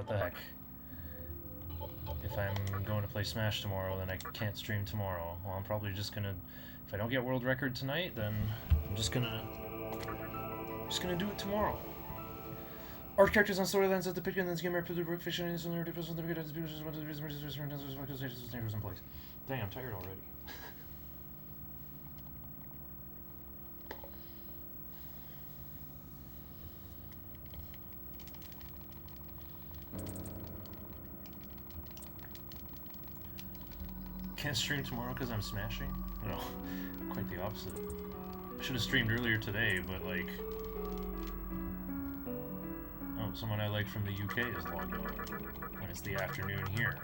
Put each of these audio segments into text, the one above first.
what the heck. If I'm going to play Smash tomorrow, then I can't stream tomorrow. Well, I'm probably just gonna... If I don't get world record tonight, then I'm just gonna do it tomorrow. Art characters on storylines that depict in this game are pretty work fiction and some different from the good as people just want to in place. Dang, I'm tired already. Can't stream tomorrow because I'm smashing? No, quite the opposite. I should have streamed earlier today, but like... Oh, someone I like from the UK is logged on when it's the afternoon here.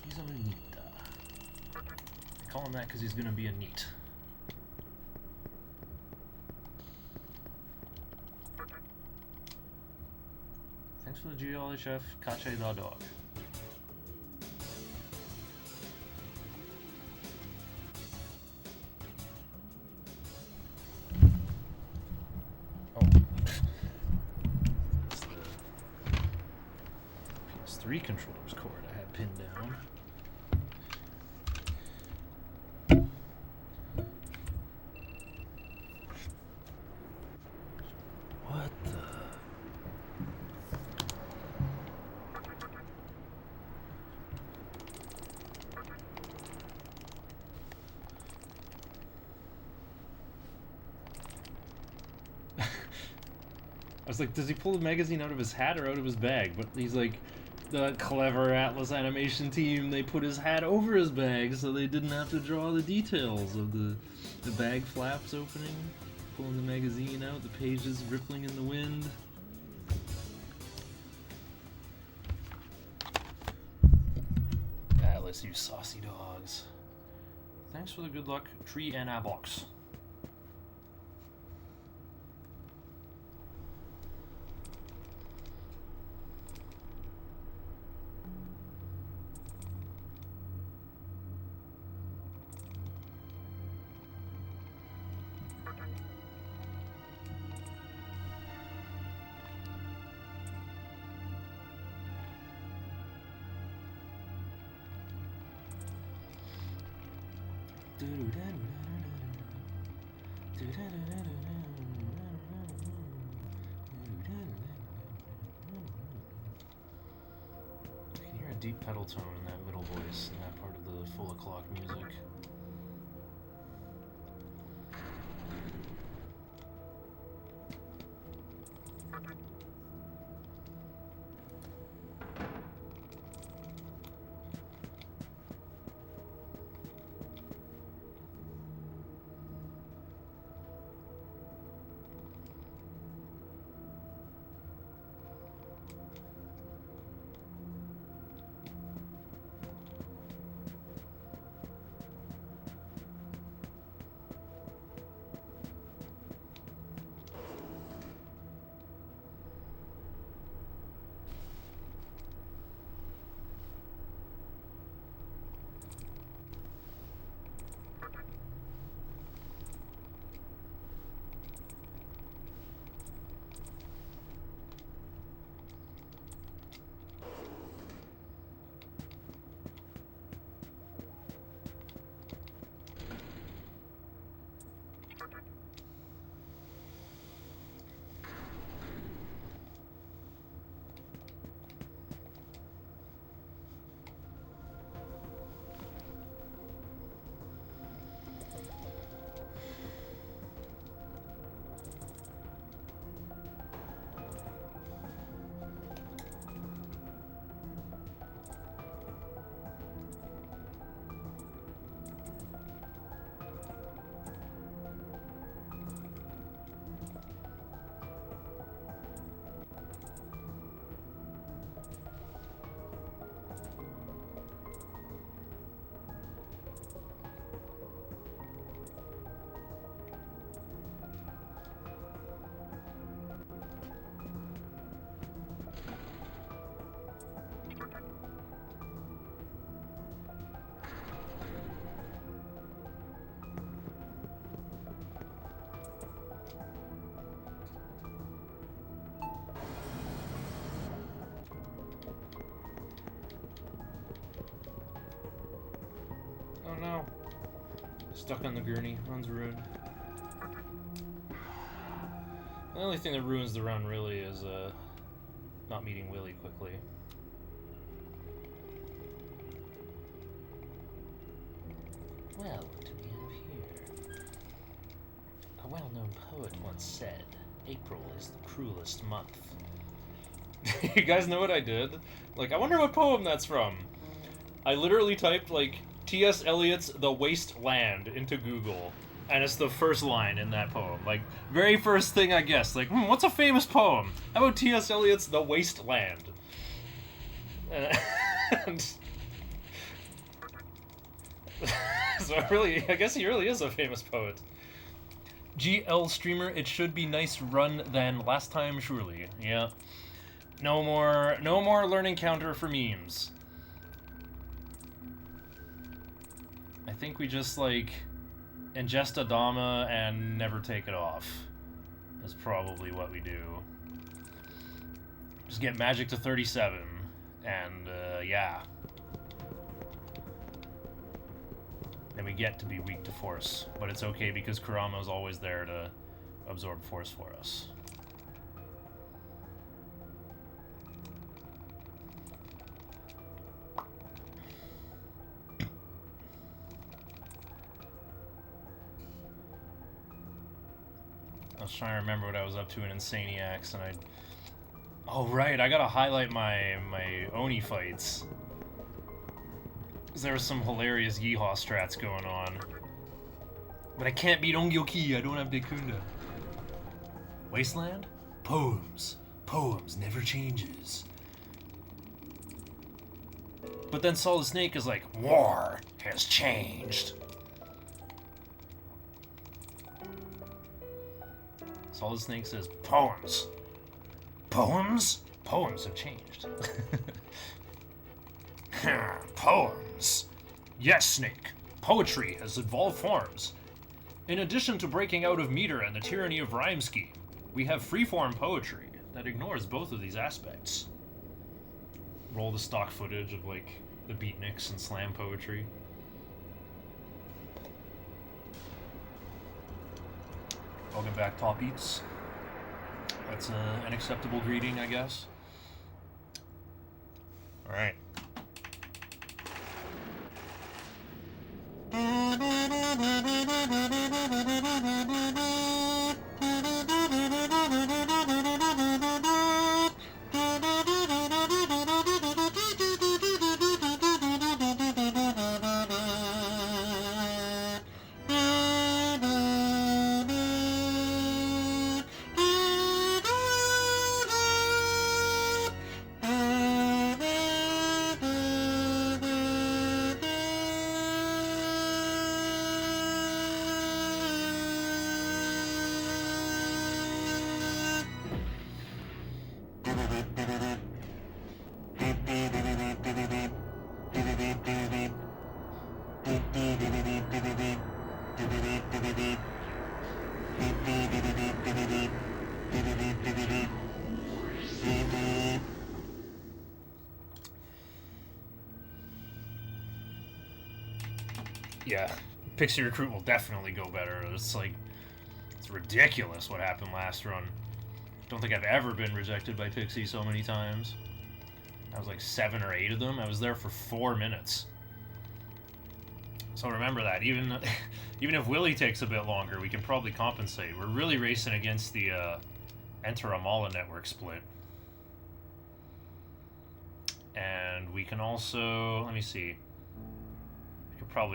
He's a neat. I call him that because he's gonna be a neat. Thanks for the GLHF, Kache the dog. Oh. It's the PS3 controller's cord I had pinned down. What the... I was like, does he pull the magazine out of his hat or out of his bag? But he's like, the clever Atlas animation team, they put his hat over his bag so they didn't have to draw the details of the bag flaps opening, pulling the magazine out, the pages rippling in the wind. Atlas, you saucy dogs. Thanks for the good luck, Tree and Abox. I can hear a deep pedal tone in that middle voice in that part of the full o'clock music. Stuck on the gurney. Run's ruined. The only thing that ruins the run really is not meeting Willie quickly. Well, what do we have here? A well-known poet once said, April is the cruelest month. You guys know what I did? Like, I wonder what poem that's from. I literally typed, like, T.S. Eliot's The Waste Land into Google, and it's the first line in that poem. Like, very first thing I guessed. Like, what's a famous poem? How about T.S. Eliot's The Waste Land? So really, I guess he really is a famous poet. GL streamer, it should be nice run than last time, surely. Yeah. No more learning counter for memes. I think we just, like, ingest a Dama and never take it off. Is probably what we do. Just get magic to 37, and, yeah. Then we get to be weak to force, but it's okay because Kurama's always there to absorb force for us. I was trying to remember what I was up to in Insaniacs, and oh right, I gotta highlight my Oni fights. There was some hilarious Yeehaw strats going on. But I can't beat Ongyoki, I don't have Dekunda. Wasteland? Poems. Poems never changes. But then Solid Snake is like, war has changed. Solid Snake says, poems. Poems? Poems have changed. Poems. Yes, Snake. Poetry has evolved forms. In addition to breaking out of meter and the tyranny of rhyme scheme, we have freeform poetry that ignores both of these aspects. Roll the stock footage of, like, the beatniks and slam poetry. Welcome back, Top Eats. That's an acceptable greeting, I guess. Alright. Yeah, Pixie Recruit will definitely go better. It's like, it's ridiculous what happened last run. Don't think I've ever been rejected by Pixie so many times. I was like 7 or 8 of them. I was there for 4 minutes. So remember that. Even if Willie takes a bit longer, we can probably compensate. We're really racing against the Enter Amala network split. And we can also, let me see.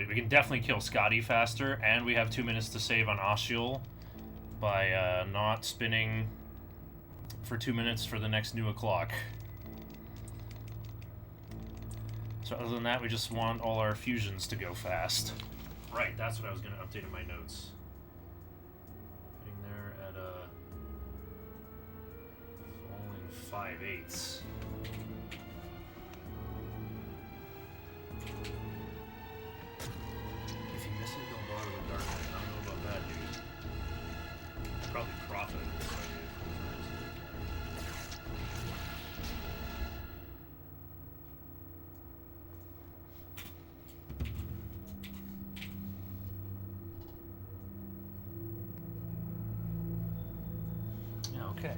We can definitely kill Scotty faster, and we have 2 minutes to save on Ashiel by not spinning for 2 minutes for the next new o'clock. So other than that, we just want all our fusions to go fast. Right, that's what I was going to update in my notes. Getting there at falling 5/8. Probably profit. Okay.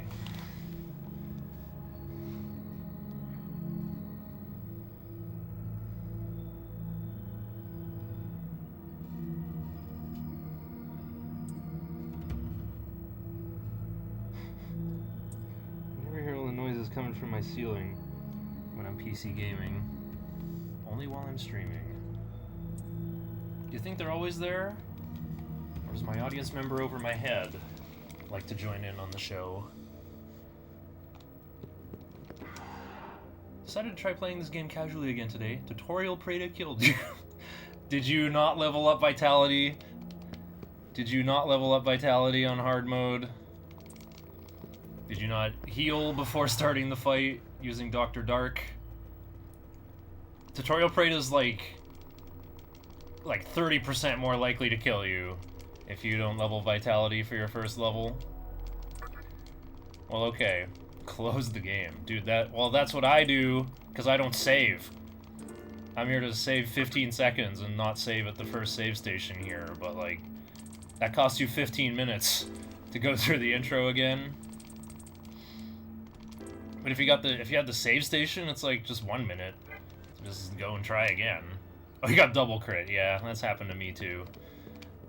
I never hear all the noises coming from my ceiling when I'm PC gaming. Only while I'm streaming. Do you think they're always there? Or does my audience member over my head like to join in on the show? Decided to try playing this game casually again today. Tutorial Prey killed you. Did you not level up Vitality? Did you not level up Vitality on hard mode? Did you not heal before starting the fight using Dr. Dark? Tutorial Prey is like 30% more likely to kill you if you don't level Vitality for your first level. Well, okay. Close the game. Dude, that's what I do, because I don't save. I'm here to save 15 seconds and not save at the first save station here, but, like, that costs you 15 minutes to go through the intro again. But if you had the save station, it's like just 1 minute. Just go and try again. Oh, you got double crit. Yeah, that's happened to me too.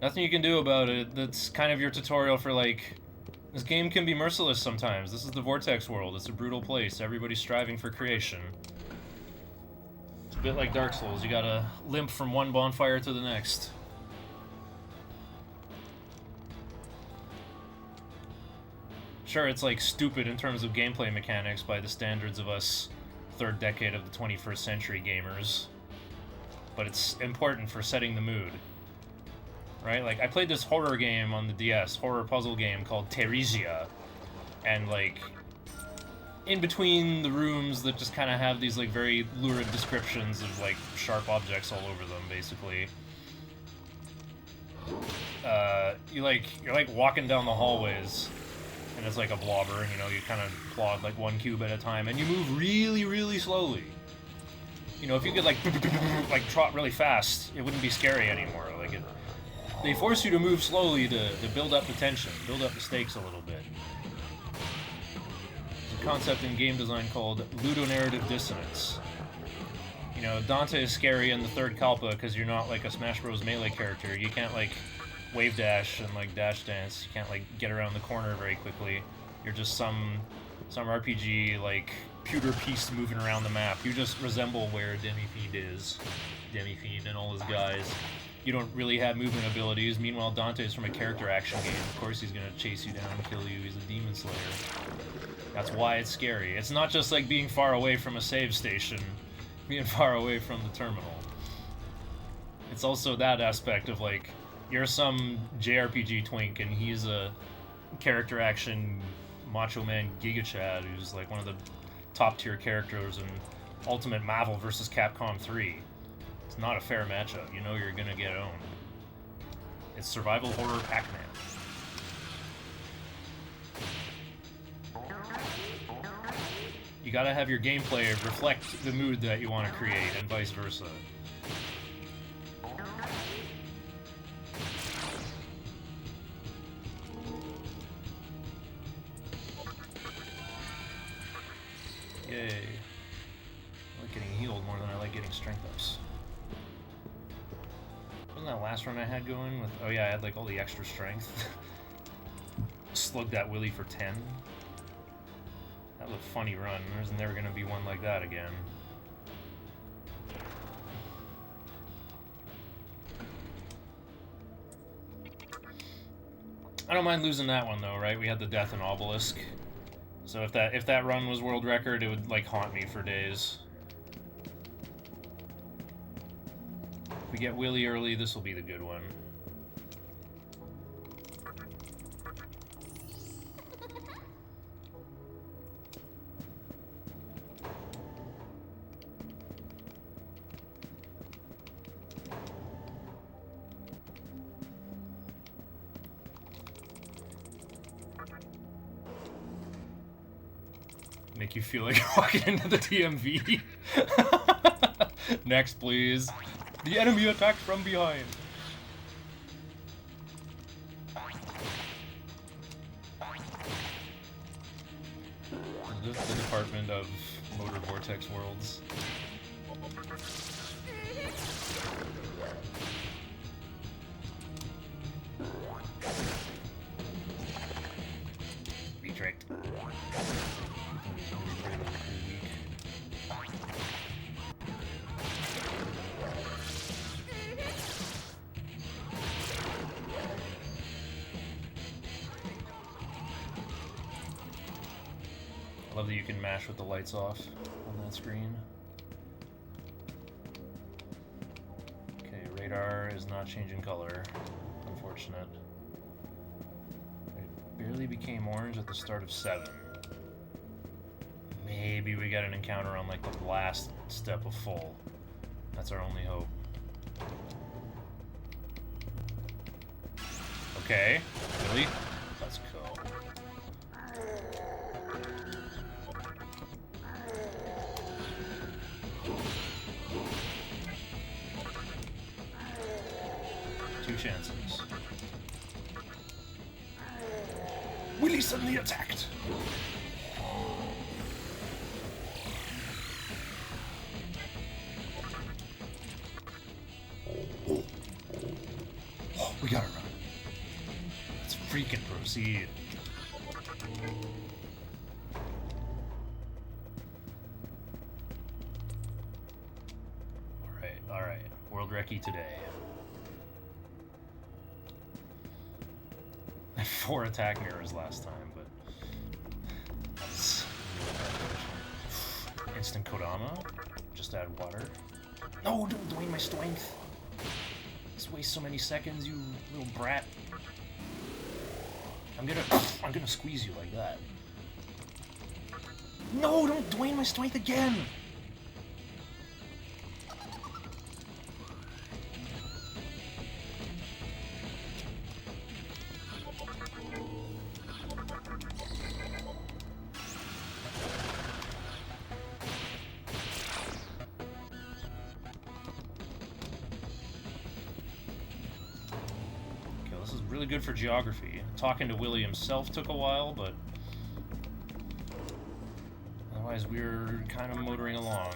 Nothing you can do about it. That's kind of your tutorial for, like, this game can be merciless sometimes. This is the Vortex world. It's a brutal place. Everybody's striving for creation. It's a bit like Dark Souls. You gotta limp from one bonfire to the next. Sure, it's, like, stupid in terms of gameplay mechanics by the standards of us third decade of the 21st century gamers. But it's important for setting the mood. Right? Like, I played this horror game on the DS, horror puzzle game called Theresia, and, like, in between the rooms that just kind of have these, like, very lurid descriptions of, like, sharp objects all over them, basically, you're, like, walking down the hallways, and it's like a blobber, you know, you kind of plod, like, one cube at a time, and you move really, really slowly. You know, if you could, like trot really fast, it wouldn't be scary anymore. Like, they force you to move slowly to build up the tension, build up the stakes a little bit. There's a concept in game design called ludonarrative dissonance. You know, Dante is scary in the third Kalpa because you're not, like, a Smash Bros. Melee character. You can't, like, wave dash and, like, dash dance. You can't, like, get around the corner very quickly. You're just some RPG, like, pewter piece moving around the map. You just resemble where Demi-Fiend is. Demi-Fiend and all his guys. You don't really have movement abilities. Meanwhile, Dante's from a character action game. Of course he's gonna chase you down and kill you. He's a demon slayer. That's why it's scary. It's not just like being far away from a save station, being far away from the terminal. It's also that aspect of, like, you're some JRPG twink and he's a character action Macho Man Giga Chad who's, like, one of the top tier characters in Ultimate Marvel vs. Capcom 3. It's not a fair matchup. You know you're gonna get owned. It's survival horror Pac-Man. You gotta have your gameplay reflect the mood that you want to create, and vice versa. Yay. I like getting healed more than I like getting strength ups. Wasn't that last run I had going with... Oh yeah, I had, like, all the extra strength. Slugged that Willy for 10. That was a funny run. There's never gonna be one like that again. I don't mind losing that one though, right? We had the death in Obelisk. So if that run was world record, it would, like, haunt me for days. If we get Willy early, this will be the good one. Make you feel like you're walking into the DMV. Next, please. The enemy attacked from behind. the Department of Motor Vortex Worlds. Be-tricked. I love that you can mash with the lights off on that screen. Okay, radar is not changing color. Unfortunate. It barely became orange at the start of 7. Maybe we get an encounter on like the last step of full. That's our only hope. Okay, really? Let's go. Two chances. Willie suddenly attacked! Oh, we gotta run. Let's freaking proceed. Alright. World Recce today. 4 attack mirrors last time, but that's instant Kodama. Just add water. No, don't drain my strength. This wastes so many seconds, you little brat. I'm gonna squeeze you like that. No, don't drain my strength again. This is really good for geography. Talking to Willie himself took a while, but otherwise we're kind of motoring along.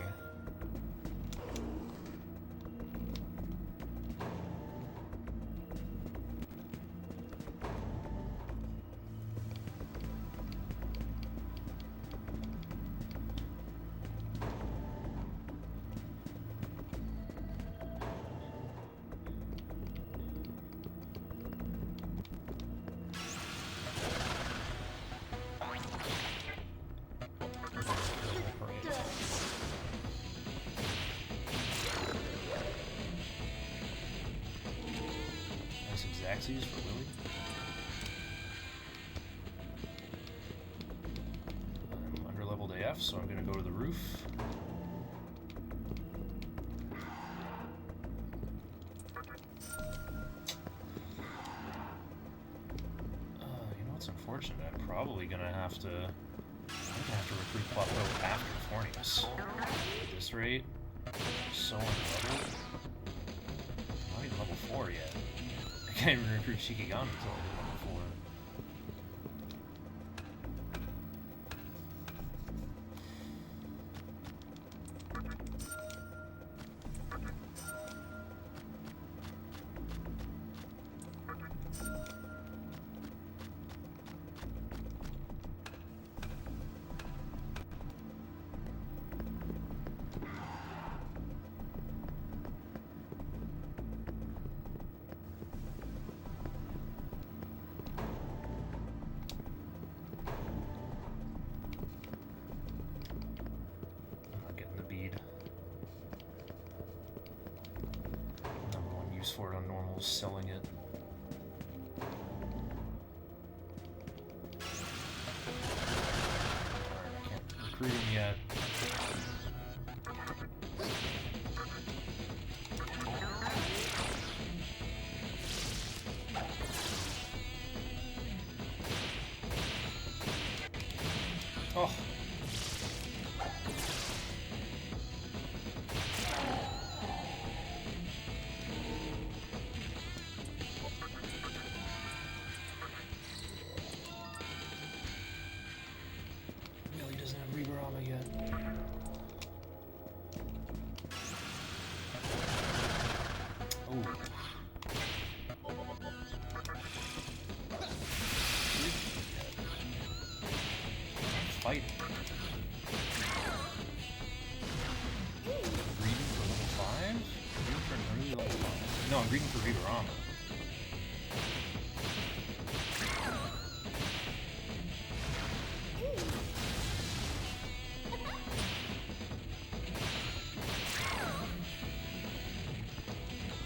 Axes for Willie. I'm under leveled AF, so I'm going to go to the roof. You know what's unfortunate? I'm probably going to have to recruit Plateau after Fornius. At this rate, so under-leveled. Not even level 4 yet. I can't even recruit Shikigami until I get level 4. For it on normal, selling it. Alright, I can't recruit him yet. Oh. fighting? Greeting for level 5? Greeting for an early level 5? No, I'm greeting for Vigorama.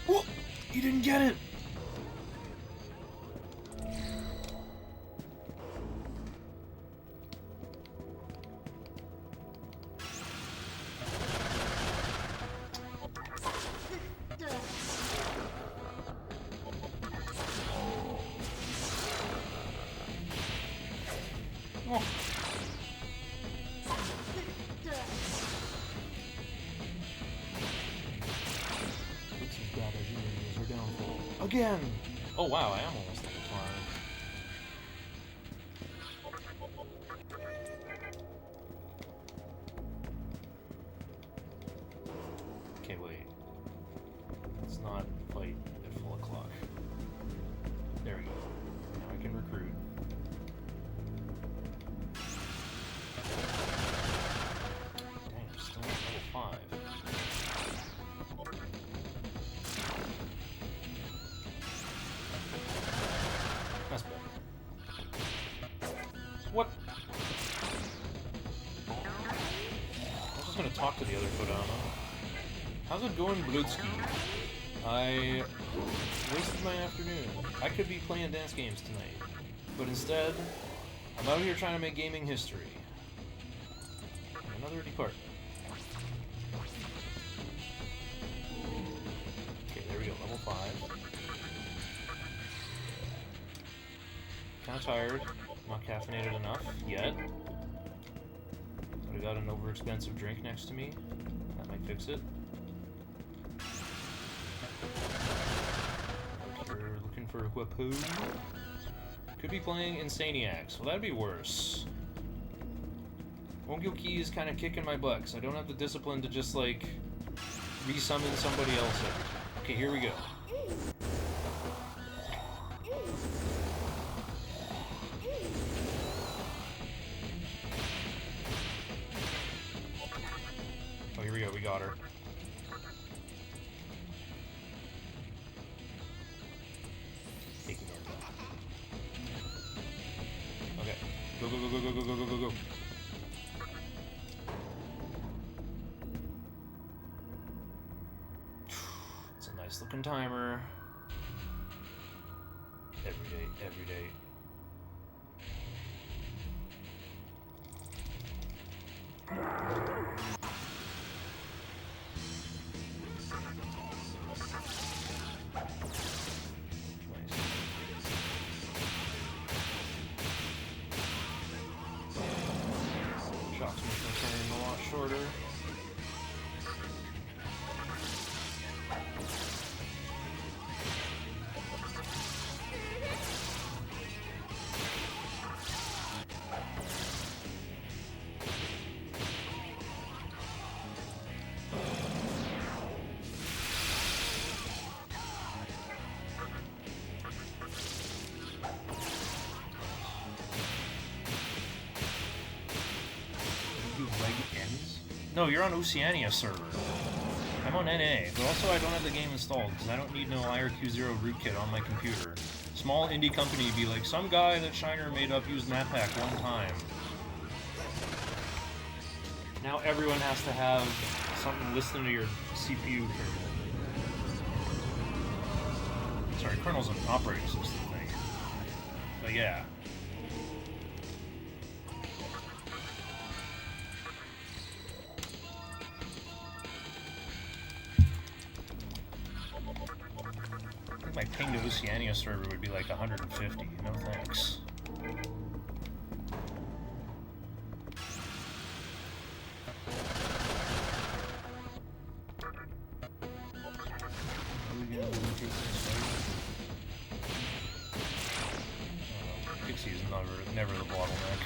Whoa! You didn't get it! Oh. It's as bad as you as her downfall. Again! Oh wow, I am almost level 5. Okay, wait. Let's not fight at full o'clock. There we go. Now I can recruit. Dang, I'm still at level 5. That's better. What? I was just gonna talk to the other Kodama. How's it going, Blutski? I wasted my afternoon. I could be playing dance games tonight, but instead, I'm out here trying to make gaming history. In another department. Okay, there we go, level 5. Kinda tired, not caffeinated enough yet. But I got an overexpensive drink next to me. That might fix it. You're looking for a Wapoo. Could be playing Insaniacs. Well, that'd be worse. Wongyoki is kind of kicking my butt, because I don't have the discipline to just, like, resummon somebody else every time. Okay, here we go. Oh, here we go. We got her. Taking her down. Okay. Go, go, go, go, go, go, go, go, go, go. It's a nice looking timer. Every day, every day. Shots making the turn a lot shorter. No, you're on Oceania server. I'm on NA, but also I don't have the game installed because I don't need no IRQ0 rootkit on my computer. Small indie company be like, some guy that Shiner made up used that pack one time. Now everyone has to have something listening to your CPU kernel. Sorry, kernel's an operating system thing. But yeah. My ping to Oceania server would be like 150. No thanks. Are we gonna take this fight? Pixie is never the bottleneck.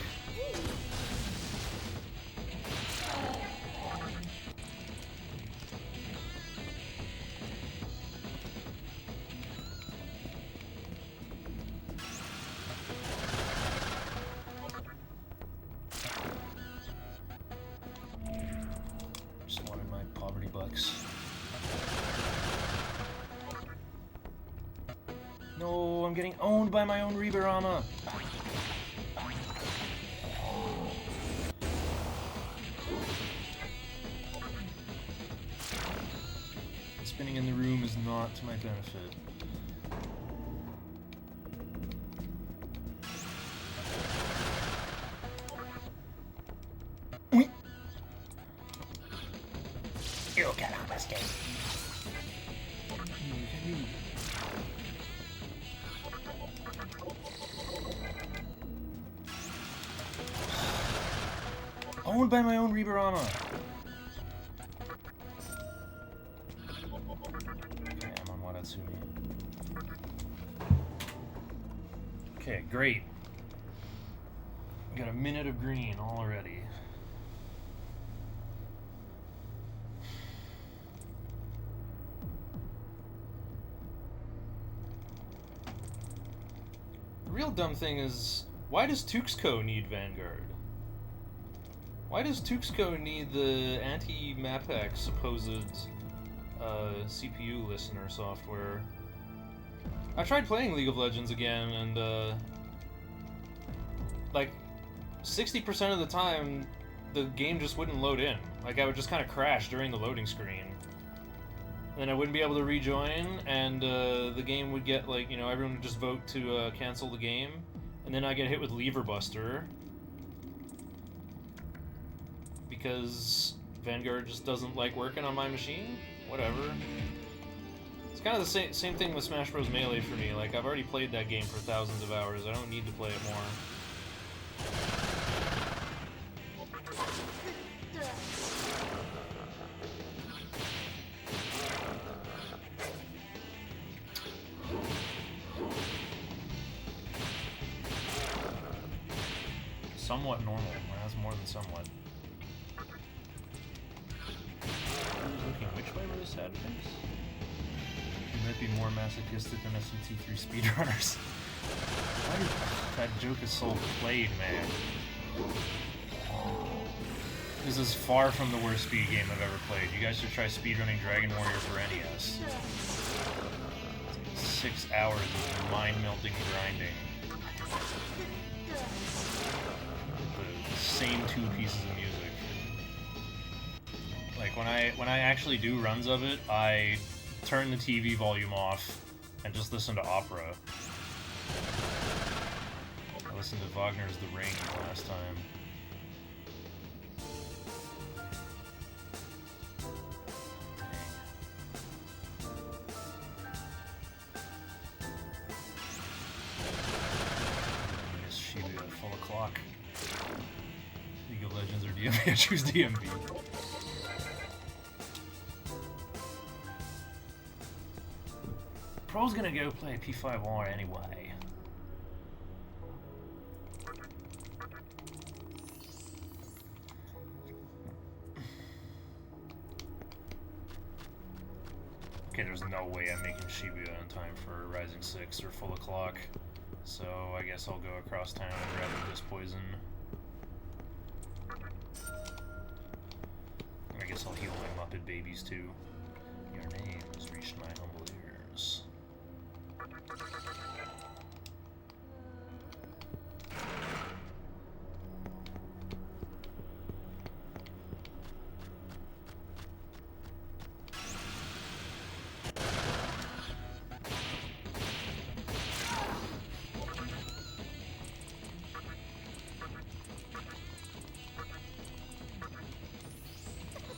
No, I'm getting owned by my own Reaperama. Spinning in the room is not to my benefit. You cannot escape. Owned by my own Reaperama. Okay, I'm on Wadatsumi. Okay, great. We got a minute of green already. The real dumb thing is, why does Tuxco need Vanguard? Why does Tuxco need the anti-MAPEX supposed CPU listener software? I tried playing League of Legends again, and like 60% of the time, the game just wouldn't load in. Like, I would just kind of crash during the loading screen. And then I wouldn't be able to rejoin, and the game would get, like, you know, everyone would just vote to cancel the game. And then I get hit with Lever Buster. Because Vanguard just doesn't like working on my machine? Whatever. It's kind of the same thing with Smash Bros. Melee for me. Like, I've already played that game for thousands of hours. I don't need to play it more. Somewhat normal. That's more than somewhat. Looking which way with a sad face? You might be more masochistic than SMT3 speedrunners. That joke is so played, man. This is far from the worst speed game I've ever played. You guys should try speedrunning Dragon Warrior for NES. 6 hours of mind-melting grinding. The same 2 pieces of music. Like, when I actually do runs of it, I turn the TV volume off and just listen to opera. I listened to Wagner's The Ring last time. I guess Shibuya at full o'clock. League of Legends or DMV? I choose DMV. Pro's gonna go play P5R anyway. Okay, there's no way I'm making Shibuya in time for Rising 6 or full o'clock. So I guess I'll go across town and grab this poison. I guess I'll heal my Muppet babies too. Your name has reached my humble ears.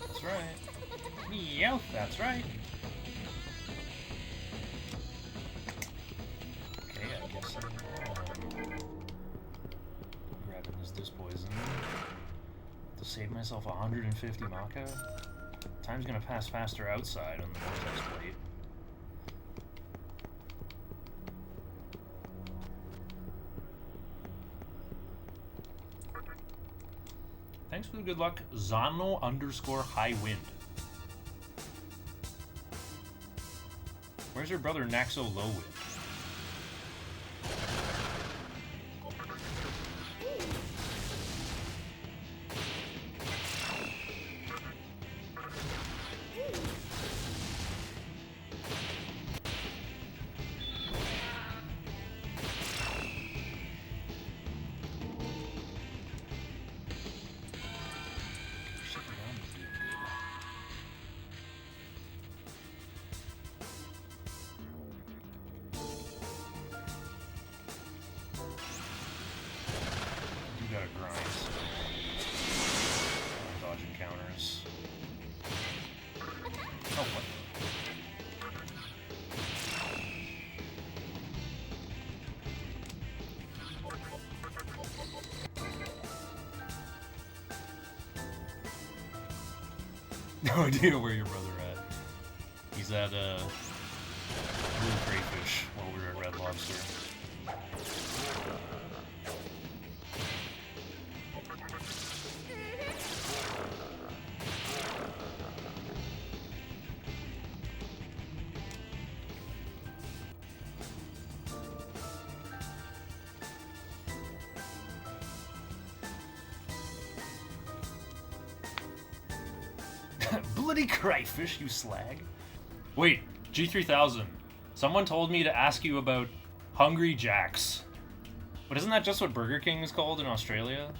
That's right. Meow, that's right. Okay, I guess I'm grabbing this poison to save myself 150 Maka. Time's gonna pass faster outside on the vortex plate. Thanks for the good luck, Zano_High Wind. Where's your brother Naxo Lowwind? No idea where your brother at. He's at Blue Crayfish while we were at Red Lobster. Bloody crayfish, you slag. Wait, G3000. Someone told me to ask you about Hungry Jacks. But isn't that just what Burger King is called in Australia?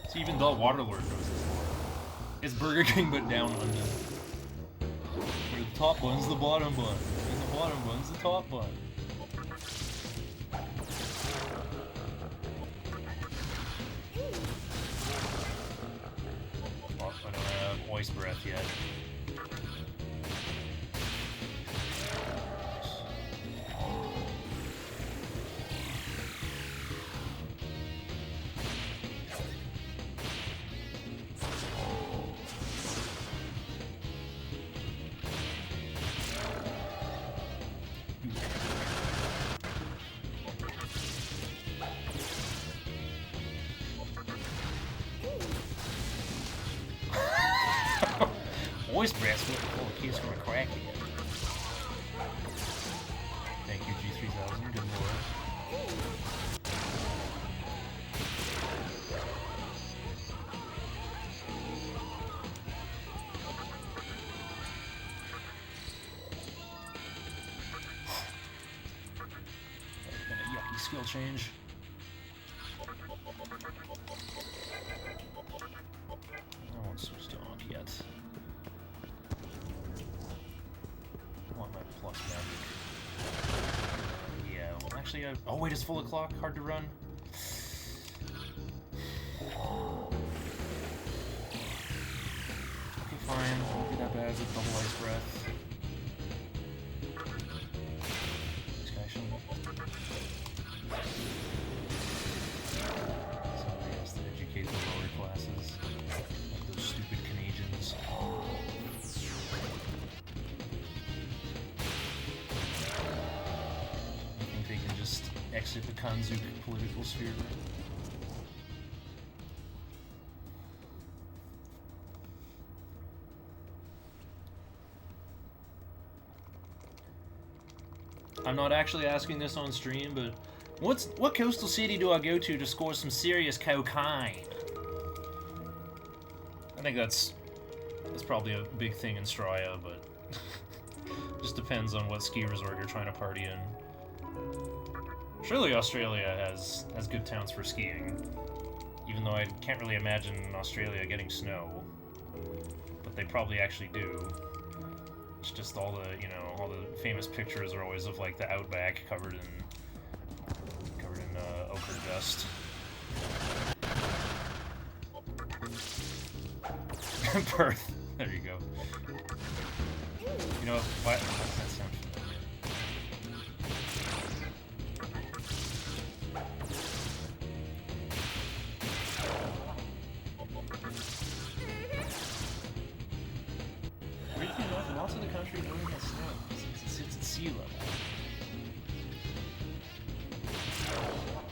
See, even the Waterlord knows this. It's Burger King, but down under. Where the top bun's the bottom bun, and the bottom bun's the top bun. Oh, I don't have voice breath yet. Voice breath's what we call a case from a crackhead. Thank you, G3000. Good lord. That's been a yucky skill change. I won't switch to Onk yet. I want my plus magic. Yeah, well, actually, oh wait, it's full o'clock. Hard to run. Okay, fine. Won't be that bad with double ice breath. Sky Shimmer. Somebody has to educate the lower classes. Like those stupid Canadians. I think they can just exit the Kanzuk political sphere. I'm not actually asking this on stream, but what coastal city do I go to score some serious cocaine? I think that's probably a big thing in Straya, but just depends on what ski resort you're trying to party in. Surely Australia has good towns for skiing, even though I can't really imagine Australia getting snow, but they probably actually do. It's just all the, you know, all the famous pictures are always of like the outback covered in ochre dust. Perth. There you go. You know what? What's that sound? Weirdly enough, lots of the country don't have snow since it sits at sea level.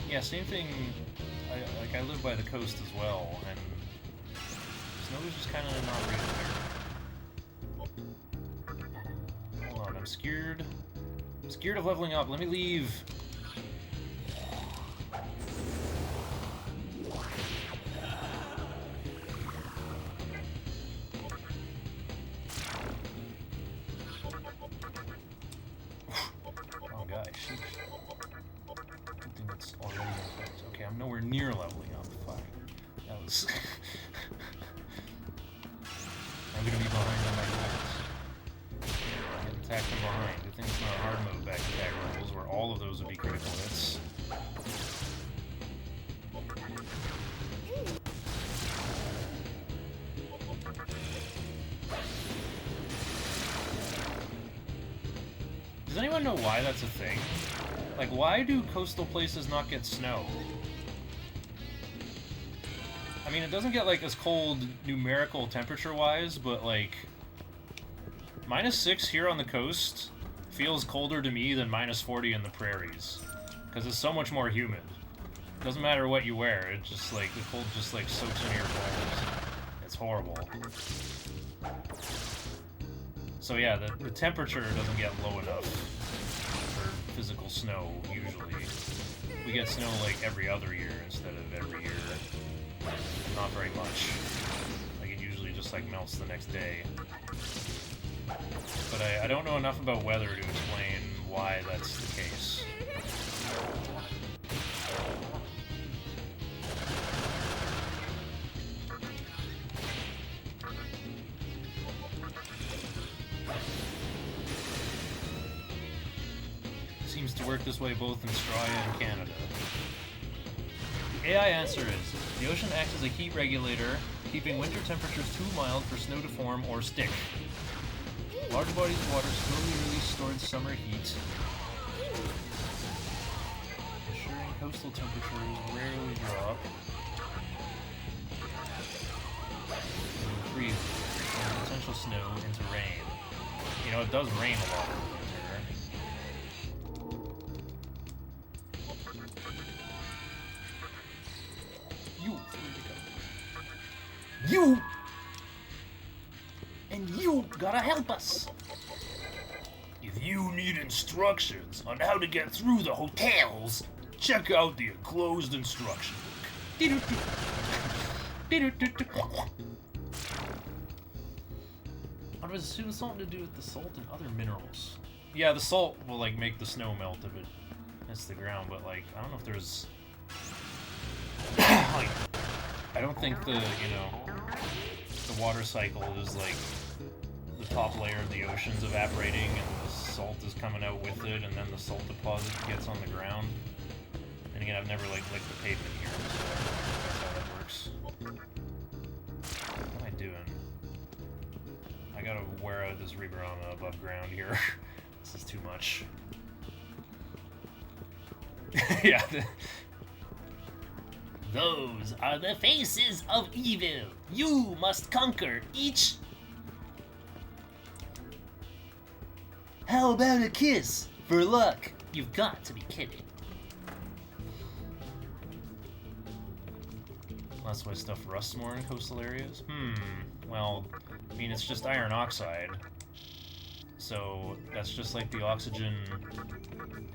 Yeah, same thing. I live by the coast as well, and snow is just kind of not real. Hold on, I'm scared. I'm scared of leveling up. Let me leave. Oh gosh, good thing it's already in effect. Okay, I'm nowhere near leveling up. Fuck. That was... I'm gonna be behind on my goals. Getting attacked from behind. Good thing it's not a hard mode back-to-back rules where all of those would be critical hits. want to know why that's a thing. Like, why do coastal places not get snow? I mean, it doesn't get, like, as cold numerical temperature-wise, but, like, -6 here on the coast feels colder to me than -40 in the prairies. Because it's so much more humid. Doesn't matter what you wear, it just, like, the cold just, like, soaks into your bones. It's horrible. So yeah, the temperature doesn't get low enough for physical snow, usually. We get snow, like, every other year instead of every year. Not very much. Like, it usually just, like, melts the next day. But I don't know enough about weather to explain why that's the case. Seems to work this way both in Australia and Canada. AI answer is, the ocean acts as a heat regulator, keeping winter temperatures too mild for snow to form or stick. Large bodies of water slowly release stored summer heat, ensuring coastal temperatures rarely drop. And freeze from potential snow into rain. You know, it does rain a lot in winter. You! And you gotta help us! If you need instructions on how to get through the hotels, check out the enclosed instruction book. I would assume something to do with the salt and other minerals. Yeah, the salt will, like, make the snow melt if it hits the ground, but, like, I don't know if there's... like, I don't think the, you know, the water cycle is, like, the top layer of the ocean's evaporating and the salt is coming out with it, and then the salt deposit gets on the ground. And again, I've never, like, licked the pavement here, so that's how that works. What am I doing? I gotta wear out this Reborama above ground here. This is too much. Yeah. Those are the faces of evil. You must conquer each. How about a kiss for luck? You've got to be kidding. That's why stuff rusts more in coastal areas? Well, I mean, it's just iron oxide. So that's just like the oxygen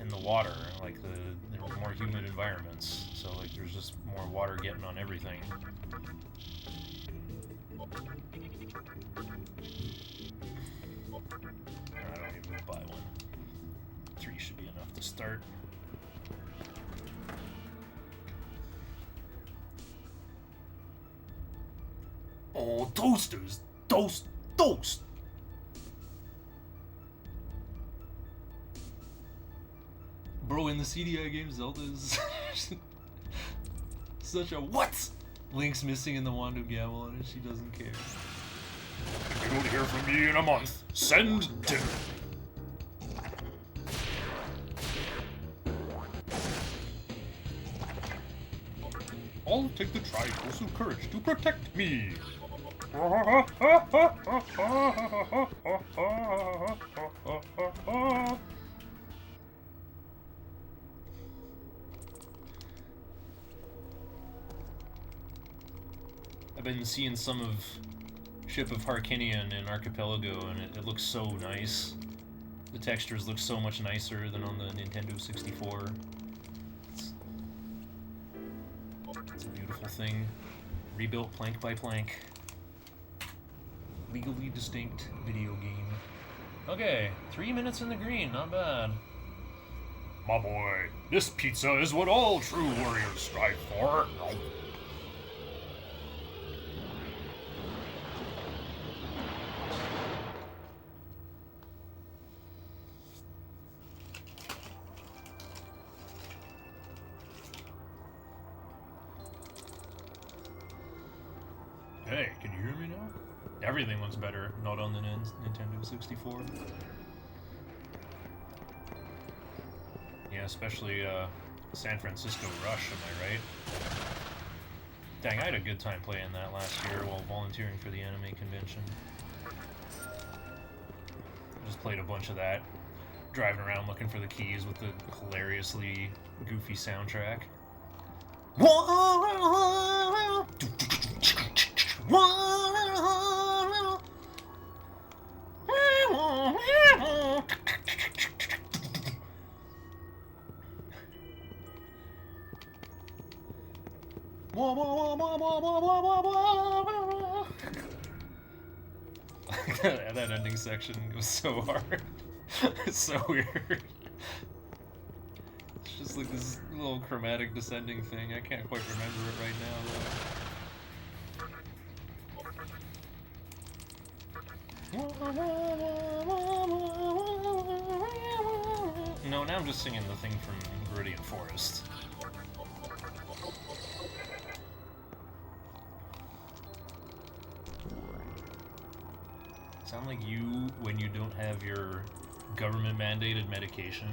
in the water, like the more humid environments. So like there's just more water getting on everything. I don't even buy one. 3 should be enough to start. Oh, toasters! Toast! Toast! Bro, in the CDI game, Zelda is such a what? Link's missing in the wand of Gamelon and she doesn't care. If you don't hear from me in a month, send Tim. I'll take the triangles of courage to protect me. I've been seeing some of Ship of Harkinian in Archipelago, and it looks so nice. The textures look so much nicer than on the Nintendo 64. It's a beautiful thing. Rebuilt plank by plank. Legally distinct video game. Okay, 3 minutes in the green, not bad. My boy, this pizza is what all true warriors strive for. Hey, can you hear me now? Everything looks better, not on the Nintendo 64. Yeah, especially San Francisco Rush, am I right? Dang, I had a good time playing that last year while volunteering for the anime convention. I just played a bunch of that, driving around looking for the keys with the hilariously goofy soundtrack. That ending section was so hard. It's so weird. It's just like this little chromatic descending thing. I can't quite remember it right now, though. No, now I'm just singing the thing from Meridian Forest. Sound like you when you don't have your government-mandated medication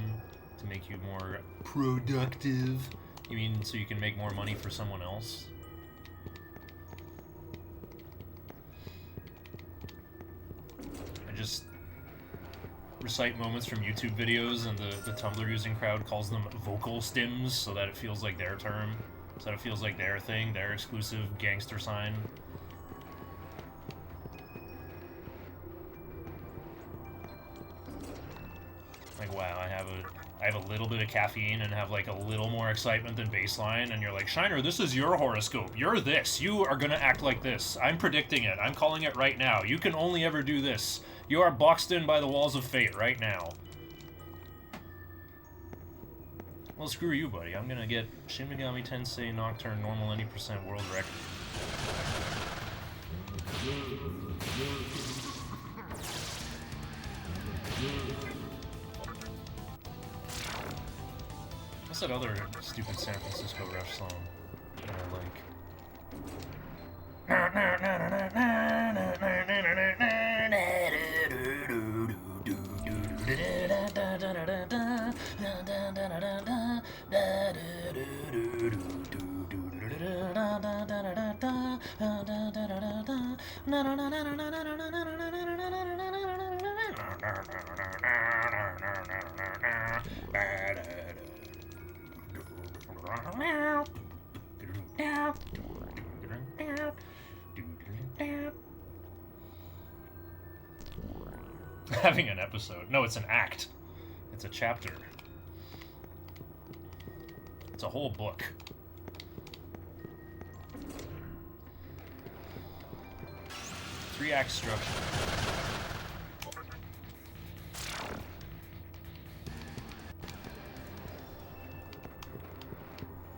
to make you more productive. You mean so you can make more money for someone else? I just recite moments from YouTube videos, and the Tumblr using crowd calls them vocal stims, so that it feels like their term, so that it feels like their thing, their exclusive gangster sign. Like, wow, I have a little bit of caffeine and have like a little more excitement than baseline, and you're like, Shiner, this is your horoscope. You're this. You are gonna act like this. I'm predicting it. I'm calling it right now. You can only ever do this. You are boxed in by the walls of fate right now. Well, screw you, buddy. I'm gonna get Shin Megami Tensei Nocturne Normal any % world record. What's that other stupid San Francisco Rush song that I like? Having an episode. No, it's an act. It's a chapter. It's a whole book. Three-act structure.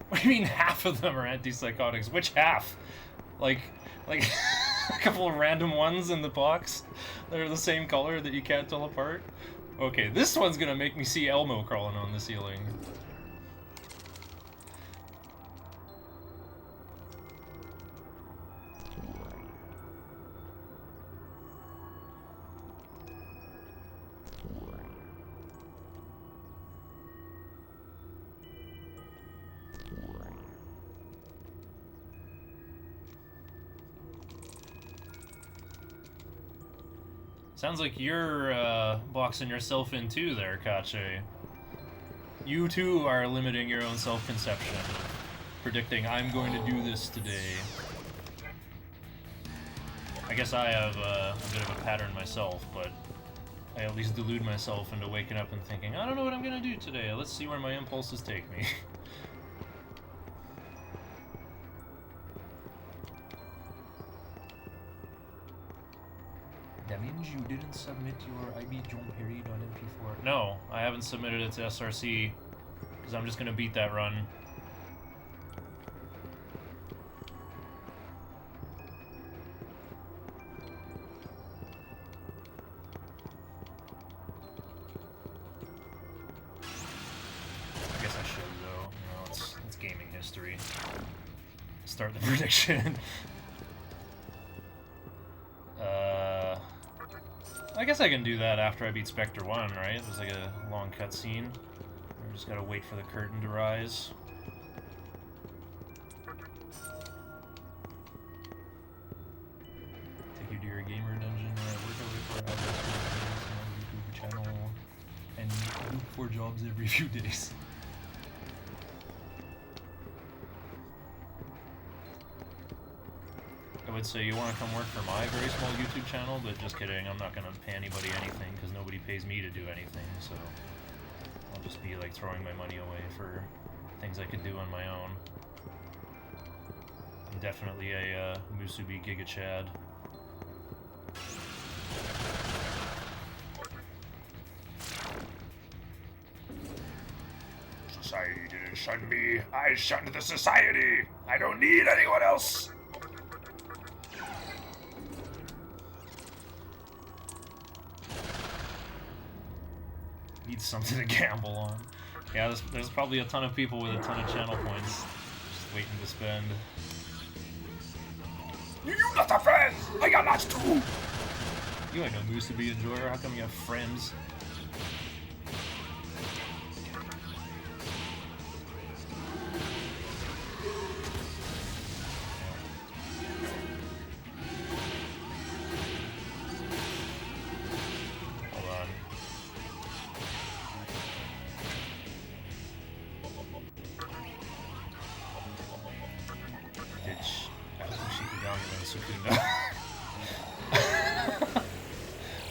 What do you mean half of them are antipsychotics? Which half? Like a couple of random ones in the box that are the same color that you can't tell apart? Okay, this one's gonna make me see Elmo crawling on the ceiling. Sounds like you're boxing yourself in too there, Kache. You too are limiting your own self-conception, predicting I'm going to do this today. I guess I have a bit of a pattern myself, but I at least delude myself into waking up and thinking, I don't know what I'm going to do today, let's see where my impulses take me. That means you didn't submit your IB John Perry.mp4. No, I haven't submitted it to SRC, because I'm just going to beat that run. I guess I should, though. You know, it's gaming history. Start the prediction. I guess I can do that after I beat Spectre 1, right? There's like a long cutscene. Just gotta wait for the curtain to rise. Take you to your gamer dungeon, work away for hours on my YouTube channel, and look for jobs every few days. I would say you want to come work for my very small YouTube channel, but just kidding, I'm not going to pay anybody anything, because nobody pays me to do anything, so I'll just be like throwing my money away for things I could do on my own. I'm definitely a Musubi Giga Chad. Society didn't shun me, I shunned the society! I don't need anyone else! Need something to gamble on. Yeah, there's probably a ton of people with a ton of channel points just waiting to spend. You not a friend! I got lots too! You ain't no Musubi enjoyer, how come you have friends?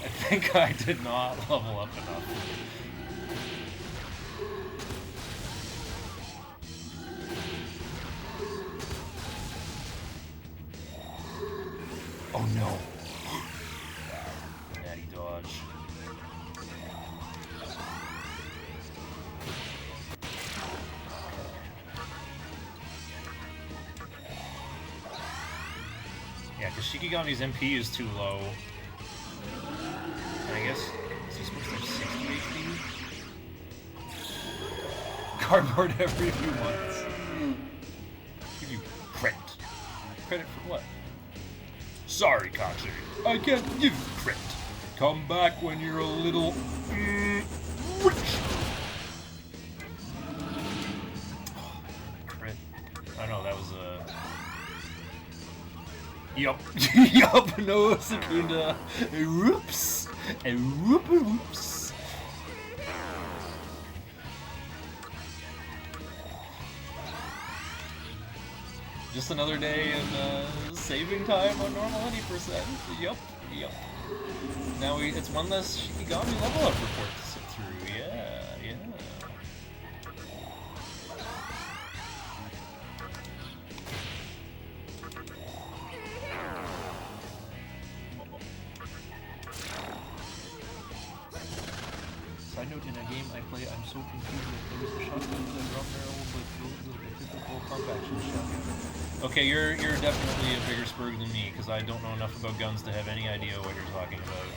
I think I did not level up enough. Oh no! Natty dodge. Yeah, because Shikigami's MP is too low. I guess, is he supposed to have 60 HP? Cardboard every few months. Give you credit. Credit for what? Sorry, Kachi. I can't give you credit. Come back when you're a little... rich. Crit. I know, that was a... Yup. Yup, no, Secunda. Whoops. And whoops. Just another day in saving time on normal 100%. Yup. Now it's one less Shikigami level up report to sit through. Yeah. Side note, in a game I play, I'm so confused that there was the shotgun to the drum barrel, but those are the typical pump action shotgun. Okay, you're definitely a bigger spurg than me, because I don't know enough about guns to have any idea what you're talking about.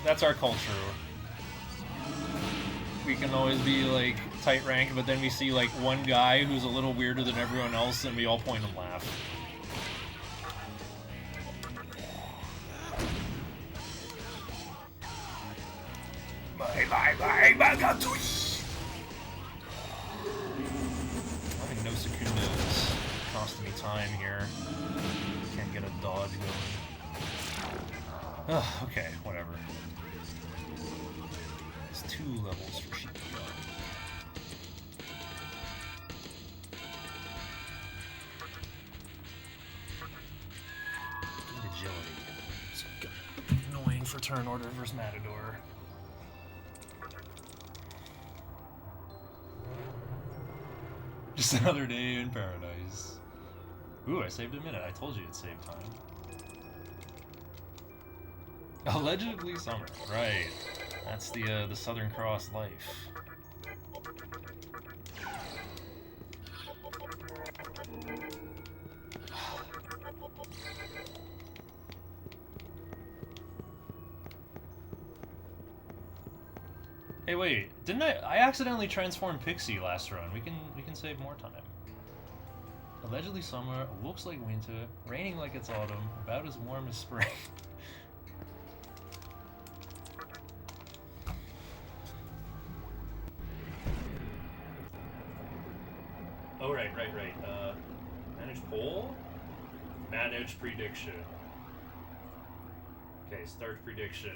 That's our culture. We can always be like tight rank, but then we see like one guy who's a little weirder than everyone else, and we all point and laugh. Having no Secunda is costing me time here. Can't get a dodge going. Ugh, okay, whatever. It's 2 levels for Shikigami. Good agility. It's annoying for turn order versus Matador. Just another day in paradise. Ooh, I saved a minute. I told you it'd save time. Allegedly summer. Right. That's the Southern Cross life. Hey, wait, didn't I accidentally transformed Pixie last run. We can save more time. Allegedly summer, looks like winter, raining like it's autumn, about as warm as spring. right. Manage poll? Manage prediction. Okay, start prediction.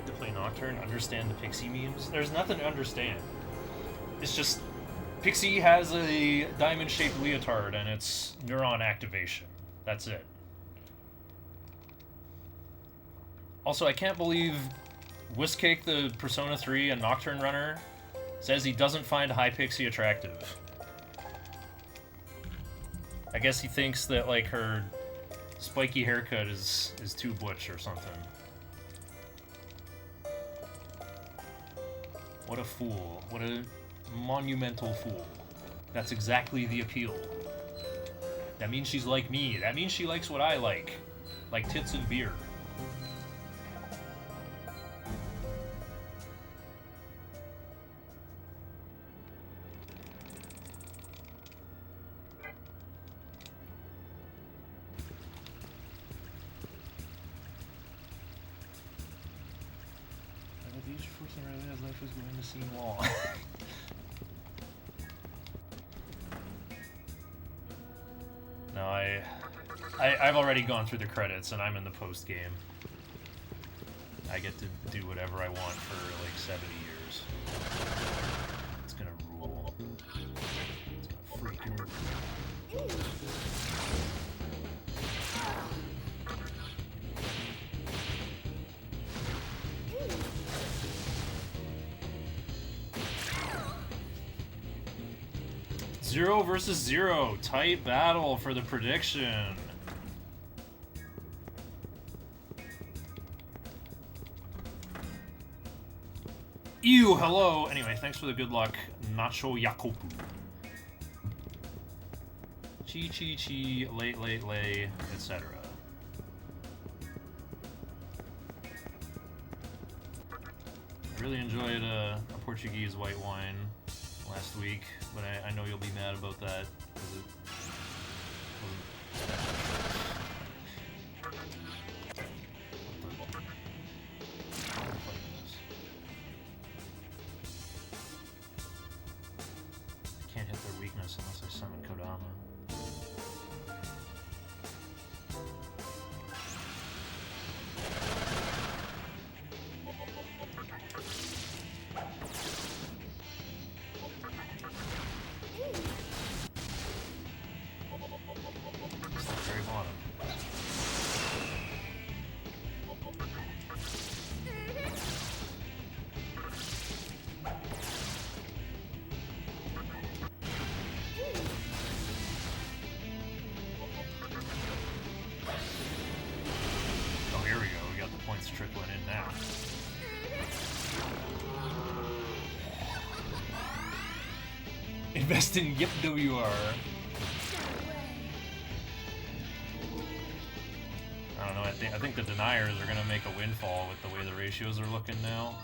To play Nocturne, understand the Pixie memes? There's nothing to understand. It's just Pixie has a diamond-shaped leotard and it's neuron activation. That's it. Also, I can't believe Whiskcake, the Persona 3 and Nocturne runner, says he doesn't find High Pixie attractive. I guess he thinks that, like, her spiky haircut is too butch or something. What a fool. What a monumental fool. That's exactly the appeal. That means she's like me. That means she likes what I like. Like tits and beer. Life is going to seem long. No, I've already gone through the credits and I'm in the post game. I get to do whatever I want for like 70 years. It's gonna rule. It's gonna freaking rule. Zero versus zero. Tight battle for the prediction. Ew, hello. Anyway, thanks for the good luck, Nacho Yakopu. Chi chi chi, late, etc. I really enjoyed a Portuguese white wine last week, but I know you'll be mad about that because it I can't hit their weakness unless I summon Kodama. Trickling in now. Invest in Yip WR. I don't know. I think the deniers are gonna make a windfall with the way the ratios are looking now.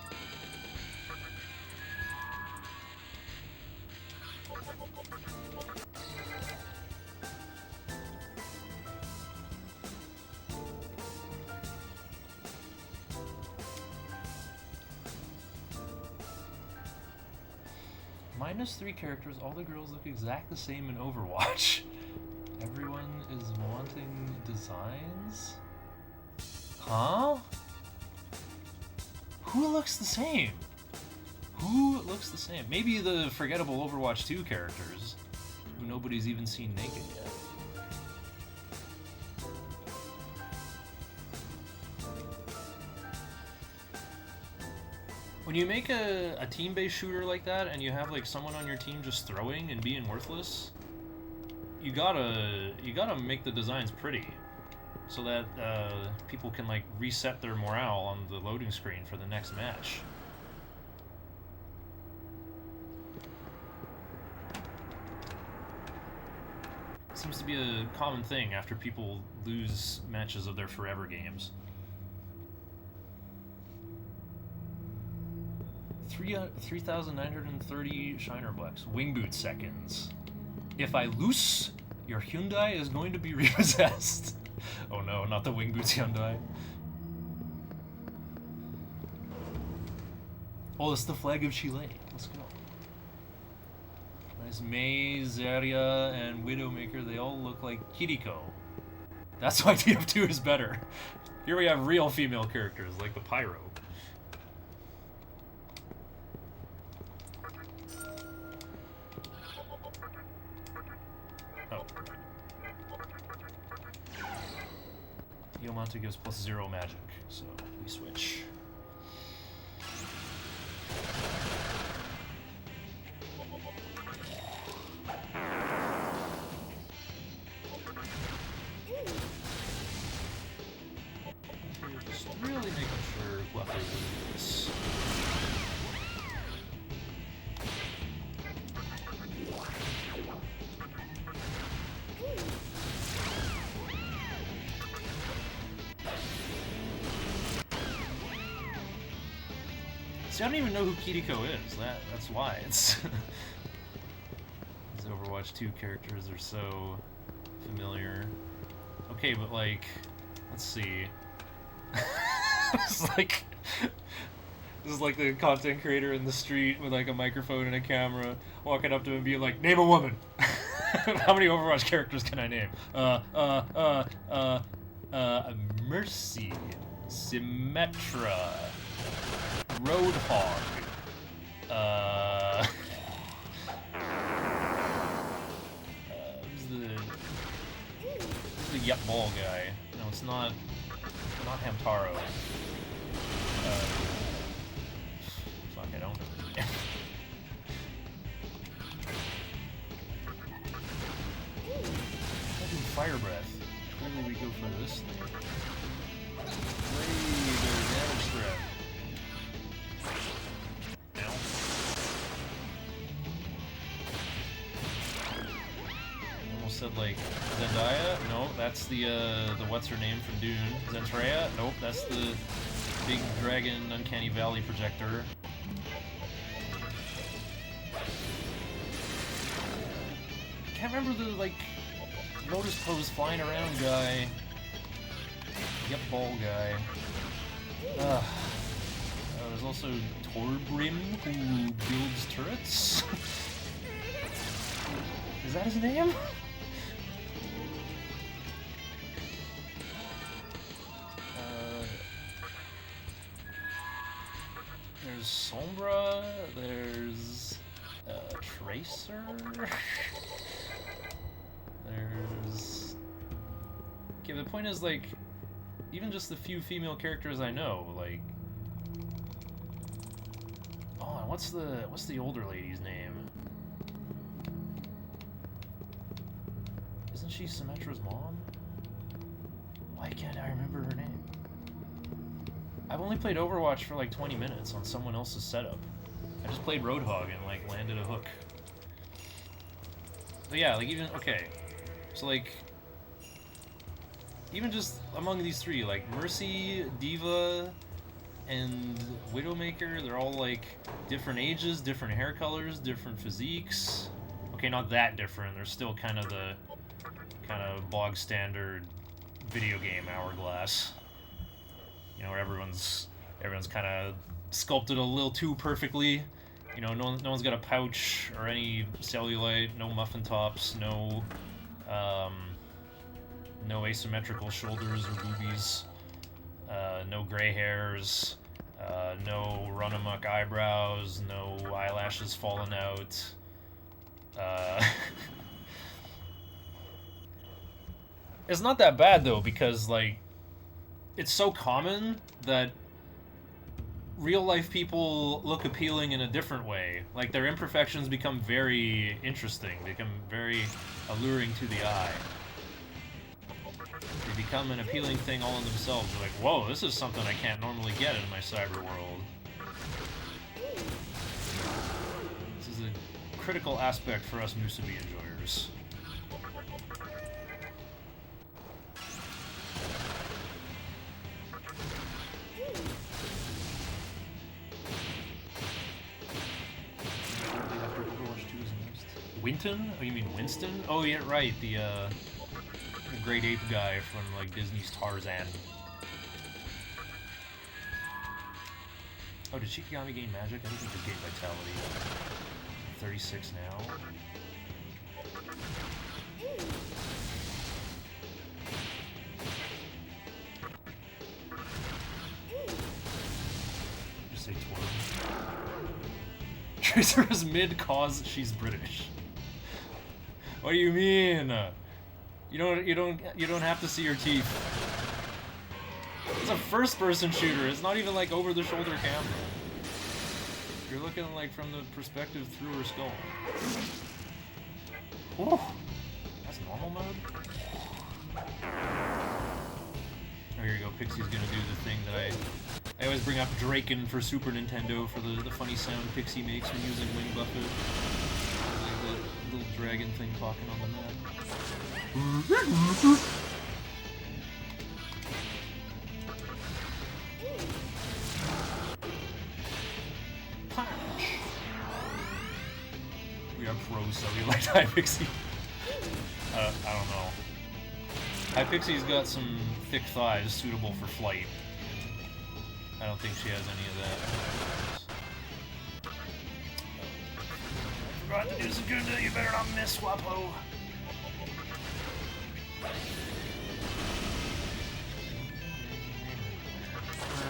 -3 characters, all the girls look exact the same in Overwatch. Everyone is wanting designs? Huh? Who looks the same? Who looks the same? Maybe the forgettable Overwatch 2 characters, who nobody's even seen naked yet. When you make a team-based shooter like that and you have like someone on your team just throwing and being worthless, you gotta make the designs pretty so that people can like reset their morale on the loading screen for the next match. Seems to be a common thing after people lose matches of their forever games. 3,930 Shiner Bucks. Wing boot seconds. If I loose, your Hyundai is going to be repossessed. Oh no, not the wing boots Hyundai. Oh, it's the flag of Chile. Let's go. Nice. Mei, Zarya, and Widowmaker, they all look like Kiriko. That's why TF2 is better. Here we have real female characters, like the Pyro. Oh. Yomata gives +0 magic, so we switch. Just really making sure left is. See, I don't even know who Kiriko is. That's why it's. These Overwatch 2 characters are so familiar. Okay, but like, let's see. It's like this is like the content creator in the street with like a microphone and a camera walking up to him and being like, "Name a woman." How many Overwatch characters can I name? Mercy, Symmetra, Roadhog, who's the Yep Ball guy? No, it's not Hamtaro. Fuck, I don't know. Fire breath. Where do we go for this thing? Greater damage threat. Ow. Almost said like Zendaya. No, that's the what's her name from Dune. Zentreya. Nope, that's the big dragon Uncanny Valley projector. Can't remember the like Lotus Pose flying around guy. Yep, ball guy. There's also Torbrim, who builds turrets. Is that his name? There's Sombra, there's Tracer. There's... Okay, the point is, like, even just the few female characters I know, like... Oh, and what's the older lady's name? Isn't she Symmetra's mom? Why can't I remember her name? I've only played Overwatch for like 20 minutes on someone else's setup. I just played Roadhog and like landed a hook. But yeah, like even, okay. So like, even just among these three, like Mercy, Diva, and Widowmaker, they're all like different ages, different hair colors, different physiques. Okay, not that different. They're still kind of the bog standard video game hourglass. You know, where everyone's kind of sculpted a little too perfectly. You know, no one's got a pouch or any cellulite, no muffin tops, no asymmetrical shoulders or boobies, no gray hairs, no run-amok eyebrows, no eyelashes falling out. It's not that bad though, because like it's so common that real-life people look appealing in a different way. Like, their imperfections become very interesting. They become very alluring to the eye. They become an appealing thing all in themselves. You're like, whoa, this is something I can't normally get in my cyber world. This is a critical aspect for us Musubi enjoyers. Winton? Oh, you mean Winston? Oh, yeah, right. The great ape guy from, like, Disney's Tarzan. Oh, did Shikigami gain magic? I think he just gained vitality. 36 now. Just say twerp. Tracer is mid cause she's British. What do you mean? You don't have to see her teeth. It's a first-person shooter. It's not even like over-the-shoulder camera. You're looking like from the perspective through her skull. Whew. That's normal mode. Oh, here you go. Pixie's gonna do the thing that I always bring up Draken for Super Nintendo for the funny sound Pixie makes when using Wing Buffet. Like the little dragon thing talking on the map. Punch! We are pros, so we like Hypixie. I don't know. Hypixie's got some thick thighs suitable for flight. I don't think she has any of that. I forgot to do some good, you better not miss, Wapo.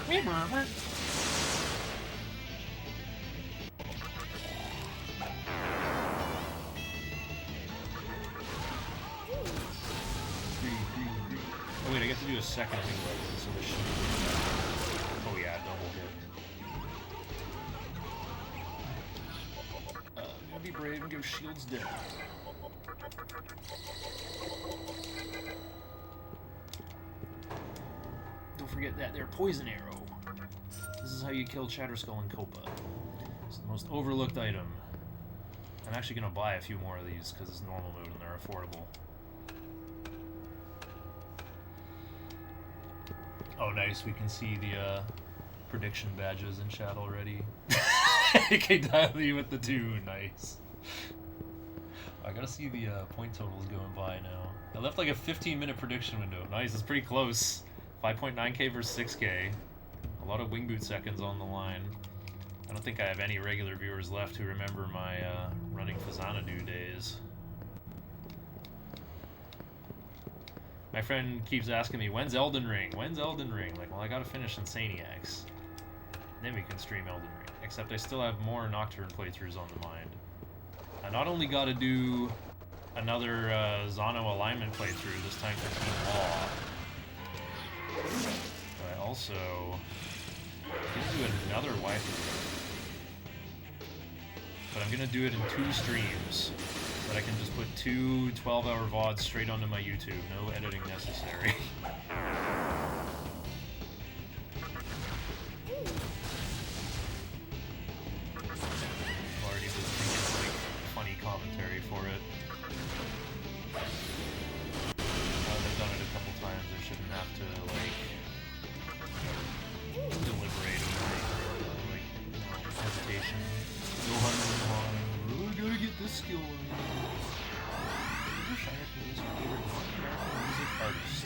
Oh wait, I get to do a second thing weapon, so this should... Oh yeah, double hit. Gotta be brave and go shields down. Don't forget that there poison arrow. This is how you kill Shatterskull and Copa. It's the most overlooked item. I'm actually gonna buy a few more of these because it's normal mode and they're affordable. Oh nice, we can see the prediction badges in chat already. AK Diley with the 2, nice. I gotta see the point totals going by now. I left like a 15-minute prediction window. Nice, it's pretty close. 5.9k versus 6k. A lot of wing boot seconds on the line. I don't think I have any regular viewers left who remember my running Fazanadu days. My friend keeps asking me, when's Elden Ring? When's Elden Ring? Like, well, I gotta finish Insaniacs. Then we can stream Elden Ring. Except I still have more Nocturne playthroughs on the mind. I not only gotta do another Zano alignment playthrough, this time for Team Law, but I also gonna do another waifu. But I'm gonna do it in 2 streams. But I can just put 2 12-hour VODs straight onto my YouTube. No editing necessary. Already was thinking like funny commentary for it. Now that I've done it a couple times, I shouldn't have to like deliberate over like hesitation. Gohan, I gotta get this skill. I wish I had to use your favorite music artist.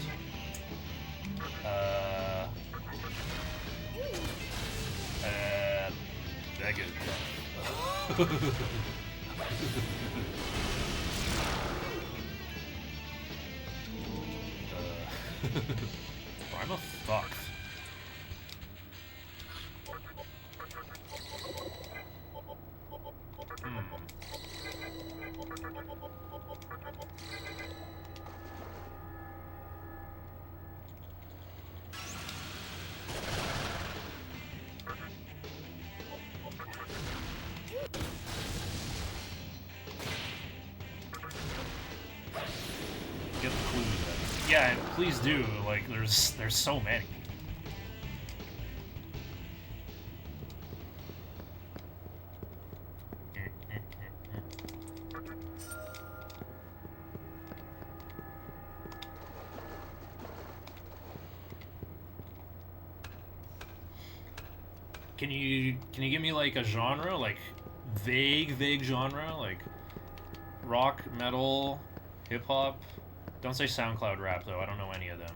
Megan. I'm a fuck. Get the clues. Yeah, please do. Like, there's so many. Can you give me like a genre, like vague genre, like rock, metal, hip hop. Don't say SoundCloud rap though. I don't know any of them.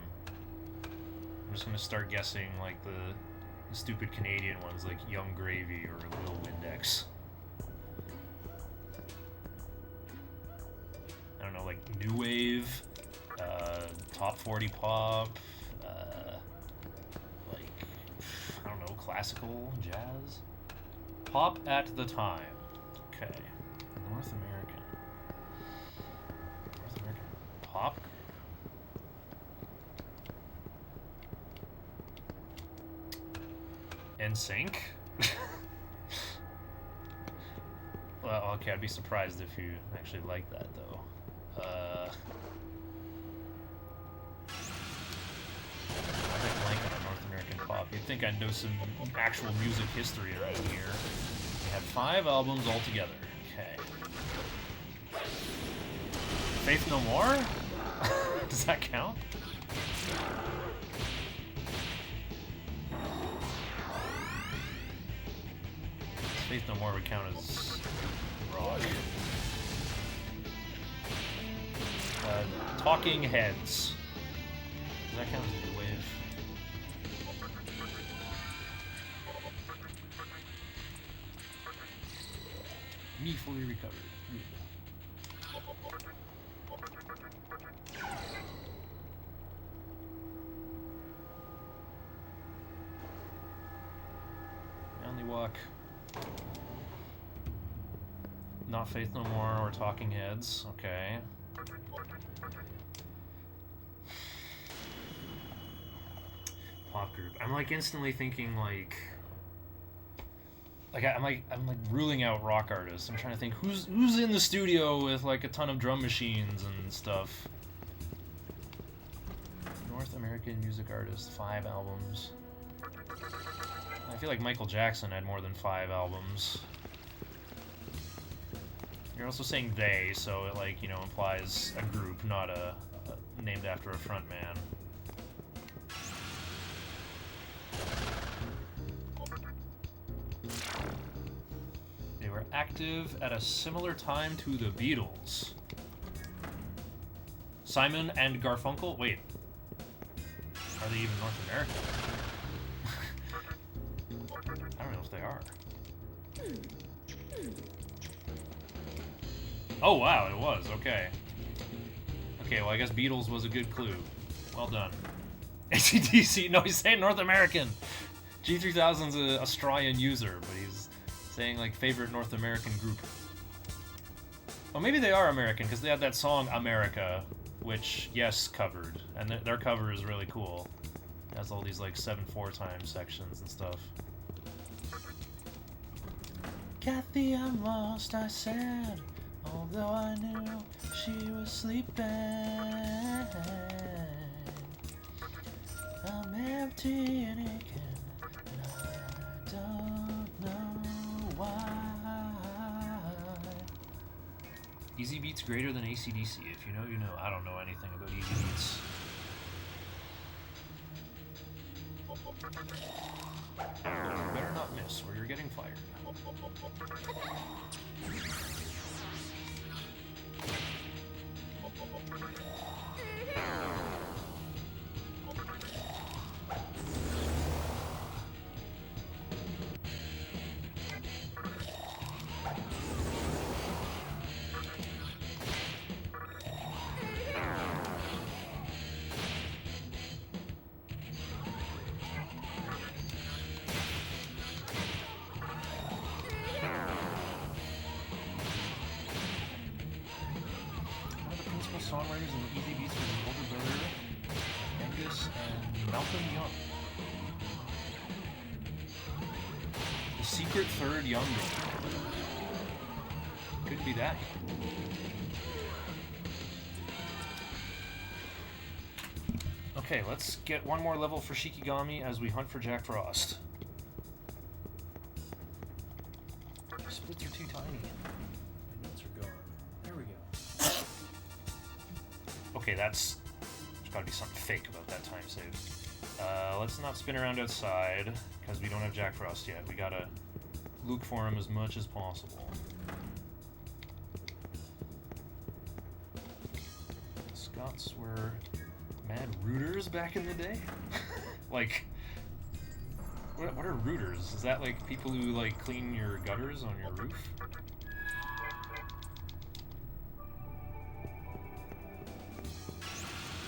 I'm just gonna start guessing like the stupid Canadian ones like Young Gravy or Lil Windex. I don't know, like new wave, top 40 pop, like I don't know, classical, jazz, pop at the time. Okay, North American pop. NSYNC? Well, okay, I'd be surprised if you actually like that, though. I think blank on North American pop. You'd think I'd know some actual music history around here. We have 5 albums altogether. Okay. Faith No More? Does that count? Faith No More would count as rock. Talking Heads. Does that count as a new wave? Me fully recovered. Only walk. Not Faith No More or Talking Heads. Okay. Pop group. I'm like instantly thinking like I'm like ruling out rock artists. I'm trying to think who's in the studio with like a ton of drum machines and stuff. North American music artist, 5 albums. I feel like Michael Jackson had more than 5 albums. You're also saying they, so it like, you know, implies a group, not a named after a front man. They were active at a similar time to the Beatles. Simon and Garfunkel? Wait. Are they even North American? I don't know if they are. Oh wow, it was. Okay. Okay, well I guess Beatles was a good clue. Well done. AC/DC, no, he's saying North American. G3000's an Australian user, but he's saying like favorite North American group. Well, maybe they are American because they had that song America, which Yes covered, and their cover is really cool. It has all these like 7/4 time sections and stuff. Kathy, I'm lost, I said, although I knew she was sleeping. I'm empty and aching, and I don't know why. Easy Beats greater than AC/DC. If you know, you know. I don't know anything about Easy Beats. You better not miss, or you're getting fired. Songwriters and Easy Beats for his older brother, Angus and Malcolm Young. The secret third young brother. Couldn't be that. Okay, let's get one more level for Shikigami as we hunt for Jack Frost. Splits are too tiny. My notes are gone. There we go. Okay, there's gotta be something fake about that time save. Let's not spin around outside, because we don't have Jack Frost yet. We gotta look for him as much as possible. astronauts were mad rooters back in the day? Like, what are rooters? Is that like people who like clean your gutters on your roof?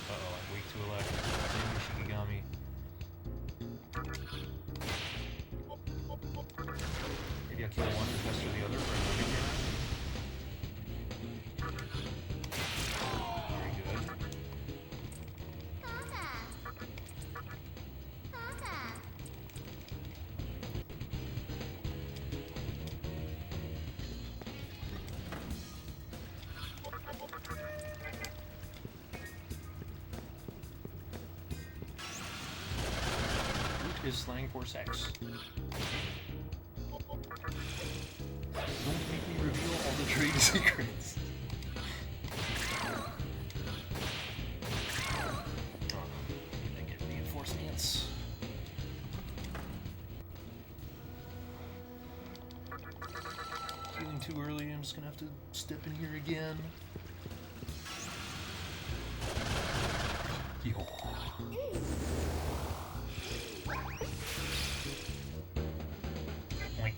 Uh-oh, I'm weak to electric. Shikigami. Maybe I'll kill one and pester the other for a living here. Very good. Root is slang for sex. Don't make me reveal all the trade secrets. Oh, I get reinforcements. Healing too early, I'm just gonna have to step in here again. Yo. Oink.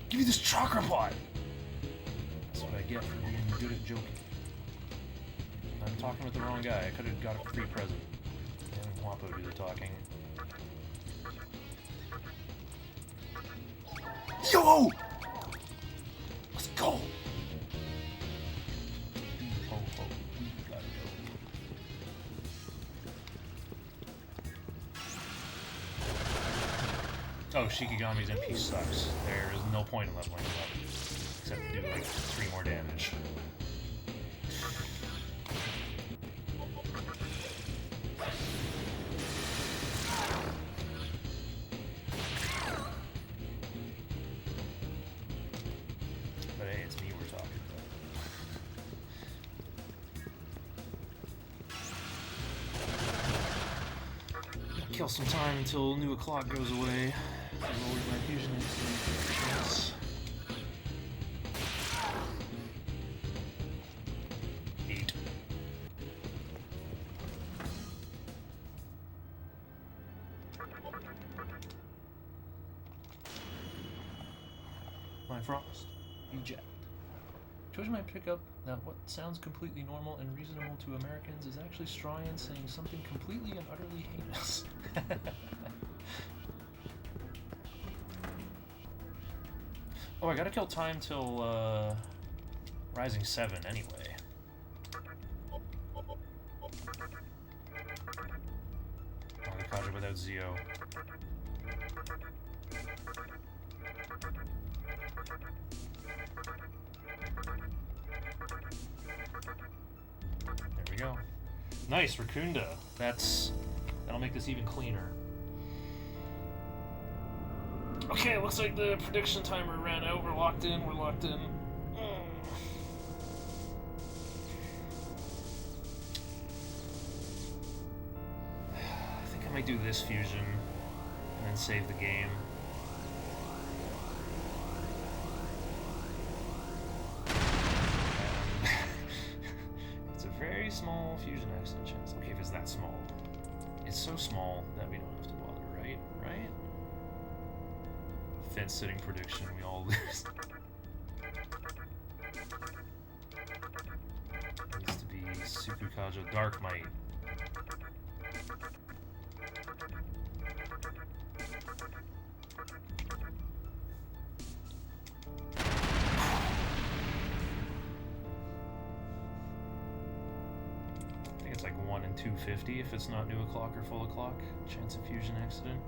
Give me this chakra pot! That's what I get for being good at joking. I'm talking with the wrong guy. I could have got a free present. Having Wampo do the talking. Yo! Let's go! Ho, ho. We gotta go. Oh, Shikigami's MP sucks. There is no point in leveling him up. Except to do like 3 more damage. But hey, it's me we're talking about. Kill some time until new o'clock goes away. Lower my fusion instinct. 8. My Frost, eject. Choice might pick up that what sounds completely normal and reasonable to Americans is actually Stryan saying something completely and utterly heinous. Oh, I gotta kill time till Rising 7 anyway. Kaja without Zio. There we go. Nice, Raccoonda. That'll make this even cleaner. Okay, looks like the prediction timer ran out. We're locked in. I think I might do this fusion and then save the game. It's a very small fusion accident chance. Okay, if it's that small. It's so small that we don't have to bother, right? Right? Fence-sitting prediction, we all lose. Needs to be Sukukaja Dark Might. I think it's like 1 in 250 if it's not new o'clock or full o'clock. Chance of fusion accident.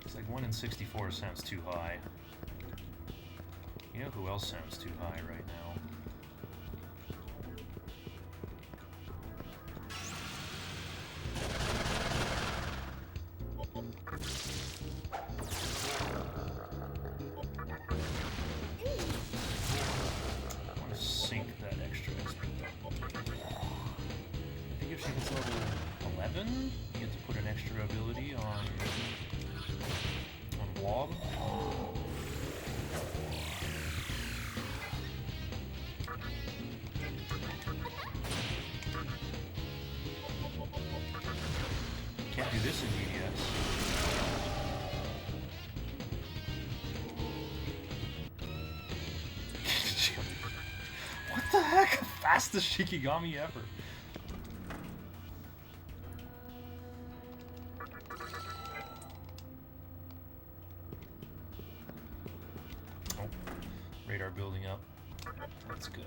It's like 1 in 64 sounds too high. You know who else sounds too high right now? I want to sink that extra XP. I think if she gets level 11, you get to put an extra ability on Wob. do this in DDS. What the heck? Fastest Shikigami ever. Oh, radar building up. Let's go.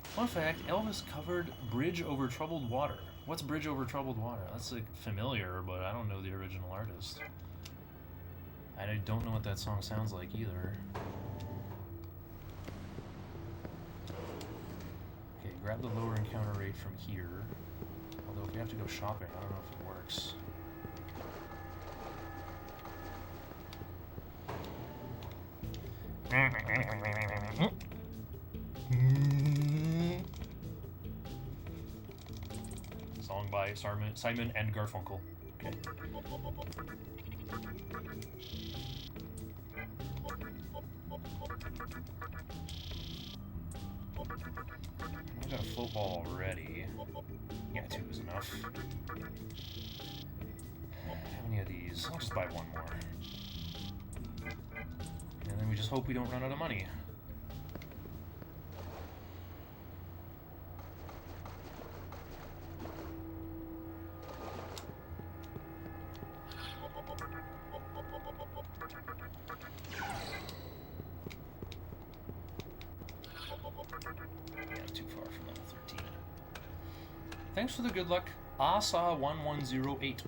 Fun fact, Elvis covered Bridge Over Troubled Water. What's Bridge Over Troubled Water? That's like familiar, but I don't know the original artist. I don't know what that song sounds like either. Okay, grab the lower encounter rate from here. Although if we have to go shopping, I don't know if it works. Song by Simon and Garfunkel. Okay. I got a football already. Yeah, 2 is enough. How many of these? I'll just buy 1 more. And then we just hope we don't run out of money. Thanks for the good luck, Asa1108.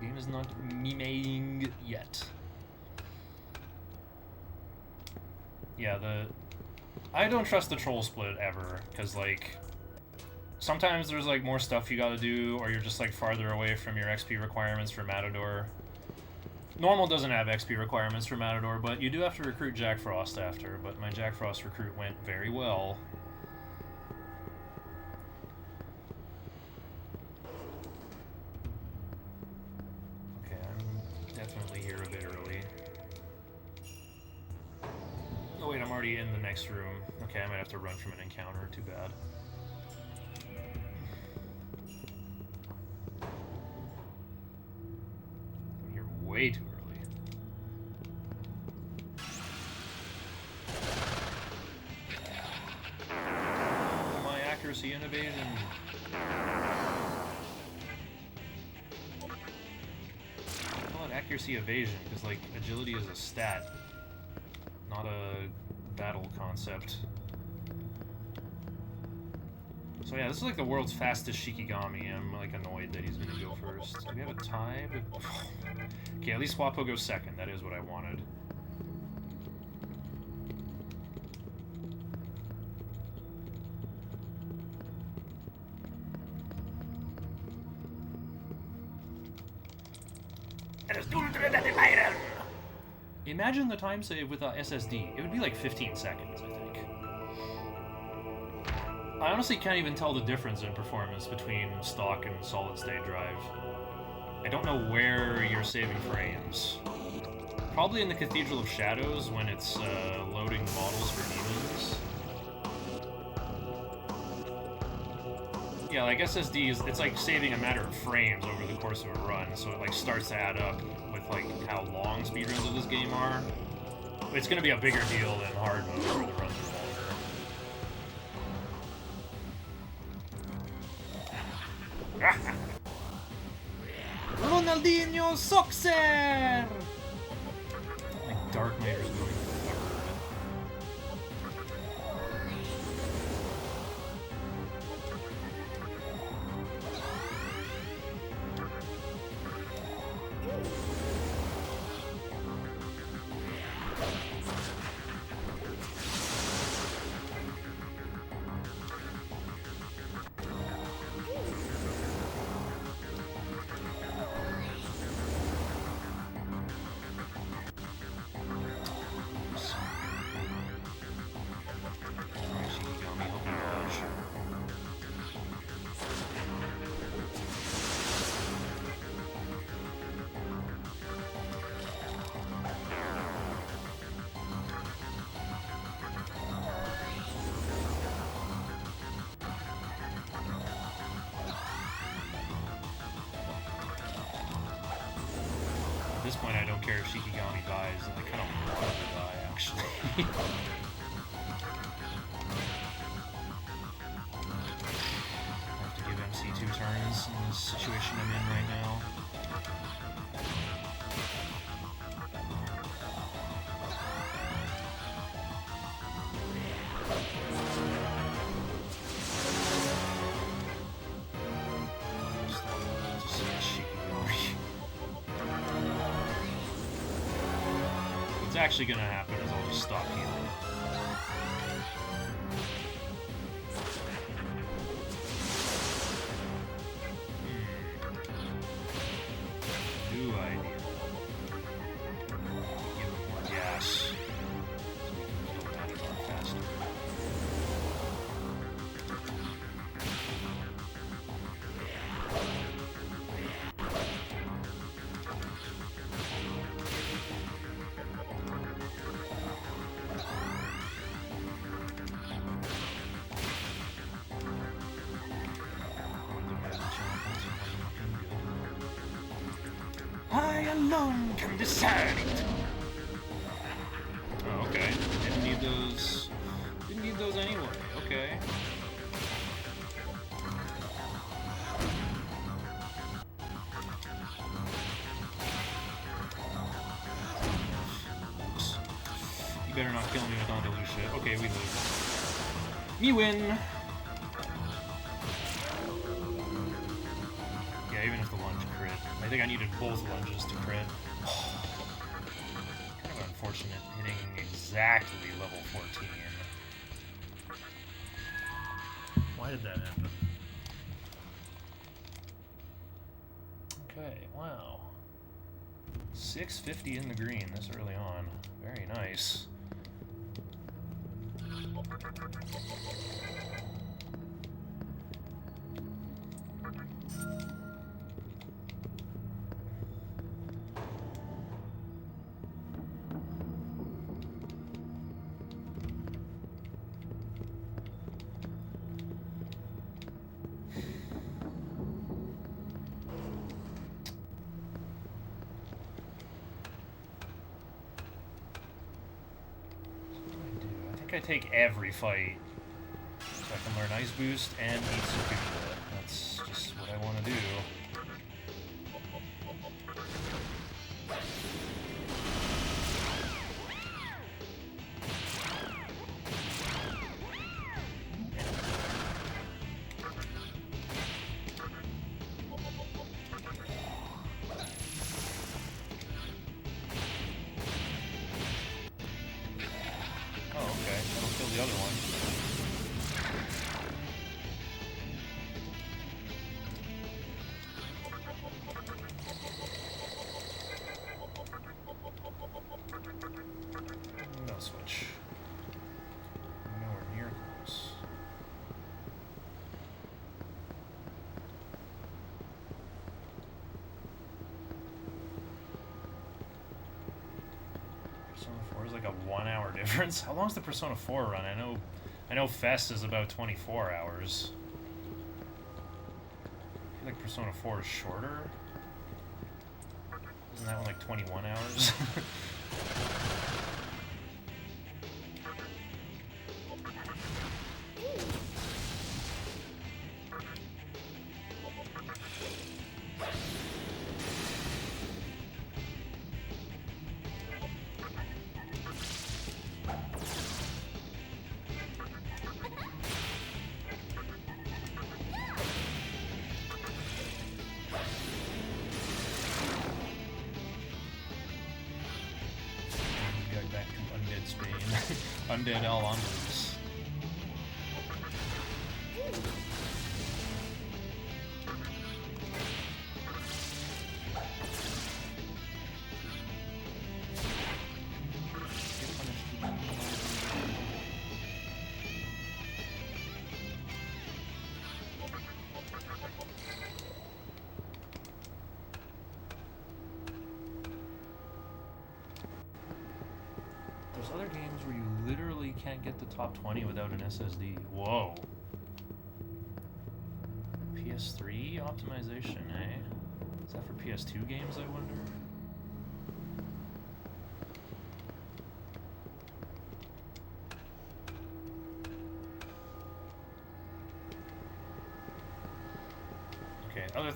Game is not memeing yet. Yeah, I don't trust the troll split ever, because like sometimes there's like more stuff you gotta do, or you're just like farther away from your XP requirements for Matador. Normal doesn't have XP requirements for Matador, but you do have to recruit Jack Frost after, but my Jack Frost recruit went very well. Okay, I'm definitely here a bit early. Oh wait, I'm already in the next room. Okay, I might have to run from an encounter, too bad. I'm here way too early. Accuracy and evasion. I call it accuracy evasion because, like, agility is a stat, not a battle concept. So yeah, this is like the world's fastest Shikigami. I'm like annoyed that he's gonna go first. Do we have a tie? Okay, at least Swapo goes second. That is what I wanted. Imagine the time save with SSD. It would be like 15 seconds, I think. I honestly can't even tell the difference in performance between stock and solid-state drive. I don't know where you're saving frames. Probably in the Cathedral of Shadows when it's loading models for demons. Yeah, like SSD is, it's like saving a matter of frames over the course of a run, so it like starts to add up with like how long speedruns of this game are. It's gonna be a bigger deal than hard mode where the runs are longer. Ronaldinho Soxer! Like Dark Knight is going this point, I don't care if Shikigami dies. I kind of want her to die, actually. I have to give MC 2 turns in this situation I'm in right now. What's actually gonna happen is I'll just stop healing. New idea. Give him more gas so we can kill Matador faster. I alone can decide. Oh, okay. Didn't need those. Didn't need those anyway. Okay. Oops. You better not kill me with Andalusia. Okay, we lose. Me win. Yeah, even if the lunge crit. I think I needed both lunges to crit. Kind of unfortunate hitting exactly level 14. Why did that happen? Okay, wow. 650 in the green this early on. Very nice. I take every fight so I can learn Ice Boost and beat Tsukuba. That's just what I want to do. The other one. No switch. Nowhere near close. Persona 4 is like a 1 hour difference. How long is the Persona 4 run? I know Fest is about 24 hours. I feel like Persona 4 is shorter. Isn't that one like 21 hours? Undead all onwards. There's other games where you literally can't get the top 20 without an SSD. Whoa. PS3 optimization, eh? Is that for PS2 games, I wonder?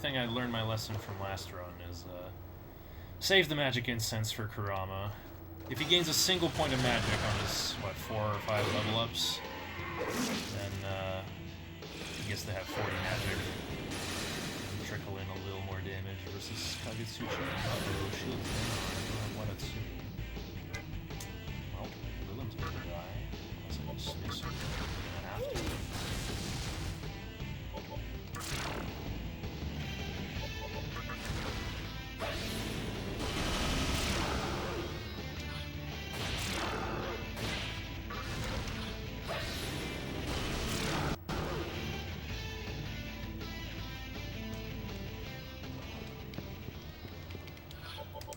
thing I learned my lesson from last run is save the magic incense for Kurama. If he gains a single point of magic on his, what, 4 or 5 level ups, then he gets to have 40 magic and trickle in a little more damage versus Kagetsuchi. Uh-oh, shield's down. What a tsuki. Well, Lilim's gonna die. Unless I just miss her. I'm gonna have to.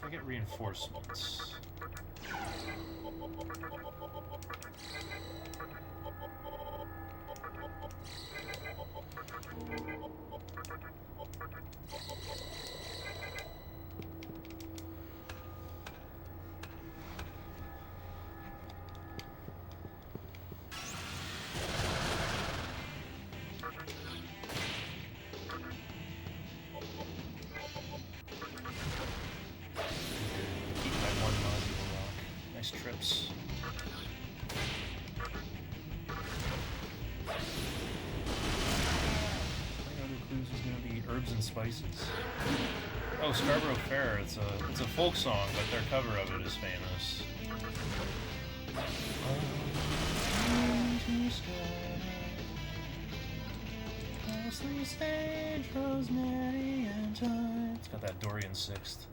I get reinforcements. Nice trips. Other clues is gonna be herbs and spices. Oh, Scarborough Fair. It's a folk song, but their cover of it is famous. Sage, rosemary, and thyme. It's got that Dorian sixth.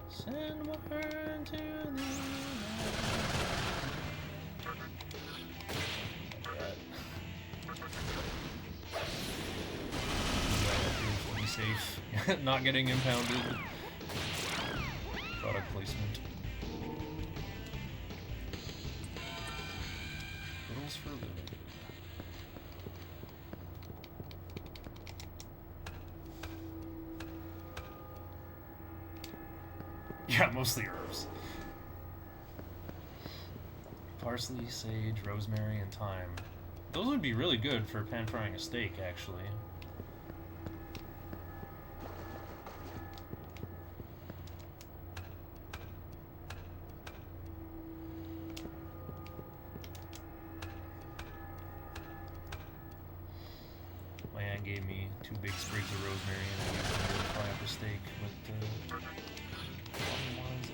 Send word to the be safe. Not getting impounded. Product placement. Riddles for living. Yeah, mostly herbs. Parsley, sage, rosemary, and thyme. Those would be really good for pan-frying a steak, actually. My aunt gave me 2 big sprigs of rosemary and I used them to fry up a steak, but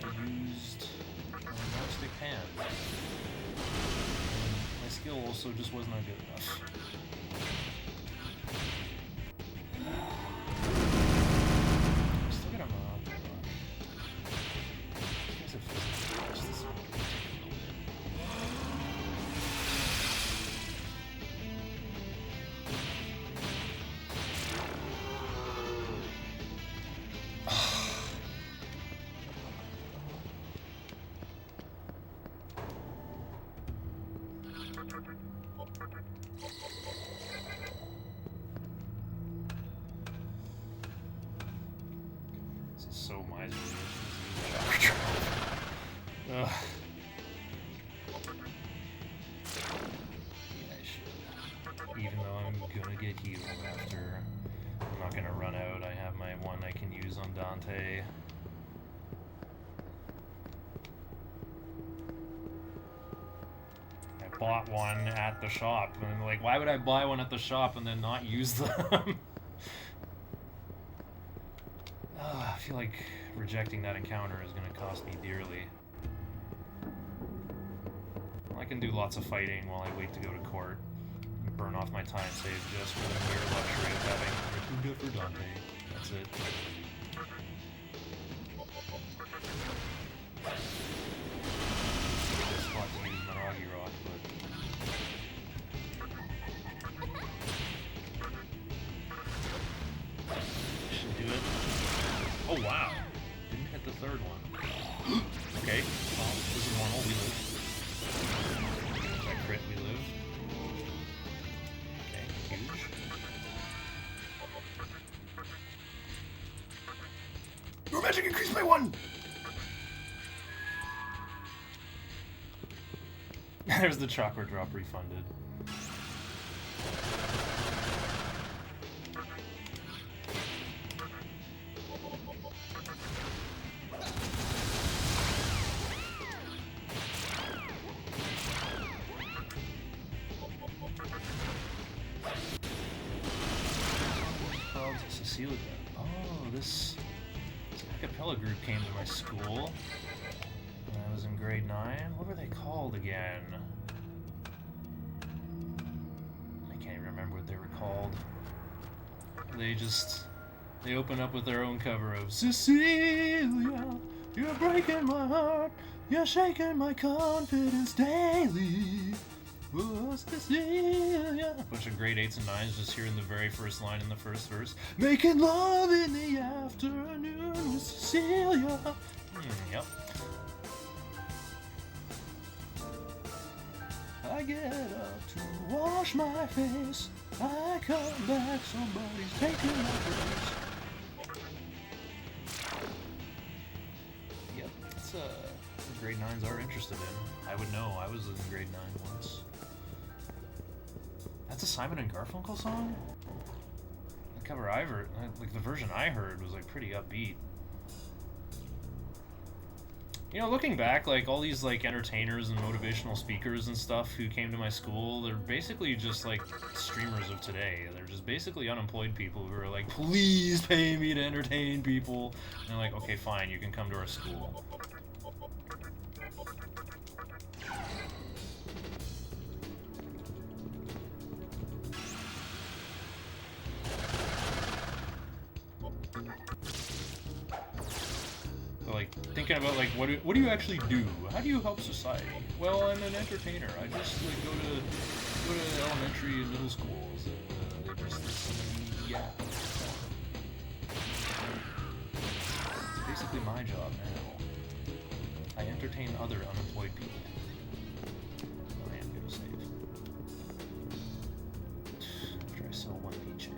I used a non-stick pan. My skill also just was not good enough. Still got a mob. These guys have physical force. This is what we take a little bit. This is so miserly. Ugh. Yeah, I should. Even though I'm gonna get healed after. I'm not gonna run out. I have my one I can use on Dante. I bought one at the shop. And like, why would I buy one at the shop and then not use them? I feel like rejecting that encounter is going to cost me dearly. I can do lots of fighting while I wait to go to court. And burn off my time save just for the mere luxury of having Who good for Dante. That's it. This spot to use Maragi Rock, but should do it. Oh wow! Didn't hit the third one. Okay, well, this is normal, we live. That crit, we live. Okay, huge. Your magic increased by 1! There's the chakra drop refunded. Cecilia. Oh, this a cappella group came to my school when I was in grade 9. What were they called again? I can't even remember what they were called. They open up with their own cover of Cecilia, you're breaking my heart, you're shaking my confidence daily. Oh, Cecilia. A bunch of grade 8s and 9s just hearing the very first line in the first verse. Making love in the afternoon with Cecilia. Yep. I get up to wash my face. I come back, somebody's taking my place. Yep, that's what grade 9s are interested in. I would know, I was in grade 9 once. That's a Simon and Garfunkel song? The cover I heard, like the version I heard was like pretty upbeat. You know, looking back, like all these like entertainers and motivational speakers and stuff who came to my school, they're basically just like streamers of today. They're just basically unemployed people who are like, please pay me to entertain people. And they're like, okay, fine, you can come to our school. Like thinking about like what do you actually do? How do you help society? Well, I'm an entertainer. I just like go to elementary and middle schools and they just listen to yeah. It's basically my job now. I entertain other unemployed people. I am gonna save. After I sell one peach.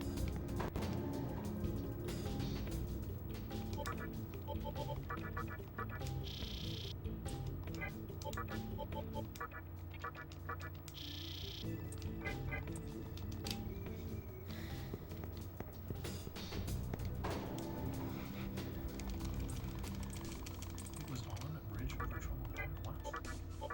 It was on a bridge over troubled water. What?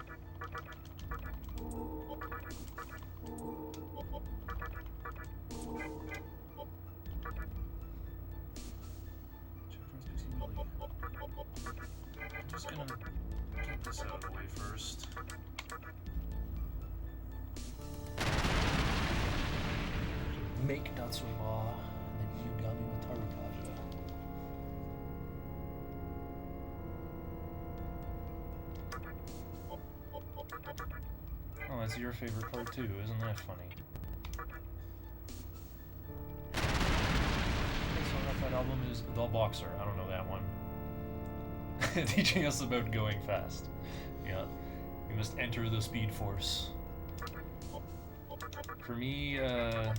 I'm just gonna get this out of the way first. Make Datsuba, and then Yugami with Tarukaja. Oh, that's your favorite part too, isn't that funny? The song off that album is The Boxer. I don't know that one. Teaching us about going fast. Yeah, we must enter the Speed Force. For me, oh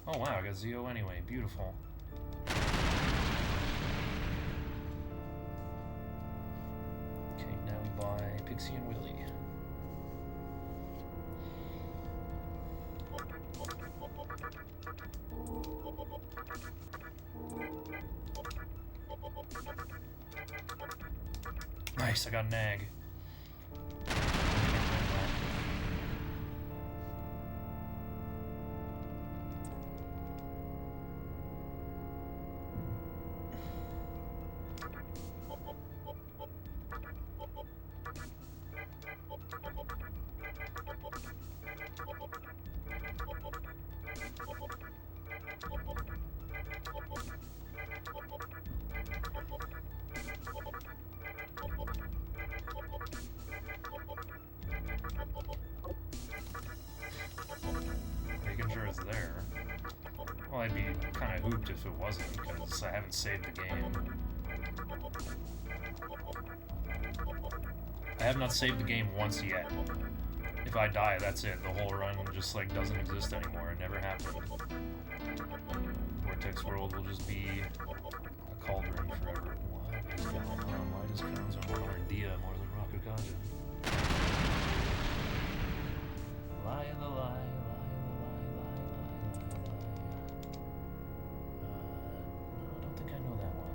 wow, I got Zio anyway. Beautiful. Okay, now we buy Pixie and Willie. Nice, I got Nag. Making sure it's there. Well, I'd be kind of hooped if it wasn't, because I haven't saved the game. I have not saved the game once yet. If I die, that's it. The whole run just like doesn't exist anymore. It never happened. Vortex World will just be a cauldron forever. What is going on? Why does Crowns on one Dia more than Rakukaja? Lie in the lie, lie in the lie, lie, lie, lie, lie. No, I don't think I know that one.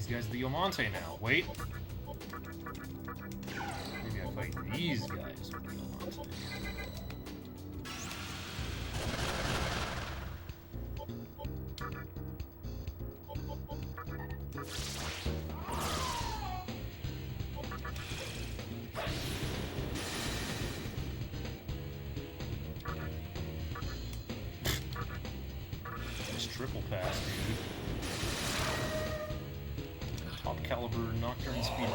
These guys are the Diamante now. Wait. Maybe I fight these guys with the Diamante. Triple pass, dude. Top caliber Nocturne speedrunning.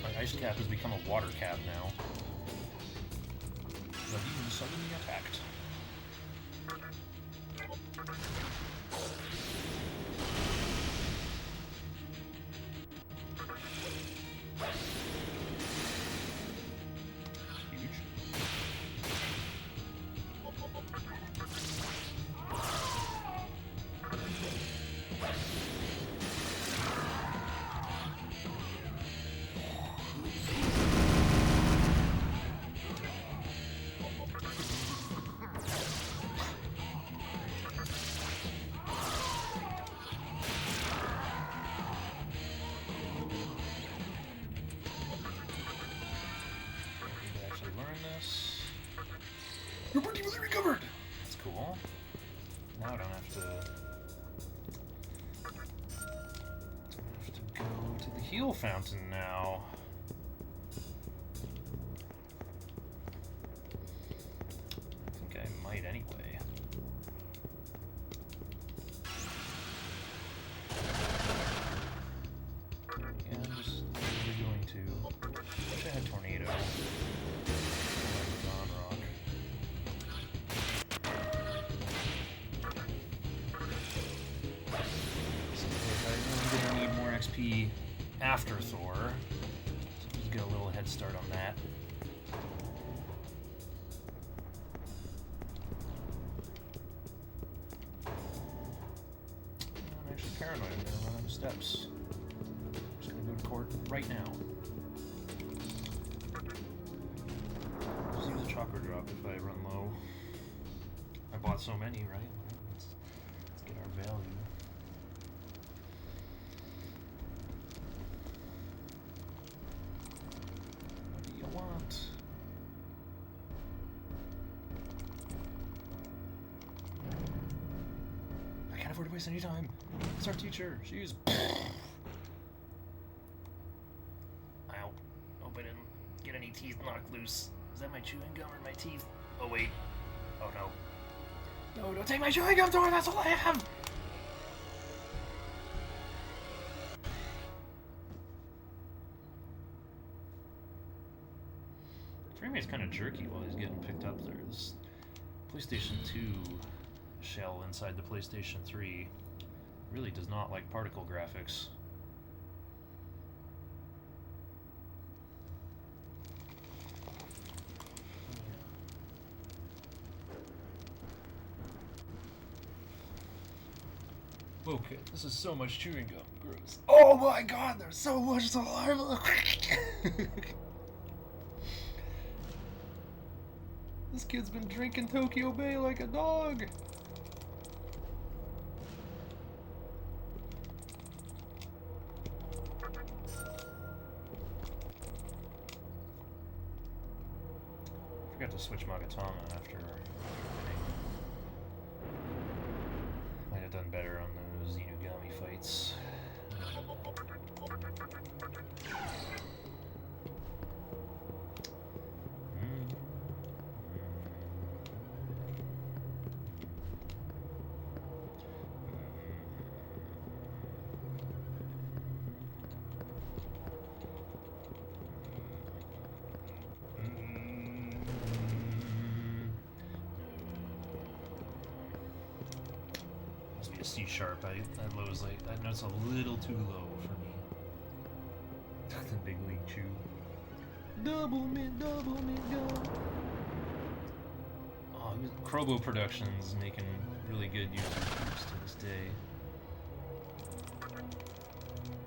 My ice cap has become a water cap now. But even suddenly attacked. Huge. Your body was recovered! That's cool. Now I don't have to go to the heal fountain now. I think I might anyway. Yeah, I'm just really going to. Wish I had tornado. XP after Thor, so just get a little head start on that. I'm actually paranoid. I'm gonna run out of steps. I'm just gonna go to court right now. Just use a chakra drop if I run low. I bought so many, right? Let's get our value. I can't afford to waste any time. It's our teacher. She's. I hope I didn't get any teeth knocked loose. Is that my chewing gum or my teeth? Oh wait. Oh no. No, don't take my chewing gum, Thor. That's all I have. Frame rate's kind of jerky while he's getting picked up there. This PlayStation 2 shell inside the PlayStation 3 really does not like particle graphics. Okay, this is so much chewing gum. Gross. Oh my god, there's so much saliva! This kid's been drinking Tokyo Bay like a dog! I forgot to switch Magatama after winning. Might have done better on those Inugami fights. C sharp. That low is like, I know it's a little too low for me. The big league chew. Double mid, go. Oh, Krobo Productions making really really good YouTubers to this day.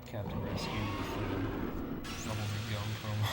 Captain Rescue with the double gum promo.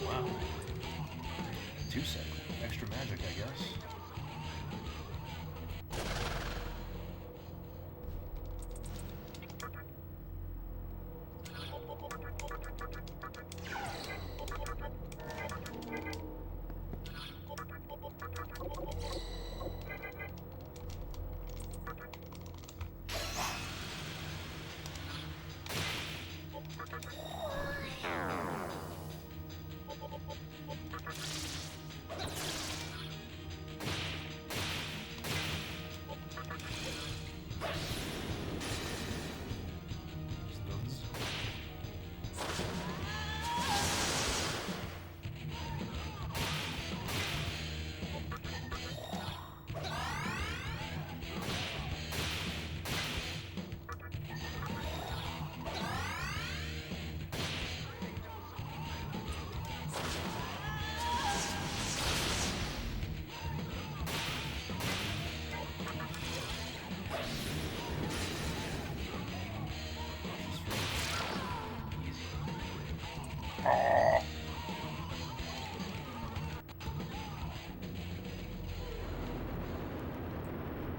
Wow. 2 sec. Extra magic, I guess.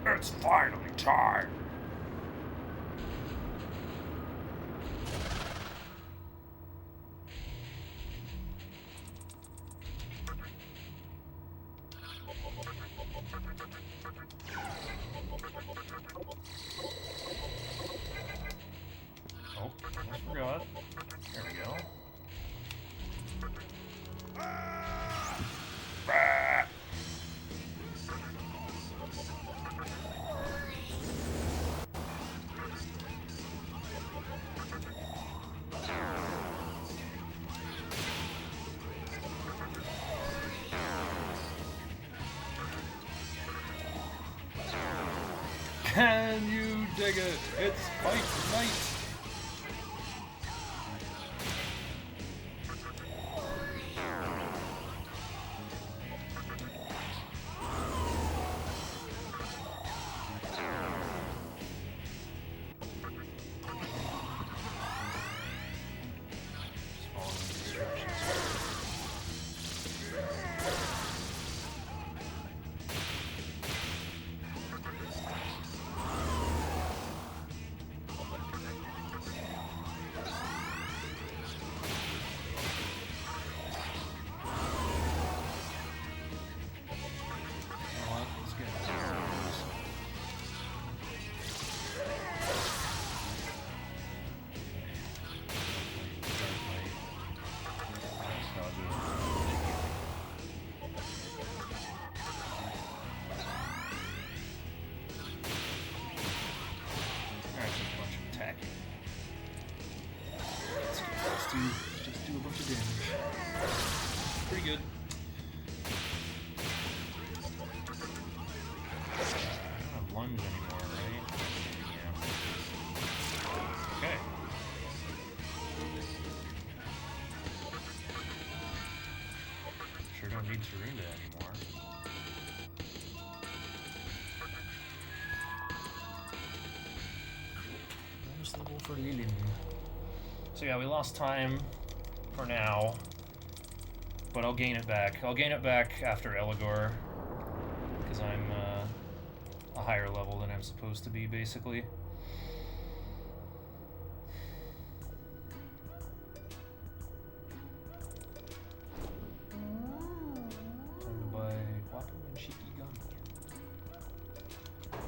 It's finally time! Oh, almost forgot. There we go. Can you dig it? It's fight night! Just following the instructions. Just do a bunch of damage. Pretty good. I don't have lunge anymore, right? Yeah. Okay. Sure don't need Sarunda anymore. Bonus level for Lilin. So yeah, we lost time for now, but I'll gain it back. I'll gain it back after Eligor, because I'm a higher level than I'm supposed to be, basically. Time to buy Wapu and Shikigami. If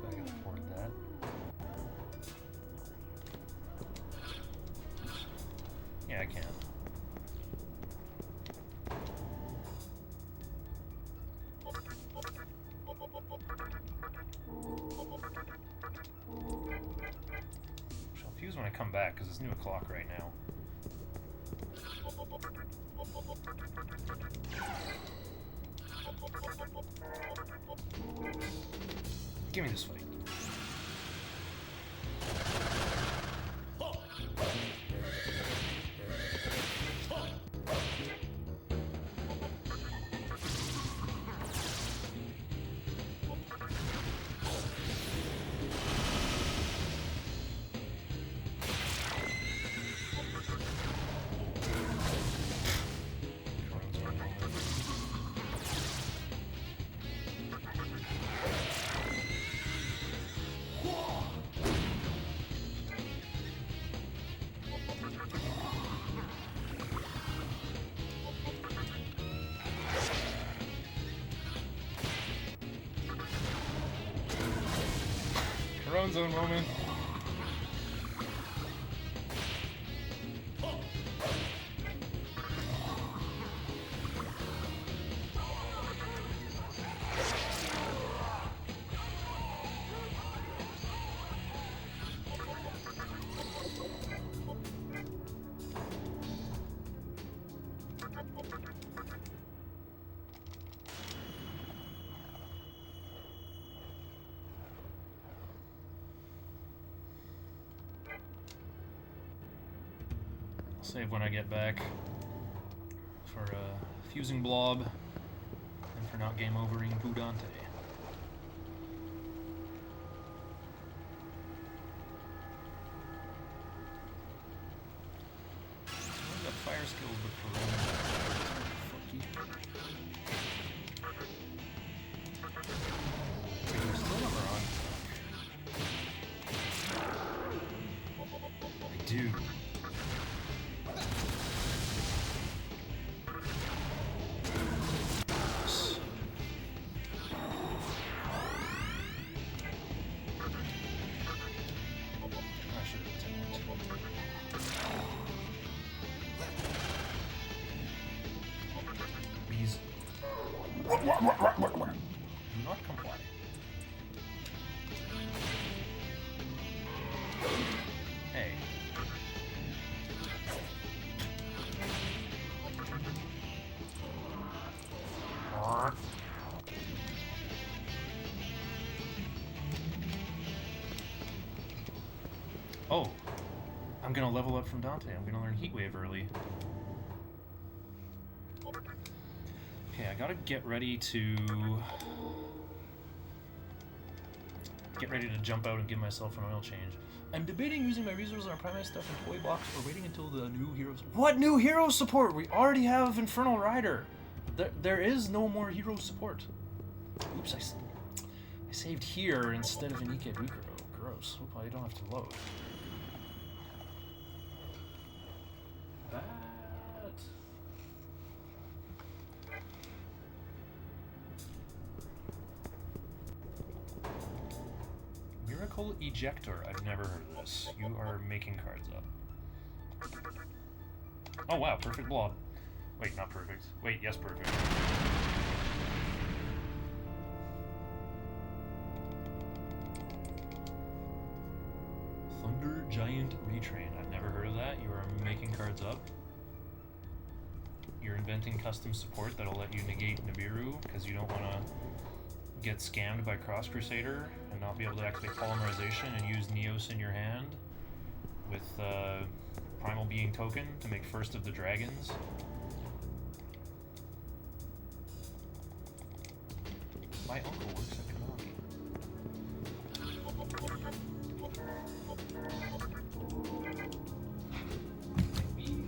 I can afford that. Yeah, I can. when I come back, because it's new o'clock right now. Give me this fight. Zone moment. Save when I get back for fusing blob and for not game overing Budante. I've got fire skills, but for I'm still never on. I do. Do not comply. Hey. Oh, I'm gonna level up from Dante. I'm gonna learn Heat Wave early. Okay, I gotta get ready to jump out and give myself an oil change. I'm debating using my resources on primary stuff and toy box or waiting until the new heroes. What new hero support? We already have Infernal Rider. There is no more hero support. Oops, I saved here instead of in Ikebukuro. Gross. Hope I don't have to load. Miracle Ejector. I've never heard of this. You are making cards up. Oh wow, perfect blob. Wait, not perfect. Wait, yes, perfect. Thunder Giant Retrain. I've never heard of that. You are making cards up. You're inventing custom support that'll let you negate Nibiru because you don't want to get scammed by Cross Crusader and not be able to activate Polymerization and use Neos in your hand with Primal Being token to make first of the dragons. My uncle works at Konami. Maybe.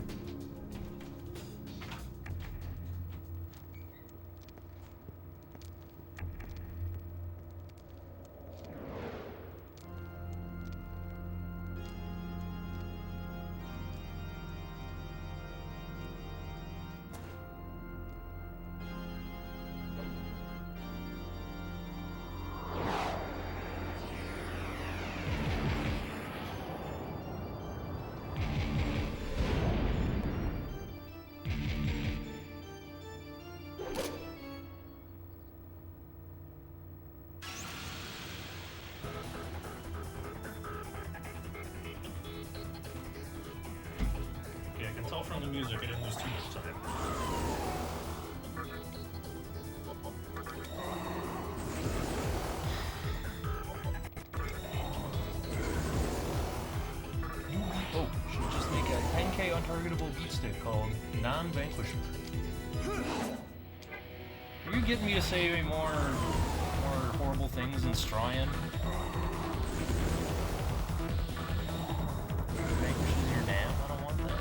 from the music, I didn't lose too much time. Oh, should just make a 10k untargetable beat stick called Non-Vanquishment. Are you getting me to say more horrible things than Strian? Vanquishes your dam? I don't want that.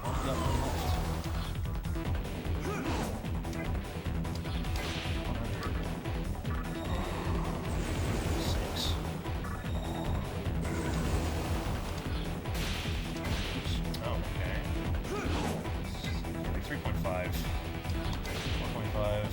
I've got one left. 6. Oh, okay. Like 3.5. 4.5.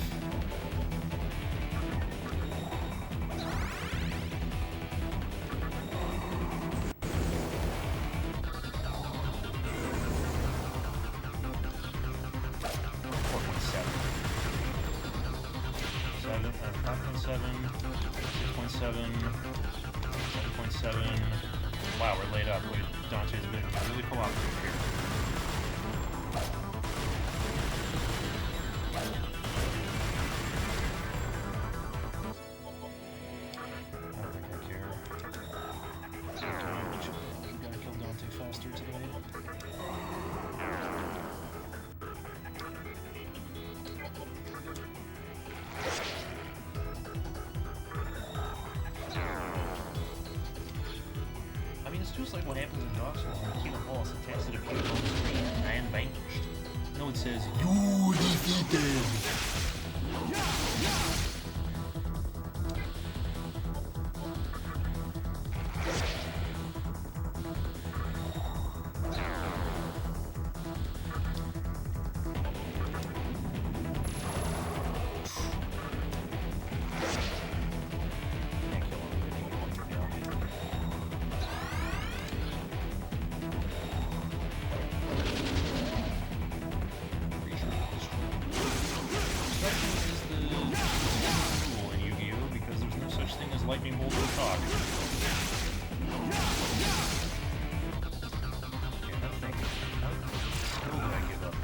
Seven, 5.7, 6.7, 7.7. Wow, we're laid up. Wait, Dante's been really cooperative here. I don't think I care. Okay, gotta kill Dante faster today. I mean, it's just like what happens in Dark Souls when you kill a boss. It takes it a few on the screen and vanquished. No, it says, "You defeated!" Can't kill him. Yeah. Destruction is the rule in Yu-Gi-Oh! Because there's no such thing as lightning bolt or shock. Okay, I'm thinking, what skill do I give up?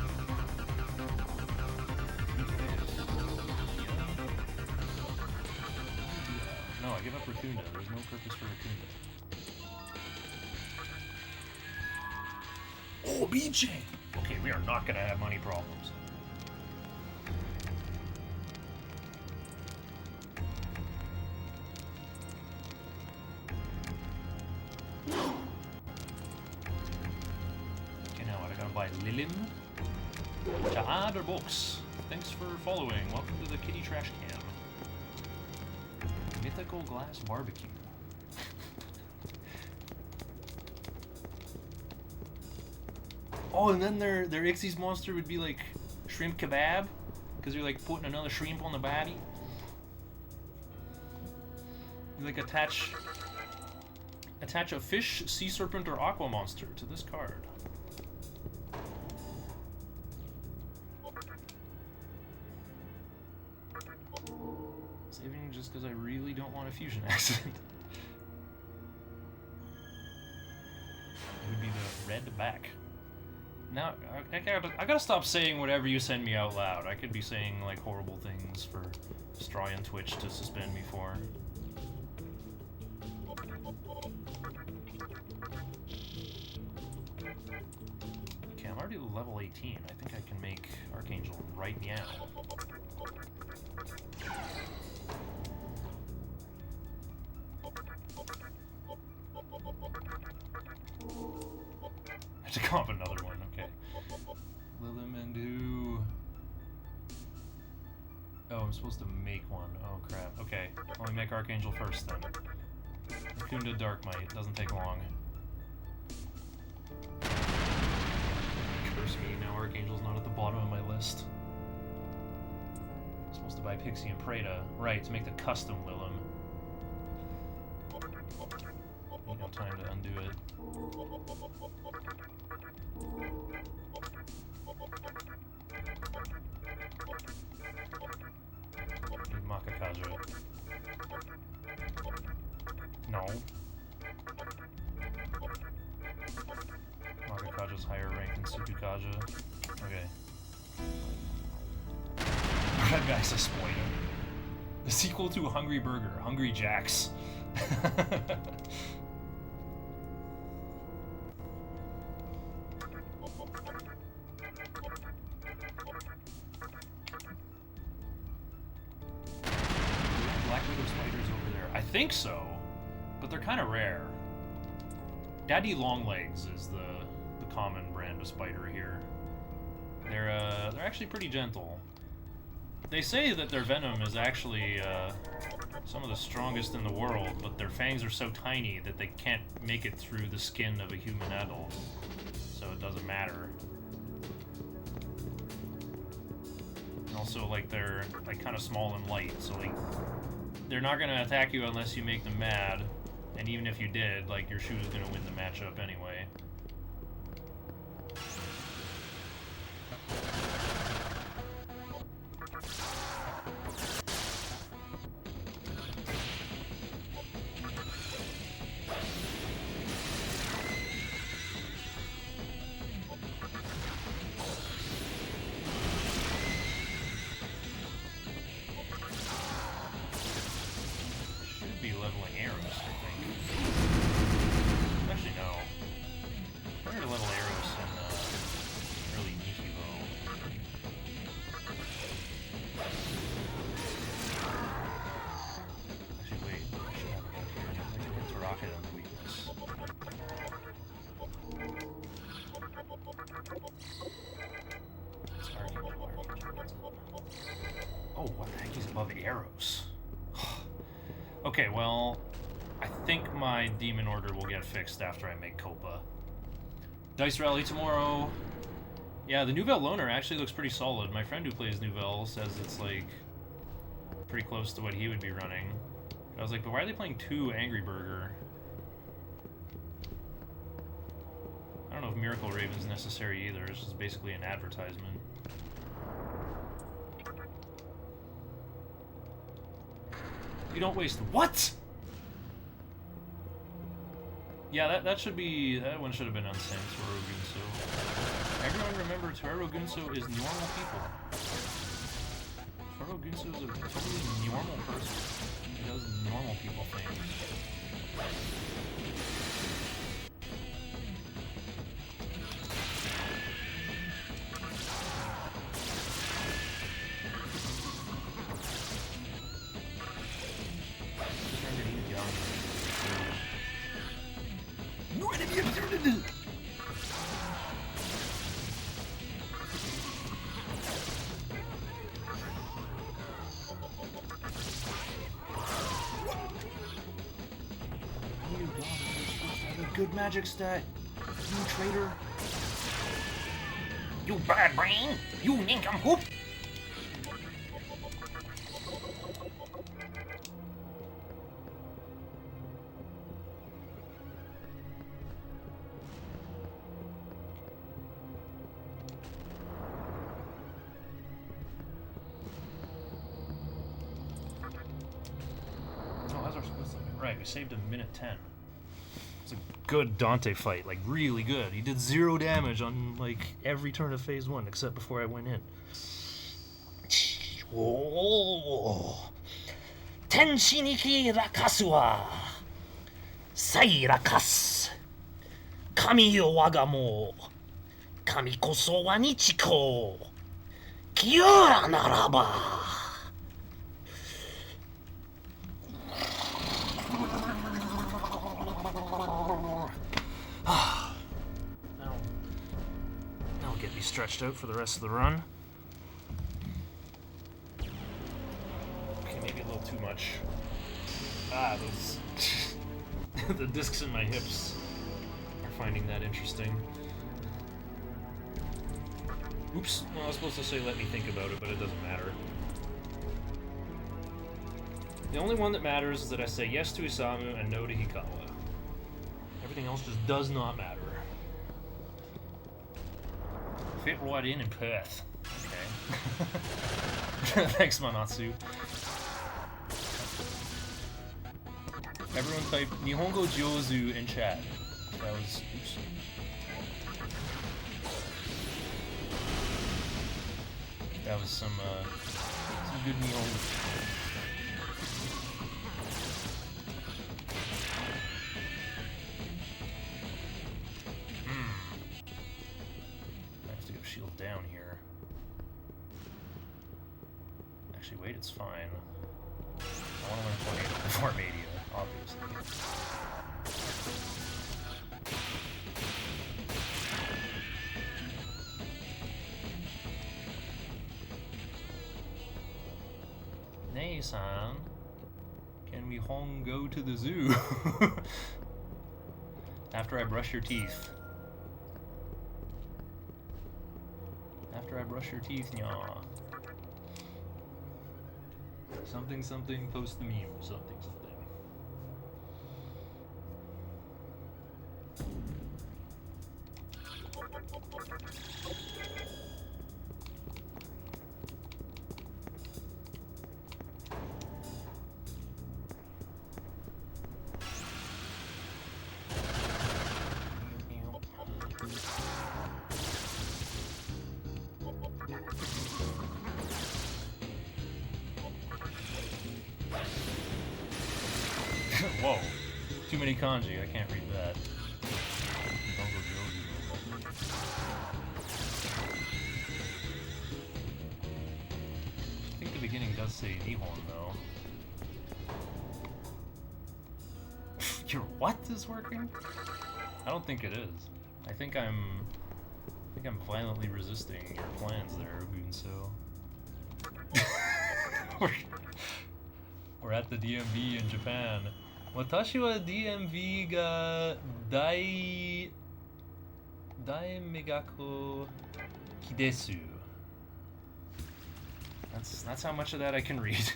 No, I give up Raccoonda. There's no purpose for Raccoonda. Oh, BJ! Okay, we are not gonna have money problems. Okay, now what? I gotta buy Lilim to add a box. Thanks for following. Welcome to the Kitty Trash Can. Mythical Glass Barbecue. Oh, and then their Ixie's monster would be like shrimp kebab, because you're like putting another shrimp on the body. You like attach a fish, sea serpent, or aqua monster to this card. Saving just because I really don't want a fusion accident. It would be the red back. Now, I gotta stop saying whatever you send me out loud. I could be saying, like, horrible things for Stry and Twitch to suspend me for. Okay, I'm already level 18. I think I can make Archangel right now. I have to comp another one, okay. Lilimandu. Oh, I'm supposed to make one. Oh crap. Okay. Let me make Archangel first then. Kunda Dark Might. Doesn't take long. Curse me, now Archangel's not at the bottom of my list. I'm supposed to buy Pixie and Preda. Right, to make the custom Lilim. Ain't no time to undo it. Need Makakaja. No. Makakaja's higher rank than Suzuka. Raja. Okay. That guy's a spoiler. The sequel to Hungry Burger, Hungry Jack's. Black Widow spiders over there. I think so, but they're kind of rare. Daddy Longlegs is the common brand of spider here. They're actually pretty gentle. They say that their venom is actually some of the strongest in the world, but their fangs are so tiny that they can't make it through the skin of a human adult, so it doesn't matter. And also, like, they're like kind of small and light, so like they're not gonna attack you unless you make them mad. And even if you did, like, your shoe is gonna win the matchup anyway. Should be leveling arrows, I think. Actually, no. Better to level arrows than early Nihibo. Actually, wait. I should have it up here. I can hit the rocket on the weakness. It's argument. Oh, what the heck? He's above arrows. Okay, well, I think my demon order will get fixed after I make Copa. Dice Rally tomorrow. Yeah, the Nouvelle Loner actually looks pretty solid. My friend who plays Nouvelle says it's, like, pretty close to what he would be running. I was like, but why are they playing 2 Angry Burger? I don't know if Miracle Raven's necessary either. It's just basically an advertisement. You don't waste what? Yeah, that should be, that one should have been unsynced, Toru Gunso. Everyone remember, Toru Gunso is normal people. Toru Gunso is a totally normal person. He does normal people things. What have you observed? Good magic stat, you traitor. You bad brain! You nincompoop! Oh, that's our split. Right, we saved a minute 10. It's a good Dante fight, like really good. He did 0 damage on like every turn of phase 1 except before I went in. Oh, Tenshi Niki rakasu wa sai rakasu. Kami yo waga mo. Kami koso wa nichiko. Kyura naraba. That'll get me stretched out for the rest of the run. Okay, maybe a little too much. Ah, those... the discs in my hips are finding that interesting. Oops, well, I was supposed to say let me think about it, but it doesn't matter. The only one that matters is that I say yes to Isamu and no to Hikawa. Everything else just does not matter. Fit right in Perth. Okay. Thanks, Manatsu. Everyone type Nihongo Jozu in chat. That was... Oops. That was some good meal. I have to go shield down here. Actually, wait, it's fine. I want to learn Tornado before Mania, obviously. Nay-san, can we home go to the zoo? After I brush your teeth. After I brush your teeth, nya. Something, something, post the meme. Something, something. Whoa, too many kanji, I can't read that. I think the beginning does say Nihon though. Your what is working? I don't think it is. I think I'm violently resisting your plans there, Gunso. We're at the DMV in Japan. Watashi wa DMV ga daimegako hidesu. That's how much of that I can read.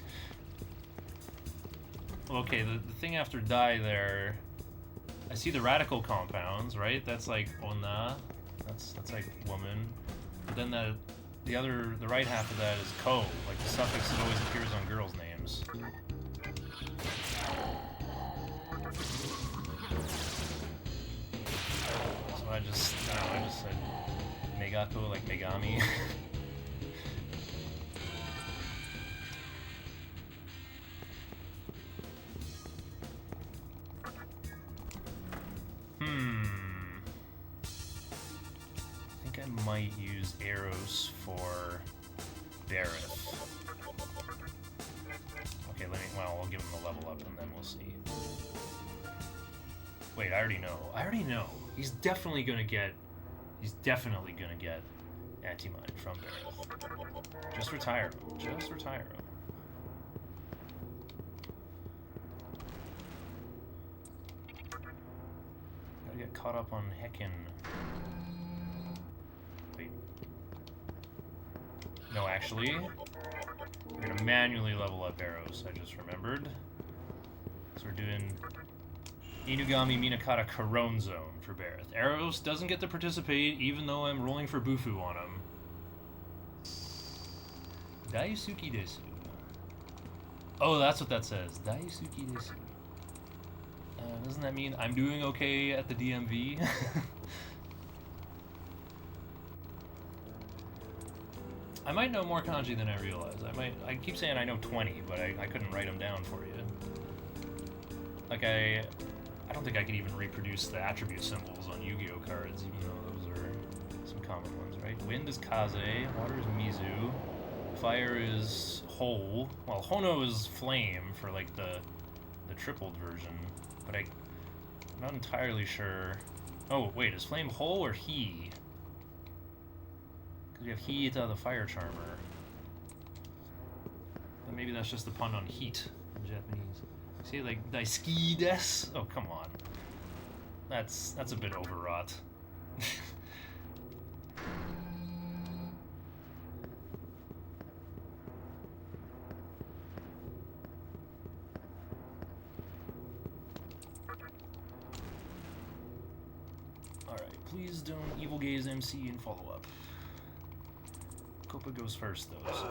Okay, the thing after dai there, I see the radical compounds, right? That's like onna, that's like woman. But then the right half of that is ko, like the suffix that always appears on girls' names. So I just said Megako, like Megami. I think I might use arrows for Bareth. Okay, I'll give him a level up and then we'll see. Wait, I already know. He's definitely gonna get Anti-Mind from Bareth. Just retire him. Gotta get caught up on heckin'. Wait. No, actually, we're gonna manually level up arrows, I just remembered. So we're doing Inugami Minakata Corone Zone for Bareth. Arrows doesn't get to participate, even though I'm rolling for Bufu on him. Daisuki desu. Oh, that's what that says. Daisuki desu. Doesn't that mean I'm doing okay at the DMV? I might know more kanji than I realize. I keep saying I know 20, but I couldn't write them down for you. Like I don't think I could even reproduce the attribute symbols on Yu-Gi-Oh cards, even though those are some common ones, right? Wind is Kaze, water is Mizu, fire is Hole. Well, Hono is Flame for like the tripled version, but I'm not entirely sure. Oh, wait, is Flame Hole or He? Because we have Hiita, the Fire Charmer. But maybe that's just a pun on heat in Japanese. See, like, Daisuki desu? Oh, come on. That's a bit overwrought. Alright, please don't Evil Gaze MC and follow up. Copa goes first, though, so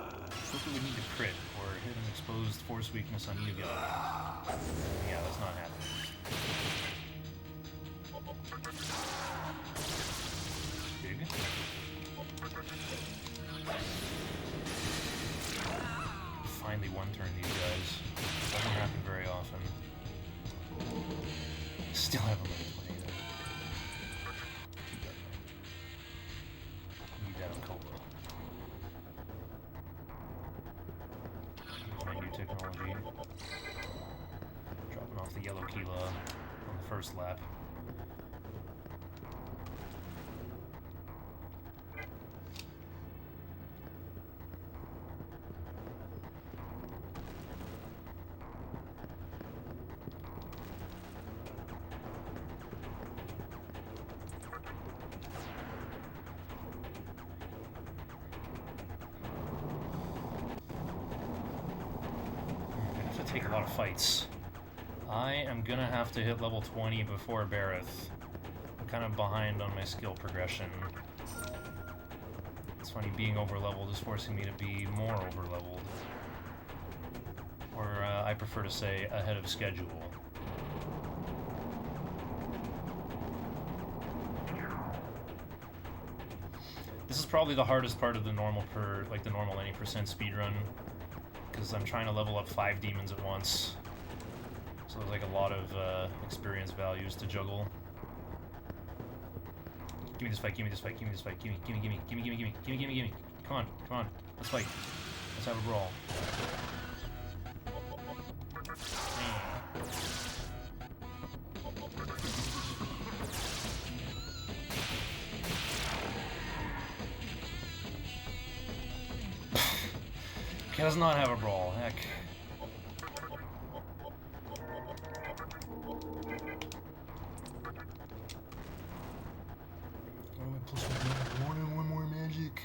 Copa would need to crit or hit an exposed force weakness on Yuga. Yeah, that's not happening. Big. Still have a level 20 though. Need that on Cobra. Here's my new technology. Dropping off the yellow Kila on the first lap. Take a lot of fights. I am gonna have to hit level 20 before Bareth. I'm kind of behind on my skill progression. It's funny, being overleveled is forcing me to be more overleveled. Or I prefer to say ahead of schedule. This is probably the hardest part of the normal the normal any percent speedrun. Because I'm trying to level up 5 demons at once. So there's like a lot of experience values to juggle. Give me this fight, give me this fight, give me this fight, give me, give me, give me, give me, give me, give me, give me, give me, give me. Come on, come on, let's fight. Let's have a brawl. Does not have a brawl, heck. One more magic.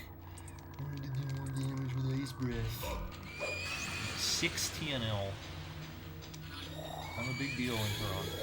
I'm gonna do more damage with Ice Breath. 6 TNL. I'm a big deal in Toronto.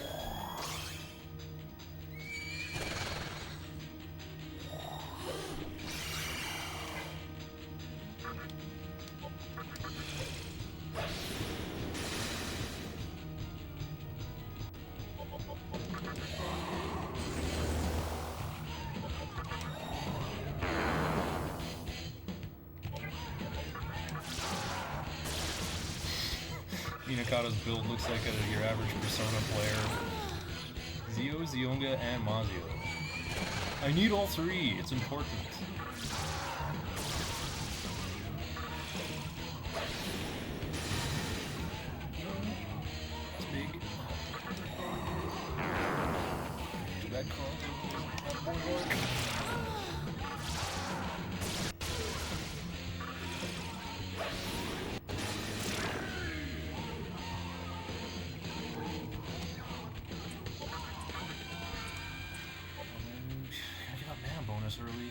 Minakata's build looks like your average Persona player. Zio, Zionga, and Mazio. I need all 3, it's important. That's big. Do that content. Early.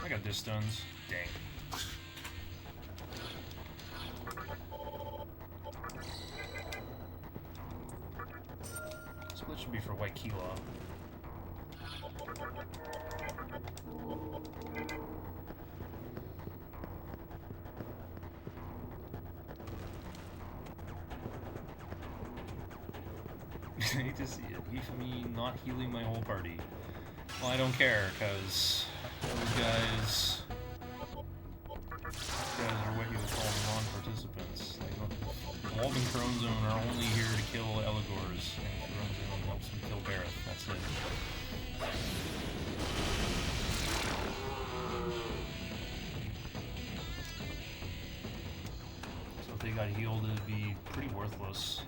I got this stuns. Dang. Split should be for White Kila. I hate to see it. Me not healing my whole party. Well, I don't care, because those guys are what you would call non-participants. Like, Walden Crone Zone are only here to kill Eligors, and Crone Zone helps them kill Bareth. That's it. So if they got healed, it'd be pretty worthless.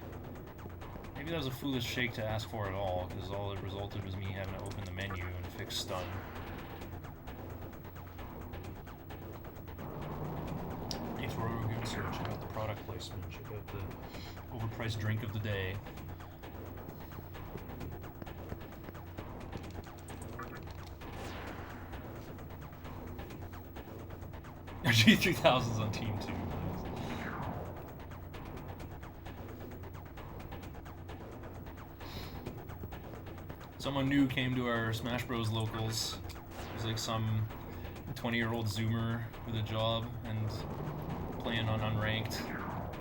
Maybe that was a foolish shake to ask for at all, because all it resulted was me having to open the menu and fix stun. Thanks for a good search. Check out the product placement. Check out the overpriced drink of the day. G3000's on Team 2. Someone new came to our Smash Bros. Locals. It was like some 20-year-old Zoomer with a job and playing on Unranked.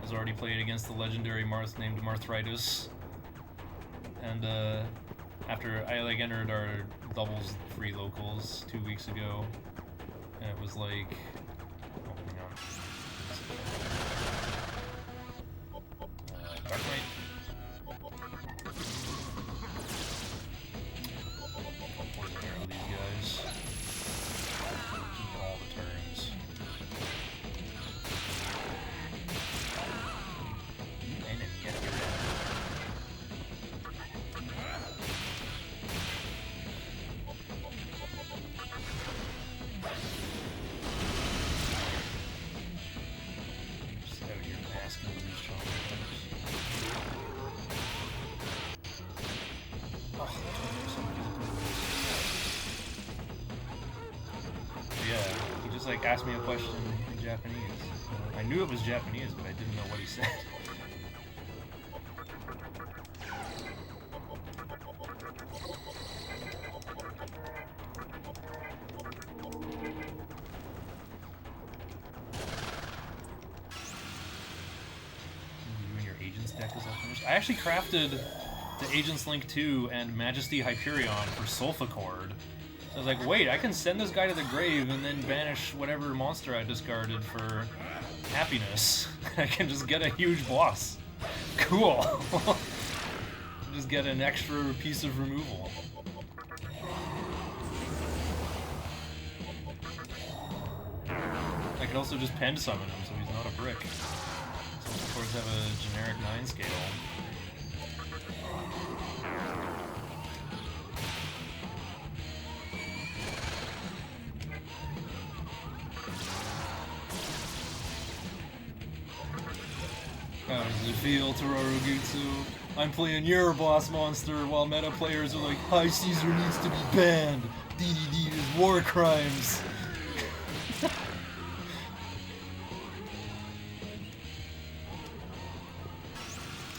Has already played against the legendary Marth named Marthritis. And after I entered our doubles free locals 2 weeks ago, and it was like, oh, hang on. Dark Knight. asked me a question in Japanese. I knew it was Japanese, but I didn't know what he said. You and your Agents deck is all finished. I actually crafted the Agents Link 2 and Majesty Hyperion for Sulfacord. So I was like, wait, I can send this guy to the grave and then banish whatever monster I discarded for happiness. I can just get a huge boss. Cool. Just get an extra piece of removal. I could also just pen summon him so he's not a brick. So of course have a generic 9 scale. How does it feel, Tororogutsu? I'm playing your boss monster while meta players are like, High Caesar needs to be banned. DDD is war crimes.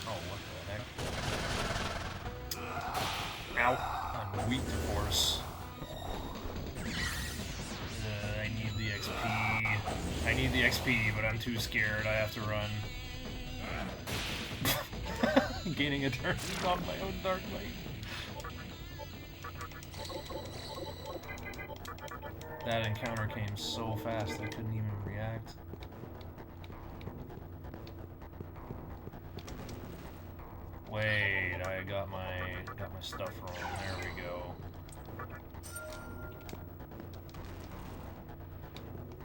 Oh, what the heck? Ow. I'm weak to force. I need the XP. I need the XP, but I'm too scared. I have to run. Gaining eternity off my own Dark Knight. That encounter came so fast I couldn't even react. Wait, I got my stuff wrong. There we go.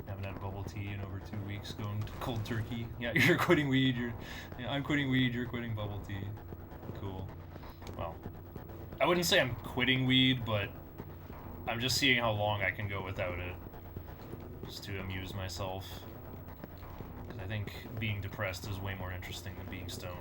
Haven't had bubble tea in over 2 weeks, going to cold turkey. Yeah, you're quitting weed, I'm quitting weed, you're quitting bubble tea. Cool. Well, I wouldn't say I'm quitting weed, but I'm just seeing how long I can go without it. Just to amuse myself. Because I think being depressed is way more interesting than being stoned.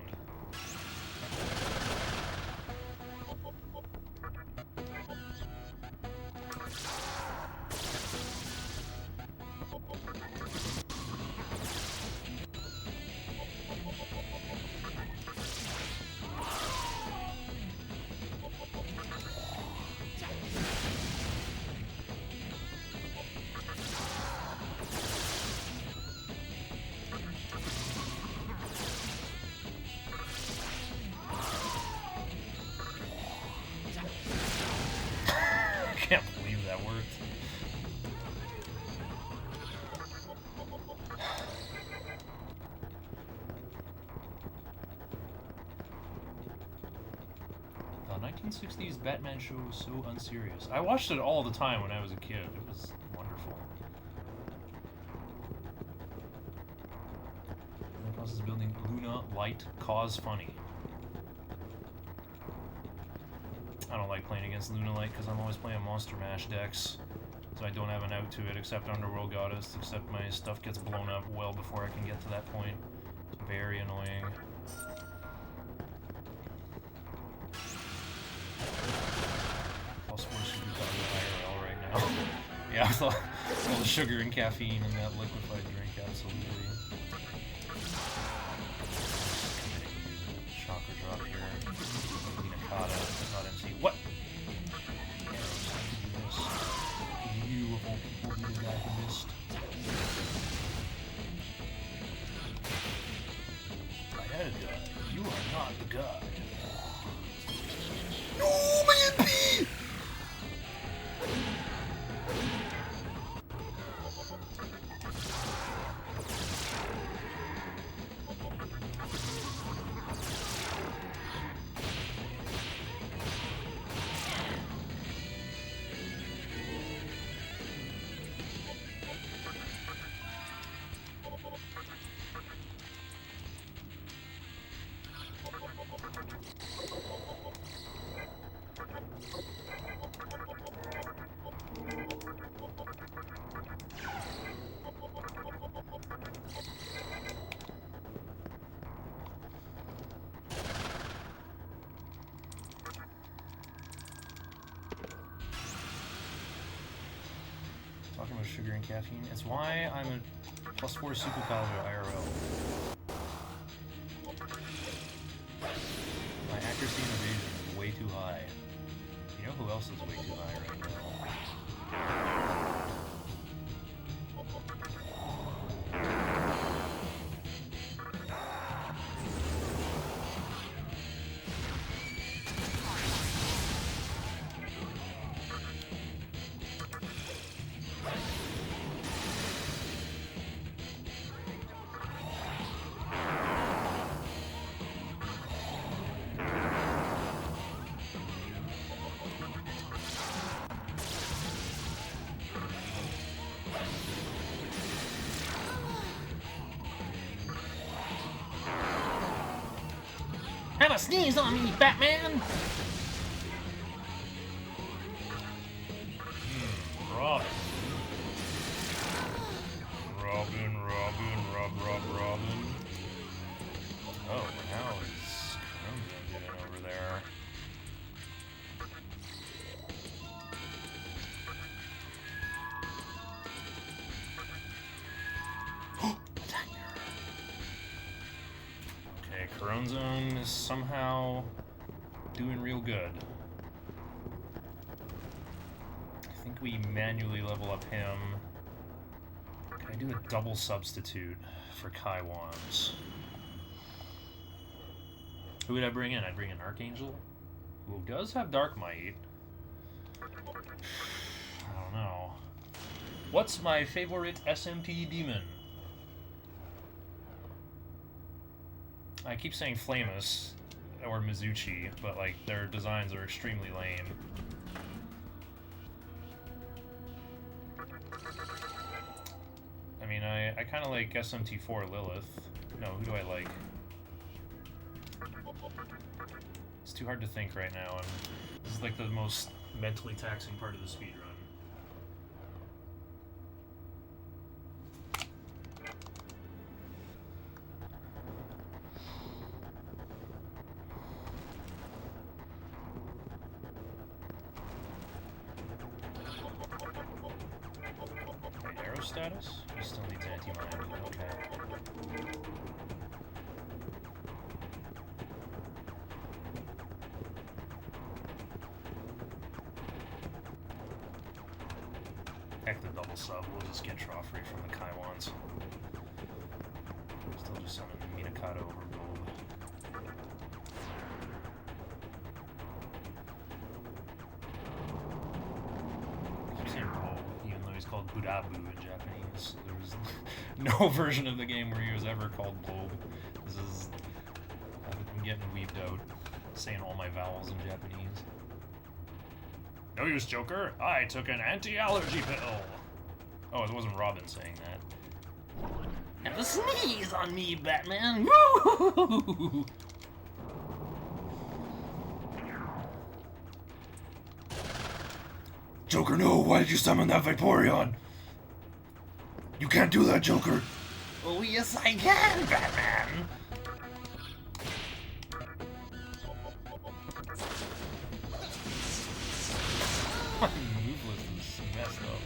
Can't believe that worked. The 1960s Batman show was so unserious. I watched it all the time when I was a kid. It was wonderful. In the process of building Luna Light Cause Funny. I don't like playing against Lunalight because I'm always playing Monster Mash decks, so I don't have an out to it except Underworld Goddess, except my stuff gets blown up well before I can get to that point. It's very annoying. Plus 4 IRL right now. Yeah, with all the sugar and caffeine in that liquefied drink, absolutely. Chakra drop here. Nakata, not MC. What? You of all people be the guy who missed. I had a guy. You are not the guy. No, my MP! sugar and caffeine. It's why I'm a +4 superpowder IRL. My accuracy and evasion is way too high. You know who else is way too high right now? Have a sneeze on me, Batman! Robin. Robin. Oh, how is Chromosome doing over there? Okay, Chromosome is somehow doing real good. I think we manually level up him. Can I do a double substitute for Kaiwans? Who would I bring in? I'd bring in Archangel, who does have Dark Might. I don't know. What's my favorite SMT demon? I keep saying Flamus or Mizuchi, but like their designs are extremely lame. I mean, I kind of like SMT4 Lilith. No, who do I like? It's too hard to think right now, and this is like the most mentally taxing part of the speedrun. Okay, arrow status? He still needs anti-mind. Okay. Heck the double sub, we'll just get Trophy from the Kaiwans. Still just summon Minakato over Gold. I keep saying Gold, even though he's called Budabu in Japanese, so there's no version of the game where he was ever called Blob. This is... I'm getting weaved out, saying all my vowels in Japanese. No use, Joker. I took an anti-allergy pill. Oh, it wasn't Robin saying that. Have a sneeze on me, Batman! Woo! Joker, no! Why did you summon that Vaporeon? You can't do that, Joker! Oh, yes, I can, Batman! My move list is messed up.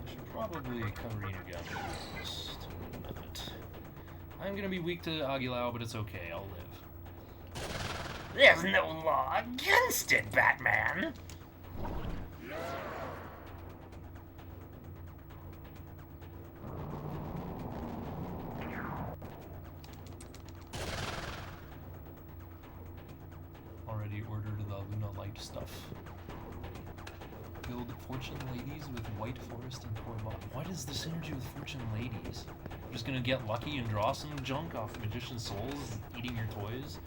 Should probably cover Inugami first. I'm gonna be weak to Agilao, but it's okay, I'll live. There's no law against it, Batman! Already ordered the Luna Light stuff. Build Fortune Ladies with White Forest and Toybot. What is the synergy with Fortune Ladies? You're just gonna get lucky and draw some junk off Magician Souls, eating your toys?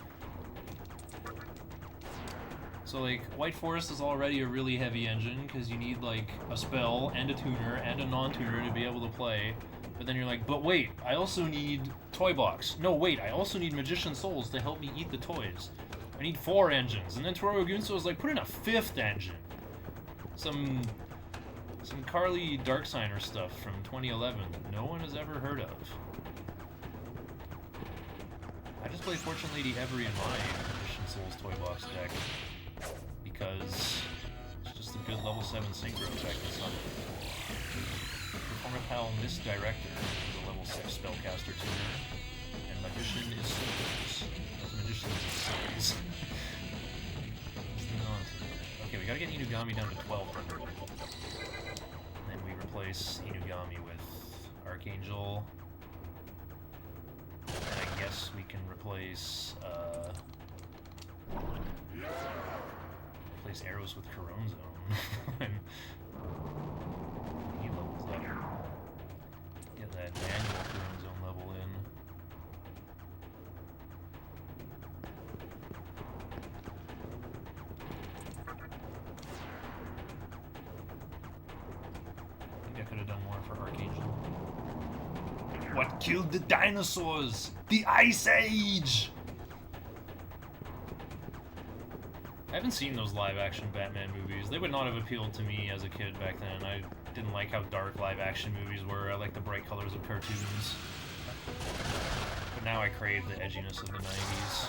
So like, White Forest is already a really heavy engine, because you need like a spell, and a tuner, and a non-tuner to be able to play. But then you're like, but wait, I also need Toy Box. No, wait, I also need Magician Souls to help me eat the toys. I need 4 engines. And then Toro Gunso was like, put in a 5th engine. Some Some Carly Darksigner stuff from 2011 that no one has ever heard of. I just play Fortune Lady Every in my Mission Souls Toy Box deck because it's just a good level 7 synchro deck in Summon. Performapal Misdirector is a level 6 spellcaster tuner, and Magician is Souls. That's Magician is Souls. Okay, we gotta get Inugami down to 1200. And then we replace Inugami with Archangel. And I guess we can replace Arrows with Corone Zone. And he levels up. Get that manual Corone Zone level in. I think I could have done more for Archangel. What killed the dinosaurs? The Ice Age! I haven't seen those live-action Batman movies. They would not have appealed to me as a kid back then. I didn't like how dark live-action movies were. I like the bright colors of cartoons. But now I crave the edginess of the 90s.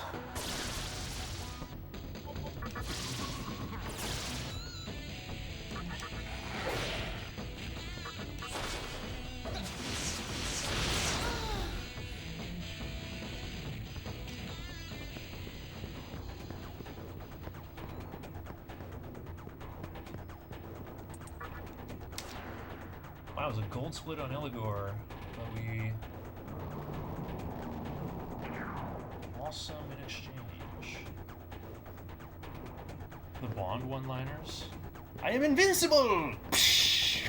Wow, it was a gold split on Eligor, but we lost some in exchange. The Bond one-liners. I am invincible! Psh!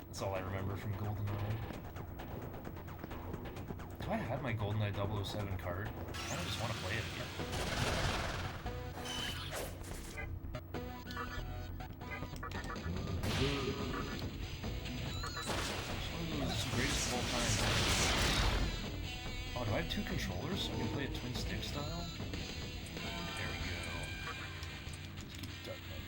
That's all I remember from GoldenEye. Do I have my GoldenEye 007 card? I kinda just want to play it again. Oh, do I have two controllers so I can play it twin stick style? There we go. Let's keep Dark Knight.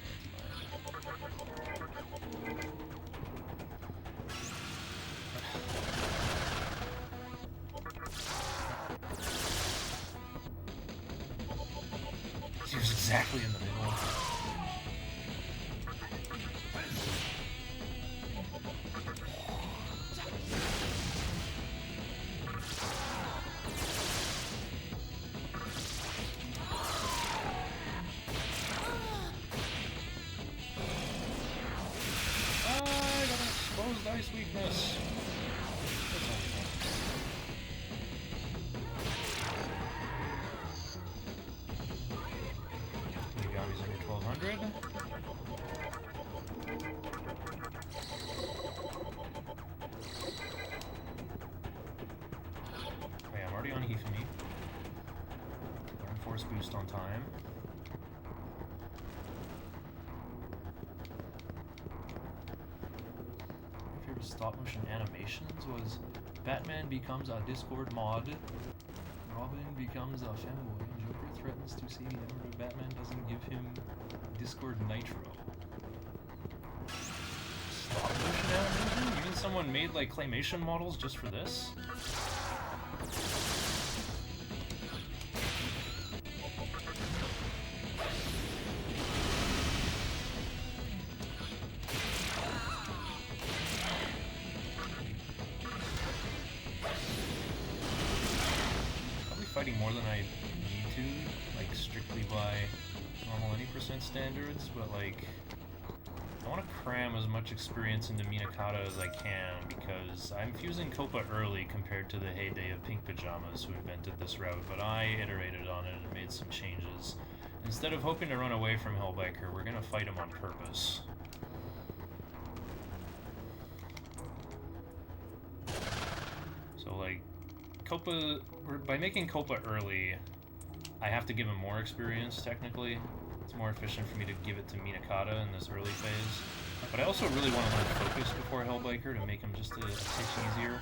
He was exactly in the middle. Dice weakness. Inugami's under 1200. Okay, I'm already on Hifumi. Learn Force Boost on time. Stop-motion animations was Batman becomes a Discord mod, Robin becomes a fanboy, and Joker threatens to save him, but Batman doesn't give him Discord Nitro. Stop-motion animation? You mean someone made, like, claymation models just for this? Fighting more than I need to, like strictly by normal any % standards, but like I want to cram as much experience into Minakata as I can because I'm fusing Copa early compared to the heyday of Pink Pajamas who invented this route, but I iterated on it and made some changes. Instead of hoping to run away from Hellbiker, we're gonna fight him on purpose. So like Copa, by making Copa early, I have to give him more experience, technically. It's more efficient for me to give it to Minakata in this early phase. But I also really want to learn Focus before Hellbiker to make him just a titch easier.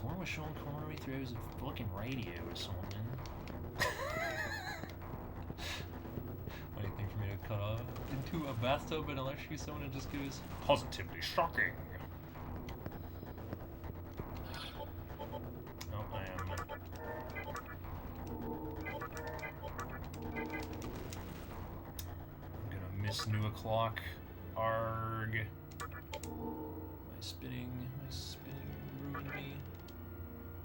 There's one with Sean Connery through a fucking radio or something. Anything for me to cut off into a bathtub and electrocute someone and just goes positively shocking. Oh, I am. I'm gonna miss New O'Clock. Arg. My spinning ruined me.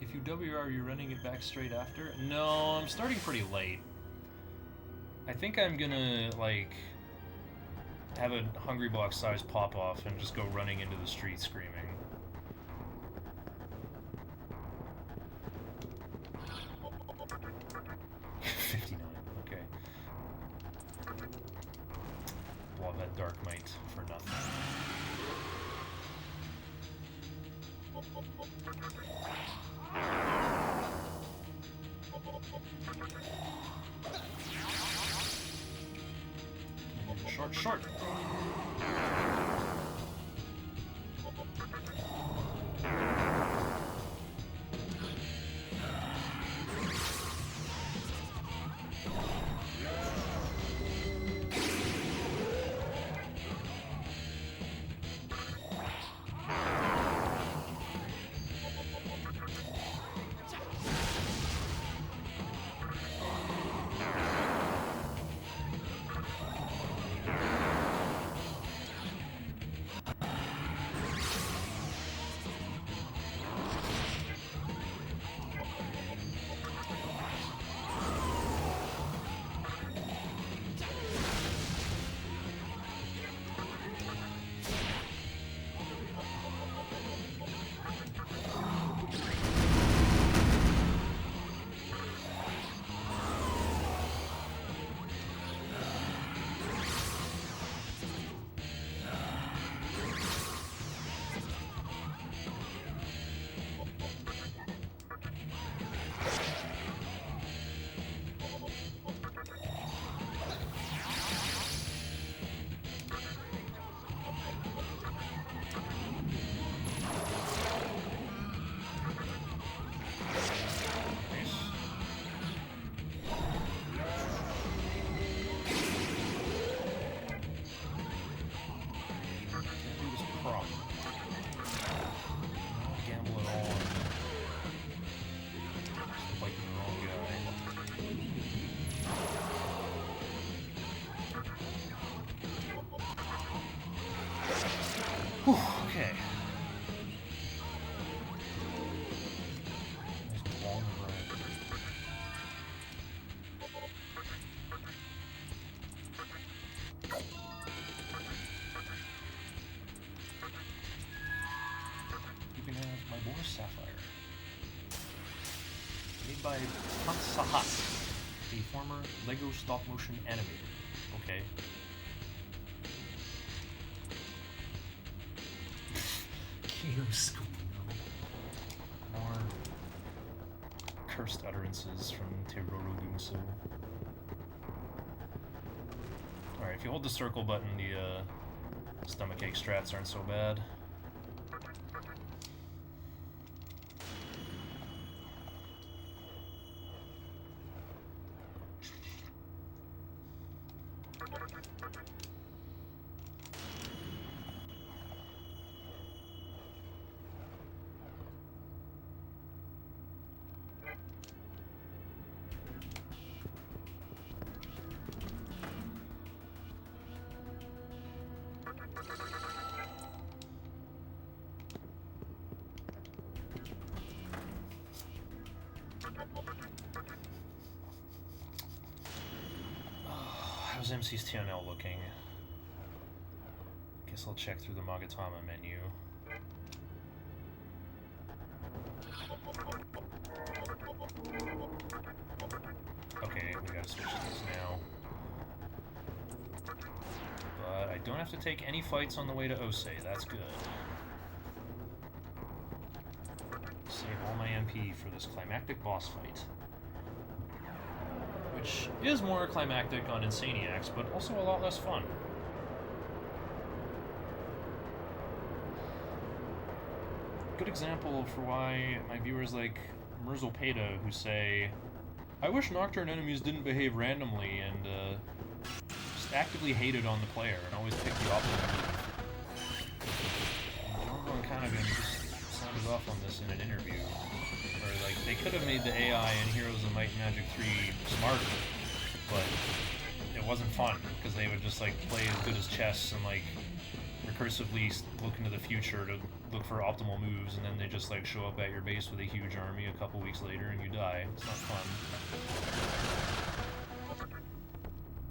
If you WR, you're running it back straight after? No, I'm starting pretty late. I think I'm gonna, like, have a Hungry Block size pop off and just go running into the street screaming. Okay. Blow that Dark Might for nothing. Short! Whew, okay. Nice long ride. You can have my Boris Sapphire. Made by Sahat, a former LEGO stop-motion animator. Okay. More cursed utterances from Teroro Gunso. Alright, if you hold the circle button, the stomachache strats aren't so bad. How's MC's TNL looking? Guess I'll check through the Magatama menu. Okay, we gotta switch these now. But I don't have to take any fights on the way to Ose, that's good. Save all my MP for this climactic boss fight. Which is more climactic on Insaniacs, but also a lot less fun. good example for why my viewers like Merzel Peta, who say, I wish Nocturne enemies didn't behave randomly and just actively hated on the player and always picked the opposite move. John Canavan just sounded off on this in an interview. Or like, they could have made the AI in Heroes of Might and Magic 3 smarter, but it wasn't fun, because they would just like play as good as chess and like recursively look into the future to look for optimal moves, and then they just like show up at your base with a huge army a couple weeks later and you die. It's not fun.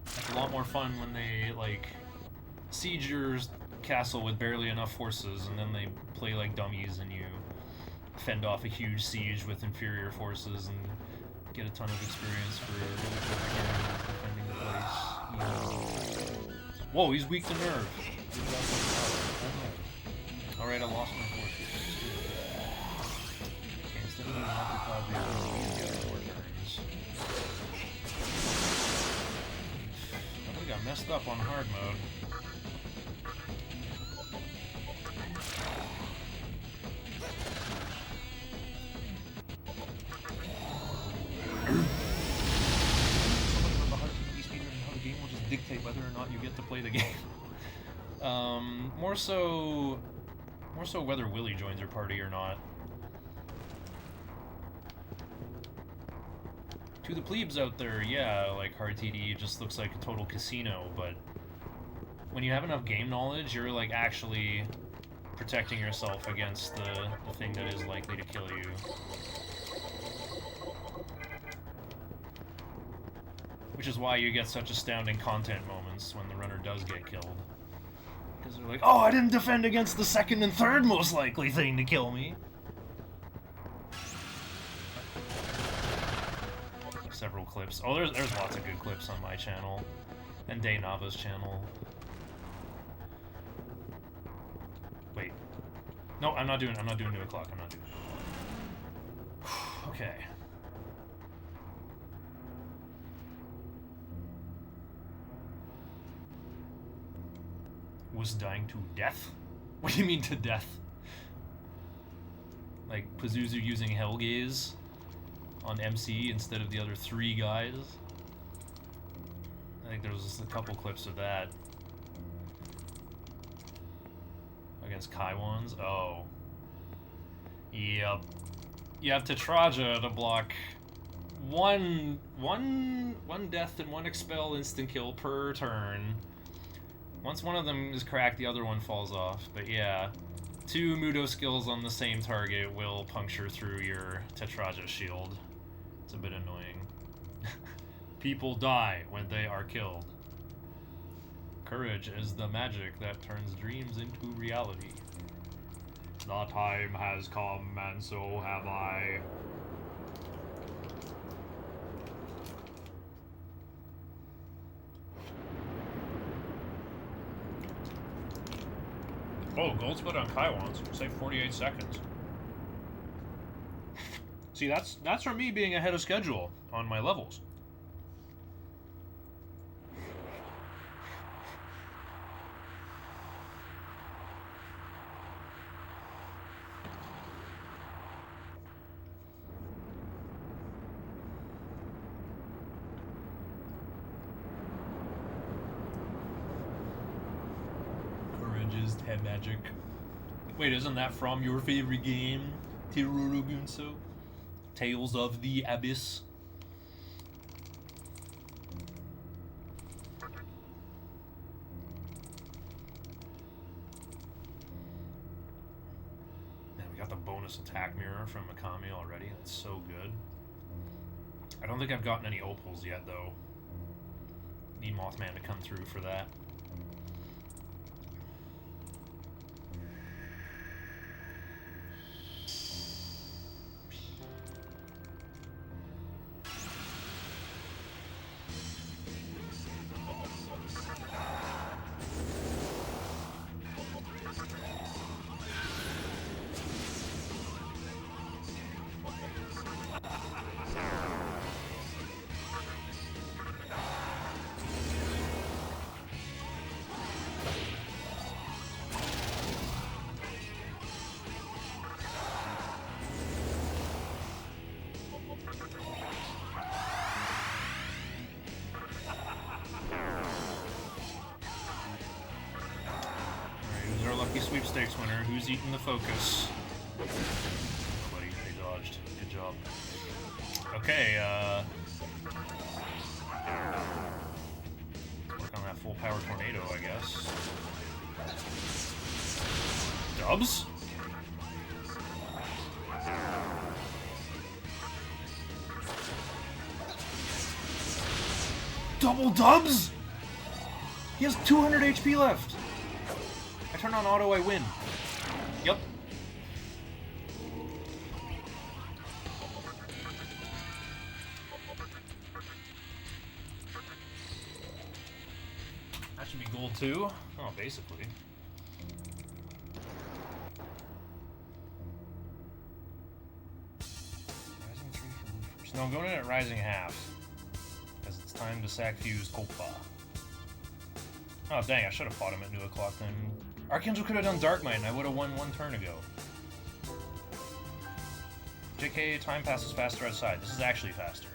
It's a lot more fun when they like siege your castle with barely enough forces, and then they play like dummies and you fend off a huge siege with inferior forces and get a ton of experience for defending the place. Whoa, he's weak to nerve. Alright, I lost my forces. Okay, instead of doing Alpha Cosby, more turns. I really got messed up on hard mode. Dictate whether or not you get to play the game. More so whether Willie joins your party or not. To the plebes out there, yeah, like hard TD just looks like a total casino, but when you have enough game knowledge, you're like actually protecting yourself against the thing that is likely to kill you. Which is why you get such astounding content moments when the runner does get killed. Because they're like, oh, I didn't defend against the second and third most likely thing to kill me. Several clips. Oh, there's lots of good clips on my channel. And Day Nava's channel. Wait. No, I'm not doing 2 o'clock. I'm not doing okay. Was dying to death? What do you mean to death? Like Pazuzu using Hellgaze on MC instead of the other 3 guys? I think there was a couple clips of that. Against Kaiwans? Oh. Yep. You have Tetraja to block one death and 1 expel instant kill per turn. Once one of them is cracked, the other one falls off. But yeah, 2 Mudo skills on the same target will puncture through your Tetraja shield. It's a bit annoying. People die when they are killed. Courage is the magic that turns dreams into reality. The time has come, and so have I. Oh, gold split on Kaiwans. Save 48 seconds. See, that's from me being ahead of schedule on my levels. Magic. Wait, isn't that from your favorite game, Tiroro Gunso? Tales of the Abyss? Man, we got the bonus attack mirror from Mikami already. That's so good. I don't think I've gotten any opals yet, though. Need Mothman to come through for that. stakes winner. Who's eating the focus? Nobody. They dodged. Good job. Okay, let's work on that full power tornado, I guess. Dubs? Double dubs? He has 200 HP left. I turn on auto, I win. Yep. That should be gold too. Oh, basically. Rising 3 for first. No, I'm going in at rising half. Because it's time to sack fuse Kolpa. Oh, dang, I should have fought him at New O'Clock then. Archangel could have done Dark Might and I would have won one turn ago. JK, time passes faster outside. This is actually faster.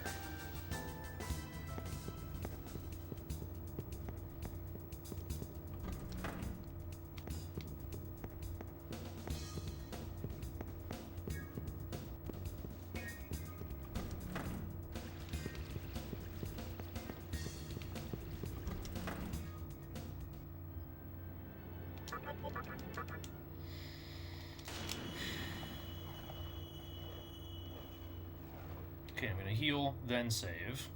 Okay, I'm gonna heal, then save.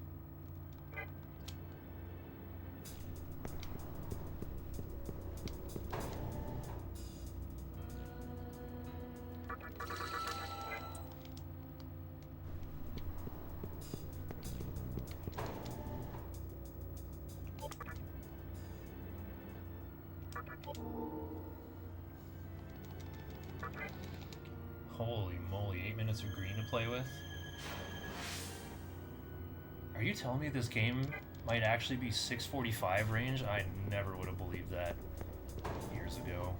Holy moly, 8 minutes of green to play with? Are you telling me this game might actually be 645 range? I never would have believed that years ago.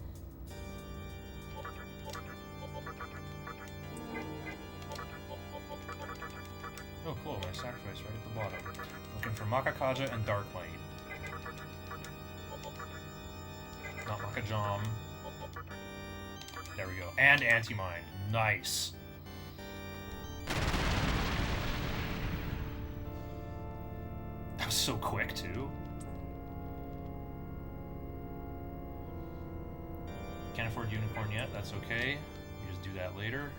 Oh cool, my sacrifice right at the bottom. Looking for Makakaja and Dark Might. Not Makajam. There we go. And Anti-Mind. Nice. That was so quick, too. Can't afford Unicorn yet. That's okay. We just do that later.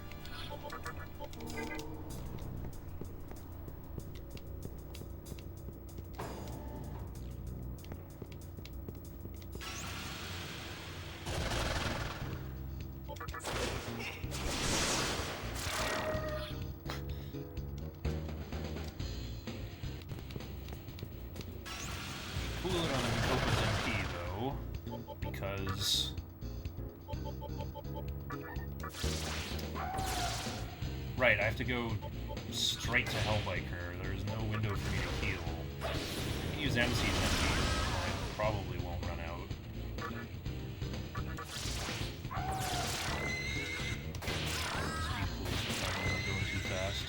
Cool it on the Copa's MP, though, because... Right, I have to go straight to Hellbiker. There's no window for me to heal. I can use MC's MP. I probably won't run out. Speed pools, I'm going too fast.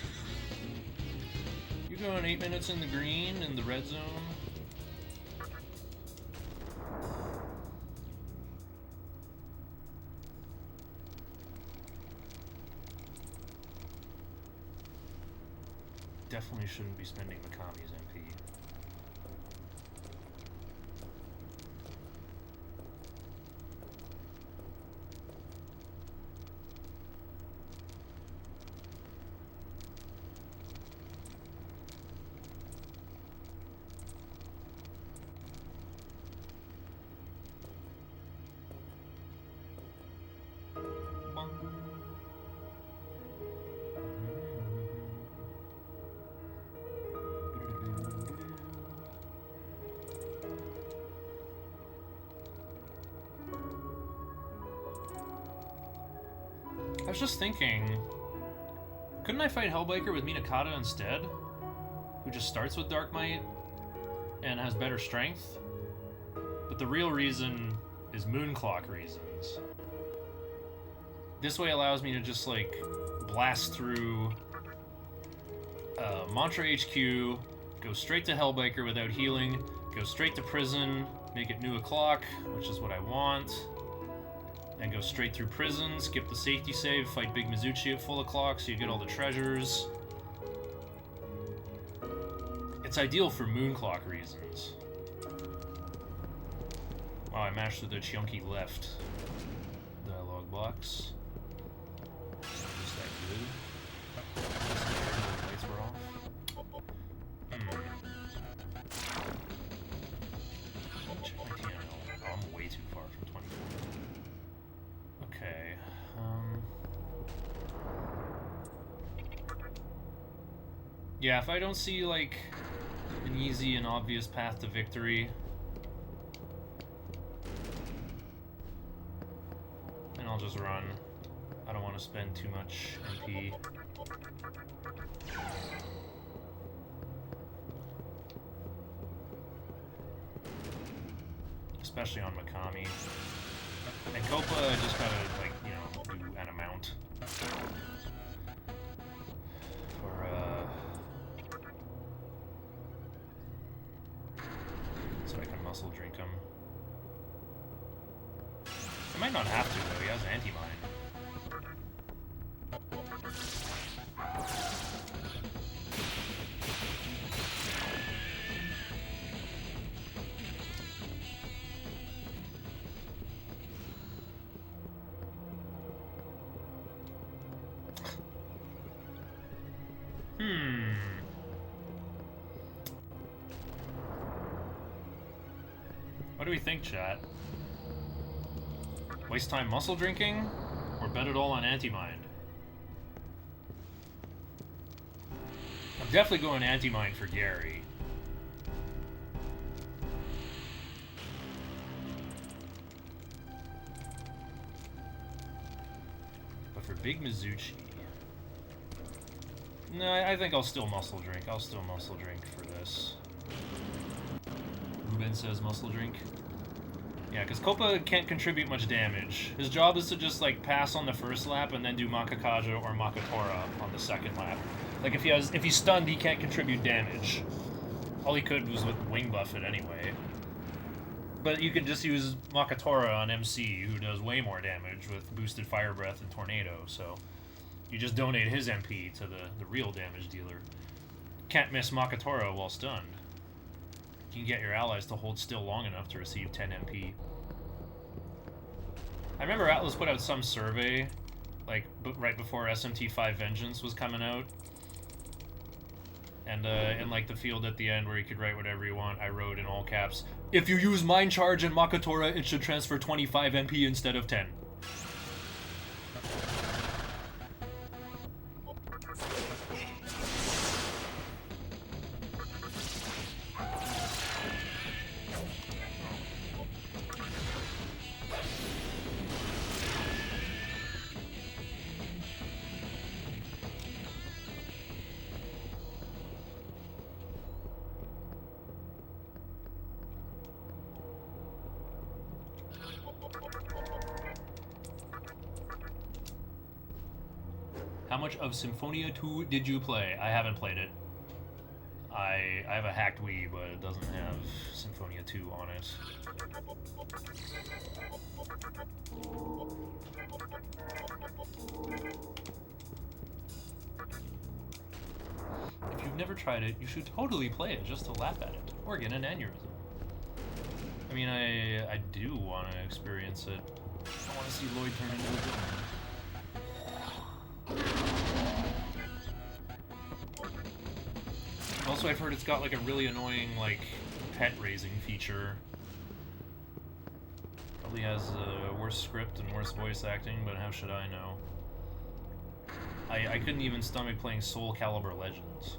You're going 8 minutes in the green in the red zone. Definitely shouldn't be spending Mikami's MP. I was just thinking, couldn't I fight Hellbiker with Minakata instead? Who just starts with Dark Might and has better strength? But the real reason is Moonclock reasons. This way allows me to just, like, blast through Mantra HQ, go straight to Hellbiker without healing, go straight to prison, make it New O'Clock, which is what I want. and go straight through prison, skip the safety save, fight Big Mizuchi at full o'clock so you get all the treasures. It's ideal for moon clock reasons. Wow, I mashed through the chunky left dialogue box. Is that good? The lights were off. Check my TML. Oh, I'm way too far from 24. Okay. Yeah, if I don't see, like, an easy and obvious path to victory, then I'll just run. I don't want to spend too much MP. Especially on Mikami. And Copa, I just gotta, like, you know, do an amount. So I can muscle drink him. I might not have to, though. He has anti-mine. What do we think, chat? Waste time muscle drinking? Or bet it all on anti-mind? I'm definitely going anti-mind for Gary. But for Big Mizuchi... No, I think I'll still muscle drink. I'll still muscle drink for this. Ruben says muscle drink. Yeah, because Copa can't contribute much damage. His job is to just, like, pass on the first lap and then do Makakaja or Makatora on the second lap. Like, if he's stunned, he can't contribute damage. All he could was with Wing Buffet anyway. But you can just use Makatora on MC, who does way more damage with boosted Fire Breath and Tornado, so you just donate his MP to the real damage dealer. Can't miss Makatora while stunned. You can get your allies to hold still long enough to receive 10 MP. I remember Atlas put out some survey, like, right before SMT 5 Vengeance was coming out. And in, like, the field at the end where you could write whatever you want, I wrote in all caps, "If you use Mind Charge and Makatora, it should transfer 25 MP instead of 10. How much of Symphonia 2 did you play? I haven't played it. I have a hacked Wii, but it doesn't have Symphonia 2 on it. If you've never tried it, you should totally play it just to laugh at it, or get an aneurysm. I mean, I do want to experience it. I want to see Lloyd turn into a villain. Also, I've heard it's got, like, a really annoying, like, pet-raising feature. Probably has a worse script and worse voice acting, but how should I know? I couldn't even stomach playing Soul Calibur Legends.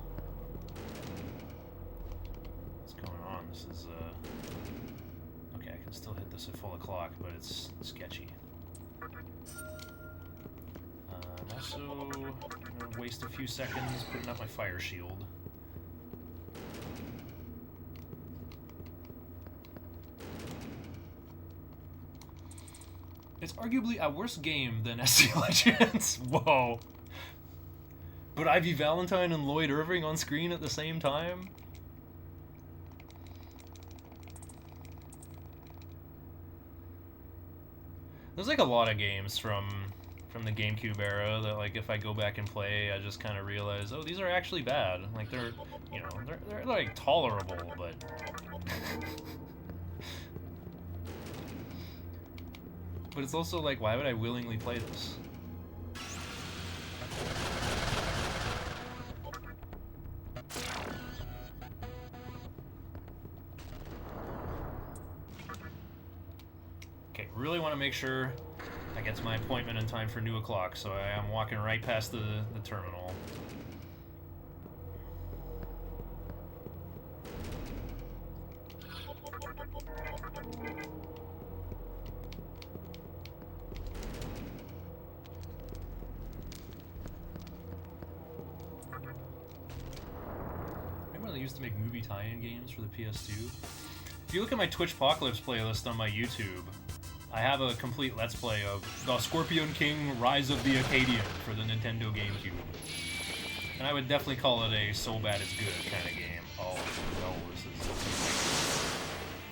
What's going on? This is, okay, I can still hit this at full o'clock, but it's sketchy. I'm also gonna waste a few seconds putting up my fire shield. It's arguably a worse game than SC Legends. Whoa. But Ivy Valentine and Lloyd Irving on screen at the same time? There's like a lot of games from the GameCube era that like if I go back and play, I just kind of realize, oh, these are actually bad. Like they're, you know, they're like tolerable, but but it's also like, why would I willingly play this? Okay, really want to make sure I get to my appointment in time for New O'Clock, so I am walking right past the terminal. Remember they used to make movie tie-in games for the PS2? If you look at my Twitchpocalypse playlist on my YouTube, I have a complete Let's Play of the Scorpion King Rise of the Acadian for the Nintendo GameCube. And I would definitely call it a so bad it's good kind of game. Oh no, this is...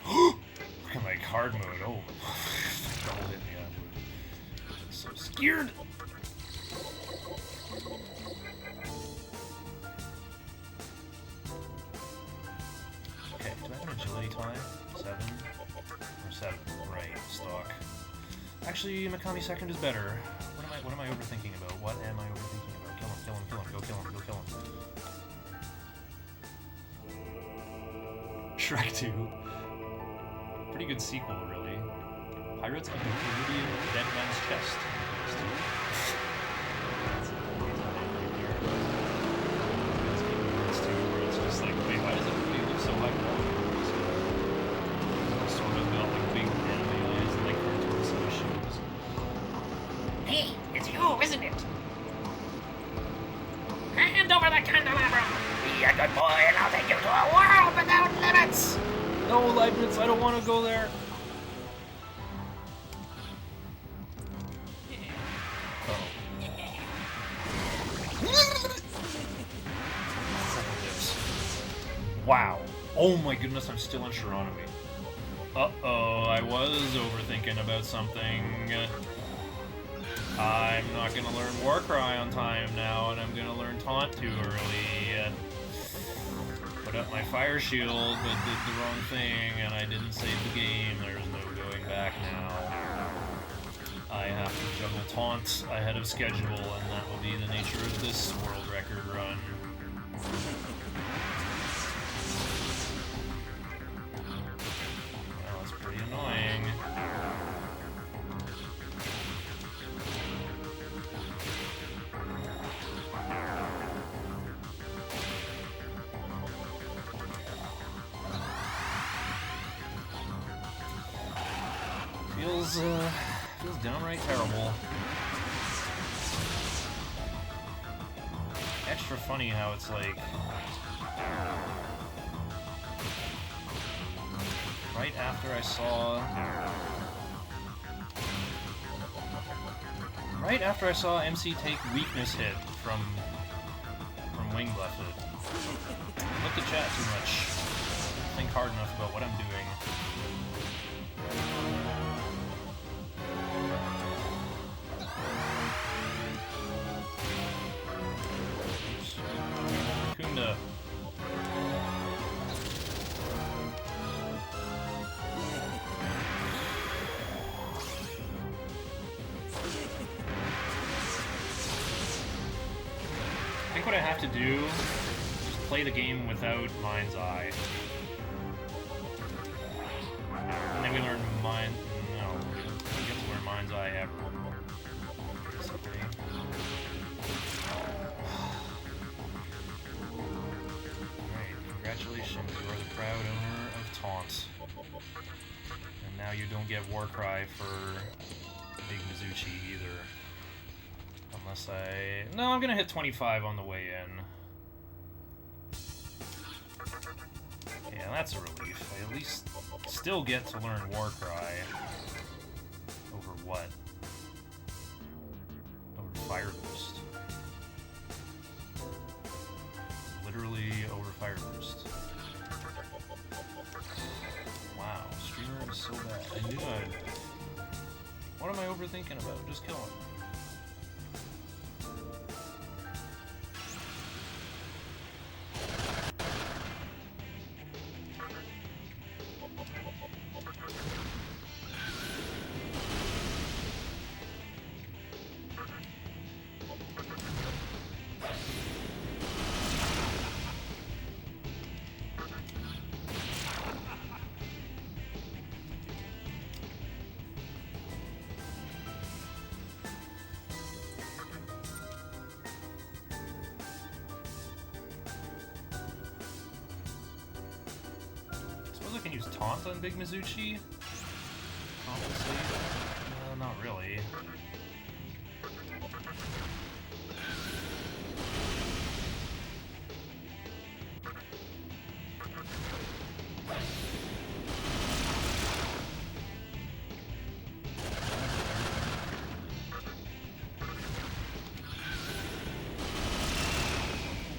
Look at like hard mode, oh. Double hit me, I'm so scared! Okay, do I have an agility tie? 7? Or 7, right, stock. Actually, Mikami second is better. What am I overthinking about? What am I overthinking about? Kill him, kill him, kill him, go kill him, go kill him. Shrek 2. Pretty good sequel, really. Pirates of the Caribbean Dead Man's Chest. It's just like, wait, why does everybody look so high quality? Sort of got like big anime eyes and like cartoon style shoes. Hey, it's you, isn't it? Hand over the candelabra. Be a good boy and I'll take you to a world without limits. No, Leibniz, I don't want to go there. Wow. Oh my goodness, I'm still on Shiranui. Uh-oh, I was overthinking about something. I'm not gonna learn Warcry on time now, and I'm gonna learn Taunt too early. Put up my fire shield, but did the wrong thing, and I didn't save the game. There's no going back now. I have to juggle Taunt ahead of schedule, and that will be the nature of this world record run. Well, that's pretty annoying. Feels downright terrible. Extra funny how it's like right after I saw MC take weakness hit from Wing Leffet. Look at chat too much. Think hard enough about what I'm doing. Kunda. I think what I have to do is play the game without Mind's Eye. And then we learn Mind... No. We get to learn Mind's Eye ever. Congratulations, you are the proud owner of Taunt. And now you don't get Warcry for Big Mizuchi either. Unless I... No, I'm gonna hit 25 on the way in. Yeah, that's a relief. I at least still get to learn Warcry. Over what? Over Fire Boost. Literally over Fire Boost. Wow, streamer is so bad. I knew I'd... What am I overthinking about? Just kill him. I can use taunt on Big Mizuchi. Compensate? Not really.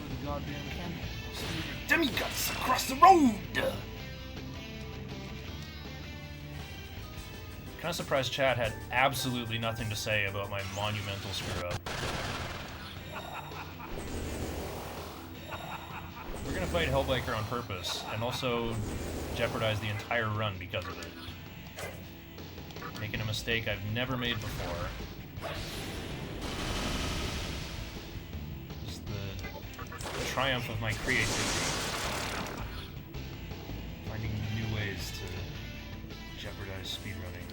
Over the goddamn cannon. Demigods across the road! I'm surprised chat had absolutely nothing to say about my monumental screw up. We're gonna fight Hellbiker on purpose, and also jeopardize the entire run because of it. Making a mistake I've never made before. Just the triumph of my creativity. Finding new ways to jeopardize speedrunning.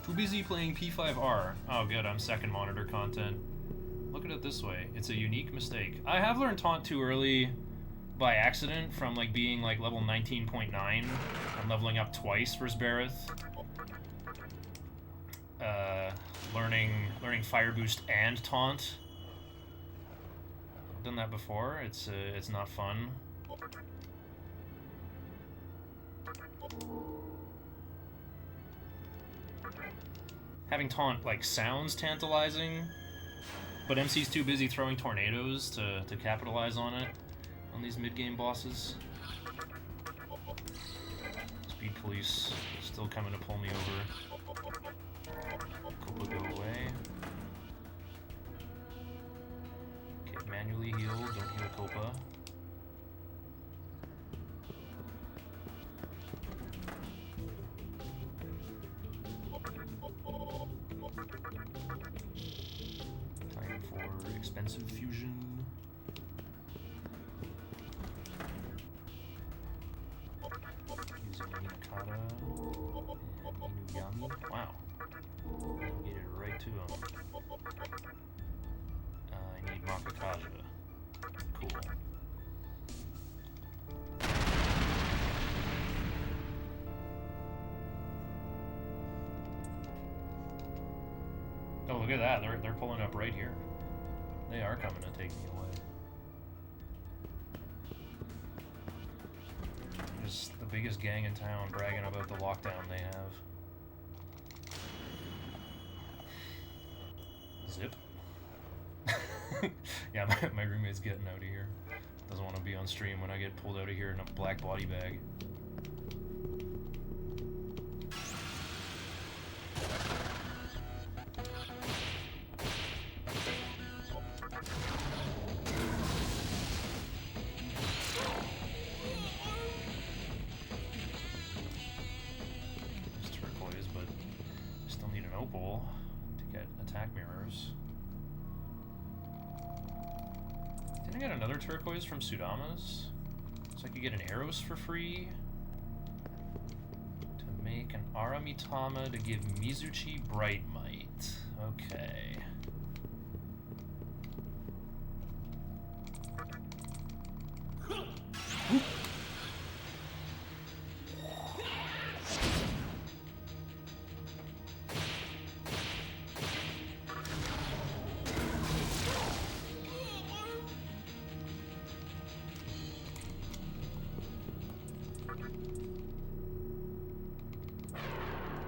Too busy playing P5R. Oh good, I'm second monitor content. Look at it this way. It's a unique mistake. I have learned taunt too early by accident from like being like level 19.9 and leveling up twice versus Bareth. Learning Fire Boost and Taunt. I've done that before. It's not fun. Having Taunt like sounds tantalizing, but MC's too busy throwing tornadoes to capitalize on it on these mid-game bosses. Speed Police still coming to pull me over. Copa go away. Get manually healed, don't heal Copa. Time for expensive fusion. Using Minakata and Inuyami. Wow. Navigated right to him. I need Makakaja. Cool. Oh, look at that. They're pulling up right here. They are coming to take me away. Just the biggest gang in town bragging about the lockdown they have. Zip. Yeah, my roommate's getting out of here. Doesn't want to be on stream when I get pulled out of here in a black body bag. There's turquoise, but still need an opal to get attack mirrors. Didn't I get another turquoise from Sudama's? So I could get an Eros for free. To make an Aramitama to give Mizuchi Bright Might. Okay.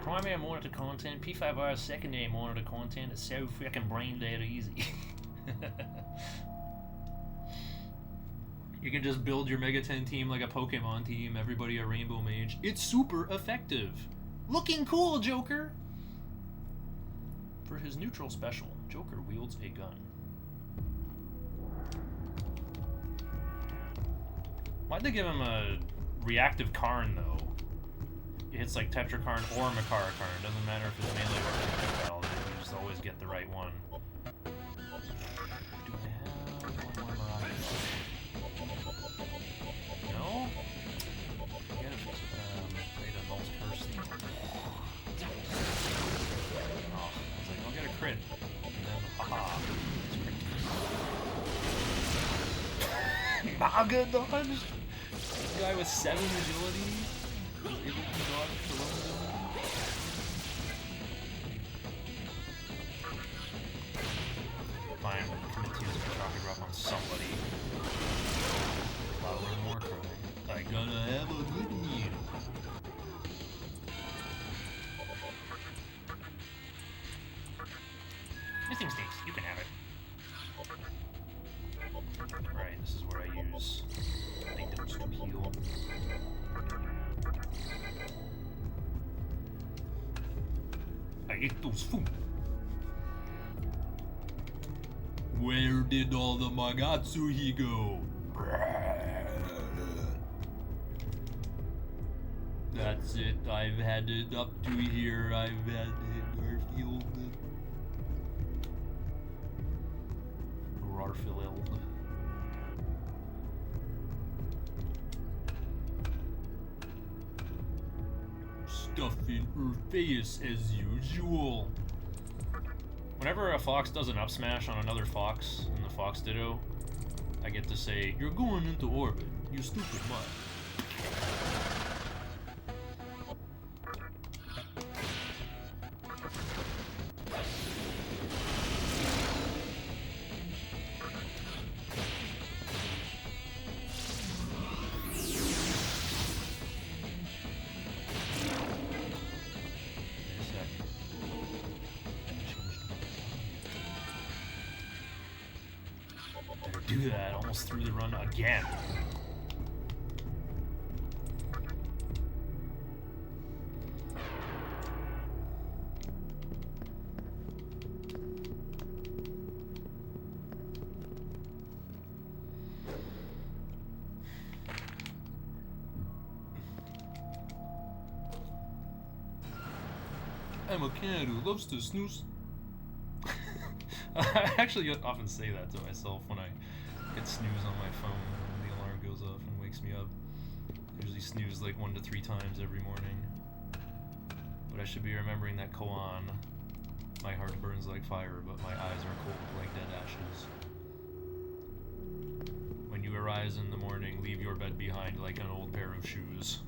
Primary monitor content, P5R's secondary monitor content is so freaking brain dead easy. You can just build your Mega 10 team like a Pokemon team, everybody a Rainbow Mage. It's super effective. Looking cool, Joker! For his neutral special, Joker wields a gun. Why'd they give him a reactive Karn, though? It hits like Tetrakarn or Makara Karn. Doesn't matter if it's melee or projectile, you just always get the right one. Do I have one more Mirage? No? Forget if it's played a Null's Curse. Oh, I was like, I'll get a crit. And then, haha. Maga dodge? This guy with 7 agility was able to dodge the run zone. Fine, commit to use a Shocky Drop on somebody. I'll learn more from it. I gotta have a good meal. This thing stinks. You can have it. Right, this is where I use items to heal. I ate those food. Where did all the Magatsuhi go? That's it. I've had it up to here. I've had it, Garfield. Garfield. Stuff in her face as usual. Whenever a fox does an up smash on another fox in the Fox Ditto, I get to say, "You're going into orbit, you stupid mutt." Do that, almost threw the run again. I'm a cat who loves to snooze. I actually often say that to myself when I hit snooze on my phone and the alarm goes off and wakes me up. I usually snooze like 1 to 3 times every morning. But I should be remembering that koan. My heart burns like fire, but my eyes are cold like dead ashes. When you arise in the morning, leave your bed behind like an old pair of shoes.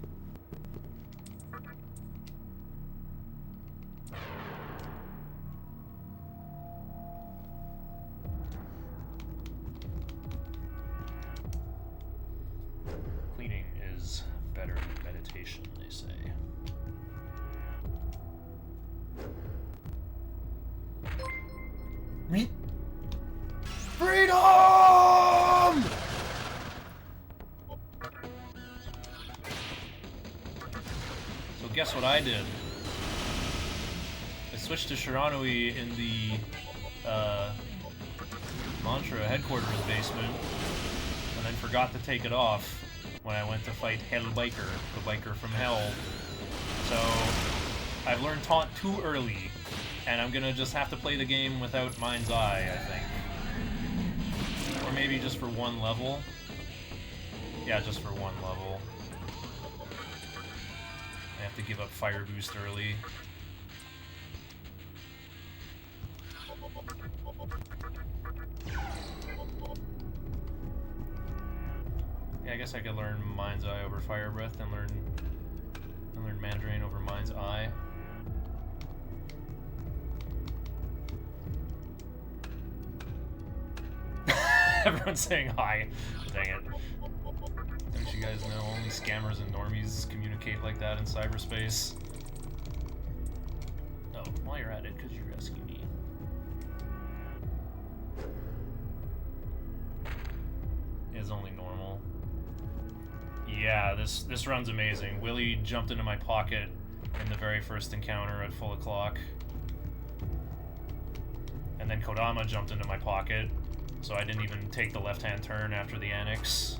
Cleaning is better than meditation, they say. Freedom! So guess what I did? I switched to Shiranui in the Mantra headquarters basement, and then forgot to take it off when I went to fight Hell Biker, the biker from Hell. So I've learned Taunt too early, and I'm gonna just have to play the game without Mind's Eye, I think. Or maybe just for 1 level. Yeah, just for 1 level. I have to give up Fire Boost early. Yeah, I guess I could learn Mind's Eye over Fire Breath and learn Mana Drain over Mind's Eye. Everyone's saying hi. Dang it. Don't you guys know only scammers and normies communicate like that in cyberspace? Oh, while you're at it, could you rescue me? is only normal. Yeah, this run's amazing. Willie jumped into my pocket in the very first encounter at full o'clock. And then Kodama jumped into my pocket, so I didn't even take the left-hand turn after the annex.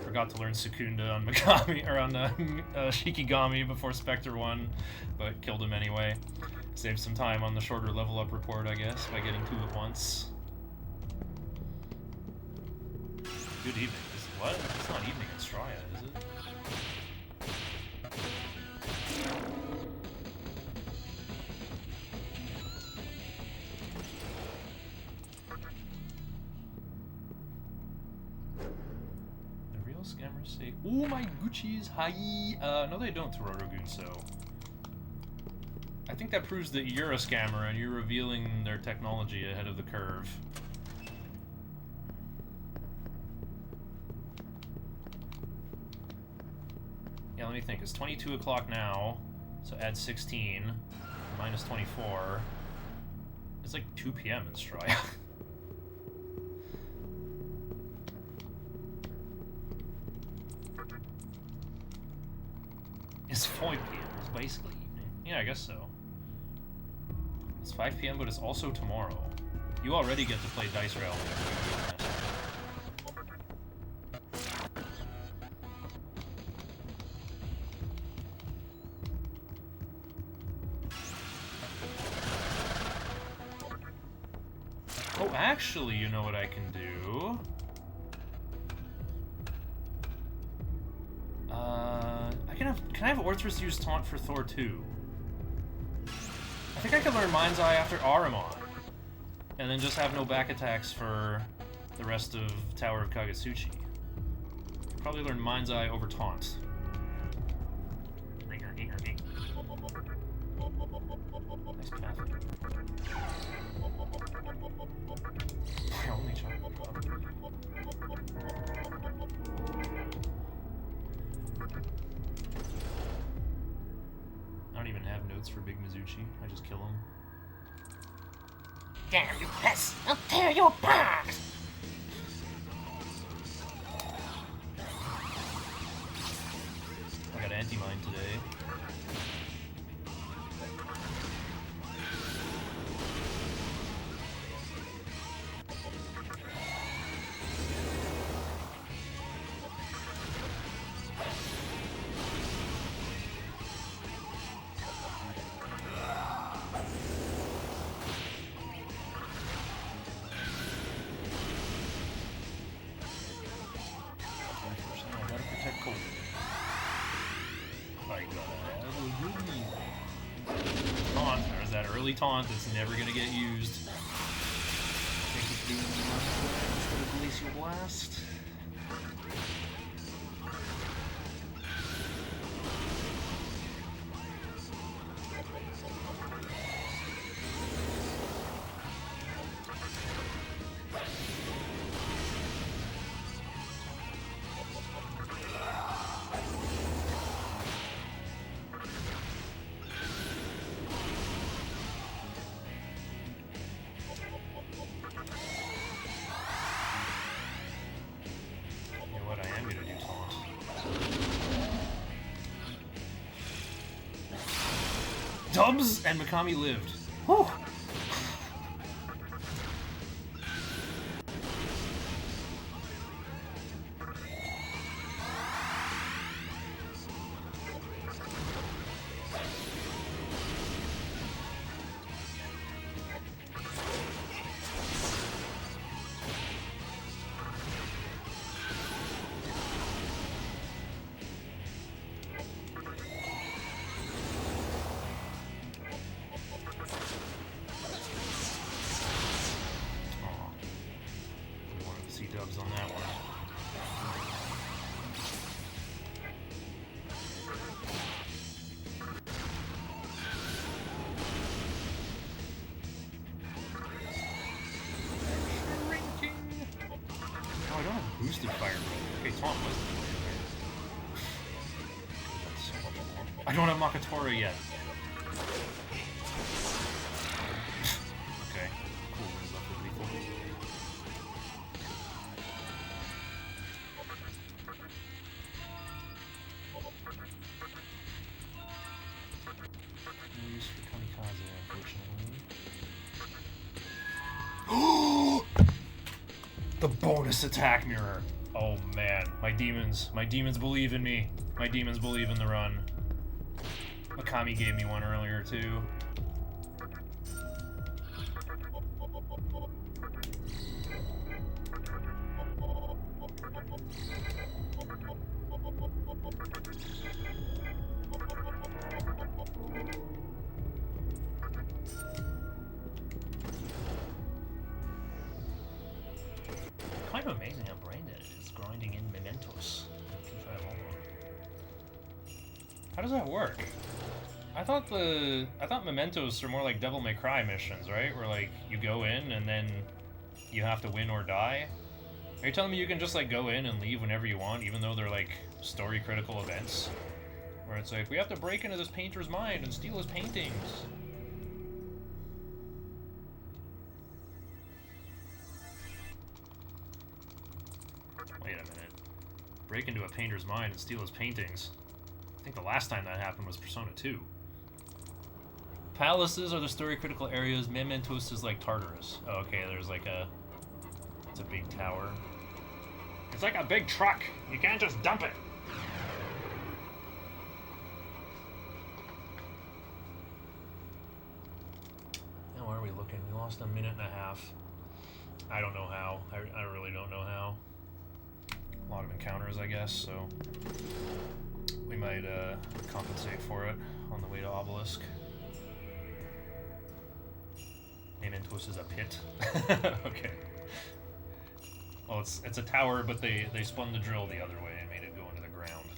Forgot to learn Sukunda on Megami, or on Shikigami before Spectre 1, but killed him anyway. Saved some time on the shorter level up report, I guess, by getting 2 at once. Good evening. What? It's not evening in Straya, is it? Scammers say, "Oh my Gucci's hi." No, they don't, Tororogun. So I think that proves that you're a scammer and you're revealing their technology ahead of the curve. Yeah, let me think. It's 22 o'clock now, so add 16 minus 24. It's like 2 p.m. in Straya. It's 5 p.m. It's basically evening. Yeah, I guess so. It's 5 p.m., but it's also tomorrow. You already get to play Dice Rally. Oh, actually, you know what I can do? Can I have Orthrus use Taunt for Thor 2? I think I can learn Mind's Eye after Aramon, and then just have no back attacks for the rest of Tower of Kagetsuchi. Probably learn Mind's Eye over Taunt. Nice path. My only chocolate cup. I don't even have notes for Big Mizuchi. I just kill him. Damn you pests! I'll tear you apart! I got anti-mine today. Taunt that's never gonna get used. Think it's doing instead of Glacial Blast. Dubs and Mikami lived. Whew. Dubs on that one. Oh, I don't have boosted fire. Okay, Taunt was the play there. I don't have Makatora yet. Okay, cool. Left with lethal. The bonus attack mirror. Oh man, my demons believe in me. My demons believe in the run. Mikami gave me one earlier too. Kind of amazing how Braindead is grinding in mementos. How does that work? I thought mementos are more like Devil May Cry missions, right? Where like you go in and then you have to win or die. Are you telling me you can just like go in and leave whenever you want, even though they're like story critical events? Where it's like, we have to break into this painter's mind and steal his paintings. Wait a minute. Break into a painter's mind and steal his paintings. I think the last time that happened was Persona 2. Palaces are the story critical areas. Mementos is like Tartarus. Oh, okay, there's like a... It's a big tower. It's like a big truck. You can't just dump it. Now, where are we looking? We lost a minute and a half. I don't know how. I really don't know how. A lot of encounters, I guess, so we might compensate for it on the way to Obelisk. Mementos is a pit. Okay. Well, it's a tower, but they spun the drill the other way and made it go into the ground.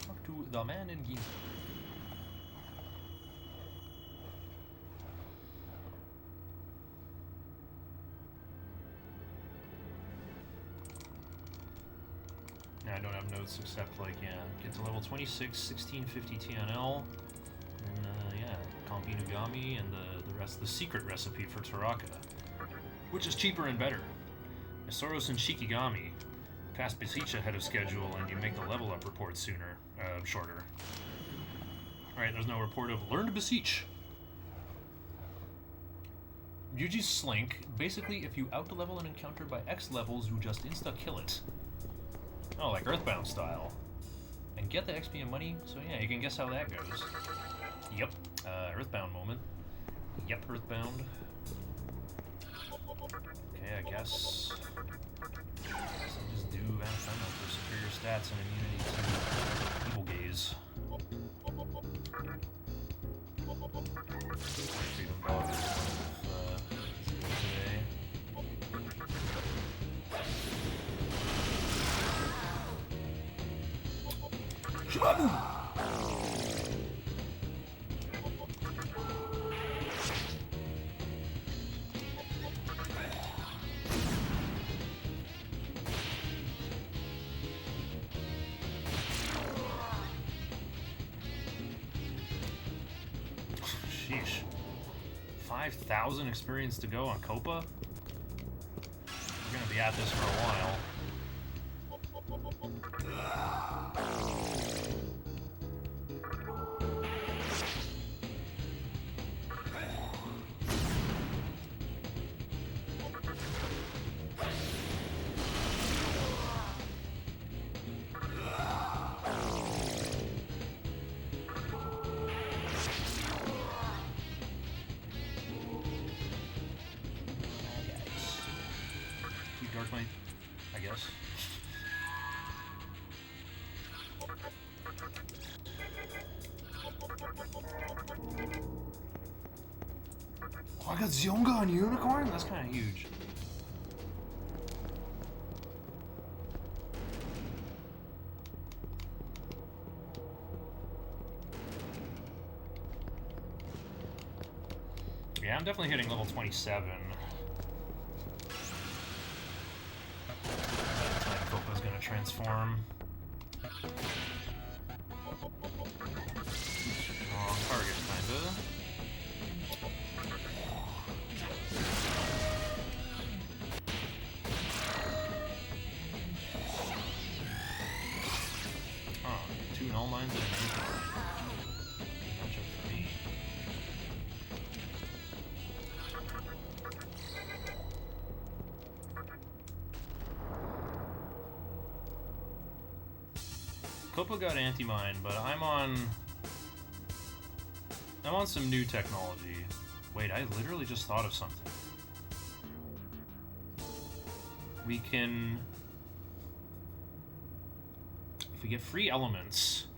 Talk to the man in Ginza. I don't have notes except, like, yeah, get to level 26, 1650 TNL, and, yeah, comp Inugami, and the rest, the secret recipe for Taraka, which is cheaper and better. Isoros and Shikigami pass Beseech ahead of schedule, and you make the level up report sooner, shorter. Alright, there's no report of Learn to Beseech. Yuji's Slink, basically, if you out-level an encounter by X levels, you just insta-kill it. Oh, like Earthbound style. And get the XP and money, so yeah, you can guess how that goes. Yep, Earthbound moment. Yep, Earthbound. Okay, I guess... I'll just do Anafema for superior stats and immunity to Evil Gaze. Freedom Dog is today. Sheesh. 5,000 experience to go on Copa? We're gonna be at this for a while. Dark Knight, I guess. Oh, I got Zionga on Unicorn? That's kind of huge. Yeah, I'm definitely hitting level 27. Copa's gonna transform. Wrong target, kinda. All Mine's an amazing matchup for me. Copa got anti-mine, but I'm on some new technology. Wait, I literally just thought of something. We can, if we get free elements,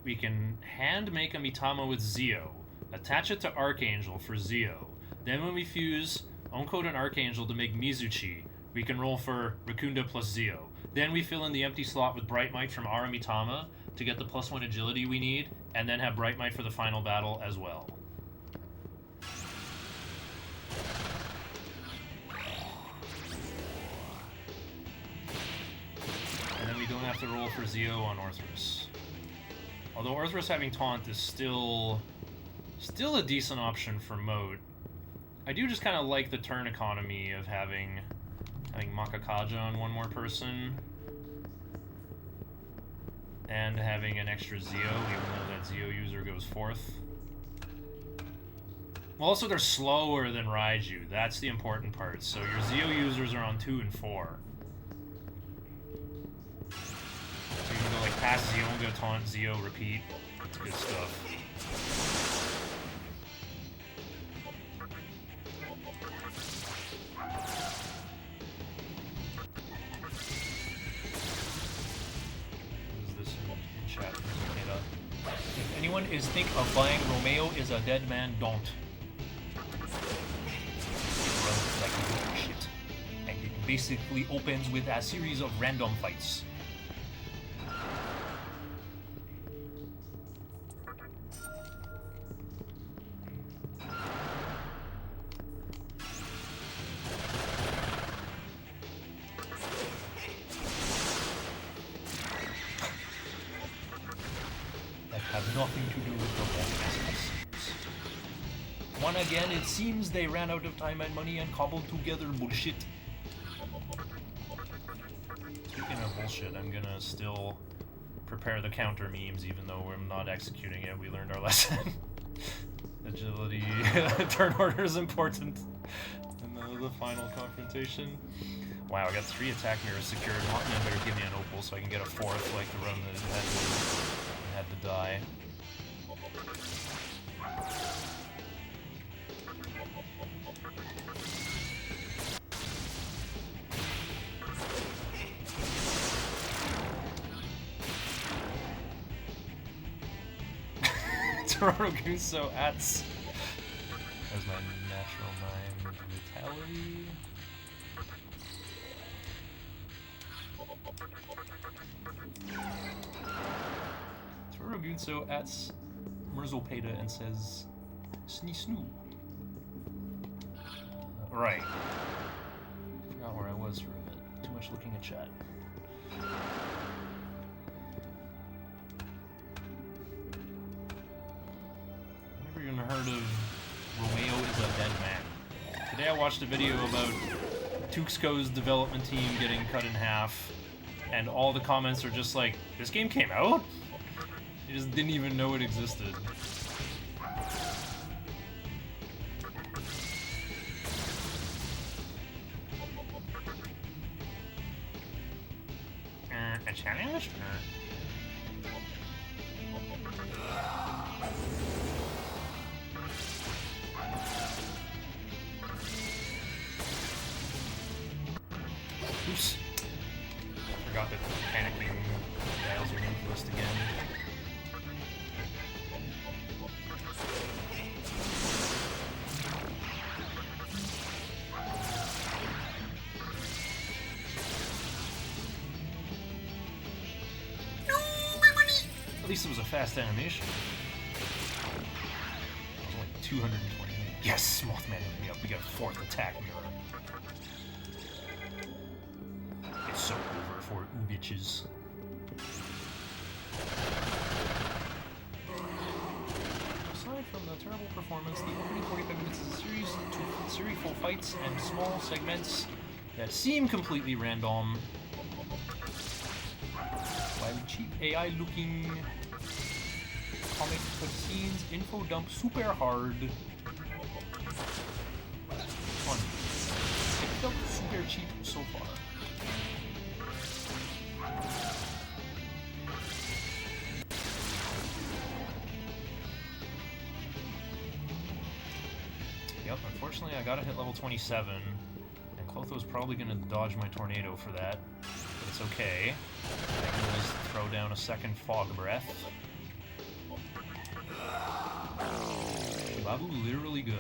we can hand make a Mitama with Zeo, attach it to Archangel for Zeo. Then when we fuse Uncode and Archangel to make Mizuchi, we can roll for Rakunda plus Zeo. Then we fill in the empty slot with Bright Might from our Mitama to get the +1 agility we need, and then have Bright Might for the final battle as well. And then we don't have to roll for Zeo on Orthrus. Although Orthrus having Taunt is still a decent option for Moat. I do just kind of like the turn economy of having Makakaja on one more person. And having an extra Zeo, even though that Zeo user goes 4th. Well, also they're slower than Raiju. That's the important part. So your Zeo users are on 2 and 4. So you can go like past Zeo and go taunt, Zeo, repeat. It's good stuff. If anyone is think of buying Romeo is a dead man, don't. It runs like shit. And it basically opens with a series of random fights. Nothing to do with the one again, it seems they ran out of time and money and cobbled together bullshit. Speaking of bullshit, I'm gonna still prepare the counter memes even though we're not executing it. We learned our lesson. Agility, turn order is important in the final confrontation. Wow, I got 3 attack mirrors secured. Mothman better give me an opal so I can get a 4th like the run that had to die. Toronto Guso ats as my natural 9 vitality. Toronto Guso ats Merzopeda and says Snee Snoo. Right. Forgot where I was for a bit. Too much looking at chat. Never even heard of Romeo is a dead man. Today I watched a video about Tuxco's development team getting cut in half, and all the comments are just like, this game came out? They just didn't even know it existed. A challenge? Oops. Forgot that the panicking dials are influenced again. At least it was a fast animation. It was like 220. Yes, Mothman hit me up. We got a 4th attack mirror. It's so over for bitches. Aside from the terrible performance, the opening 45 minutes is a series full fights and small segments that seem completely random. While cheap AI looking comic cutscenes info dump super hard. Fun. It felt super cheap so far. Yep, unfortunately I gotta hit level 27, and Clotho's probably gonna dodge my tornado for that, but it's okay. I can always throw down a second fog breath. Babu literally good.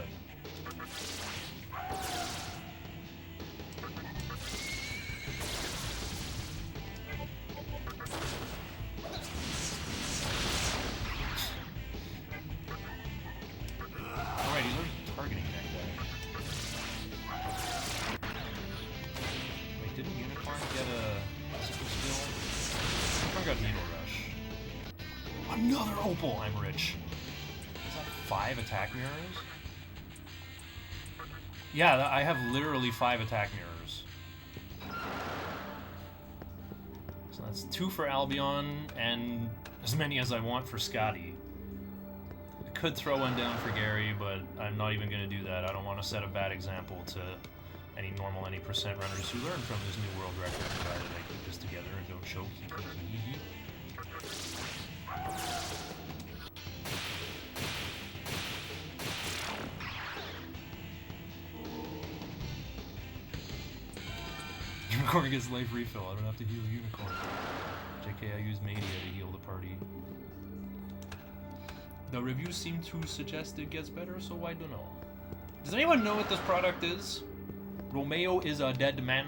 Alright, he's already targeting that guy. Wait, didn't Unicorn get a physical skill? Unicorn got Needle Rush. Another Opal! I'm rich. Is that 5 attack mirrors? Yeah, I have literally 5 attack mirrors. So that's 2 for Albion, and as many as I want for Scotty. I could throw one down for Gary, but I'm not even going to do that. I don't want to set a bad example to any normal, any percent runners who learn from this new world record, provided I keep this together and don't choke. Unicorn gets life refill. I don't have to heal Unicorn. JK, I use Mania to heal the party. The reviews seem to suggest it gets better, so I don't know. Does anyone know what this product is? Romeo is a dead man.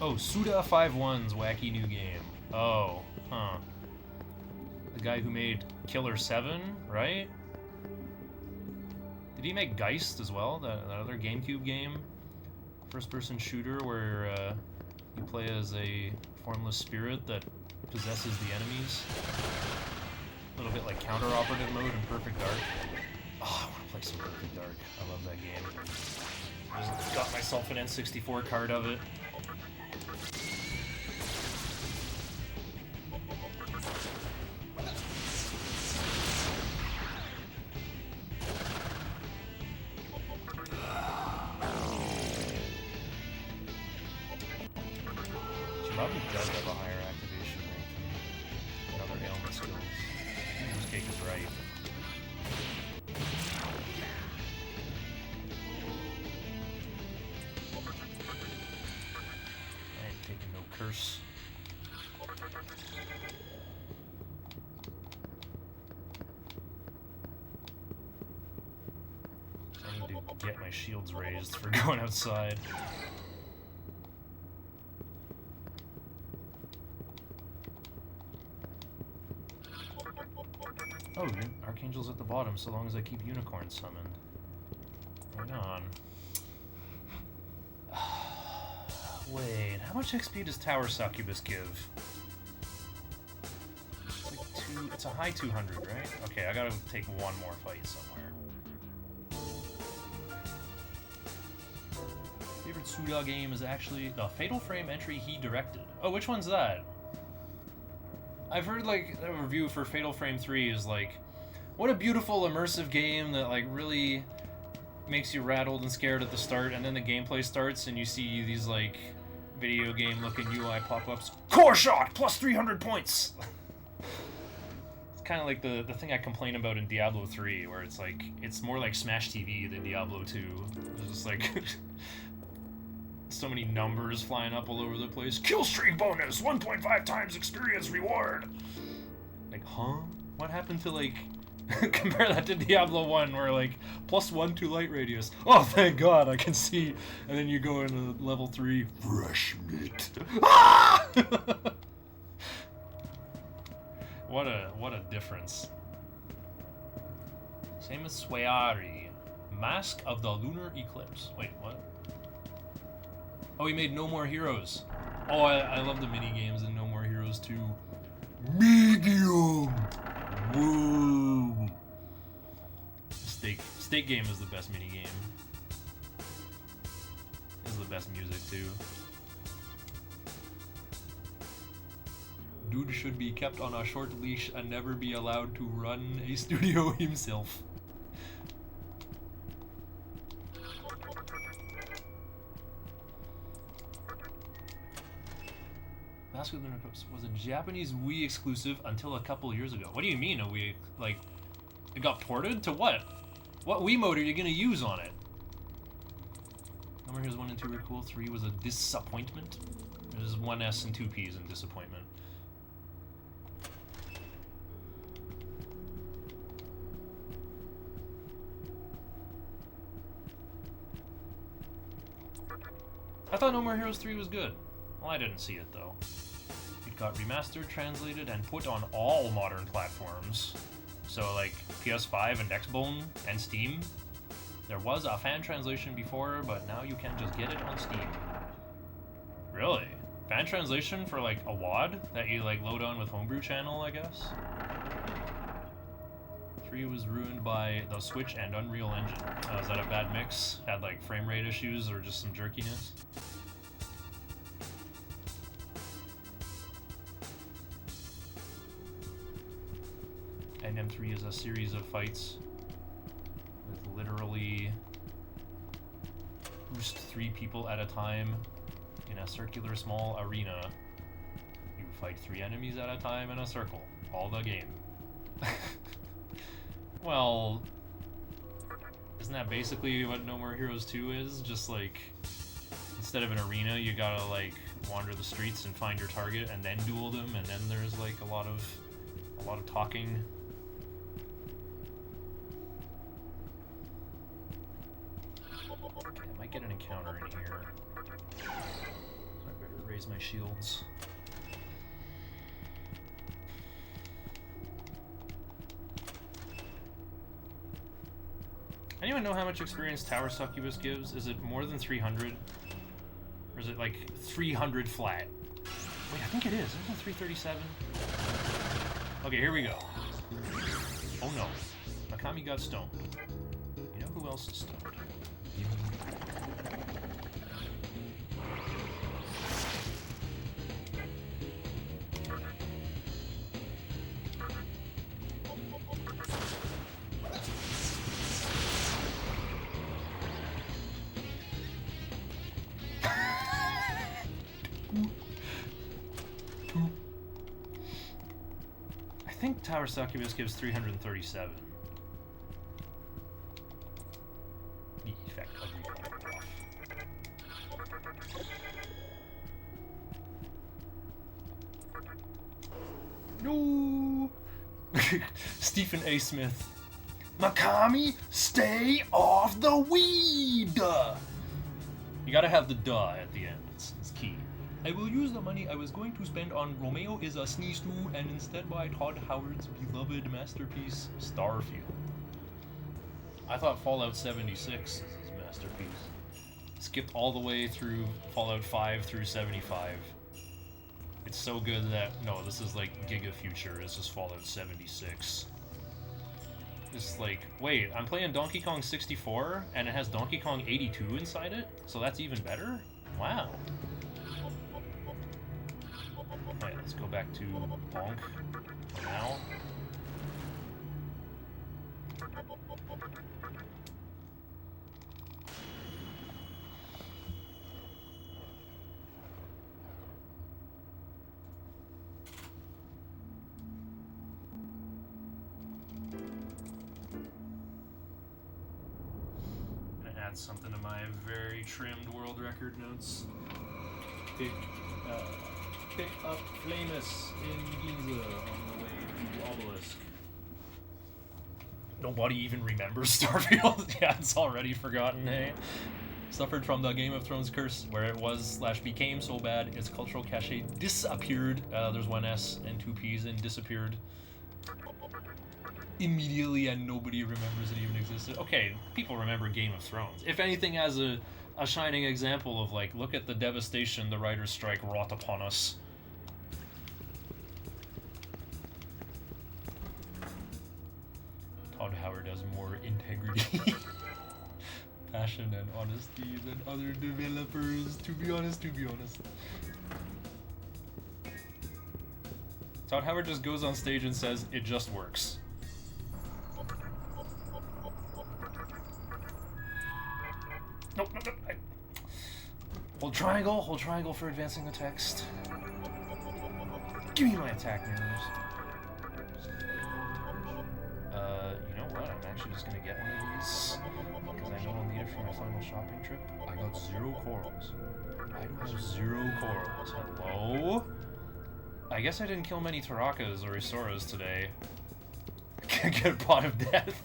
Oh, Suda 5-1's wacky new game. Oh, huh. The guy who made Killer 7, right? Did he make Geist as well? That other GameCube game? First-person shooter where you play as a formless spirit that possesses the enemies. A little bit like counter-operative mode in Perfect Dark. Oh, I want to play some Perfect Dark. I love that game. I just got myself an N64 card of it. Probably does have a higher activation rate than other ailment skills. This cake is right. I ain't taking no curse. I need to get my shields raised for going outside. Oh, Archangel's at the bottom, so long as I keep Unicorn summoned. Right on. Wait, how much XP does Tower Succubus give? It's like it's a high 200, right? Okay, I gotta take one more fight somewhere. Favorite Suda game is actually the Fatal Frame entry he directed. Oh, which one's that? I've heard, like, a review for Fatal Frame 3 is, like, what a beautiful, immersive game that, like, really makes you rattled and scared at the start, and then the gameplay starts, and you see these, like, video game-looking UI pop-ups. Core Shot! Plus 300 points! It's kind of like the thing I complain about in Diablo 3, where it's, like, it's more like Smash TV than Diablo 2. It's just, like... so many numbers flying up all over the place. Kill streak bonus, 1.5 times experience reward. Like, huh? What happened to, like, compare that to Diablo 1 where, like, +1 to light radius. Oh, thank God, I can see. And then you go into level 3, fresh meat. Ah! What a difference. Same as Swayari. Mask of the Lunar Eclipse. Wait, what? Oh, he made No More Heroes. Oh, I love the mini games in No More Heroes 2. Medium. Woo. Steak game is the best mini game. This is the best music too. Dude should be kept on a short leash and never be allowed to run a studio himself. Mask of the Lunar Eclipse was a Japanese Wii exclusive until a couple years ago. What do you mean a Wii? Like, it got ported to what? What Wii mode are you gonna use on it? No More Heroes 1 and 2 were cool. 3 was a disappointment. There's 1S and 2 Ps in disappointment. I thought No More Heroes 3 was good. Well, I didn't see it though. It got remastered, translated, and put on all modern platforms. So like PS5 and Xbone and Steam. There was a fan translation before, but now you can just get it on Steam. Really? Fan translation for like a WAD that you like load on with Homebrew Channel, I guess? 3 was ruined by the Switch and Unreal Engine. Is that a bad mix? Had like frame rate issues or just some jerkiness? And M3 is a series of fights with literally boost 3 people at a time in a circular small arena. You fight 3 enemies at a time in a circle. All the game. Well, isn't that basically what No More Heroes 2 is? Just like, instead of an arena, you gotta like wander the streets and find your target and then duel them, and then there's like a lot of talking. Okay, I might get an encounter in here. So I better raise my shields. Anyone know how much experience Tower Succubus gives? Is it more than 300? Or is it like 300 flat? Wait, I think it is. Isn't it 337? Okay, here we go. Oh no. Nakami got stoned. You know who else is stoned? I think Tower Succubus gives 337. The effect of recoil off. No! Stephen A. Smith. Makami, stay off the weed! You gotta have the duh at the end. It's key. I will use the money I was going to spend on Romeo is a Sneeze 2 and instead buy Todd Howard's beloved masterpiece, Starfield. I thought Fallout 76 is his masterpiece. Skipped all the way through Fallout 5 through 75. It's so good that, no, this is like Giga Future, it's just Fallout 76. It's like, wait, I'm playing Donkey Kong 64 and it has Donkey Kong 82 inside it? So that's even better? Wow. Alright, let's go back to Bonk now. I'm gonna add something to my very trimmed world record notes. Pick up Flamus in Ginza on the way to Obelisk. Nobody even remembers Starfield? Yeah, it's already forgotten, hey? Suffered from the Game of Thrones curse, where it was/became so bad, its cultural cachet disappeared. There's one S and 2 Ps in disappeared. immediately and nobody remembers it even existed. Okay, people remember Game of Thrones. If anything, as a shining example of, like, look at the devastation the writer's strike wrought upon us. Todd Howard has more integrity, passion, and honesty than other developers. To be honest. Todd Howard just goes on stage and says, "It just works." Nope. Hold triangle for advancing the text. Give me my attack mirrors. You know what? I'm actually just gonna get one of these because I know I'll need it for my final shopping trip. I got 0 corals. I do have 0 corals. Hello? I guess I didn't kill many Tarakas or Isoras today. Can't get a pot of death.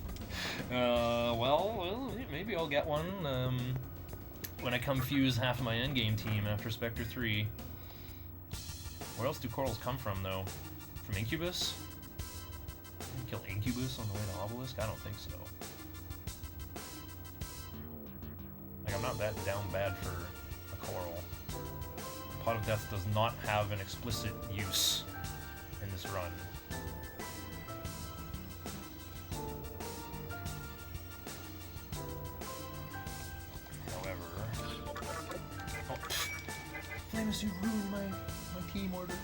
Well, maybe I'll get one when I come fuse half of my endgame team after Spectre 3. Where else do corals come from, though? From Incubus? Kill Incubus on the way to Obelisk? I don't think so. Like, I'm not that down bad for a coral. Pot of Death does not have an explicit use in this run. Flamus, you ruined my team order.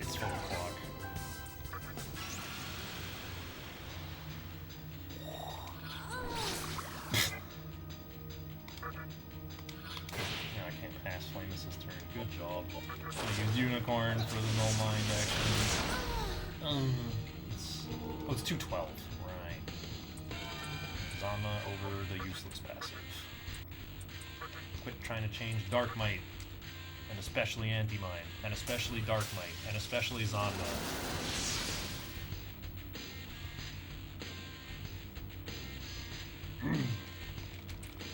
It's 4 o'clock. Good job. I use Unicorn for the Null Mind action. It's 212. Right. Zama over the useless passive. Quit trying to change Dark Might. And especially Anti-Mind. And especially Dark Might. And especially Zama.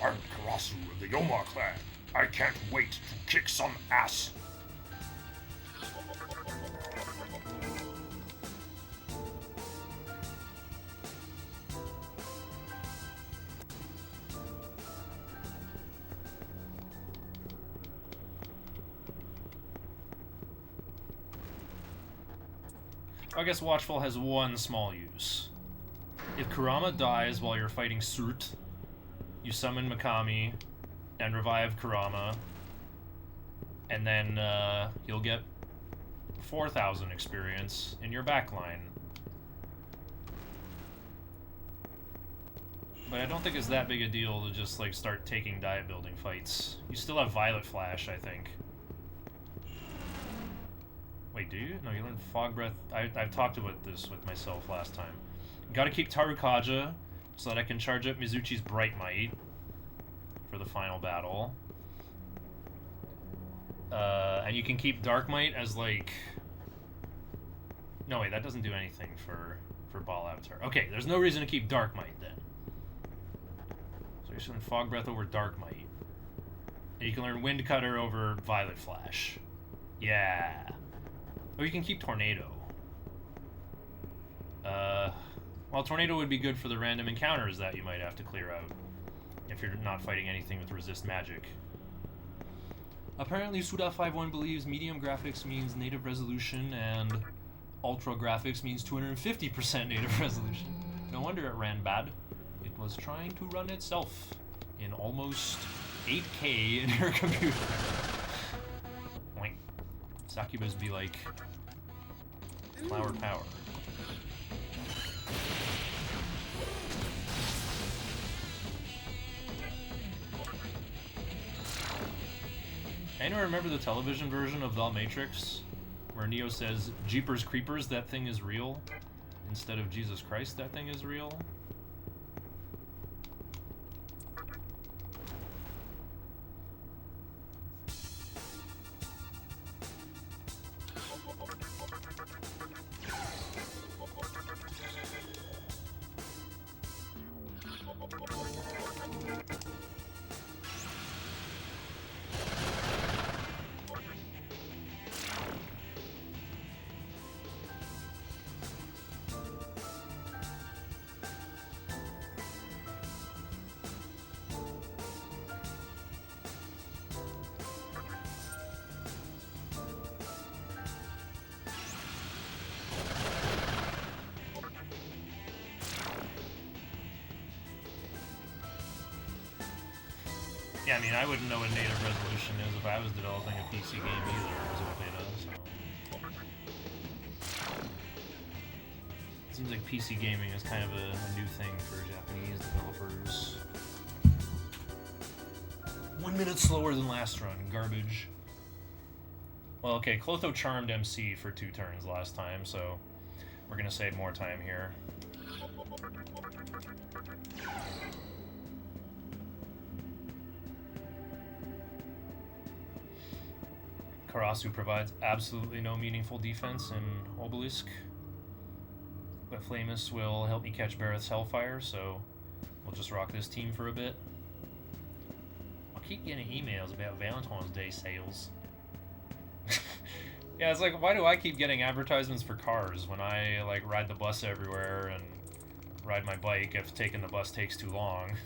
I'm Karasu of the Yoma clan. I can't wait to kick some ass. I guess Watchful has one small use. If Kurama dies while you're fighting Surt, you summon Mikami and revive Kurama, and then you'll get 4,000 experience in your backline. But I don't think it's that big a deal to just, like, start taking diet building fights. You still have Violet Flash, I think. Wait, do you? No, you learned Fog Breath. I've talked about this with myself last time. Gotta keep Tarukaja so that I can charge up Mizuchi's Bright Might for the final battle. And you can keep Dark Might as, like... No, wait, that doesn't do anything for Ball Avatar. Okay, there's no reason to keep Dark Might, then. So you're sending Fog Breath over Dark Might. And you can learn Wind Cutter over Violet Flash. Yeah. Or you can keep Tornado. Well, Tornado would be good for the random encounters that you might have to clear out if you're not fighting anything with resist magic. Apparently, Suda51 believes medium graphics means native resolution and ultra graphics means 250% native resolution. No wonder it ran bad. It was trying to run itself in almost 8K in your computer. Boink. Succubus be like flower power. Anyone remember the television version of The Matrix? Where Neo says, Jeepers Creepers, that thing is real? Instead of Jesus Christ, that thing is real? Yeah, I mean, I wouldn't know what native resolution is if I was developing a PC game either, as a beta, so... Seems like PC gaming is kind of a new thing for Japanese developers. 1 minute slower than last run. Garbage. Well, okay, Clotho charmed MC for 2 turns last time, so we're gonna save more time here. Karasu provides absolutely no meaningful defense in Obelisk, but Flamus will help me catch Bareth's Hellfire, so we'll just rock this team for a bit. I'll keep getting emails about Valentine's Day sales. Yeah, it's like, why do I keep getting advertisements for cars when I, like, ride the bus everywhere and ride my bike if taking the bus takes too long?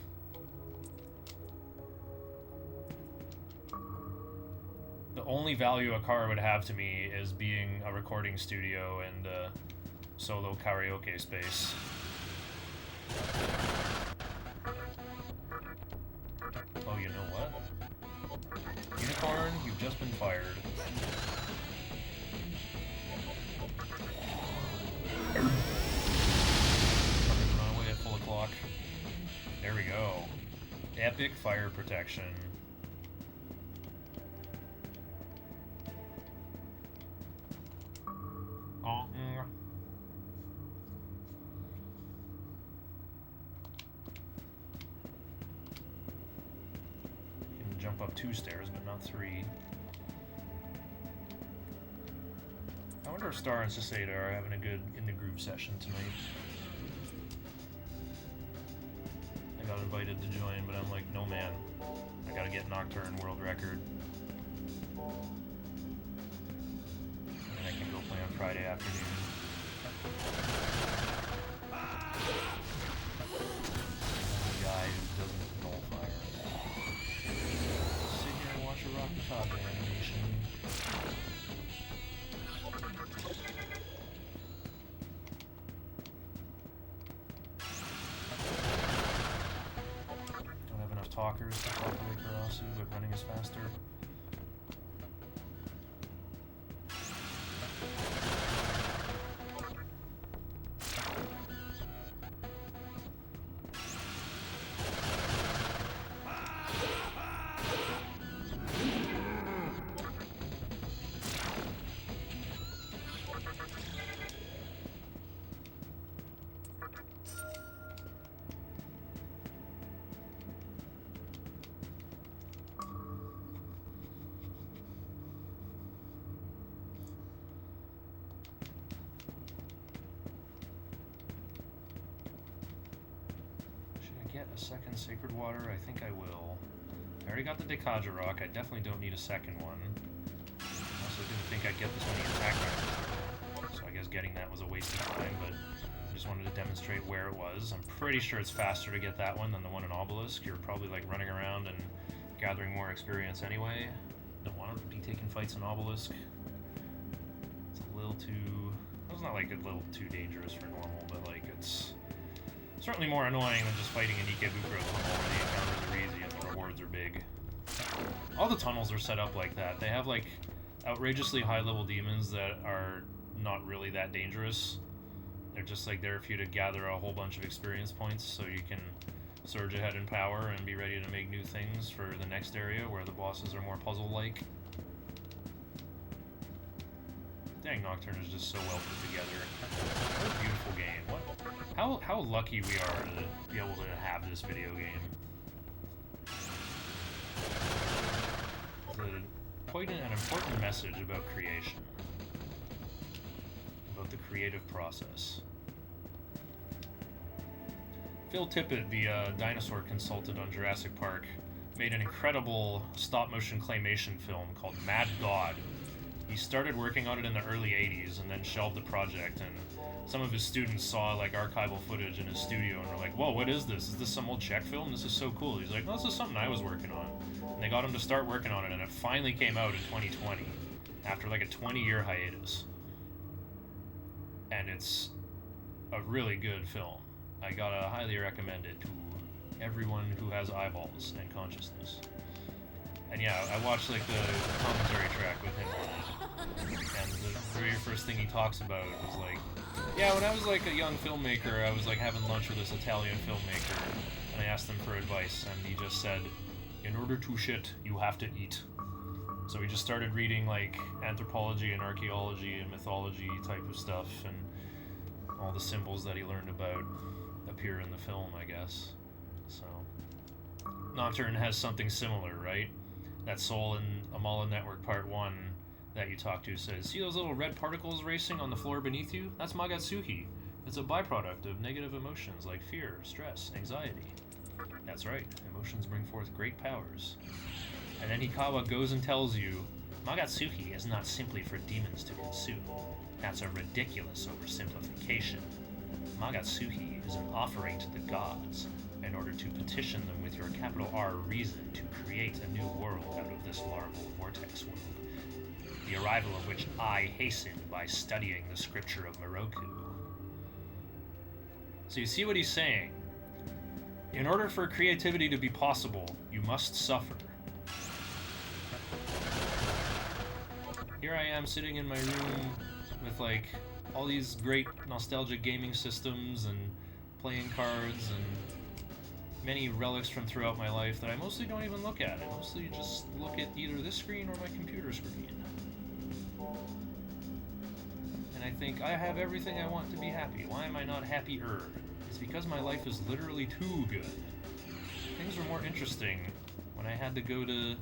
The only value a car would have to me is being a recording studio and a solo karaoke space. Oh, you know what? Unicorn, you've just been fired. Run away at full o'clock. There we go. Epic fire protection. Can jump up 2 stairs, but not 3. I wonder if Star and Cicada are having a good in the groove session tonight. I got invited to join, but I'm like, no man. I gotta get Nocturne world record. And I can go play on Friday afternoon. The guy who doesn't null fire. Sit here and watch a Rocky Kaja animation. Don't have enough talkers to talk with Karasu, but running is faster. Second Sacred Water, I think I will. I already got the Dekaja Rock, I definitely don't need a second one. I also didn't think I'd get this many attack numbers, so I guess getting that was a waste of time, but I just wanted to demonstrate where it was. I'm pretty sure it's faster to get that one than the one in Obelisk. You're probably like running around and gathering more experience anyway. Don't want to be taking fights in Obelisk. It's a little too... It's not like a little too dangerous for normal, but like it's... certainly more annoying than just fighting an Ikebukuro tunnel where the encounters are easy and the rewards are big. All the tunnels are set up like that. They have like outrageously high level demons that are not really that dangerous. They're just like there for you to gather a whole bunch of experience points so you can surge ahead in power and be ready to make new things for the next area where the bosses are more puzzle-like. Dang, Nocturne is just so well put together. What a beautiful game. How lucky we are to be able to have this video game. It's quite an important message about creation. About the creative process. Phil Tippett, the dinosaur consultant on Jurassic Park, made an incredible stop-motion claymation film called Mad God. He started working on it in the early 80s and then shelved the project, and some of his students saw like archival footage in his studio and were like, whoa, what is this? Is this some old Czech film? This is so cool. He's like, no, this is something I was working on. And they got him to start working on it, and it finally came out in 2020 after like a 20-year hiatus. And it's a really good film. I gotta highly recommend it to everyone who has eyeballs and consciousness. And yeah, I watched like the commentary track with him on it. And the very first thing he talks about was like, yeah, when I was like a young filmmaker, I was like having lunch with this Italian filmmaker, and I asked him for advice, and he just said, in order to shit, you have to eat. So we just started reading like anthropology and archaeology and mythology type of stuff, and all the symbols that he learned about appear in the film, I guess. So Nocturne has something similar, right? That Soul in Amala Network Part 1 that you talk to says, see those little red particles racing on the floor beneath you? That's Magatsuki. It's a byproduct of negative emotions like fear, stress, anxiety. That's right, emotions bring forth great powers. And then Hikawa goes and tells you, Magatsuki is not simply for demons to consume. That's a ridiculous oversimplification. Magatsuki is an offering to the gods in order to petition them with your capital R reason to create a new world out of this larval vortex world, the arrival of which I hastened by studying the scripture of Moroku. So you see what he's saying? In order for creativity to be possible, you must suffer. Here I am sitting in my room with like all these great nostalgic gaming systems and playing cards and many relics from throughout my life that I mostly don't even look at. I mostly just look at either this screen or my computer screen. And I think, I have everything I want to be happy. Why am I not happier? It's because my life is literally too good. Things were more interesting when I had to go to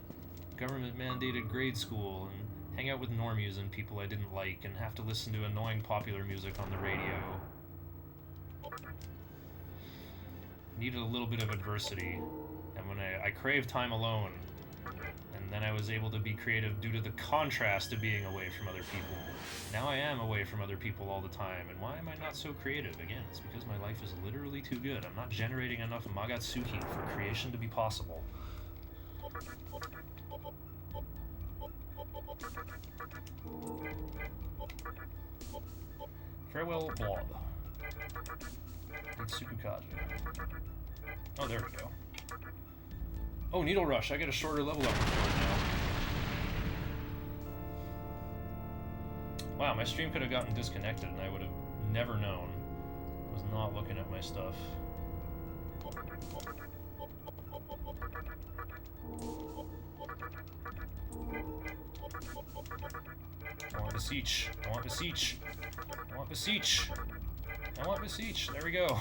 government-mandated grade school and hang out with normies and people I didn't like and have to listen to annoying popular music on the radio. Needed a little bit of adversity, and when I craved time alone, and then I was able to be creative due to the contrast of being away from other people. Now I am away from other people all the time, and why am I not so creative? Again, it's because my life is literally too good. I'm not generating enough Magatsuki for creation to be possible. Farewell, Blob. It's Tsukukaja. Oh, there we go. Oh, Needle Rush. I get a shorter level up for now. Wow, my stream could have gotten disconnected and I would have never known. I was not looking at my stuff. I want Beseech. I want Beseech. I want Beseech. I want Beseech. There we go.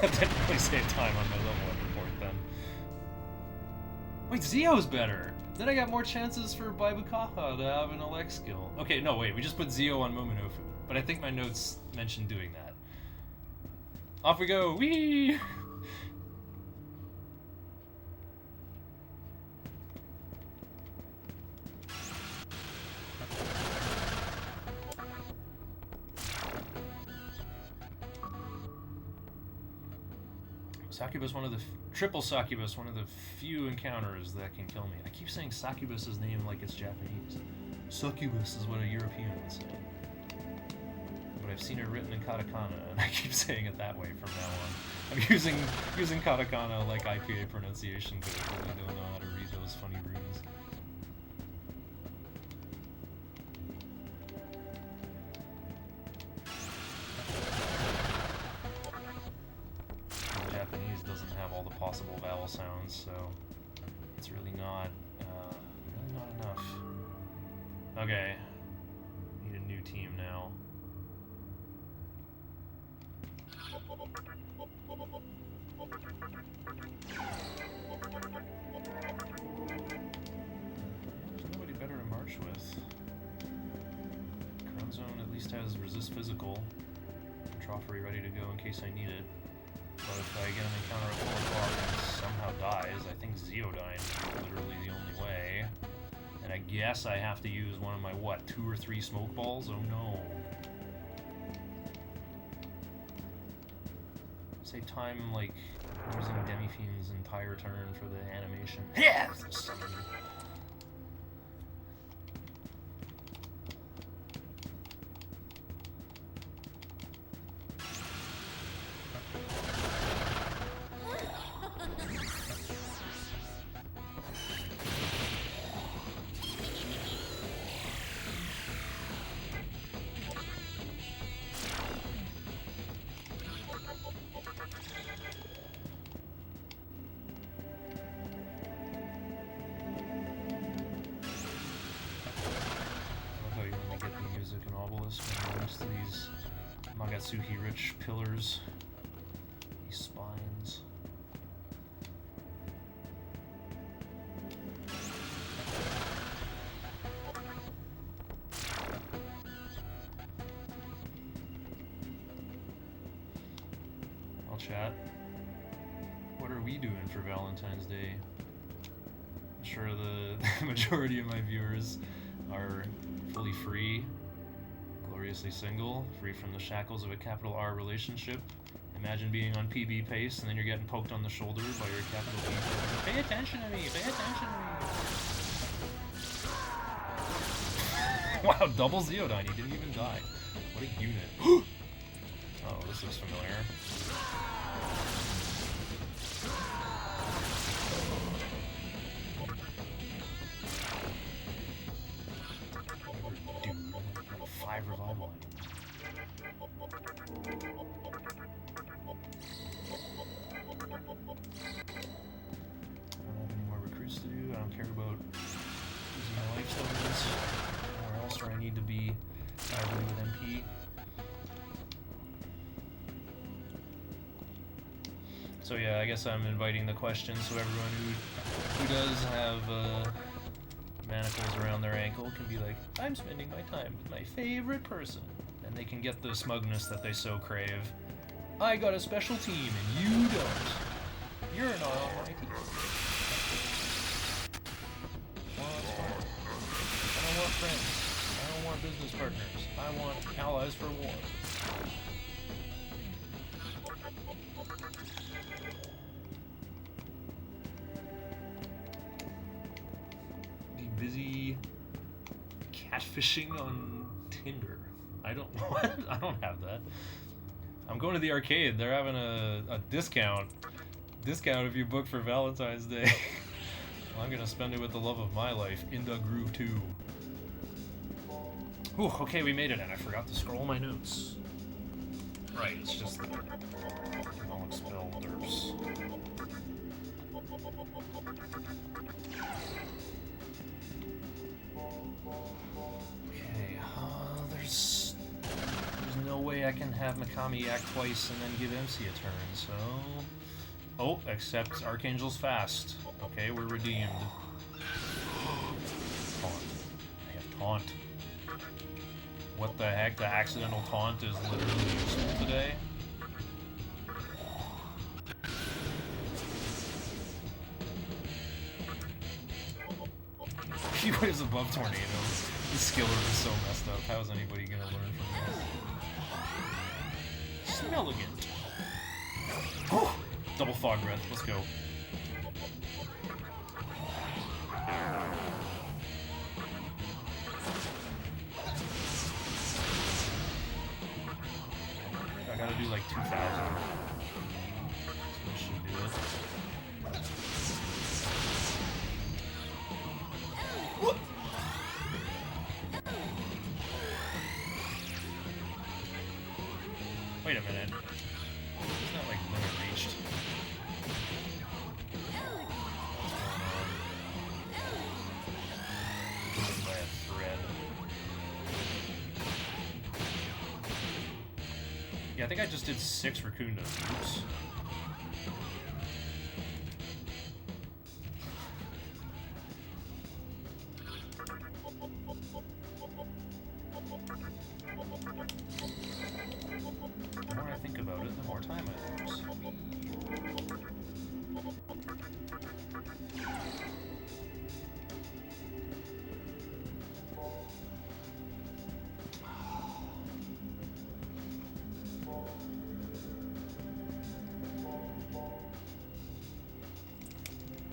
That didn't really save time on my level up report then. Wait, Zio's better! Then I got more chances for Baibukaha to have an elect skill. Okay, no, wait, we just put Zio on Momonofu. But I think my notes mentioned doing that. Off we go! Whee! Succubus, triple succubus, one of the few encounters that can kill me. I keep saying succubus's name like it's Japanese. Succubus is what a European would say. But I've seen it written in katakana, and I keep saying it that way from now on. I'm using katakana like IPA pronunciation code, but I don't know how to read those funny runes. Possible vowel sounds, so it's really not enough. Okay, need a new team now. There's nobody better to march with. Crown Zone at least has resist physical. Trophery ready to go in case I need it. But if I get an encounter at 4 o'clock and somehow dies, I think Zeodyne is literally the only way. And I guess I have to use one of my, 2 or 3 smoke balls? Oh no. Save time, like, using Demifiend's entire turn for the animation. Yeah! Atsuhi rich pillars. These spines. I'll chat. What are we doing for Valentine's Day? I'm sure the majority of my viewers are fully free, gloriously single, free from the shackles of a capital R relationship. Imagine being on PB pace and then you're getting poked on the shoulder by your capital B partner. Pay attention to me! Pay attention to me! Wow, double Zeodine, he didn't even die. What a unit. Oh, this looks familiar. Dude, 5 revival items. I don't have any more recruits to do. I don't care about using my life tokens. Anywhere else where I need to be badly with MP. So yeah, I guess I'm inviting the question so everyone who does have manacles around their ankle can be like, I'm spending my time with my favorite person. And they can get the smugness that they so crave. I got a special team and you don't. You're not on my team. I don't want friends. I don't want business partners. I want allies for war. Be busy catfishing on Tinder. I don't I don't have that. I'm going to the arcade. They're having a discount. Discount if you book for Valentine's Day. Well, I'm gonna spend it with the love of my life, in the Groove 2. Ooh, okay, we made it, and I forgot to scroll my notes. Right, it's just the don't expel derps. Okay, there's no way I can have Mikami act twice and then give MC a turn, so... Oh, except Archangel's fast. Okay, we're redeemed. Taunt. I have taunt. What the heck? The accidental taunt is literally useful today? He waves above tornado. The skiller is so messed up. How is anybody gonna learn from this? Smelligant. Oh! Double fog breath. Let's go. I gotta do like 2,000. So this should do it. What? Wait a minute. It's not like limit reached. By a thread. Yeah, I think I just did 6 Raccoondas. Oops. The more I think about it, the more time I lose.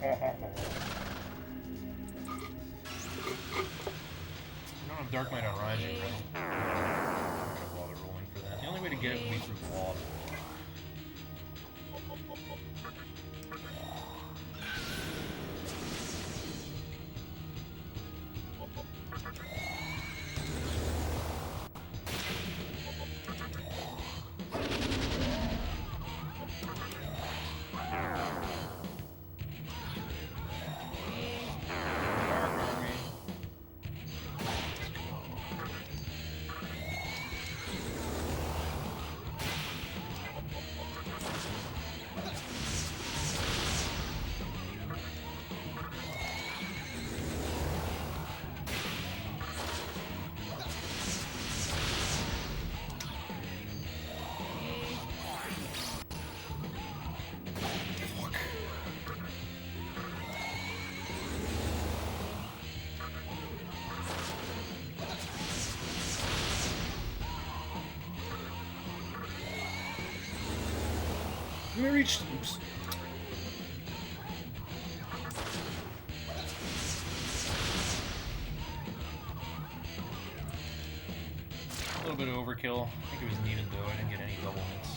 I don't have Dark Might on Rising, though. I don't bother rolling for that. The only way to get it would be through water. me reach. Oops. A little bit of overkill. I think it was needed though. I didn't get any double hits.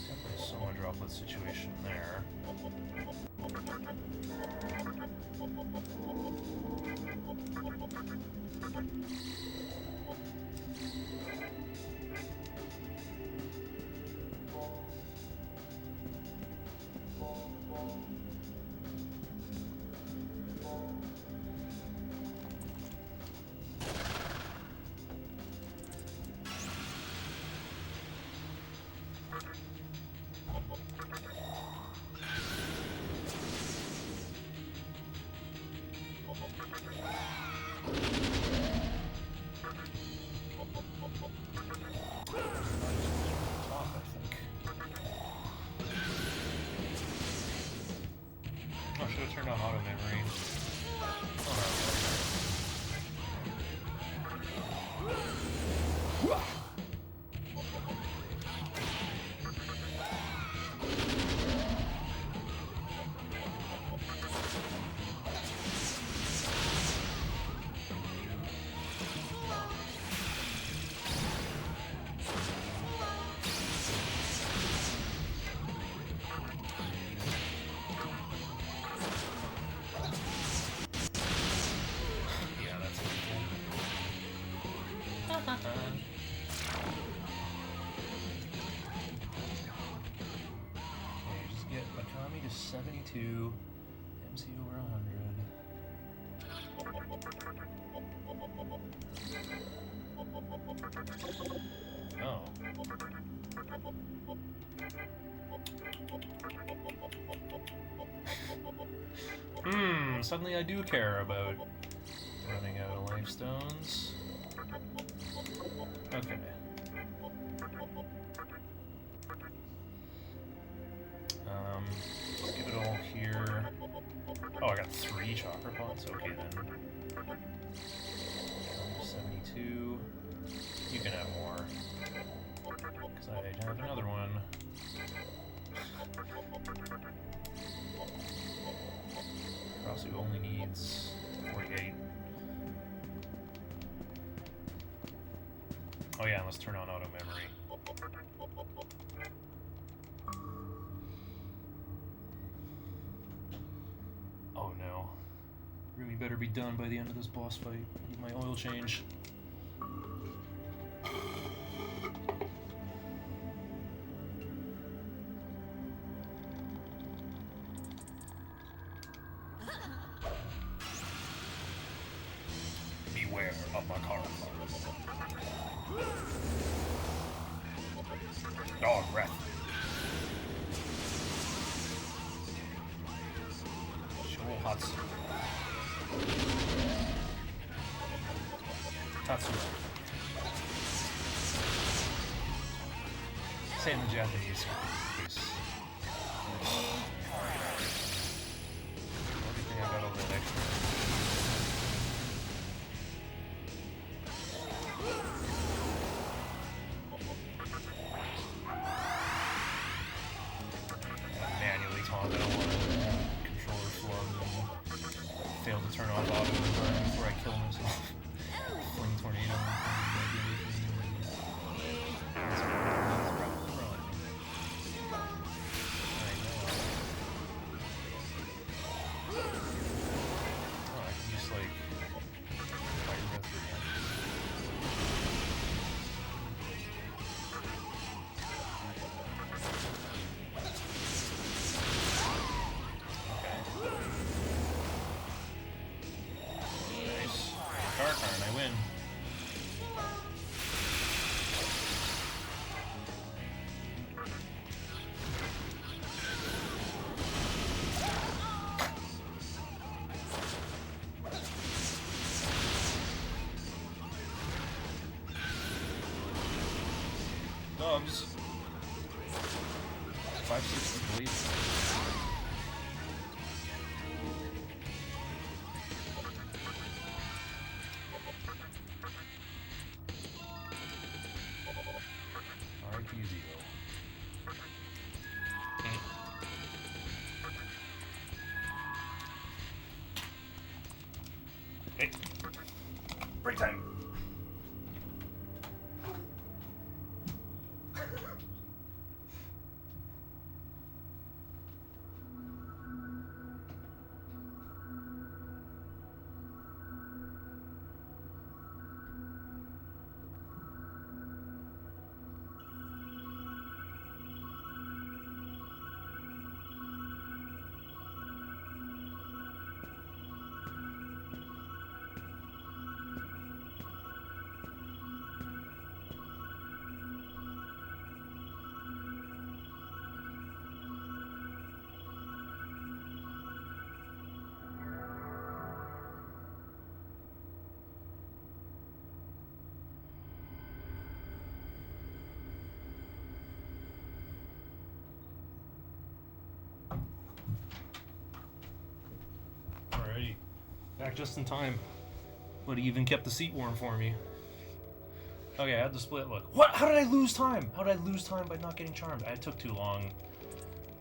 Definitely a soma droplet situation there. Should have turned on auto memory. Okay, just get Akami to 72, MC over 100. Oh. Suddenly I do care about running out of life stones. Okay. Let's give it all here. Oh, I got 3 chakra pots? Okay then. 72. You can have more. Because I have another one. Karasu only needs 48. Oh yeah, let's turn on auto memory. Oh no. Rumi better be done by the end of this boss fight. I need my oil change. Beware of my car. Dog breath. Hatsu. Tatsuya. Say in the Japanese case. Everything I got all that extra. Manually taunt, I don't want to controller flub and fail to turn off auto in time before I kill myself. Fling tornado. I win. Dubs. 560 bleed. Hey. Break time. Alrighty. Back just in time. But he even kept the seat warm for me. Okay, I had the split look. What? How did I lose time? How did I lose time by not getting charmed? I took too long.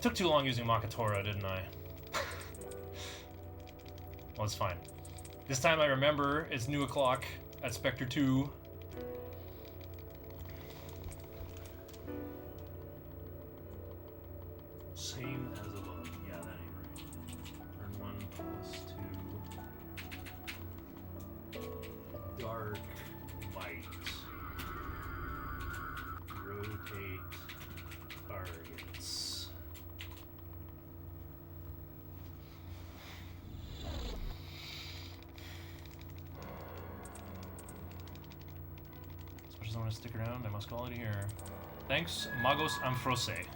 Took too long using Makatora, didn't I? Well, it's fine. This time I remember it's new o'clock at Spectre 2. Same as above. Yeah, that ain't right. Turn 1 plus 2. Dark, light. Rotate targets. As much as I want to stick around, I must call it here. Thanks, Magos Amfrose.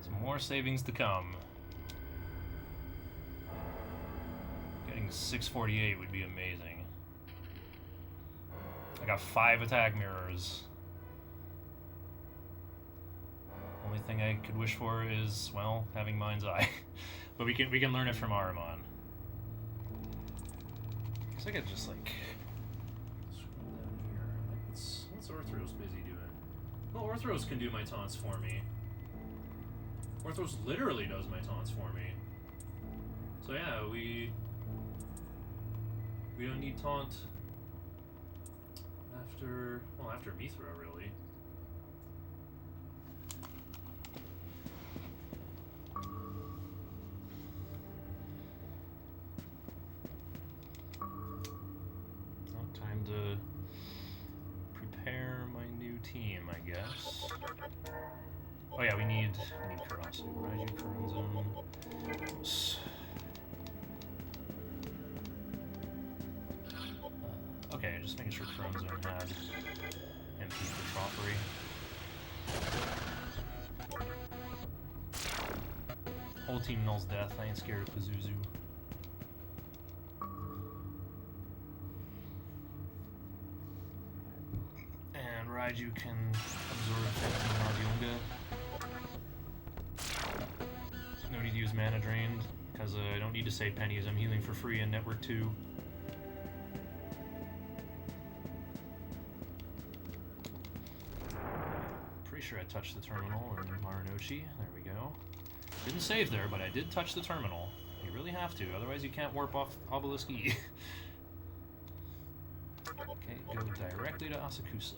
Some more savings to come. Getting 648 would be amazing. I got 5 attack mirrors. Only thing I could wish for is, well, having Mind's Eye. But we can learn it from Aramon. Guess I could just like scroll down here. Like, what's Orthros busy doing? Well, Orthros can do my taunts for me. Orthros literally does my taunts for me. So yeah, we don't need taunt after Mithra, really. Well, time to prepare my new team, I guess. Oh yeah, we need Karasu, Raiju, Kurunzun. Okay, just making sure Kurunzun had MP for Troffery. Whole team nulls death. I ain't scared of Pazuzu. And Raiju can absorb 15 Naziunga. No need to use Mana Drained, because I don't need to save pennies. I'm healing for free in Network 2. Pretty sure I touched the terminal in Marunouchi. There we go. Didn't save there, but I did touch the terminal. You really have to, otherwise you can't warp off Obelisk E. Okay, go directly to Asakusa.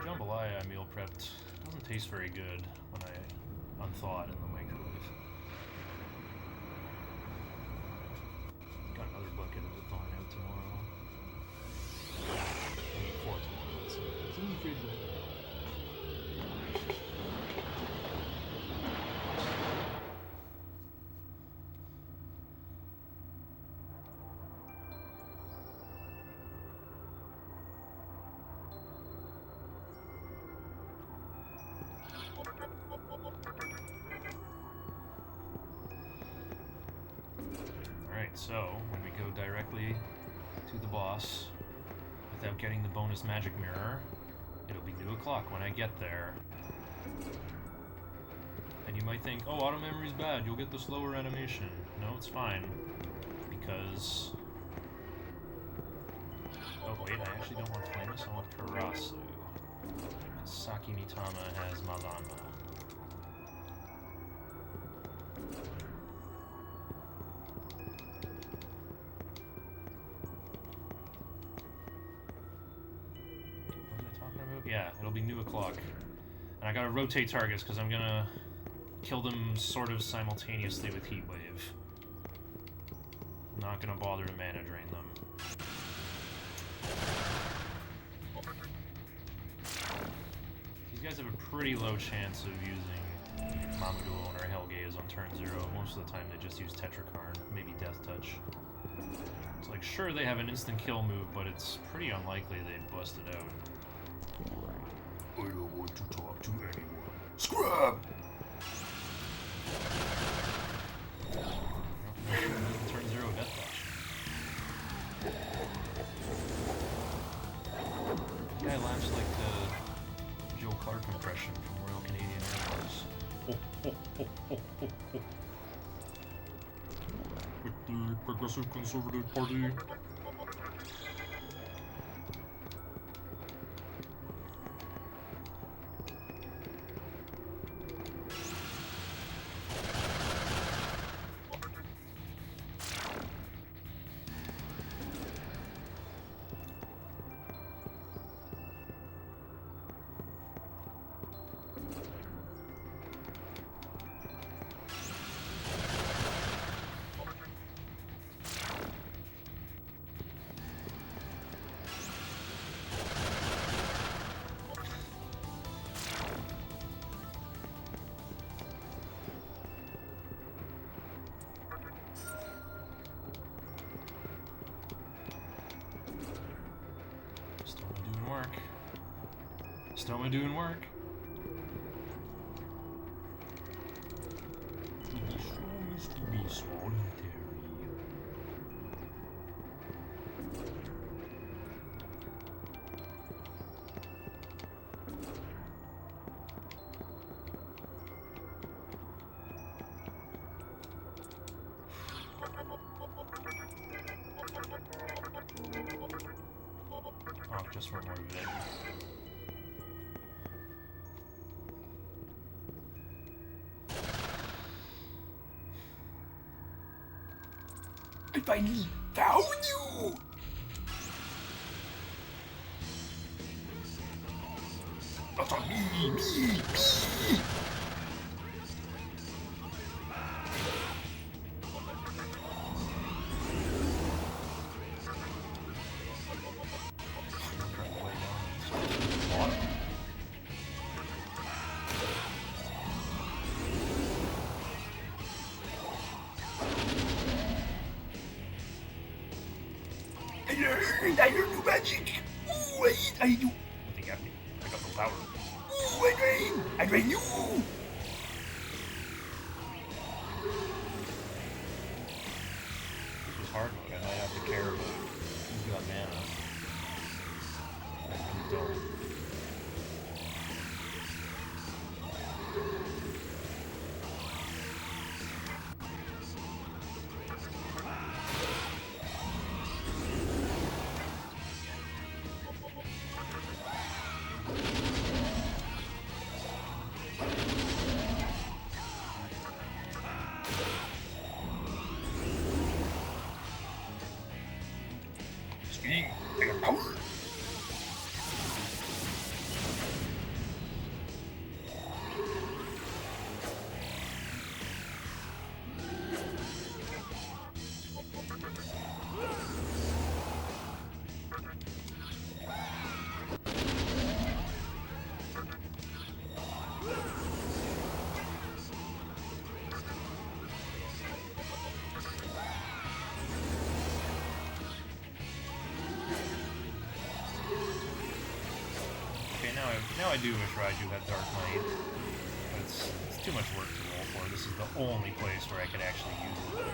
Jambalaya I meal prepped doesn't taste very good when I unthaw it in the microwave. Got another bucket of it thawing out tomorrow. I mean, for tomorrow. It's in the fridge right now. Alright, so when we go directly to the boss without getting the bonus magic mirror, it'll be new o'clock when I get there. And you might think, oh, auto memory's bad, you'll get the slower animation. No, it's fine. Because... oh wait, I actually don't want Flamus, I want Karasu. Saki Mitama has Malama. Yeah, it'll be new o'clock. And I gotta rotate targets because I'm gonna kill them sort of simultaneously with Heat Wave. I'm not gonna bother to mana drain them. These guys have a pretty low chance of using Mamadou or Hellgaze on turn 0. Most of the time they just use Tetrakarn, maybe Death Touch. It's like, sure, they have an instant kill move, but it's pretty unlikely they'd bust it out. I don't want to talk to anyone. Scrub! Turn 0 Death Touch. The guy laughs like the Joe Clark impression from Royal Canadian Air Force. Ho, ho, ho, ho, ho, ho. With the Progressive Conservative Party. Stoma doing work. To be strong is to be solitary. Oh, just for more of it. I finally found you! That's on me! I learned new magic! Ooh, I do. I think I got no power. Ooh, I drain you! This was hard mode. I might have to care about who's got mana. I really don't. I got power! Now I do wish Raiju had Dark Might, but it's too much work to roll for. This is the only place where I could actually use it.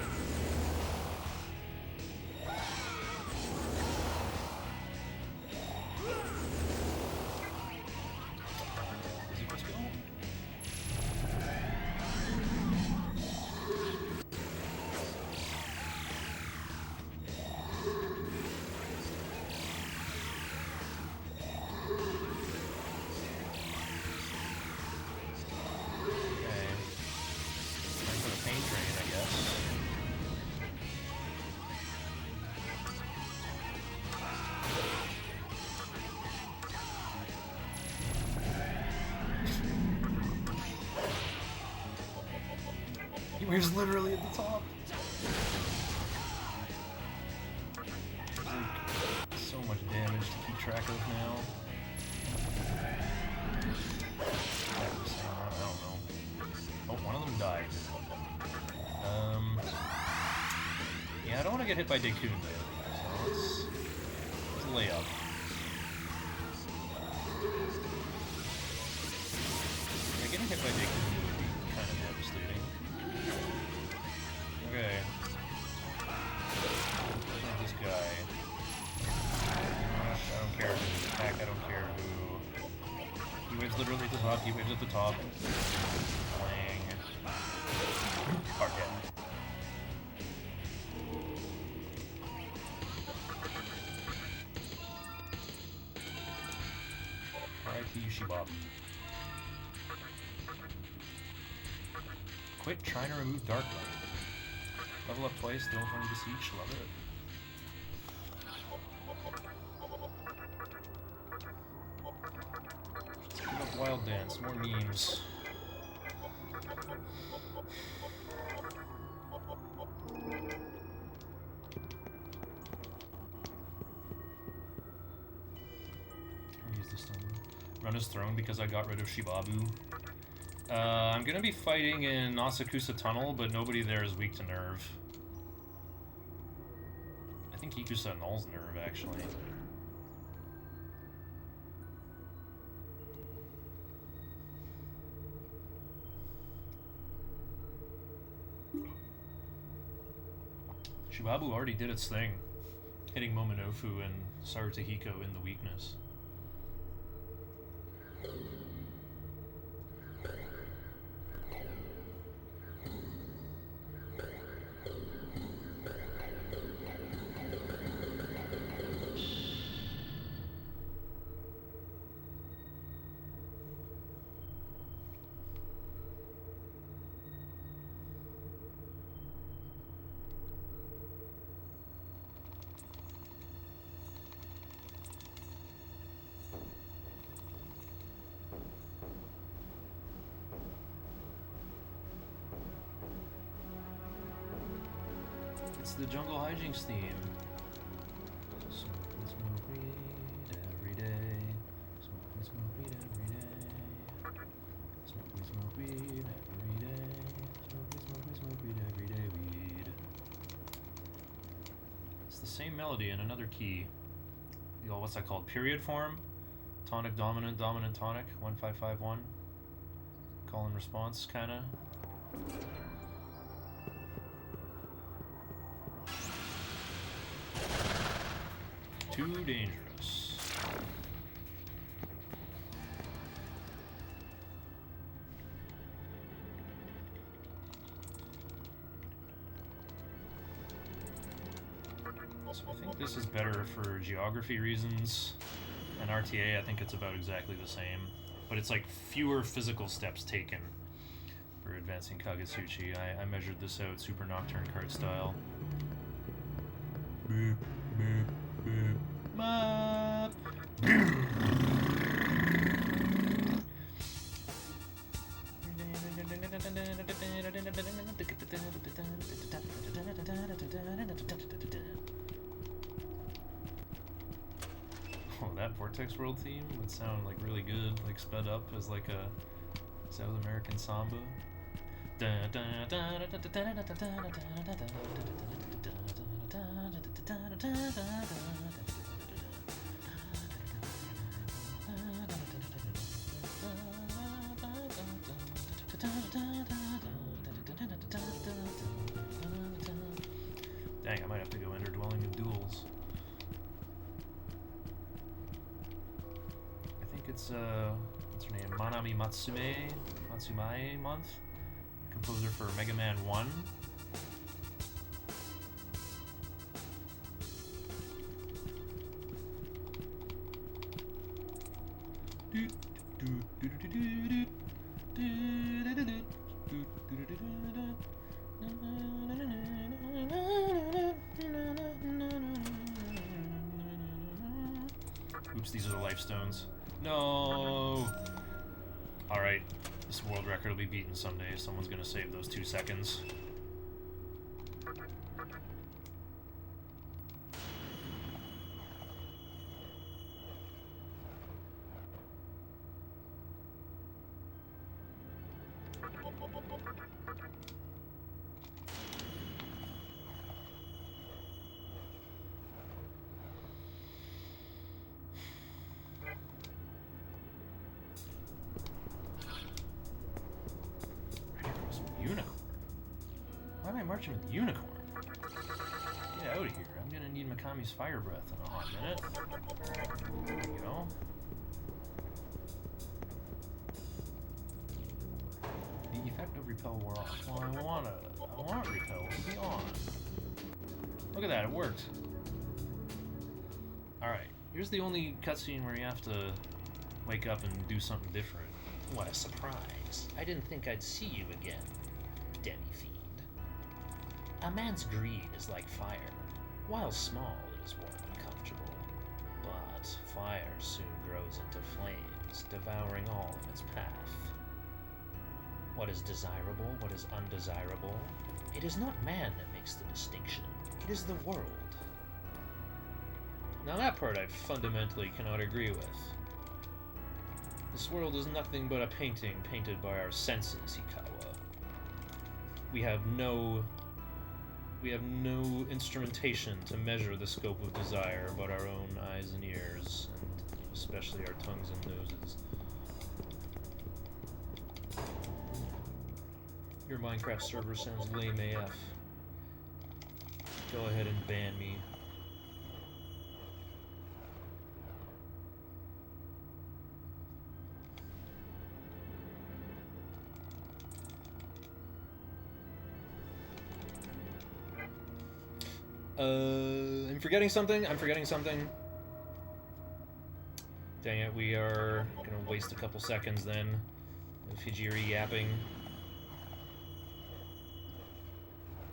Heatwave's literally at the top. Like, so much damage to keep track of now. I don't know. Oh, one of them died. Yeah, I don't want to get hit by Dekun though. So let's lay up. Yeah, getting hit by Dekun would be kind of devastating. Okay. Not this guy. Gosh, I don't care who attack, I don't care who. Heatwave's literally at the top, Heatwave's at the top. Playing. Hard hit. R.I.P. Shibabu. Quit trying to remove Dark Light. Level up twice, don't turn Beseech, love it. Let's give up Wild Dance, more memes. I'll use this one. Run his throne because I got rid of Shibabu. I'm gonna be fighting in Asakusa Tunnel, but nobody there is weak to Nerve. I think Ikusa nulls Nerve, actually. Shibabu already did its thing, hitting Momonofu and Sarutahiko in the weakness. It's the Jungle Hijinks theme. Smoke weed every day. Smoke weed every day. Smoke weed every day. Smoke weed every day. Weed. It's the same melody in another key. The old, what's that called? Period form. Tonic, dominant, dominant, tonic. 1-5-5-1. Call and response, kinda. Too dangerous. So I think this is better for geography reasons. And RTA, I think it's about exactly the same. But it's like fewer physical steps taken for advancing Kagetsuchi. I measured this out, Super Nocturne card style. Boop, boop, boop. Mop. Oh, that Vortex World theme would sound like really good, like sped up as like a South American samba. Dang, I might have to go Interdwelling of Duels. I think it's what's her name? Manami Matsumae month. Composer for Mega Man 1. Oops, these are the life stones. No. All right, This world record will be beaten someday. Someone's gonna save those 2 seconds. Unicorn? Why am I marching with the unicorn? Get out of here. I'm gonna need Mikami's fire breath in a hot minute. There we go. The effect of repel wore off. Well, I want repel to be on. Look at that, it worked. Alright, here's the only cutscene where you have to wake up and do something different. What a surprise. I didn't think I'd see you again, demi-fiend. A man's greed is like fire. While small, it is warm and comfortable. But fire soon grows into flames, devouring all in its path. What is desirable, what is undesirable? It is not man that makes the distinction. It is the world. Now that part I fundamentally cannot agree with. This world is nothing but a painting painted by our senses, Hikawa. We have no instrumentation to measure the scope of desire but our own eyes and ears, and especially our tongues and noses. Your Minecraft server sounds lame AF. Go ahead and ban me. I'm forgetting something. Dang it, we are gonna waste a couple seconds then of Hijiri yapping.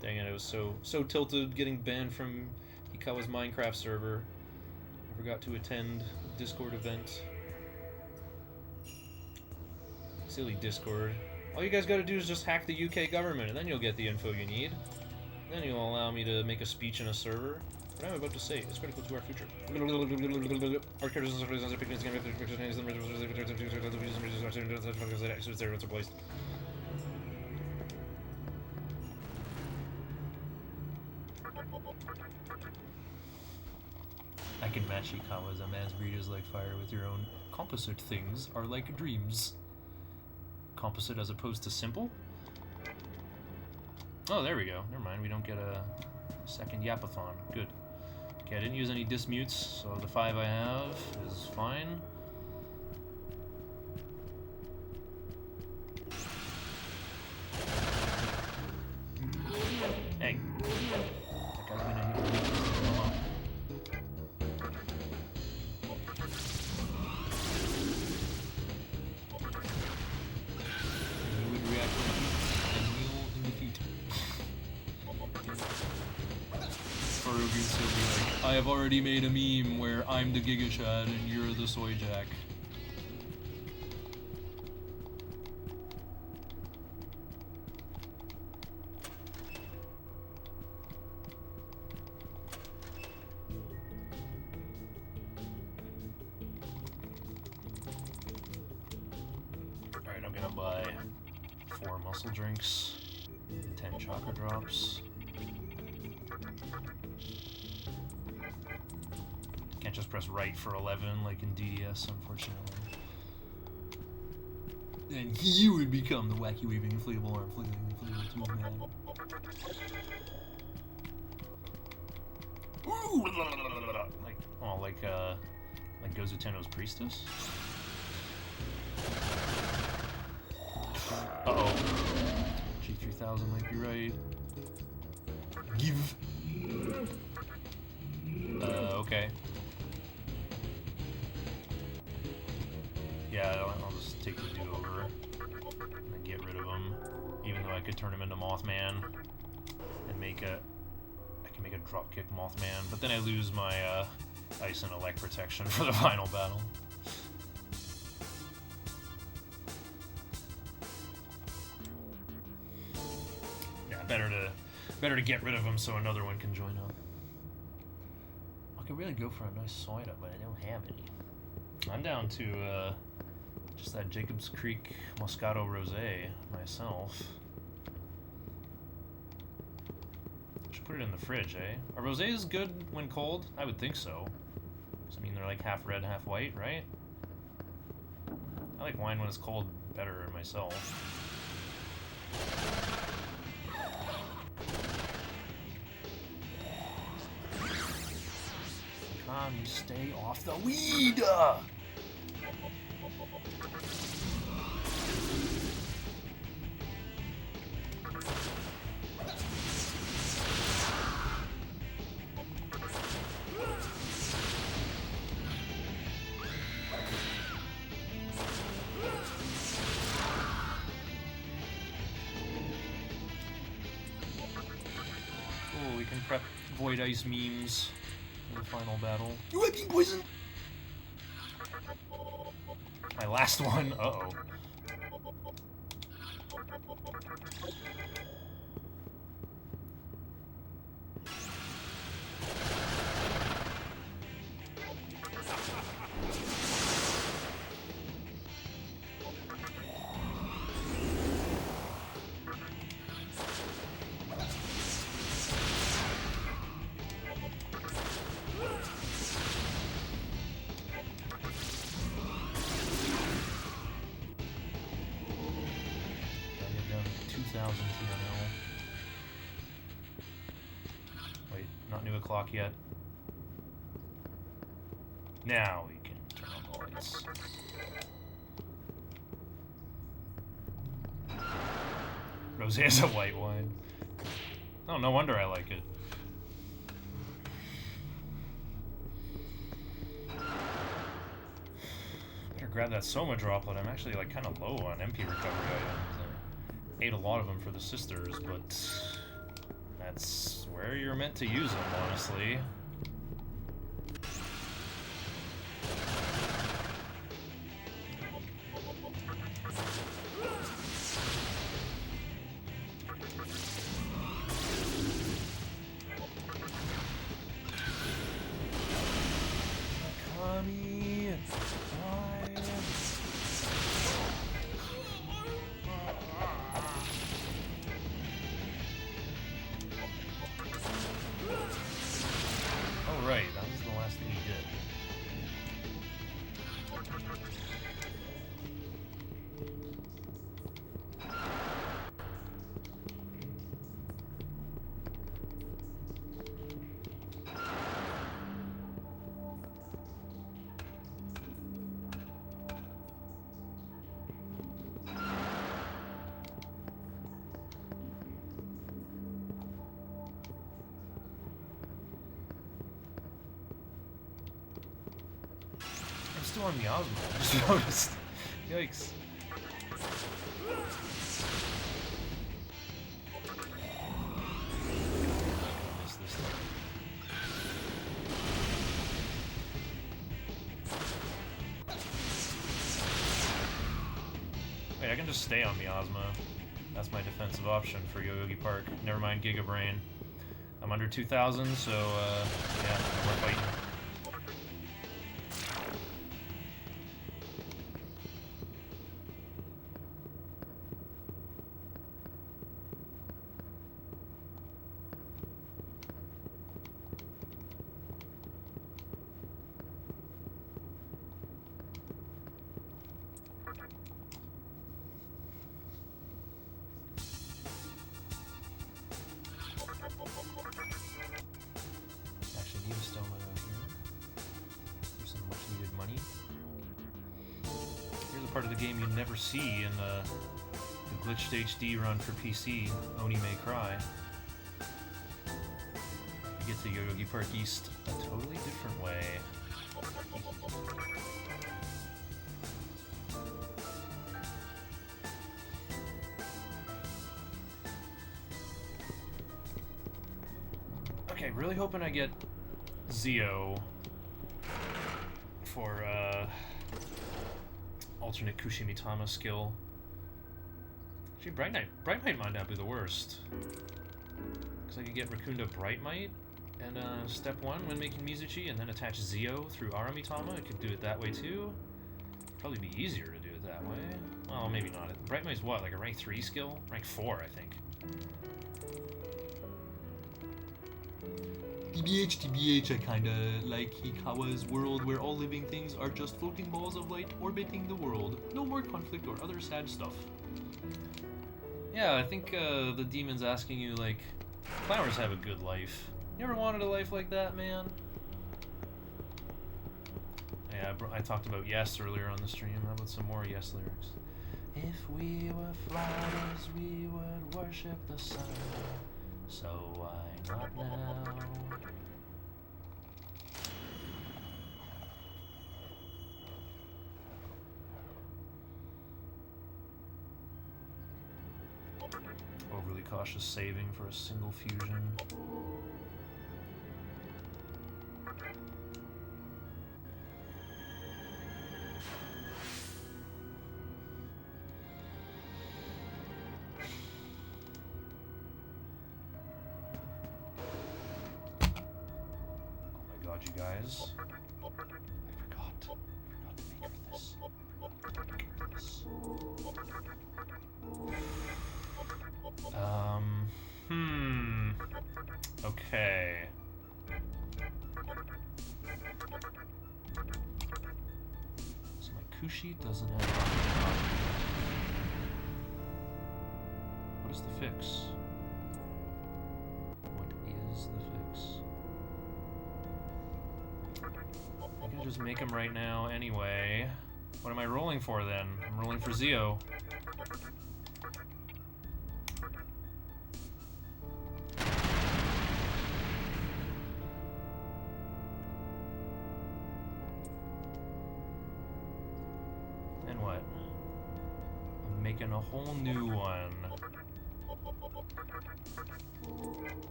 Dang it, I was so tilted getting banned from Hikawa's Minecraft server. I forgot to attend Discord event. Silly Discord. All you guys gotta do is just hack the UK government and then you'll get the info you need. Then you'll allow me to make a speech in a server. What I'm about to say is critical to our future. Our characters are pictures I can match Hikawa's a man's greed is like fire with your own. Composite things are like dreams. Composite as opposed to simple? Oh, there we go. Never mind, we don't get a second yapathon. Good. Okay, I didn't use any dismutes, so the 5 I have is fine. Hey. That guy's gonna hit me. Come on. He would react and kneel in defeat. Farouk will be like, I have already made a meme where I'm the Giga Chad and you're the Soy Jack. Alright, I'm gonna buy 4 muscle drinks, 10 chakra drops. Can't just press right for 11 like in DDS, unfortunately. And you would become the wacky waving inflatable arm inflatable tube man. Ooh, like Gozu Tenno's priestess. Uh-oh. G3000 might be right. Give. Okay. Yeah, I'll just take the do-over and then get rid of him. Even though I could turn him into Mothman and I can make a dropkick Mothman, but then I lose my ice and elect protection for the final battle. better to get rid of them so another one can join up. I could really go for a nice cider, but I don't have any. I'm down to just that Jacob's Creek Moscato Rosé myself. Should put it in the fridge, eh? Are rosés good when cold? I would think so. Does it mean they're like half red, half white, right? I like wine when it's cold better myself. Come, you stay off the weed! Oh, we can prep Void Ice memes for the final battle. You have been poisoned! My last one. Uh-oh. Down to 2,000 TML. Wait, not new o'clock yet. Now we can turn on the lights. Rosé is a white wine. Oh, no wonder I like it. Better grab that Soma droplet. I'm actually like kind of low on MP recovery items. I ate a lot of them for the sisters, but that's where you're meant to use them, honestly. Kami, why? Oh right, that was the last thing he did. I'm still on Miasma, I just noticed. Yikes. Miss this thing. Wait, I can just stay on Miasma. That's my defensive option for Yoyogi Park. Never mind Giga Brain. I'm under 2,000, so yeah, no more fighting. Actually need a stone out here. For some much needed money. Here's a part of the game you never see in the glitched HD run for PC, Oni May Cry. You get to Yoyogi Park East a totally different way. Okay, really hoping I get Zio for alternate Kushimitama skill. Actually, Bright Might might not be the worst. Because I could get Rakunda Bright Might, and step 1 when making Mizuchi, and then attach Zio through Aramitama. I could do it that way too. Probably be easier to do it that way. Well, maybe not. Bright Might's what, like a rank 3 skill? Rank 4, I think. TBH, I kinda like Hikawa's world where all living things are just floating balls of light orbiting the world. No more conflict or other sad stuff. Yeah, I think the demon's asking you, like, flowers have a good life. You ever wanted a life like that, man? Yeah, I talked about Yes earlier on the stream. How about some more Yes lyrics? If we were flowers, we would worship the sun. So why not now? Overly cautious saving for a single fusion. You guys. I forgot to make her this. Okay. So my Kushi doesn't have. What is the fix? What is the fix? I can just make him right now anyway. What am I rolling for then? I'm rolling for Zio. And what? I'm making a whole new one.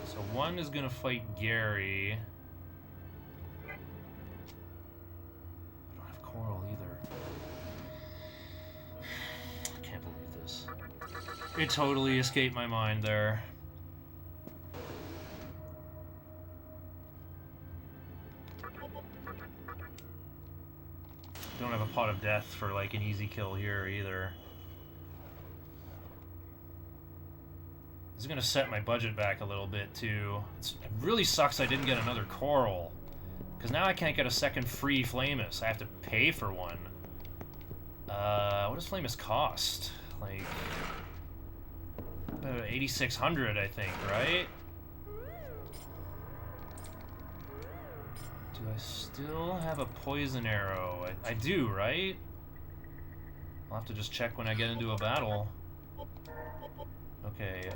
So one is gonna fight Gary. I don't have Coral either. I can't believe this. It totally escaped my mind there. Don't have a Pot of Death for like an easy kill here either. This is gonna set my budget back a little bit too. It really sucks I didn't get another Coral, because now I can't get a second free Flamus. I have to pay for one. What does Flamus cost? Like 8,600, I think, right? Do I still have a Poison Arrow? I do, right? I'll have to just check when I get into a battle. Okay, these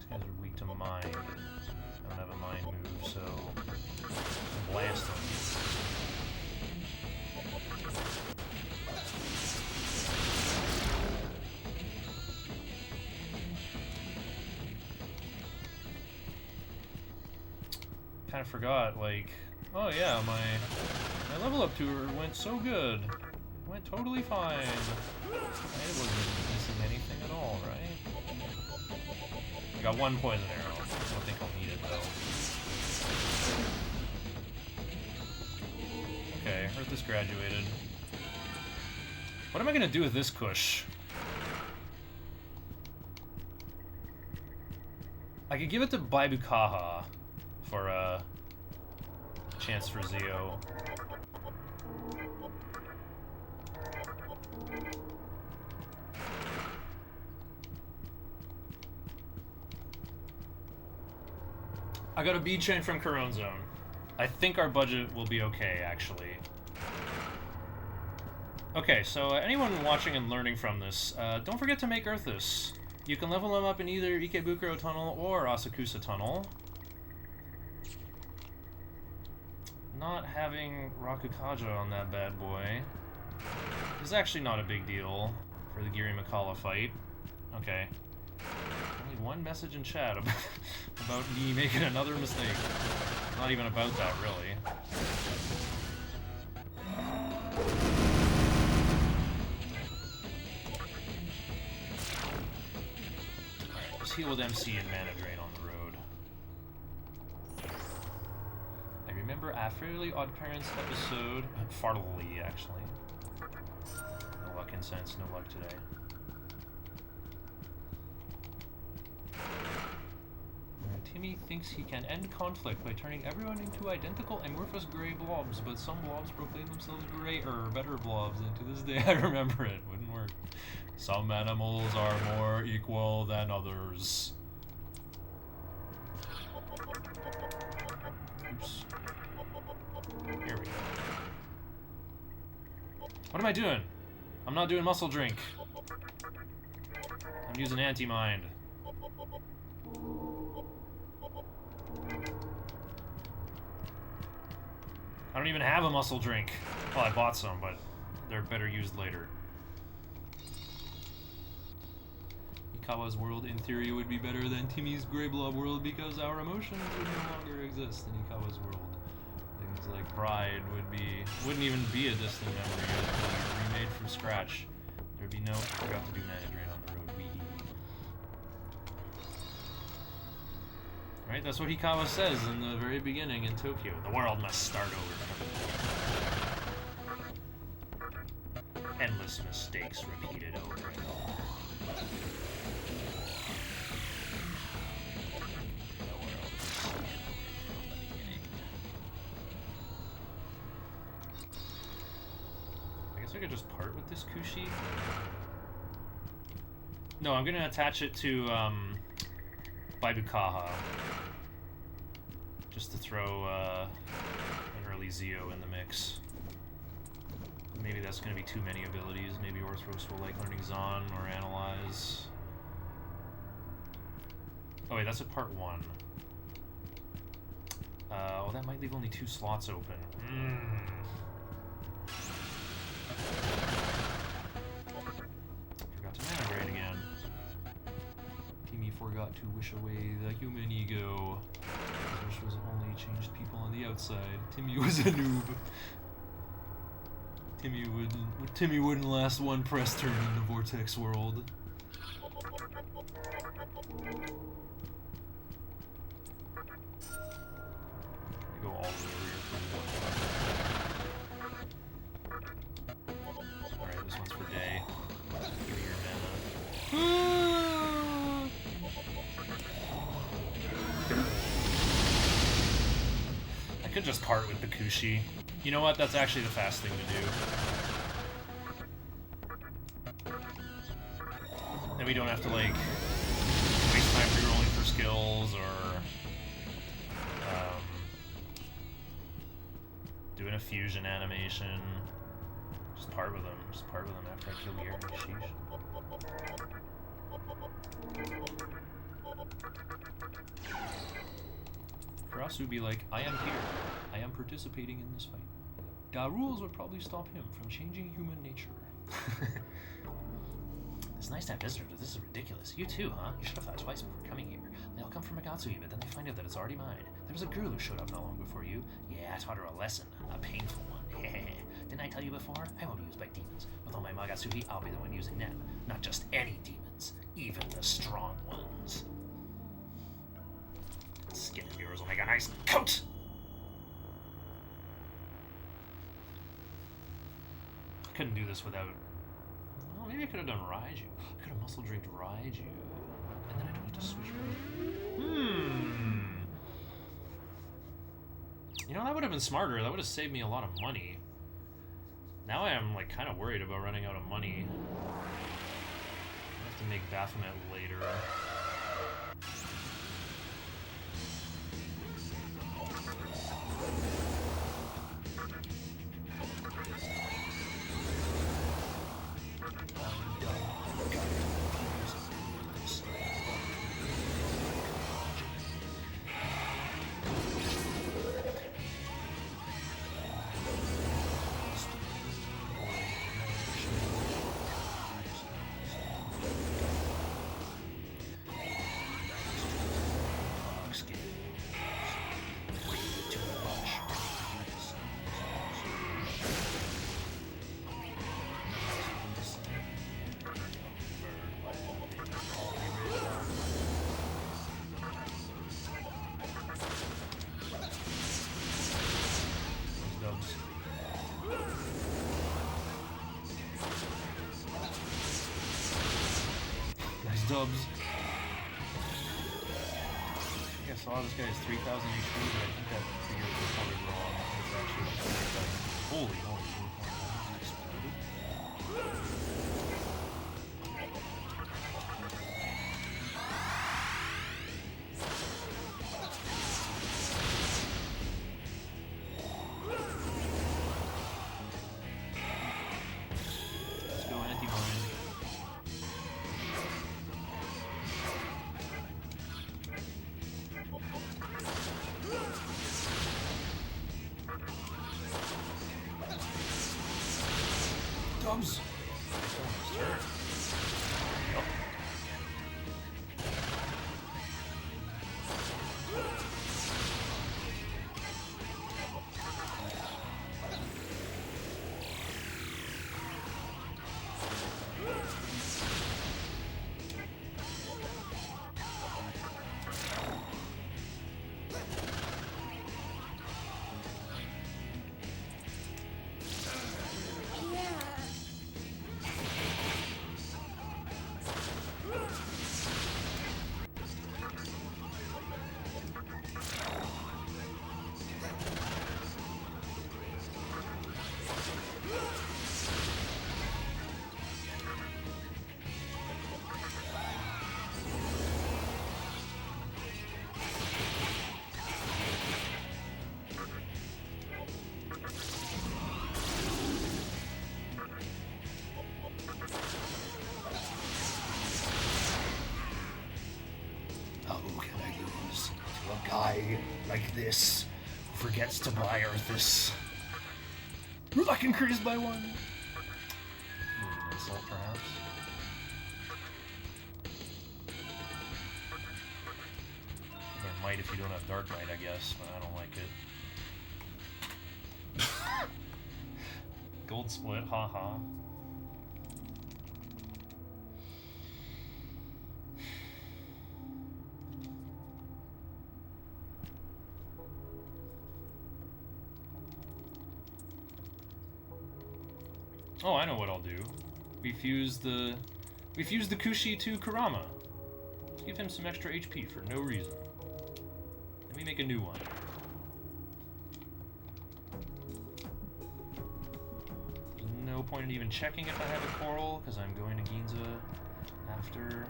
guys are weak to Mind. I don't have a Mind move, so I'll blast them. Kind of forgot, like, oh yeah, my level up tour went so good. Went totally fine. I wasn't missing anything at all, right? I got one Poison Arrow. I don't think I'll need it, though. Okay, Earthus graduated. What am I gonna do with this Kush? I could give it to Baibukaha for a chance for Zio. I got a bead chain from Corone Zone. I think our budget will be okay, actually. Okay, so anyone watching and learning from this, don't forget to make Earthus. You can level them up in either Ikebukuro Tunnel or Asakusa Tunnel. Not having Rakukaja on that bad boy is actually not a big deal for the Giri Makala fight. Okay. Only one message in chat about, about me making another mistake. Not even about that, really. Alright, let's heal with MC and Mana Drain on the road. I remember a Fairly Odd Parents episode... Farley, actually. No luck incense, no luck today. Timmy thinks he can end conflict by turning everyone into identical amorphous gray blobs, but some blobs proclaim themselves better blobs, and to this day I remember it. Wouldn't work. Some animals are more equal than others. Oops. Here we go. What am I doing? I'm not doing muscle drink. I'm using anti-mind. I don't even have a muscle drink. Well, I bought some, but they're better used later. Ikawa's world, in theory, would be better than Timmy's Grey Blob world because our emotions would no longer exist in Ikawa's world. Things like pride wouldn't even be a distant memory. It would be remade from scratch. There'd be no... I forgot to do Mana Drain on the road. Right, that's what Hikawa says in the very beginning in Tokyo. The world must start over from the endless mistakes repeated over and over. The world must start over from the beginning. I guess I could just part with this Kushi. No, I'm gonna attach it to Baibukaha. Just to throw an early Zeo in the mix. Maybe that's going to be too many abilities. Maybe Orthros will like learning Zon or Analyze. Oh wait, that's at part 1. Oh, that might leave only 2 slots open. Forgot to Mana Drain again. Timmy forgot to wish away the human ego. His wish was only changed people on the outside. Timmy was a noob. Timmy wouldn't last one press turn in the Vortex world. I go all the way over here for one. Alright, this one's for Day. Give me your mana. I could just part with the Kushi. You know what? That's actually the fast thing to do. Then we don't have to, like, waste time rerolling for skills or doing a fusion animation. Just part with them. Just part with them after I kill the air. Sheesh. Karasu would be like, I am here. I am participating in this fight. Da rules would probably stop him from changing human nature. It's nice to have visitors, but this is ridiculous. You too, huh? You should have thought twice before coming here. They all come from Magatsuhi, but then they find out that it's already mine. There was a girl who showed up not long before you. Yeah, I taught her a lesson. A painful one. Didn't I tell you before? I won't be used by demons. With all my Magatsuhi, I'll be the one using them. Not just any demons. Even the strong ones. Skin of yours will make a nice coat! I couldn't do this without... Well, maybe I could have done Raiju. I could have muscle drinked Raiju. And then I don't have to switch You know, that would have been smarter. That would have saved me a lot of money. Now I am, like, kind of worried about running out of money. I have to make Baphomet later. dubs. I think I saw this guy has 3,000 HP, but I think that figure was colored wrong. It's actually like 4,000. Holy moly, 24,000 exploded. Let's go anti-mine. Dubs! Guy like this who forgets to buy Arthas. Luck increased by 1. Maybe an insult, perhaps. Or might if you don't have Dark Knight, I guess, but I don't like it. Gold split, haha. Oh, I know what I'll do. We fuse the Kushi to Kurama. Give him some extra HP for no reason. Let me make a new one. There's no point in even checking if I have a coral, because I'm going to Ginza after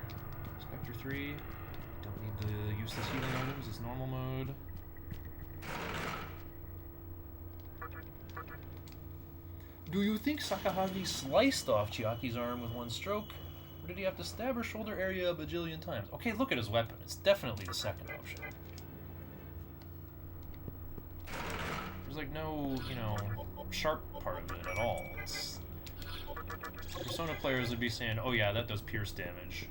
Spectre 3. Don't need the useless healing items, it's normal mode. Do you think Sakahagi sliced off Chiaki's arm with one stroke? Or did he have to stab her shoulder area a bajillion times? Okay, look at his weapon. It's definitely the second option. There's like no, you know, sharp part of it at all. It's... Persona players would be saying, oh yeah, that does pierce damage.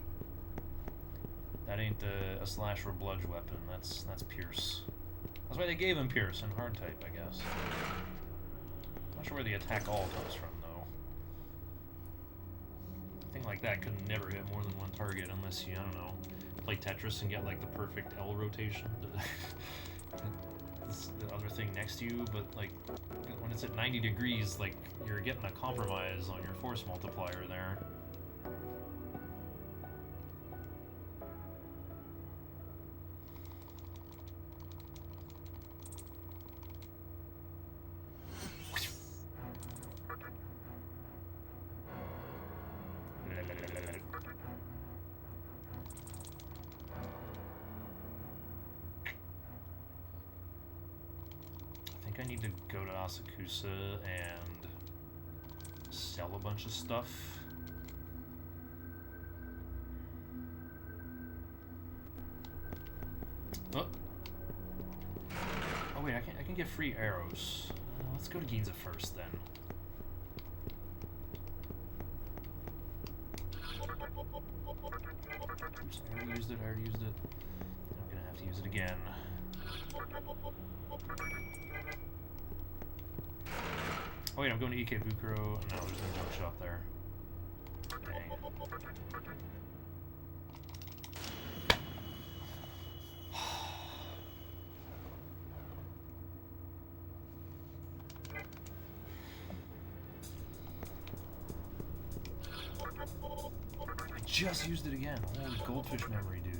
That ain't a slash or bludge weapon. That's pierce. That's why they gave him pierce in hard type, I guess. Not sure where the attack all comes from, though. A thing like that could never hit more than one target unless you, I don't know, play Tetris and get like the perfect L rotation. The other thing next to you, but like when it's at 90 degrees, like you're getting a compromise on your force multiplier there. I need to go to Asakusa and sell a bunch of stuff. Oh, oh wait, I can get free arrows. Let's go to Ginza first then. Oops, I already used it. I'm gonna have to use it again. Oh wait, I'm going to Ikebukuro. No, there's no junk shop there. Dang. just used it again. Holy goldfish memory, dude. I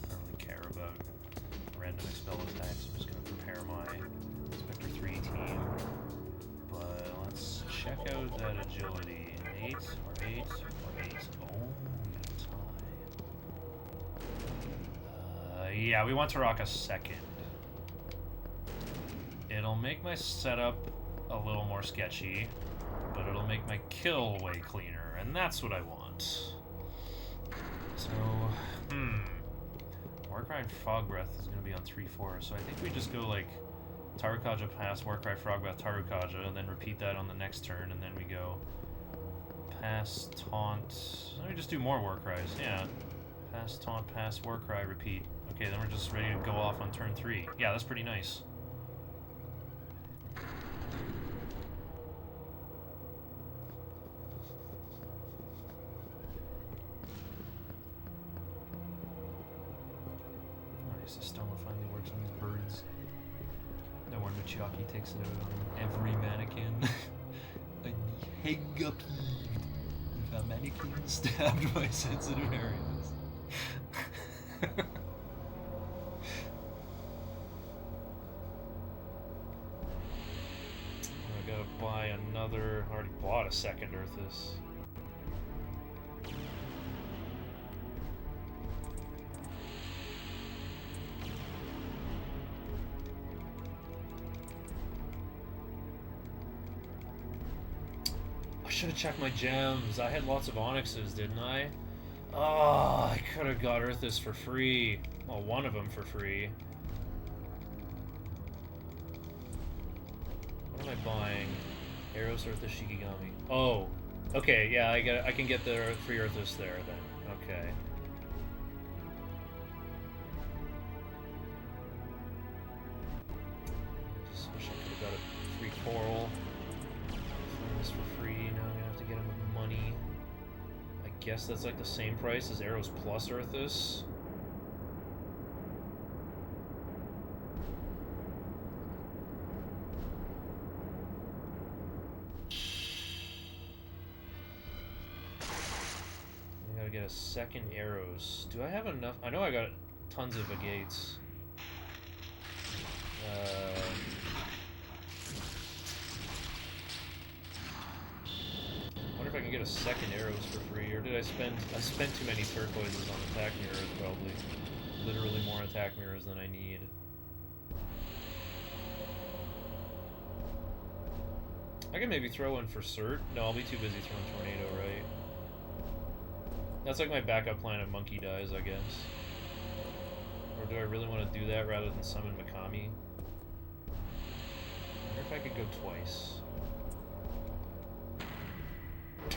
don't really care about random expel attacks. I'm just gonna prepare my Spectre 3 team. But let's check out that agility. 8 or 8 or 8. Oh, we got a tie. Yeah, we want to rock a second. It'll make my setup a little more sketchy, but it'll make my kill way cleaner, and that's what I want. So, Warcry and Fog Breath is going to be on 3-4, so I think we just go like Tarukaja pass, Warcry, Frog Breath, Tarukaja, and then repeat that on the next turn, and then we go pass, taunt. Let me just do more Warcries, yeah. Pass, taunt, pass, Warcry, repeat. Okay, then we're just ready to go off on turn 3. Yeah, that's pretty nice. Nice, the stoma finally works on these birds. No more Nuchiaki takes it out on every mannequin. A head upheaved with a mannequin stabbed by sensitive areas. I gotta buy another. I already bought a second Earthus. I should have checked my gems. I had lots of onyxes, didn't I? Oh, I could have got Earthus for free. Well, one of them for free. What am I buying? Eros, Earthus, Shikigami. Oh, okay. Yeah, I can get the free Earthus there then. Okay. Just wish I could have got a free coral. This for free. Now I'm gonna have to get him with money. I guess that's like the same price as Eros plus Earthus. I gotta get a second Eros. Do I have enough? I know I got tons of agates. I wonder if I can get a second Eros for free, or did I spent too many turquoises on attack mirrors, probably. Literally more attack mirrors than I need. I can maybe throw in for Cert. No, I'll be too busy throwing Tornado, right? That's like my backup plan if Monkey dies, I guess. Or do I really want to do that rather than summon Mikami? I wonder if I could go twice. Yeah,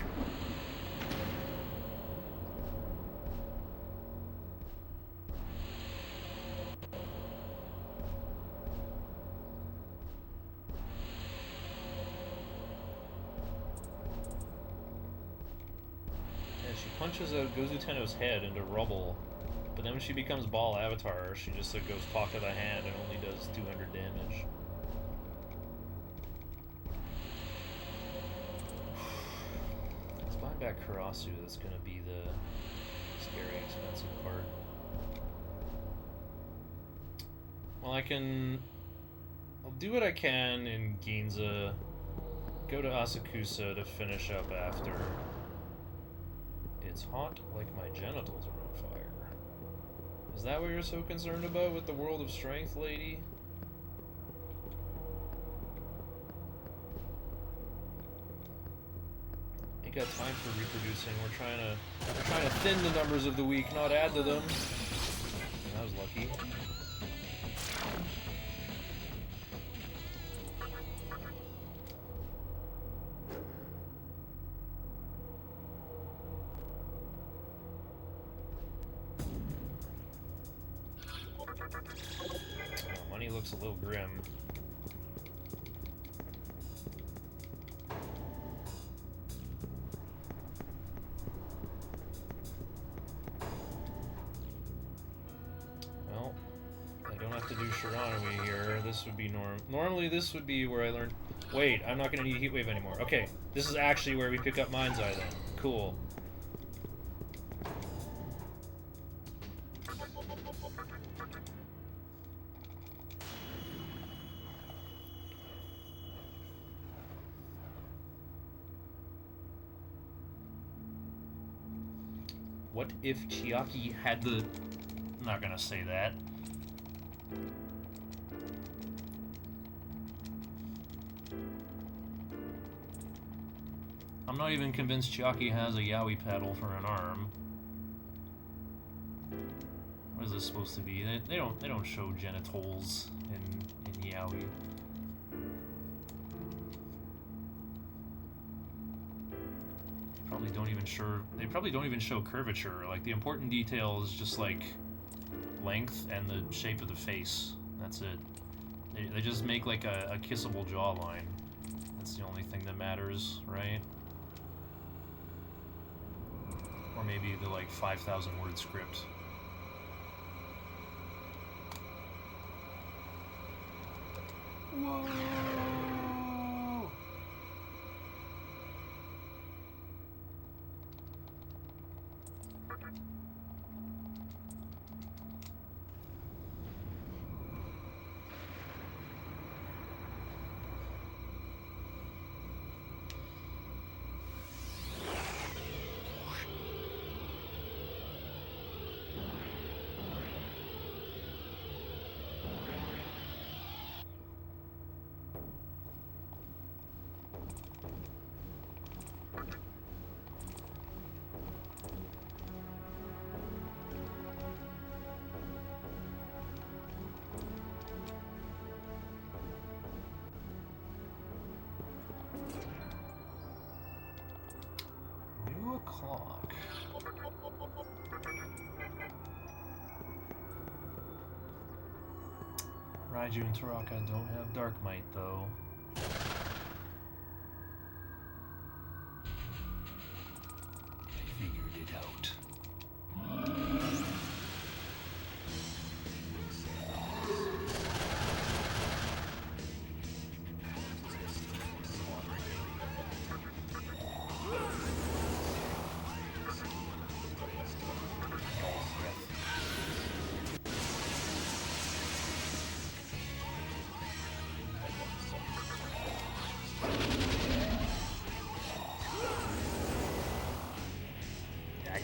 she punches out Gozu Tenno's head into rubble, but then when she becomes Ball Avatar, she just goes talk to the hand and only does 200 damage. Buy back Karasu, that's gonna be the scary expensive part. Well, I'll do what I can in Ginza, go to Asakusa to finish up after. It's hot like my genitals are on fire. Is that what you're so concerned about with the World of Strength, lady? Got time for reproducing. We're trying to thin the numbers of the week, not add to them. That was lucky. Money looks a little grim. to do Shiranui here. This would be normally this would be where I learned. Wait, I'm not gonna need Heat Wave anymore. Okay, this is actually where we pick up Mind's Eye then. Cool. What if Chiaki had the... I'm not gonna say that. I'm not even convinced Chiaki has a Yaoi paddle for an arm. What is this supposed to be? They don't show genitals in Yaoi. They probably don't even show curvature. Like, the important detail is just like length and the shape of the face. That's it. They just make like a kissable jawline. That's the only thing that matters, right? Or maybe the like 5,000 word script. Whoa! O'clock. Raiju and Taraka don't have Dark Might though. I figured it out.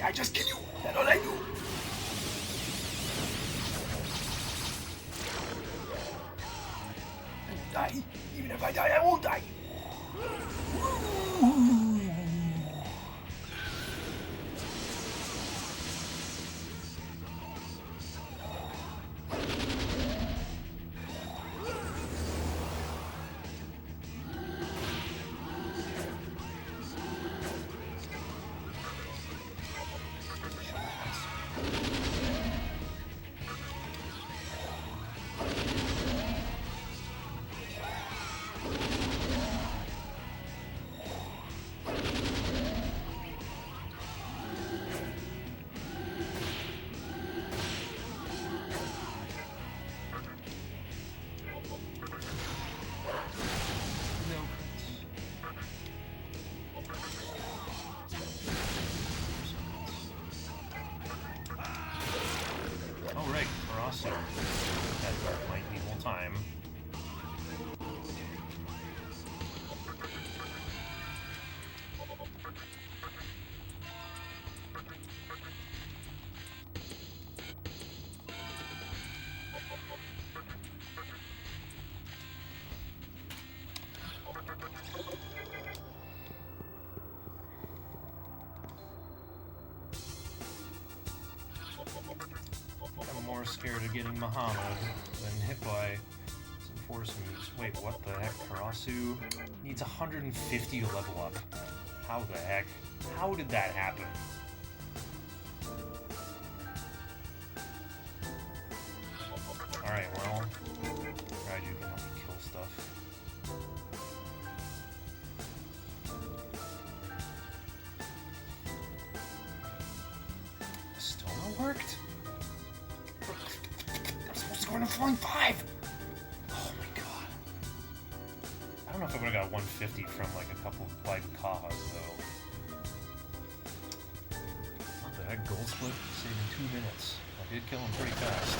I just kill you. That's all I do. I die. Even if I die, I won't die. More scared of getting Muhammad than hit by some force moves. Wait, what the heck? Karasu needs 150 to level up. How the heck? How did that happen? Alright, well, Raiju can help me kill stuff. Still not worked? going to flying 5! Oh my god. I don't know if I would have got 150 from like a couple of Biden Kajas though. What the heck, gold split saving 2 minutes. I did kill him pretty fast.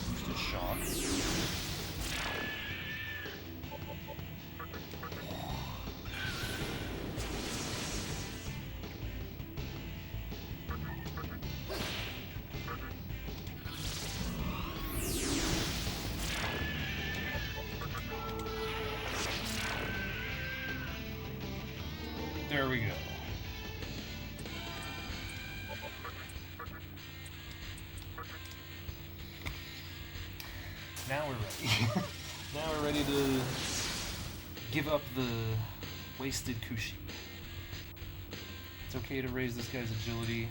Boosted shock. There we go. Now we're ready. Now we're ready to give up the wasted Kushi. It's okay to raise this guy's agility.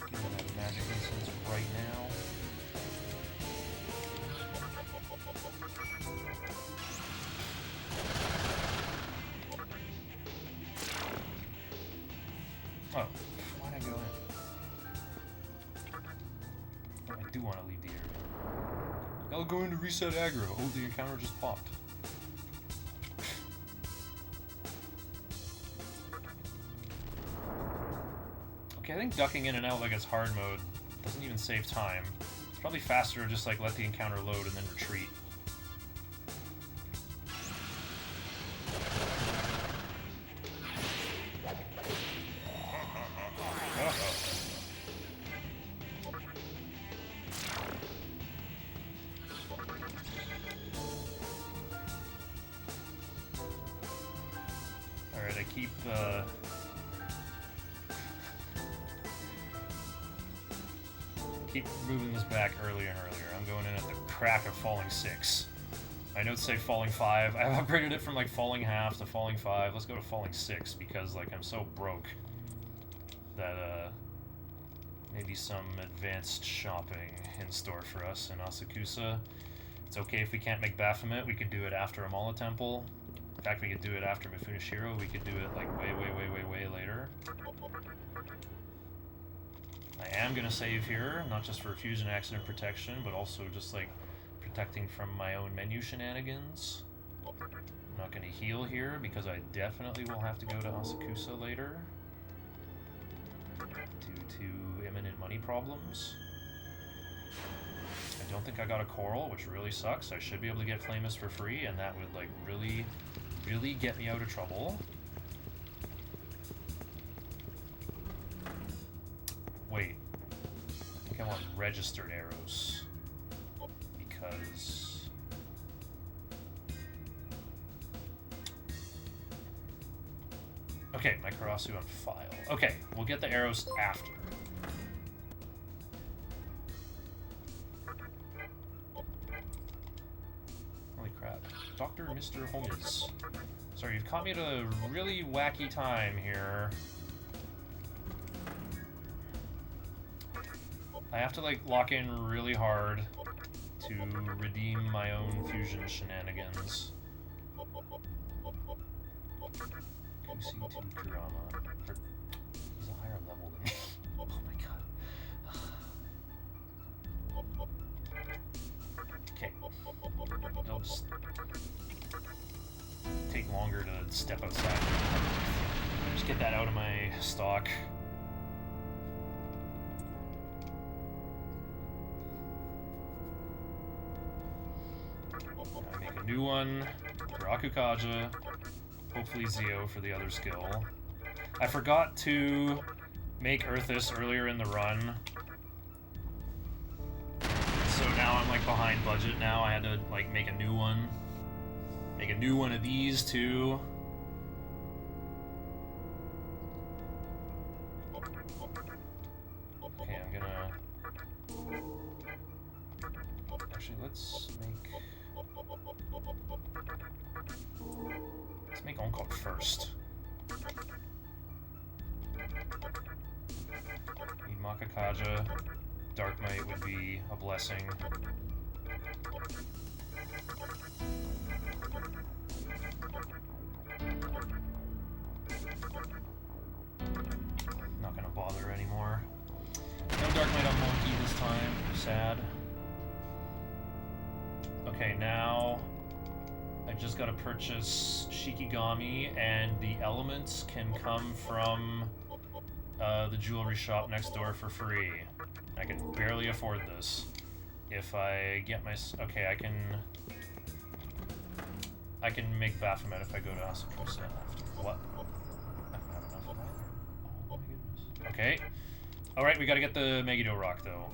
Give him that magic instance right now. Oh, why'd I go in? I do want to leave the area. I'll go in to reset aggro. Oh, the encounter just popped. Okay, I think ducking in and out like it's hard mode doesn't even save time. It's probably faster to just like let the encounter load and then retreat. Alright, I keep moving this back earlier and earlier. I'm going in at the crack of falling 6. My notes say falling 5. I've upgraded it from like falling half to falling 5. Let's go to falling 6 because like I'm so broke that maybe some advanced shopping in store for us in Asakusa. It's okay if we can't make Baphomet. We could do it after Amala Temple. In fact, we could do it after Mifunashiro. We could do it like way later. I am going to save here, not just for fusion accident protection, but also just like protecting from my own menu shenanigans. I'm not going to heal here because I definitely will have to go to Asakusa later due to imminent money problems. I don't think I got a coral, which really sucks. I should be able to get Flamus for free, and that would like really get me out of trouble. Wait, I think I want registered arrows because okay, my Karasu on file. Okay, we'll get the arrows after. Holy crap. Dr. Mr. Holmes. Sorry, you've caught me at a really wacky time here. I have to like lock in really hard to redeem my own fusion shenanigans. QC2 Kurama. He's a higher level than me. Oh my god. Okay. It'll just take longer to step outside. Just get that out of my stock. I make a new one for Akukaja. Hopefully Zio for the other skill. I forgot to make Earthis earlier in the run. So now I'm like behind budget now. I had to like make a new one. Make a new one of these two. Okay, I'm gonna... Actually, let's make Onkok first. Need Makakaja. Dark Might would be a blessing. time. Sad. Okay, now I just gotta purchase Shikigami, and the elements can come from the jewelry shop next door for free. I can barely afford this. If I get my... Okay, I can make Baphomet if I go to Asakusa. What? I don't have enough of that. Oh my goodness. Okay. Alright, we gotta get the Megiddo Rock, though.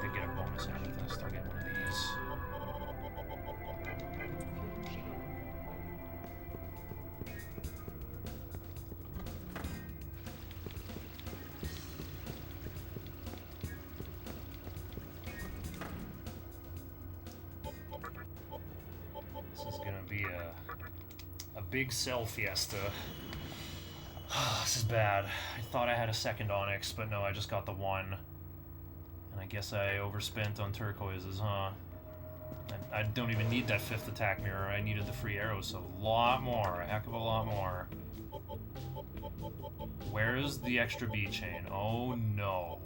To get a bonus amethyst, I'll get one of these. This is gonna be a big cell fiesta. This is bad. I thought I had a second Onyx, but no, I just got the one. And I guess I overspent on turquoises, huh? I don't even need that 5th attack mirror. I needed the free arrows a lot more, a heck of a lot more. Where is the extra B chain? Oh no.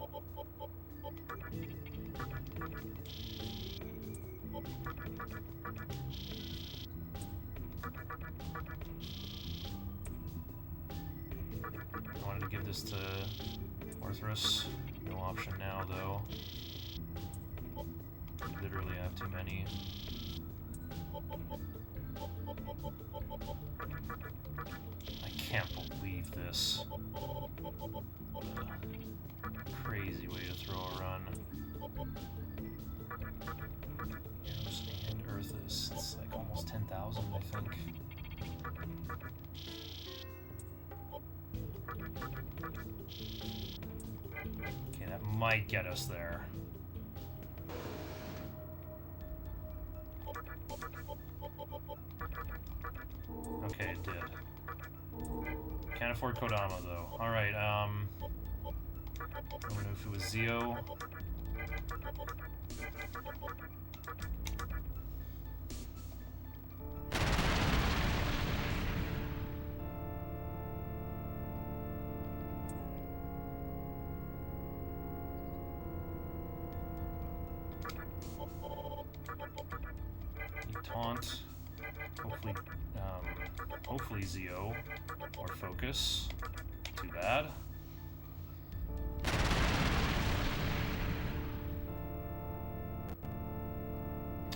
I wanted to give this to Orthrus. No option now, though. Literally have too many. I can't believe this. Crazy way to throw a run. Eros and Earthus. It's like almost 10,000, I think. Okay, that might get us there. Okay, it did. Can't afford Kodama, though. Alright, I don't know if it was Zio. Taunt. Hopefully Zio or Focus. Too bad.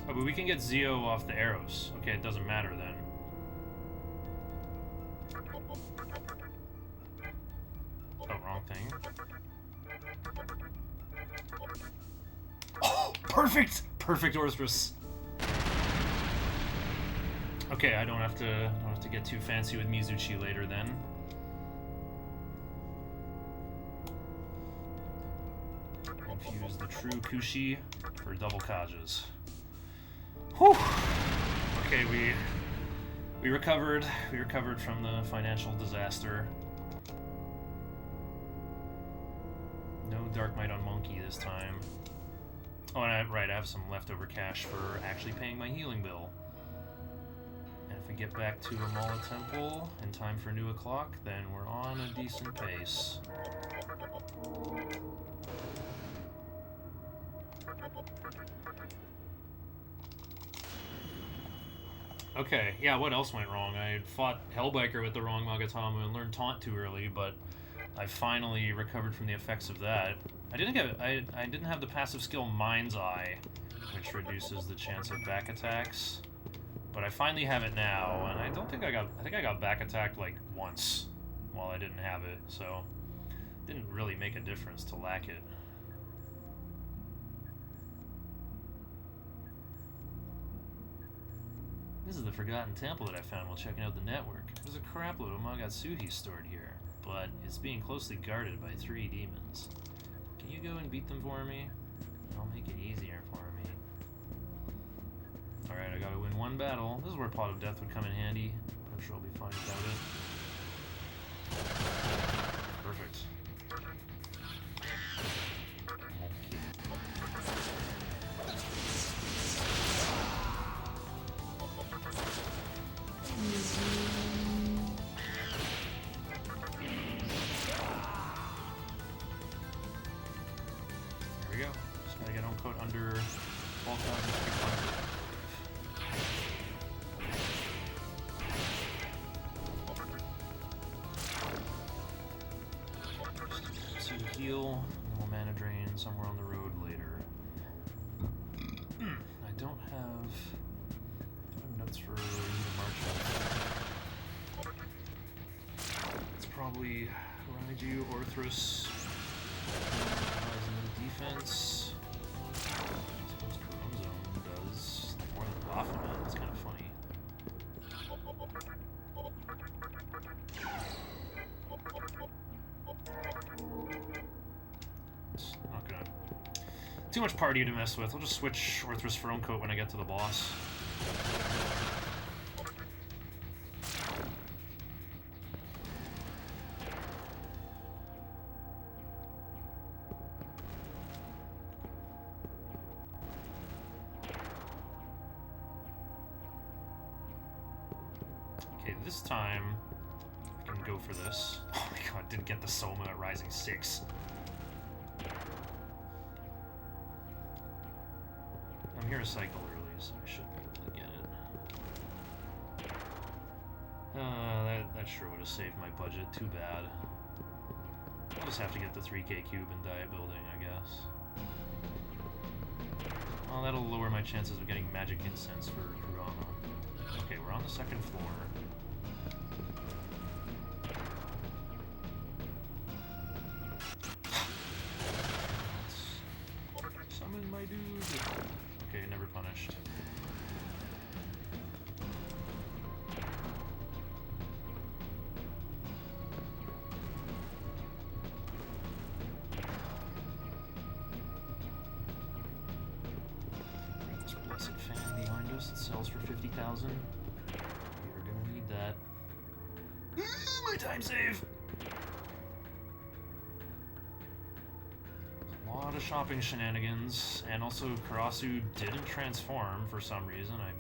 Oh, but we can get Zio off the arrows. Okay, it doesn't matter then. Oh, wrong thing. Oh, perfect! Perfect Orthrus. Okay, I don't have to get too fancy with Mizuchi later then. Infuse the true Kushi for double Kajas. Whew! Okay, we recovered. We recovered from the financial disaster. No Dark Might on Monkey this time. Oh, and I have some leftover cash for actually paying my healing bill. And if we get back to Amala Temple in time for New O'Clock, then we're on a decent pace. Okay, yeah, what else went wrong? I fought Hellbiker with the wrong Magatama and learned Taunt too early, but I finally recovered from the effects of that. I didn't have the passive skill Mind's Eye, which reduces the chance of back attacks. But I finally have it now, and I think I got back attacked like once while I didn't have it, so it didn't really make a difference to lack it. This is the Forgotten Temple that I found while checking out the network. There's a crapload of Magatsuhi stored here, but it's being closely guarded by 3 demons. Can you go and beat them for me? I'll make it easier for me. Alright, I gotta win one battle. This is where Pot of Death would come in handy, but I'm sure I'll be fine without it. Perfect. Like I don't quote under 12,300. To heal, and we'll mana drain somewhere on the road later. I don't have notes for the march. It's probably Raiju, Orthrus, defense. I suppose Corone Zone does more than Baphomet. That's kind of funny. It's not gonna... Too much party to mess with. I'll just switch Orthrus for Coat when I get to the boss. Okay, this time I can go for this. Oh my god, didn't get the Soma at Rising 6. I'm here to cycle early, so I should be able to get it. That sure would have saved my budget. Too bad. I'll just have to get the 3k cube and diet building, I guess. Well, that'll lower my chances of getting magic incense for Kurama. Okay, we're on the second floor. Let's summon my dude. Okay, never punished. This blessed fan behind us, it sells for 50,000. We're gonna need that. My time save! A lot of shopping shenanigans, and also Karasu didn't transform for some reason. I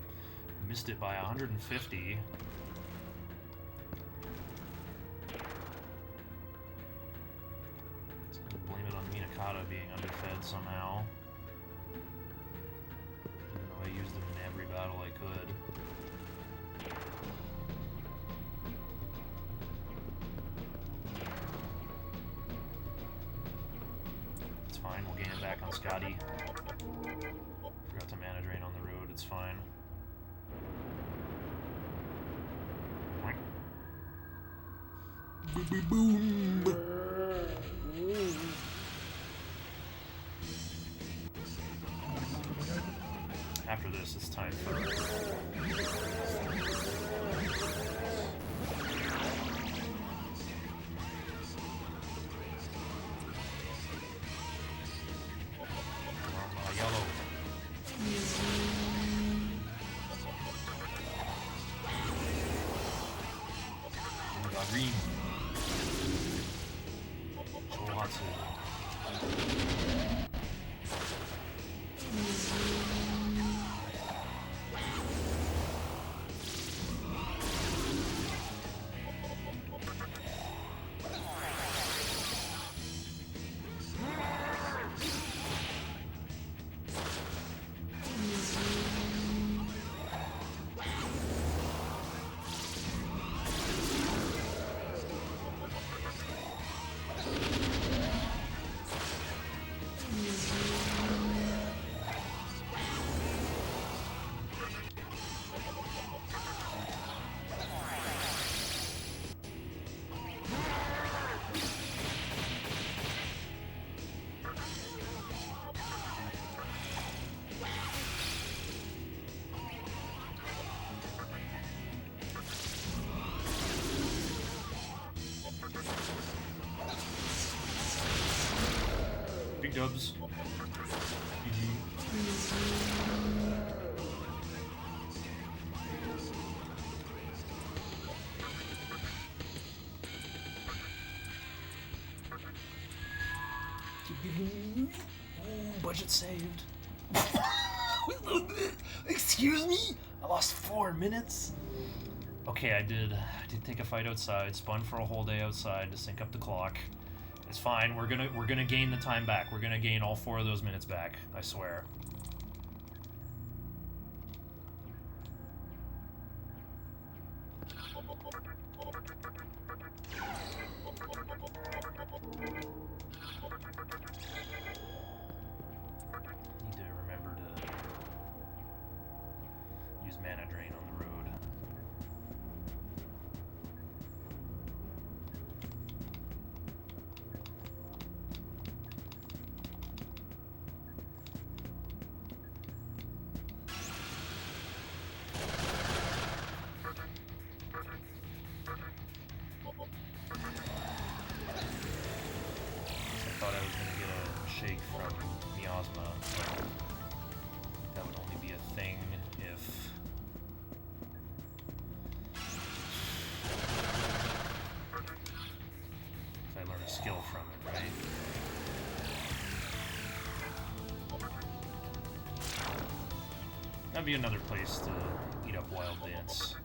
missed it by 150. So I'll blame it on Minakata being underfed somehow. Even though I used him in every battle I could. It's fine, we'll gain it back on Scotty. Forgot to mana drain on the road, it's fine. Boom! After this, it's time for... yellow. Green. Shohatsu. Big dubs. GG. Oh, budget saved. Excuse me? I lost 4 minutes? Okay, I did take a fight outside, spun for a whole day outside to sync up the clock, It's fine. We're gonna gain the time back. We're gonna gain all 4 of those minutes back. I swear. Need to remember to use mana drain on the road. I thought I was going to get a shake from Miasma, but that would only be a thing if... if I learn a skill from it, right? That'd be another place to eat up Wild Dance.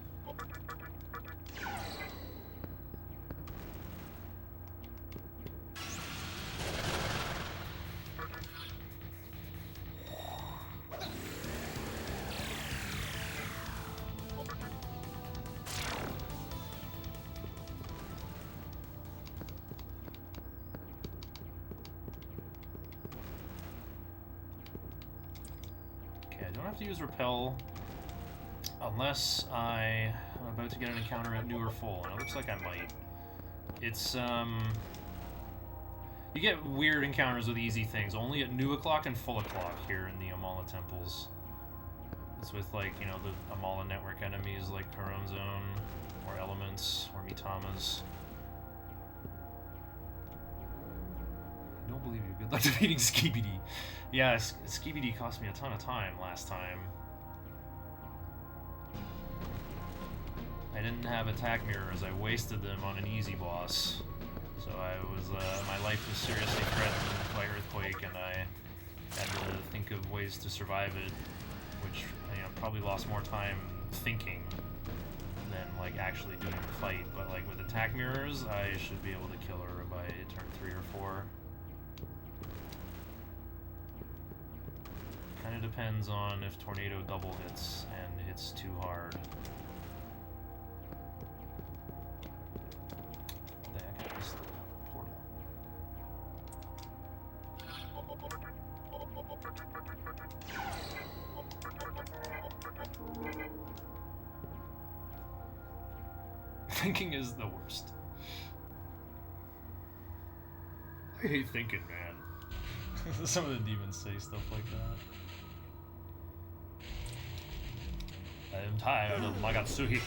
Okay, I don't have to use Repel unless I am about to get an encounter at New or Full, and it looks like I might. It's, you get weird encounters with easy things, only at New O'Clock and Full O'Clock here in the Amala Temples. It's with, like, you know, the Amala network enemies like Karon Zone, or Elements, or Mitamas. I don't believe you. Good luck defeating Skibidi. Yeah, Skibidi cost me a ton of time last time. I didn't have attack mirrors. I wasted them on an easy boss. So I was, my life was seriously threatened by Earthquake, and I had to think of ways to survive it, which, you know, probably lost more time thinking than, like, actually doing the fight. But, like, with attack mirrors, I should be able to kill her by turn 3 or 4. Kind of depends on if Tornado double hits and hits too hard. What the heck? I missed the portal. Thinking is the worst. I hate thinking, man. Some of the demons say stuff like that. I am tired of Magatsuhi.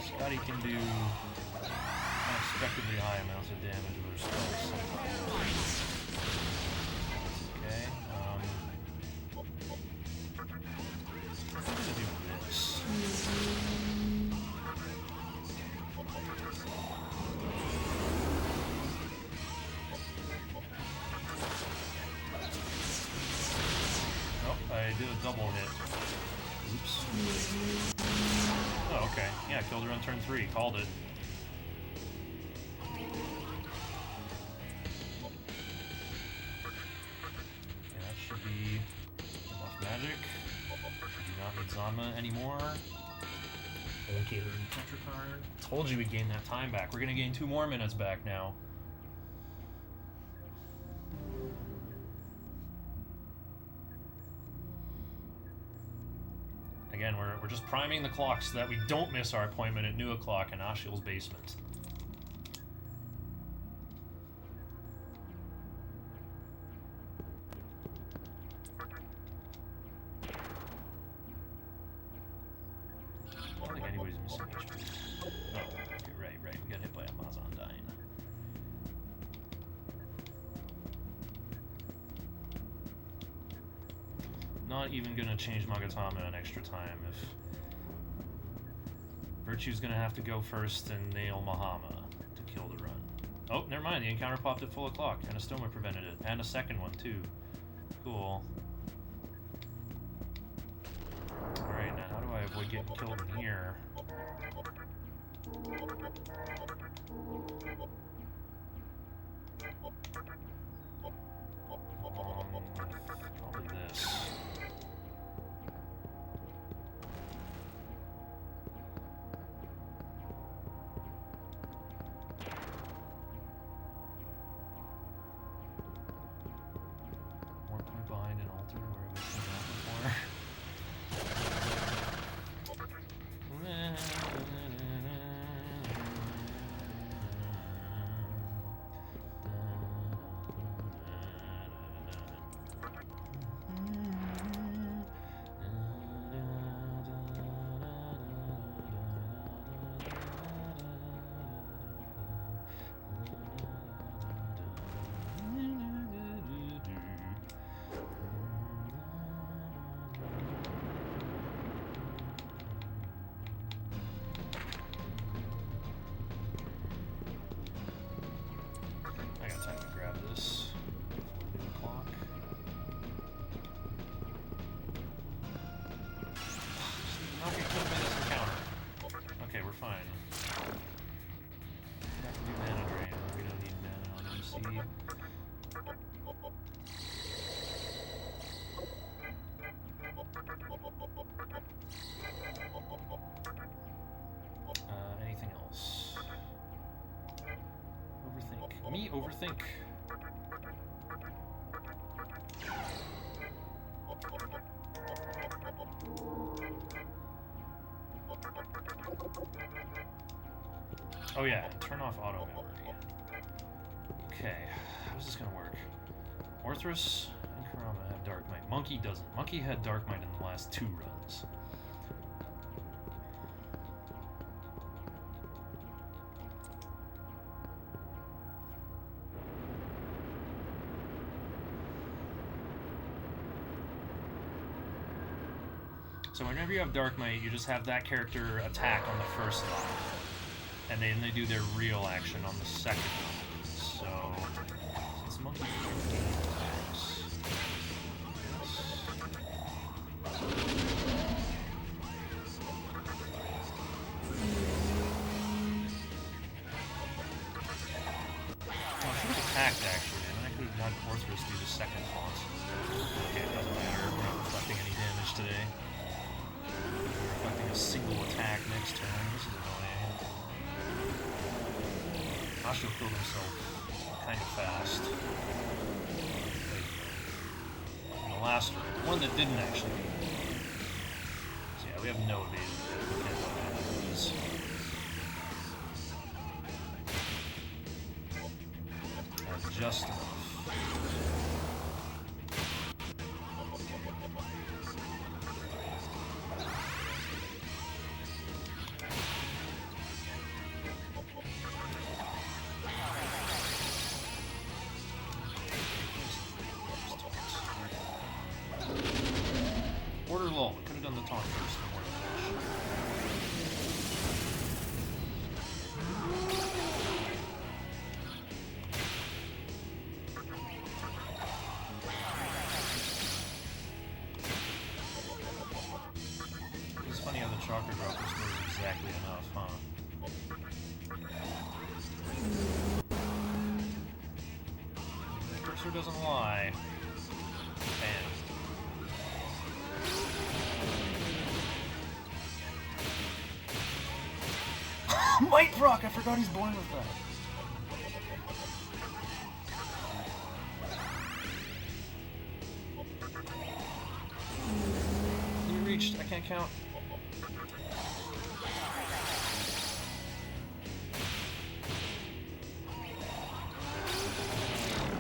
Scotty can do unexpectedly high amounts of damage with her spells sometimes. Okay, I'm gonna do this. Oh, I did a double hit. Oops. Oh, okay. Yeah, killed her on turn 3. Called it. Okay, that should be enough magic. Do not need Zanma anymore. Okay, Tetracard. Told you we'd gain that time back. We're gonna gain 2 more minutes back now. Again, we're just priming the clock so that we don't miss our appointment at New O'Clock in Ashiel's basement. he's missing HP. Oh, okay, right. We got hit by a Mazandine. Not even gonna change Magatama an extra time if Virtue's gonna have to go first and nail Mahama to kill the run. Oh, never mind, the encounter popped at full o'clock. Anastoma prevented it. And a second one too. Cool. Alright, now how do I avoid getting killed in here? Probably this. More point behind an altar where we've seen that before. I got time to grab this before noon o'clock. Not get killed by this encounter. Okay, we're fine. Got to do mana drain. We don't need mana on MC. Anything else? Overthink. Me overthink. Oh yeah, and turn off auto memory. Okay, how's this gonna work? Orthrus and Kurama have Dark Might. Monkey doesn't. Monkey had Dark Might in the last 2 runs. So whenever you have Dark Might, you just have that character attack on the first line, and then they do their real action on the second line. So, since Monkey attacks, I should have attacked actually, and then I could have had Orthrus do the second taunt. Okay, it doesn't matter, we're not reflecting any damage today. Reflecting a single attack next turn. This is annoying. Asho killed himself kind of fast. In the last one that didn't actually. So yeah, we have no evasion. We can't know what that is. That's just enough. Order lull. We could have done the taunt first. No more damage. It's funny how the chakra drop was exactly enough, huh? Cursor doesn't lie. Bam. Might Rock! I forgot he's born with that. You reached. I can't count.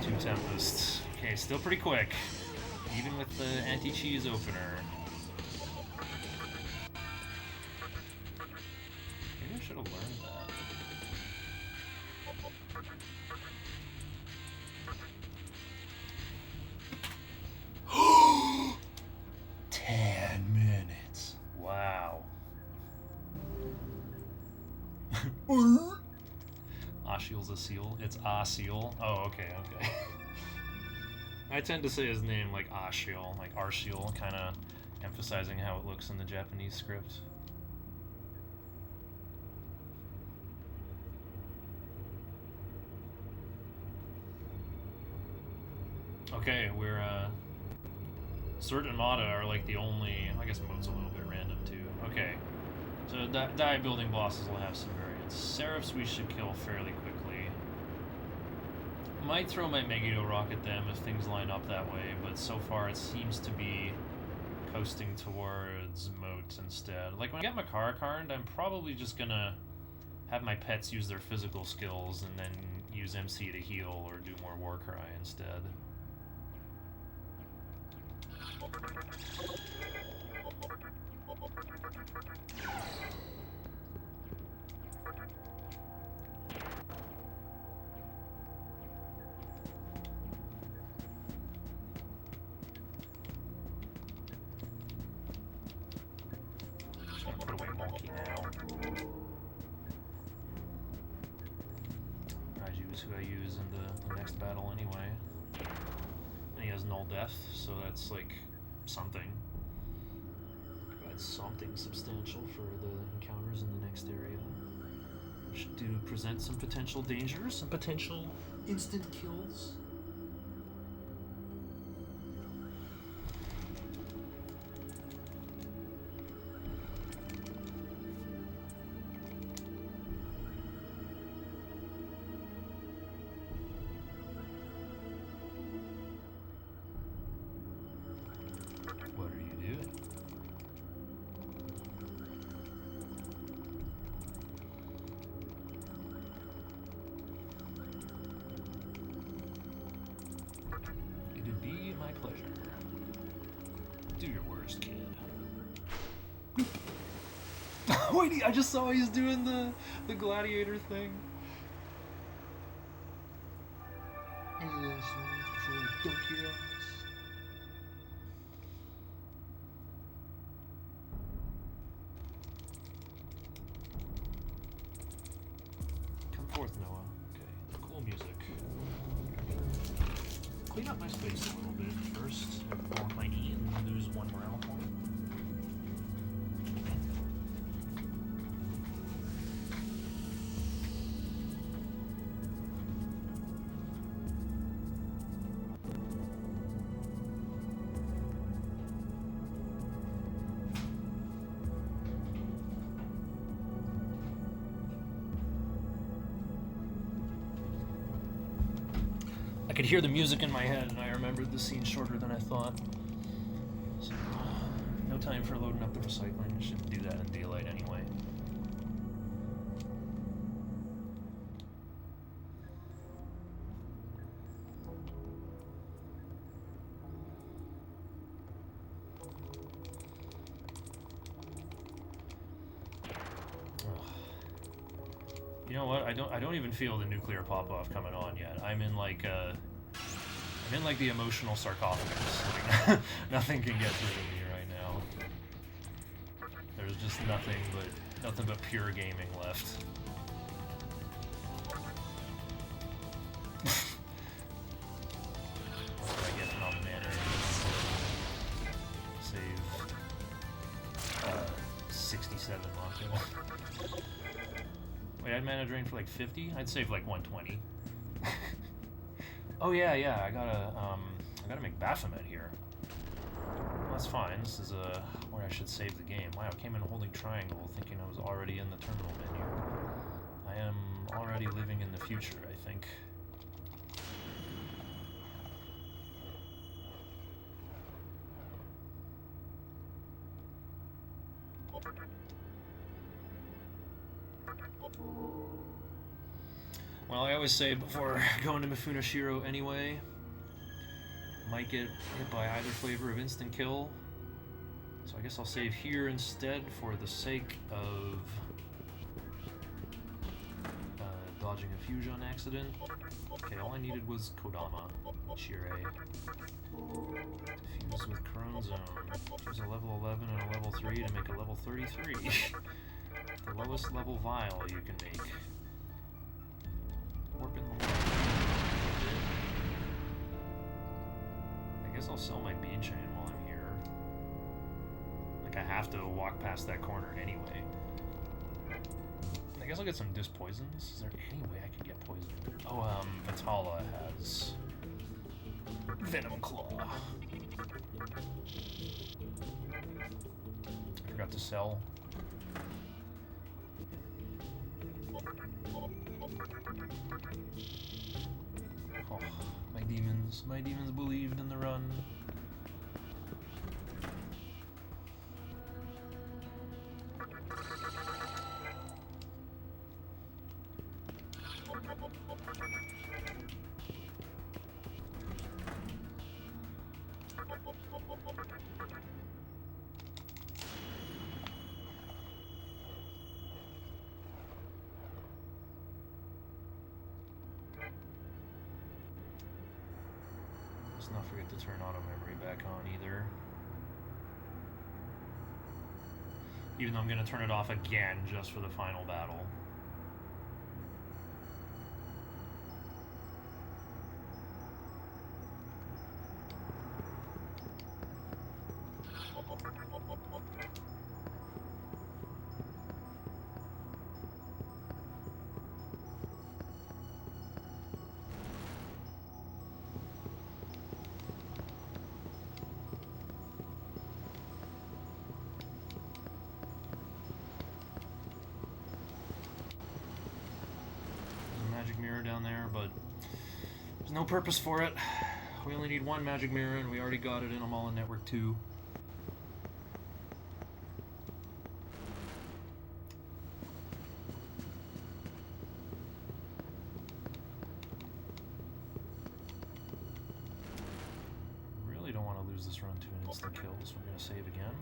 Two Tempests. Okay, still pretty quick. Even with the anti-cheese opener. should have learned that. 10 minutes. Wow. Ashiel's a seal. It's a seal. Oh, okay, okay. I tend to say his name like Ashiel, like Arshiel, kind of emphasizing how it looks in the Japanese script. Okay, we're Surt and Mata are like the only. I guess mode's a little bit random too. Okay, so die building bosses will have some variants. Seraphs we should kill fairly quickly. Might throw my Megiddo rock at them if things line up that way, but so far it seems to be coasting towards moat instead. Like when I get Makara Karned, I'm probably just gonna have my pets use their physical skills and then use MC to heal or do more Warcry instead. Just gonna put away Monkey now. Raiju's who I use in the next battle anyway. And he has null death, so that's like something. Provides something substantial for the encounters in the next area. Which do present some potential dangers, some potential instant kills. What are you doing? It'd be my pleasure. Do your worst, kid. Wait, I just saw he's doing the gladiator thing. Dunk your ass. Come forth, Noah. Okay, cool music. Clean up my space a little bit first. Bonk my knee and lose one morale point. I could hear the music in my head, and I remembered the scene shorter than I thought. So, no time for loading up the recycling. Should do that in daylight anyway. You know what? I don't even feel the nuclear pop-off coming on yet. I'm in like the emotional sarcophagus. Like, nothing can get through to me right now. There's just nothing but pure gaming left. What did I get from mana? Save 67 Mako. Wait, I had mana drain for like 50? I'd save like 120. Oh yeah, I gotta make Baphomet here. Well, that's fine. This is where I should save the game. Wow, I came in holding triangle, thinking I was already in the terminal menu. I am already living in the future, I think. Well, I always say before going to Mifune Shiro anyway, might get hit by either flavor of instant kill. So I guess I'll save here instead for the sake of dodging a fusion accident. Okay, all I needed was Kodama. Shirei. Defuse with Corone Zone. Choose a level 11 and a level 3 to make a level 33. The lowest level vial you can make. Warp in the light. I guess I'll sell my bead chain while I'm here. Like, I have to walk past that corner anyway. I guess I'll get some disc poisons. Is there any way I could get poisoned? Oh, Metalla has Venom Claw. I forgot to sell. Oh, my demons believed in the run. Let's not forget to turn auto memory back on either. Even though I'm going to turn it off again just for the final battle. Mirror down there, but there's no purpose for it. We only need one magic mirror, and we already got it in them all in Network 2. Really don't want to lose this run to an instant kill, so we're going to save again.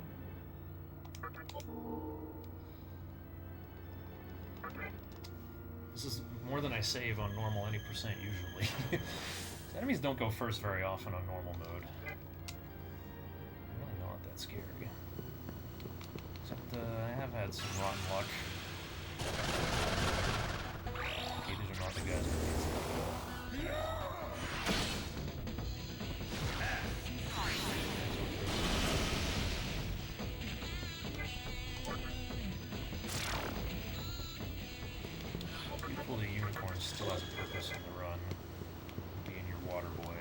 This is more than I save on normal any percent usually. Enemies don't go first very often on normal mode. Really not that scary. Except I have had some rotten luck. Okay, these are not the guys with these. The unicorn still has a purpose in the run, being your water boy.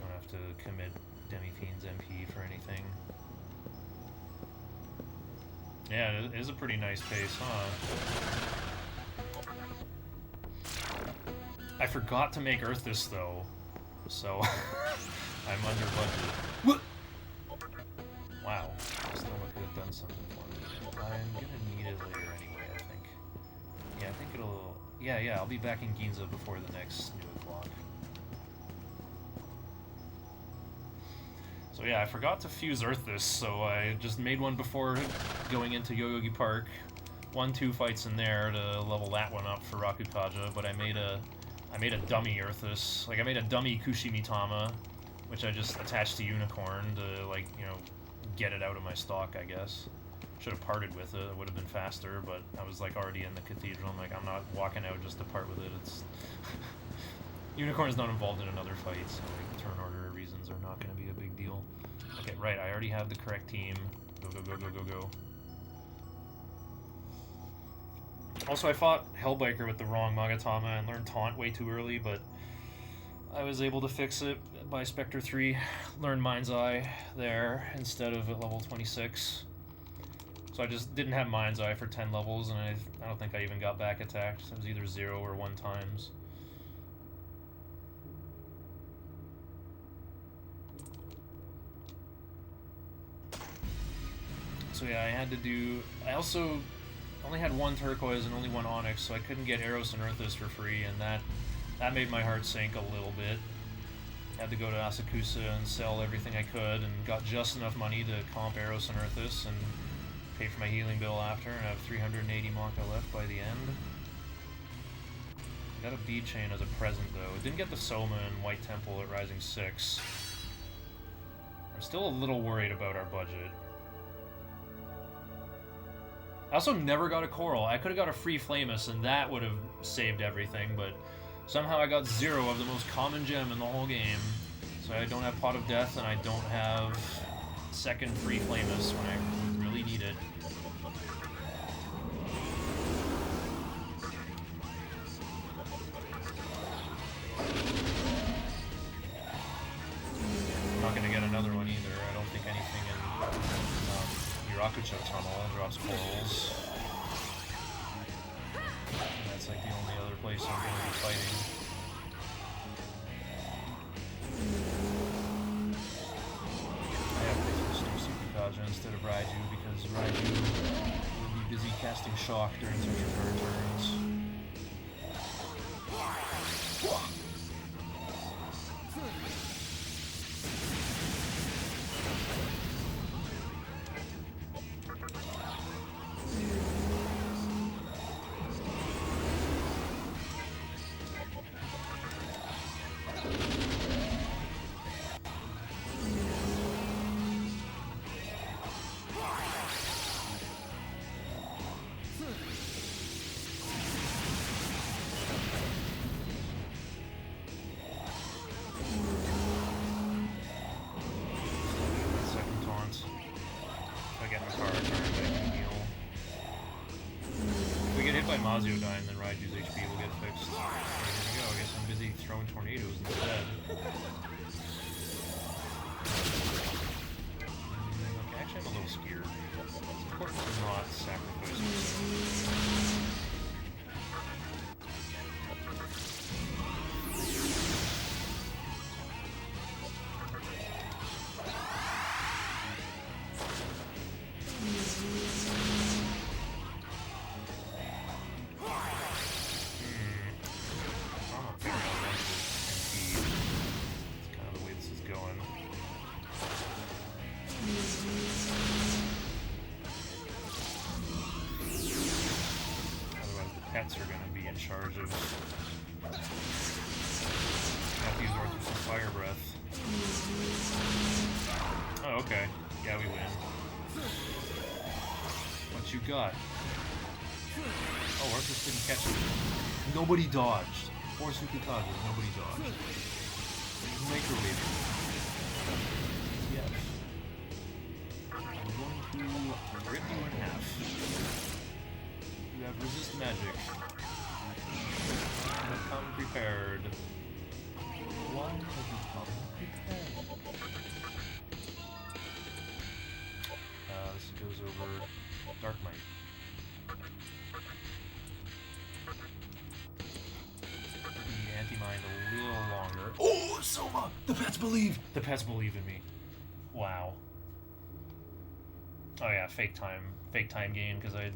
Don't have to commit Demi-Fiend's MP for anything. Yeah, it is a pretty nice pace, huh? I forgot to make Earthis though, so I'm under budget. Wow, still could have done something for me. I'm gonna need it later anyway. Yeah, I think it'll... Yeah, I'll be back in Ginza before the next new o'clock. So yeah, I forgot to fuse Earthis, so I just made one before going into Yoyogi Park. 1-2 fights in there to level that one up for Rakukaja, but I made a dummy Earthis. Like, I made a dummy Kushimitama, which I just attached to Unicorn to, like, you know, get it out of my stock, I guess. Should have parted with it, it would have been faster, but I was like already in the cathedral. I'm like, I'm not walking out just to part with it. It's Unicorn's not involved in another fight, so like turn order reasons are not going to be a big deal. Okay, right, I already have the correct team. Go, go, go, go, go, go. Also, I fought Hellbiker with the wrong Magatama and learned Taunt way too early, but I was able to fix it by Spectre 3. Learned Mind's Eye there instead of at level 26. So I just didn't have Mind's Eye for 10 levels, and I don't think I even got back attacked. It was either 0 or 1 times. So yeah, I had to do... I also only had 1 turquoise and only 1 onyx, so I couldn't get Eros and Earthis for free, and that made my heart sink a little bit. Had to go to Asakusa and sell everything I could, and got just enough money to comp Eros and Earthis, and pay for my healing bill after, and I have 380 Maka left by the end. Got a bead chain as a present though. Didn't get the Soma and White Temple at Rising 6. I'm still a little worried about our budget. I also never got a Coral. I could have got a free Flamus and that would have saved everything, but somehow I got 0 of the most common gem in the whole game. So I don't have Pot of Death and I don't have second free Flamus when I really need it. I'm not going to get another one either. I don't think anything in Yurakucho Tunnel drops corals. And that's like the only other place I'm going to be fighting. I have to use Sukukaja instead of Raiju because Raiju will be busy casting shock during such return turns. Mazio dying, then Raiju's HP will get fixed. So here we go, I guess I'm busy throwing tornadoes instead. Okay, actually I'm a little scared. It's important to not sacrifice myself. Pets are going to be in charge of Matthew's Arthur's Fire Breath. Oh, okay. Yeah, we win. What you got? Oh, Arthur's didn't catch it. Nobody dodged. 4 Sukukajas, nobody dodged. Microwave. Yes. I'm going to rip you in half. You have resist magic. Come prepared. Why have you come prepared? This goes over Dark Might. Need Anti-Mind a little longer. Oh, Soma! The pets believe! The pets believe in me. Wow. Oh yeah, fake time gain, because I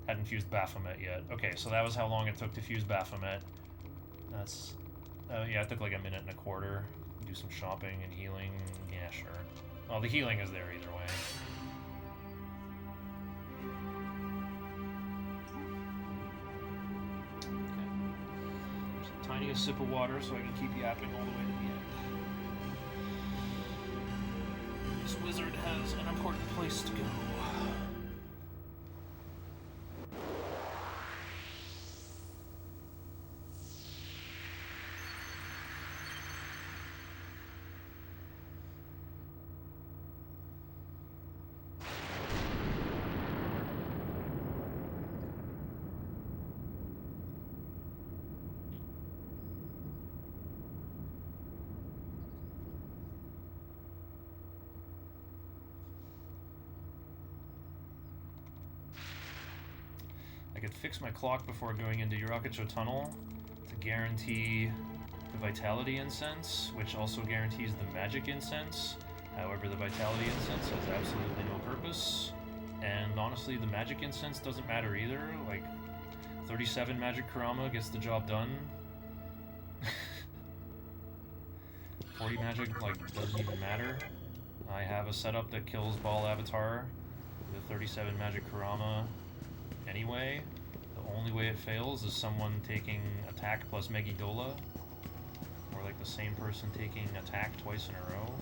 hadn't fused Baphomet yet. Okay, so that was how long it took to fuse Baphomet. That's... yeah, it took like a minute and a quarter. Do some shopping and healing. Yeah, sure. Well, the healing is there either way. Okay. Just the tiniest sip of water so I can keep yapping all the way to the end. This wizard has an important place to go. I could fix my clock before going into Yurakucho Tunnel to guarantee the Vitality Incense, which also guarantees the Magic Incense. However, the Vitality Incense has absolutely no purpose, and honestly, the Magic Incense doesn't matter either. Like, 37 Magic Kurama gets the job done. 40 Magic, like, doesn't even matter. I have a setup that kills Ball Avatar with a 37 Magic Kurama anyway. The only way it fails is someone taking attack plus Megidola, or like the same person taking attack twice in a row.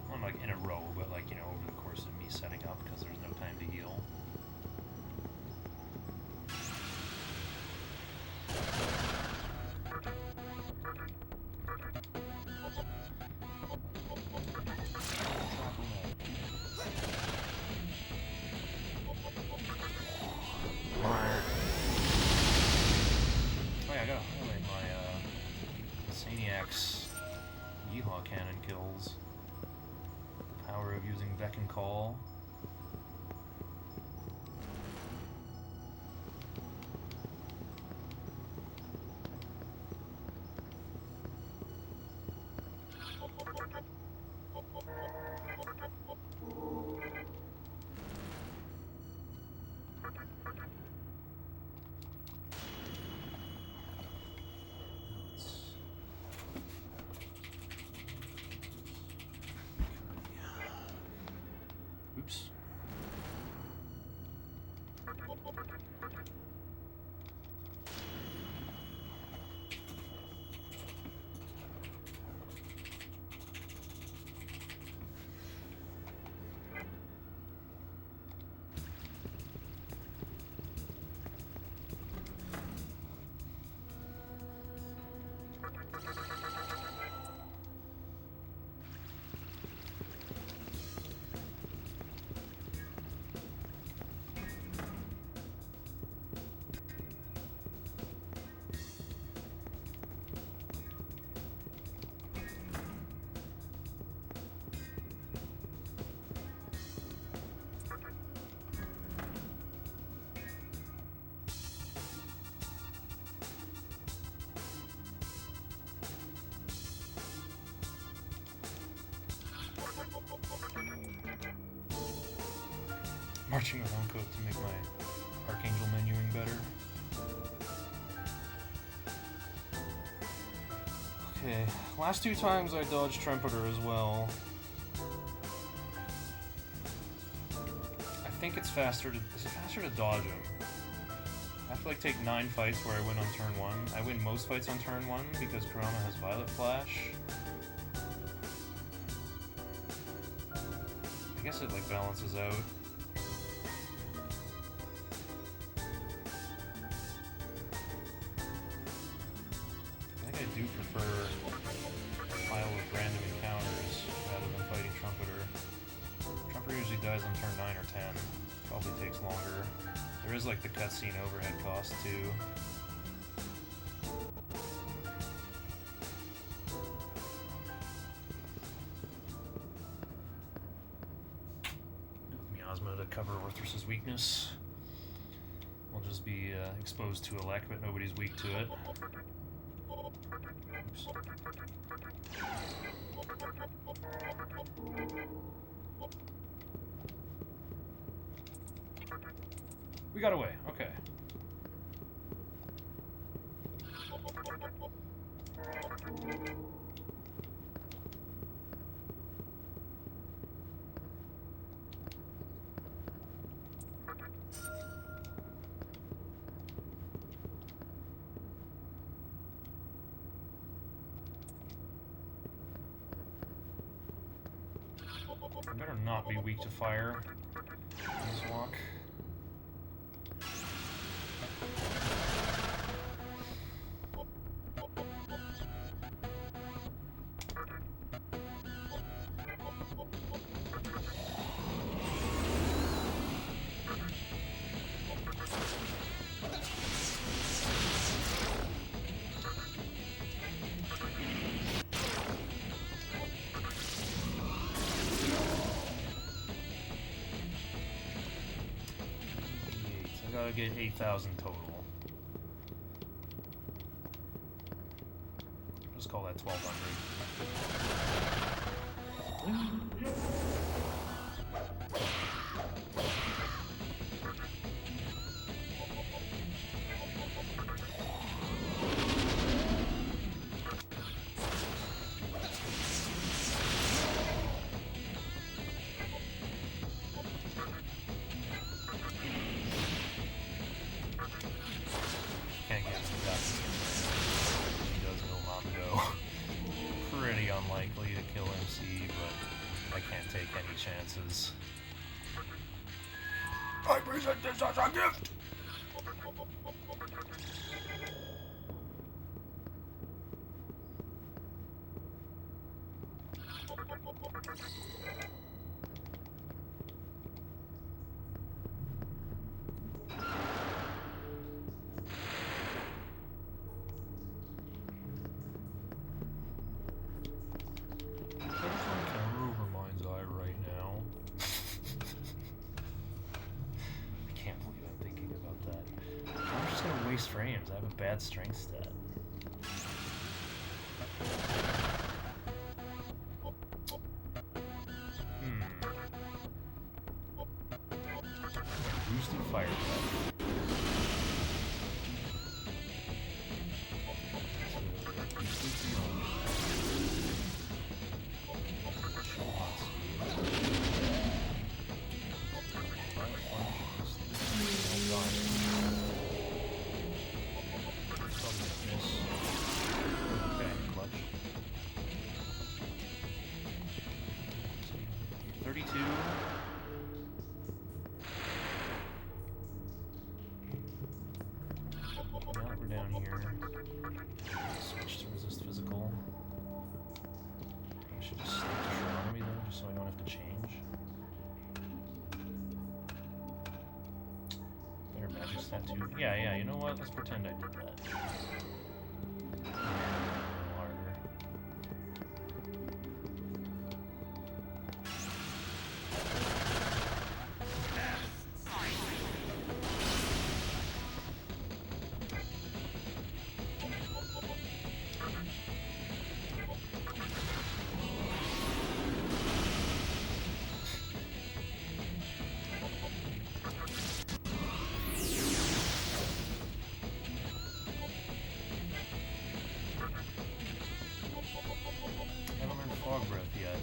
Not like in a row, but like, you know, over the course of me setting up, because there's no time to heal. Oh yeah, I gotta highlight my Saniac's Yeehaw cannon kills. The power of using Beck and Call. Oops. Marching with Uncoat to make my Archangel menuing better. Okay, last two times I dodged Trumpeter as well. I think it's faster to... Is it faster to dodge him? I have to like take 9 fights where I win on turn 1. I win most fights on turn 1 because Kurama has Violet Flash. I guess it like balances out. I do prefer a pile of random encounters rather than fighting Trumpeter. Trumpeter usually dies on turn 9 or 10. Probably takes longer. There is like the cutscene overhead cost too. Miasma to cover Orthrus's weakness. We'll just be exposed to Elec, but nobody's weak to it. Oops. We got away, okay. I better not be weak to fire in this walk. Gotta get 8,000 total. Just call that 1,200. any chances. I present this as a gift! There's one camera over Mind's Eye right now. I can't believe I'm thinking about that. I'm just gonna waste frames. I have a bad strength stat. Boosted fire breath. Boosted beyond. Chill hot speed. Violent punch. Oh god. Probably gonna miss. Okay, clutch. 32. Now that we're down here, switch to resist physical. I should just stick to Astronomy though, just so I don't have to change. Better magic stat too. Yeah, you know what? Let's pretend I did that. A little harder. Haven't learned fog breath yet.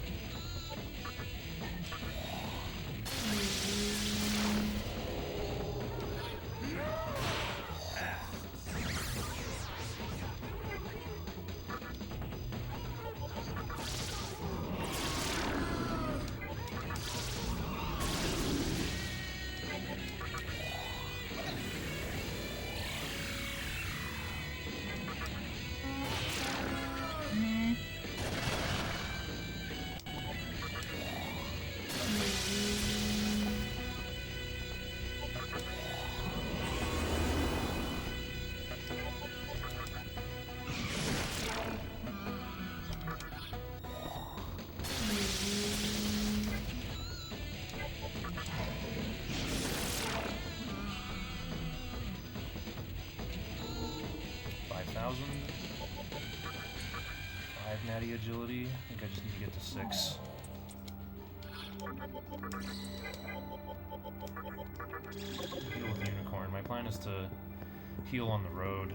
Natty agility. I think I just need to get to 6. Heal with the unicorn. My plan is to heal on the road.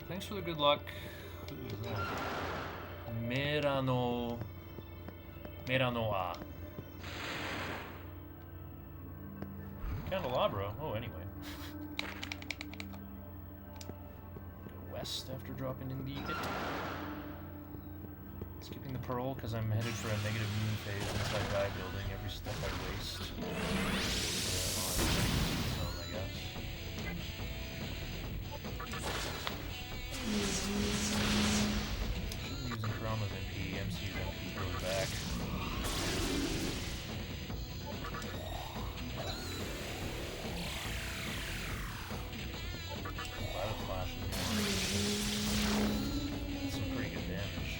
Thanks for the good luck. Who is that? Meranoa. Candelabra. Oh, anyway. West after dropping in the pit. Skipping the pearl because I'm headed for a negative moon phase inside die building every step I waste. I guess. Shouldn't be using Kurama's MP. MC's MP goes back. Violet Flash is some pretty good damage.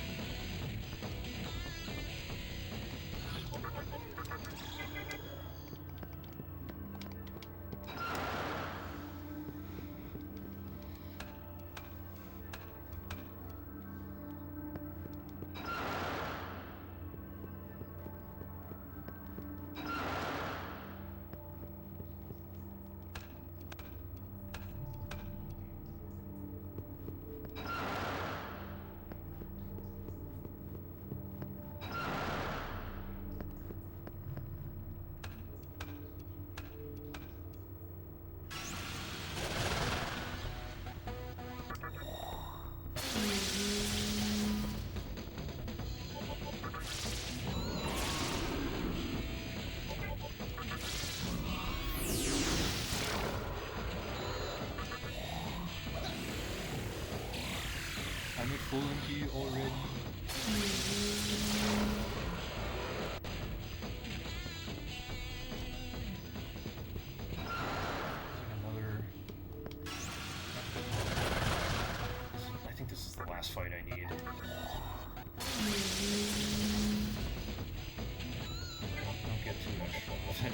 pulling key already. Another. I think this is the last fight I need. Don't get too extra with it.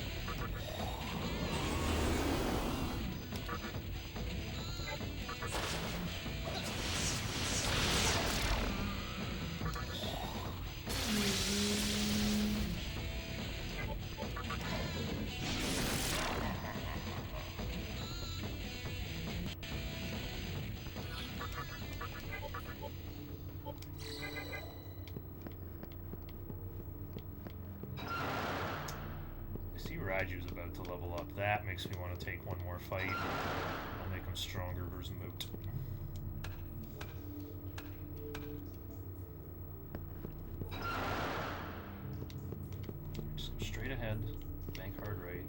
Raiju's about to level up. That makes me want to take one more fight. I'll make him stronger versus Moot. Just go straight ahead. Bank hard right.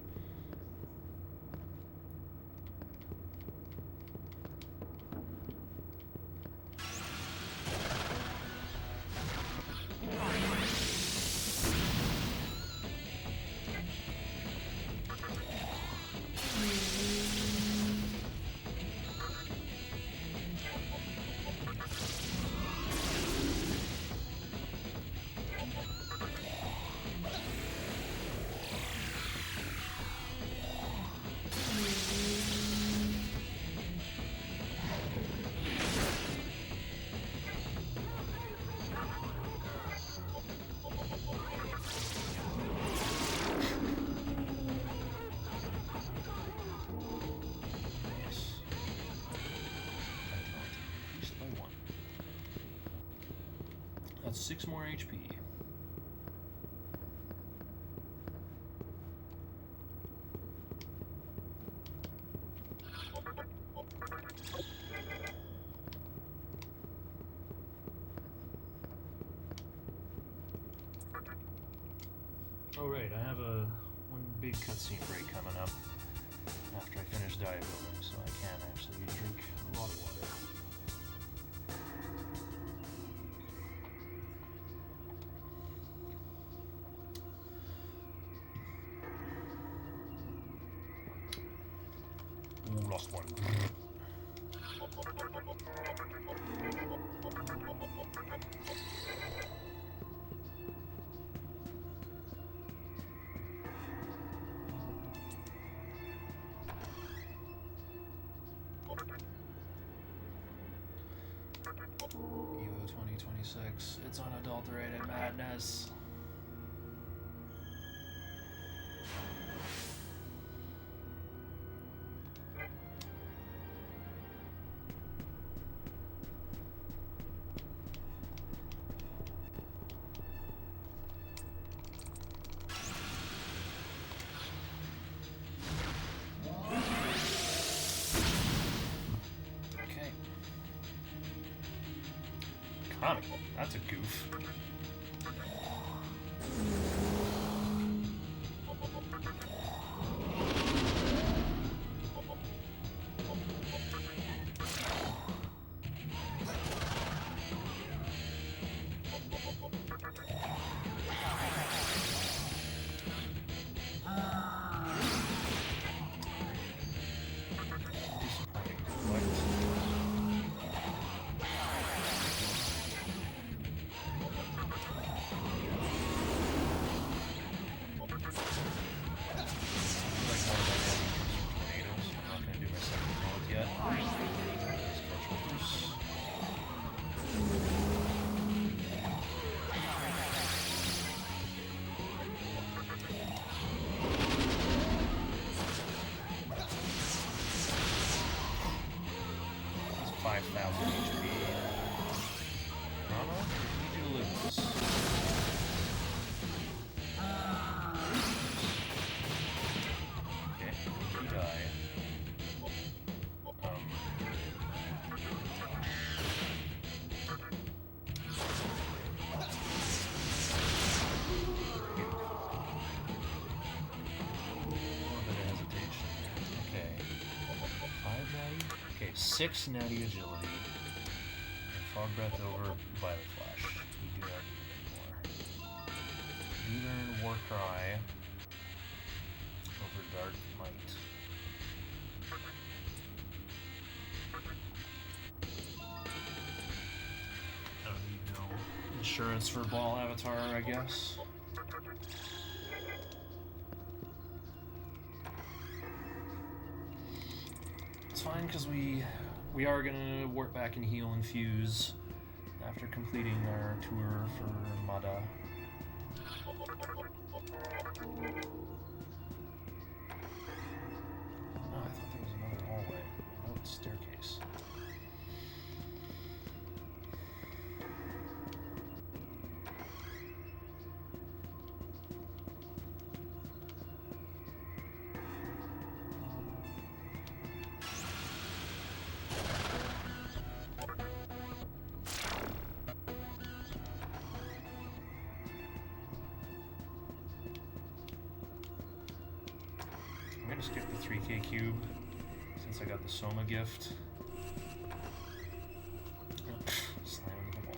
That's 6 more HP. Oh right, I have one big cutscene break coming up after I finish dive building, so I can actually drink a lot of water. Ooh, lost one. Evo 2026. It's unadulterated madness. Comical. That's a goof. Okay, 6 natty agility. And far Fog Breath over Violet Flash. We do not need anymore. Lutheran War Cry over Dark Might. I don't need no insurance for Ball Avatar, I guess. It's fine because we are gonna warp back and heal and fuse after completing our tour for Mada. Oh, I thought there was another hallway. No, it's staircase. I'm gonna skip the 3K cube since I got the Soma gift. Slam into the wall.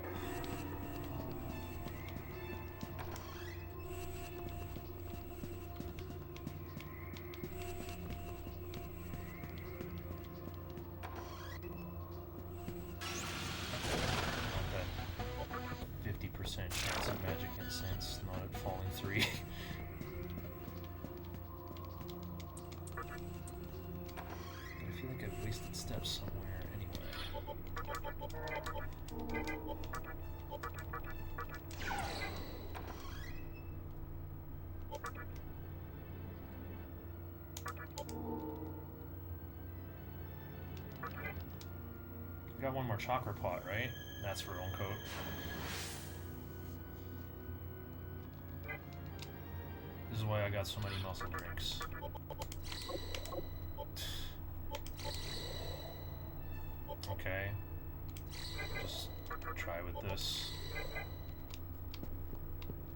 Not that 50% chance of magic incense, not at falling 3. I feel like I've wasted steps somewhere anyway. We got one more chakra pot, right? That's for own coat. This is why I got so many muscle drinks. Okay. Just try with this.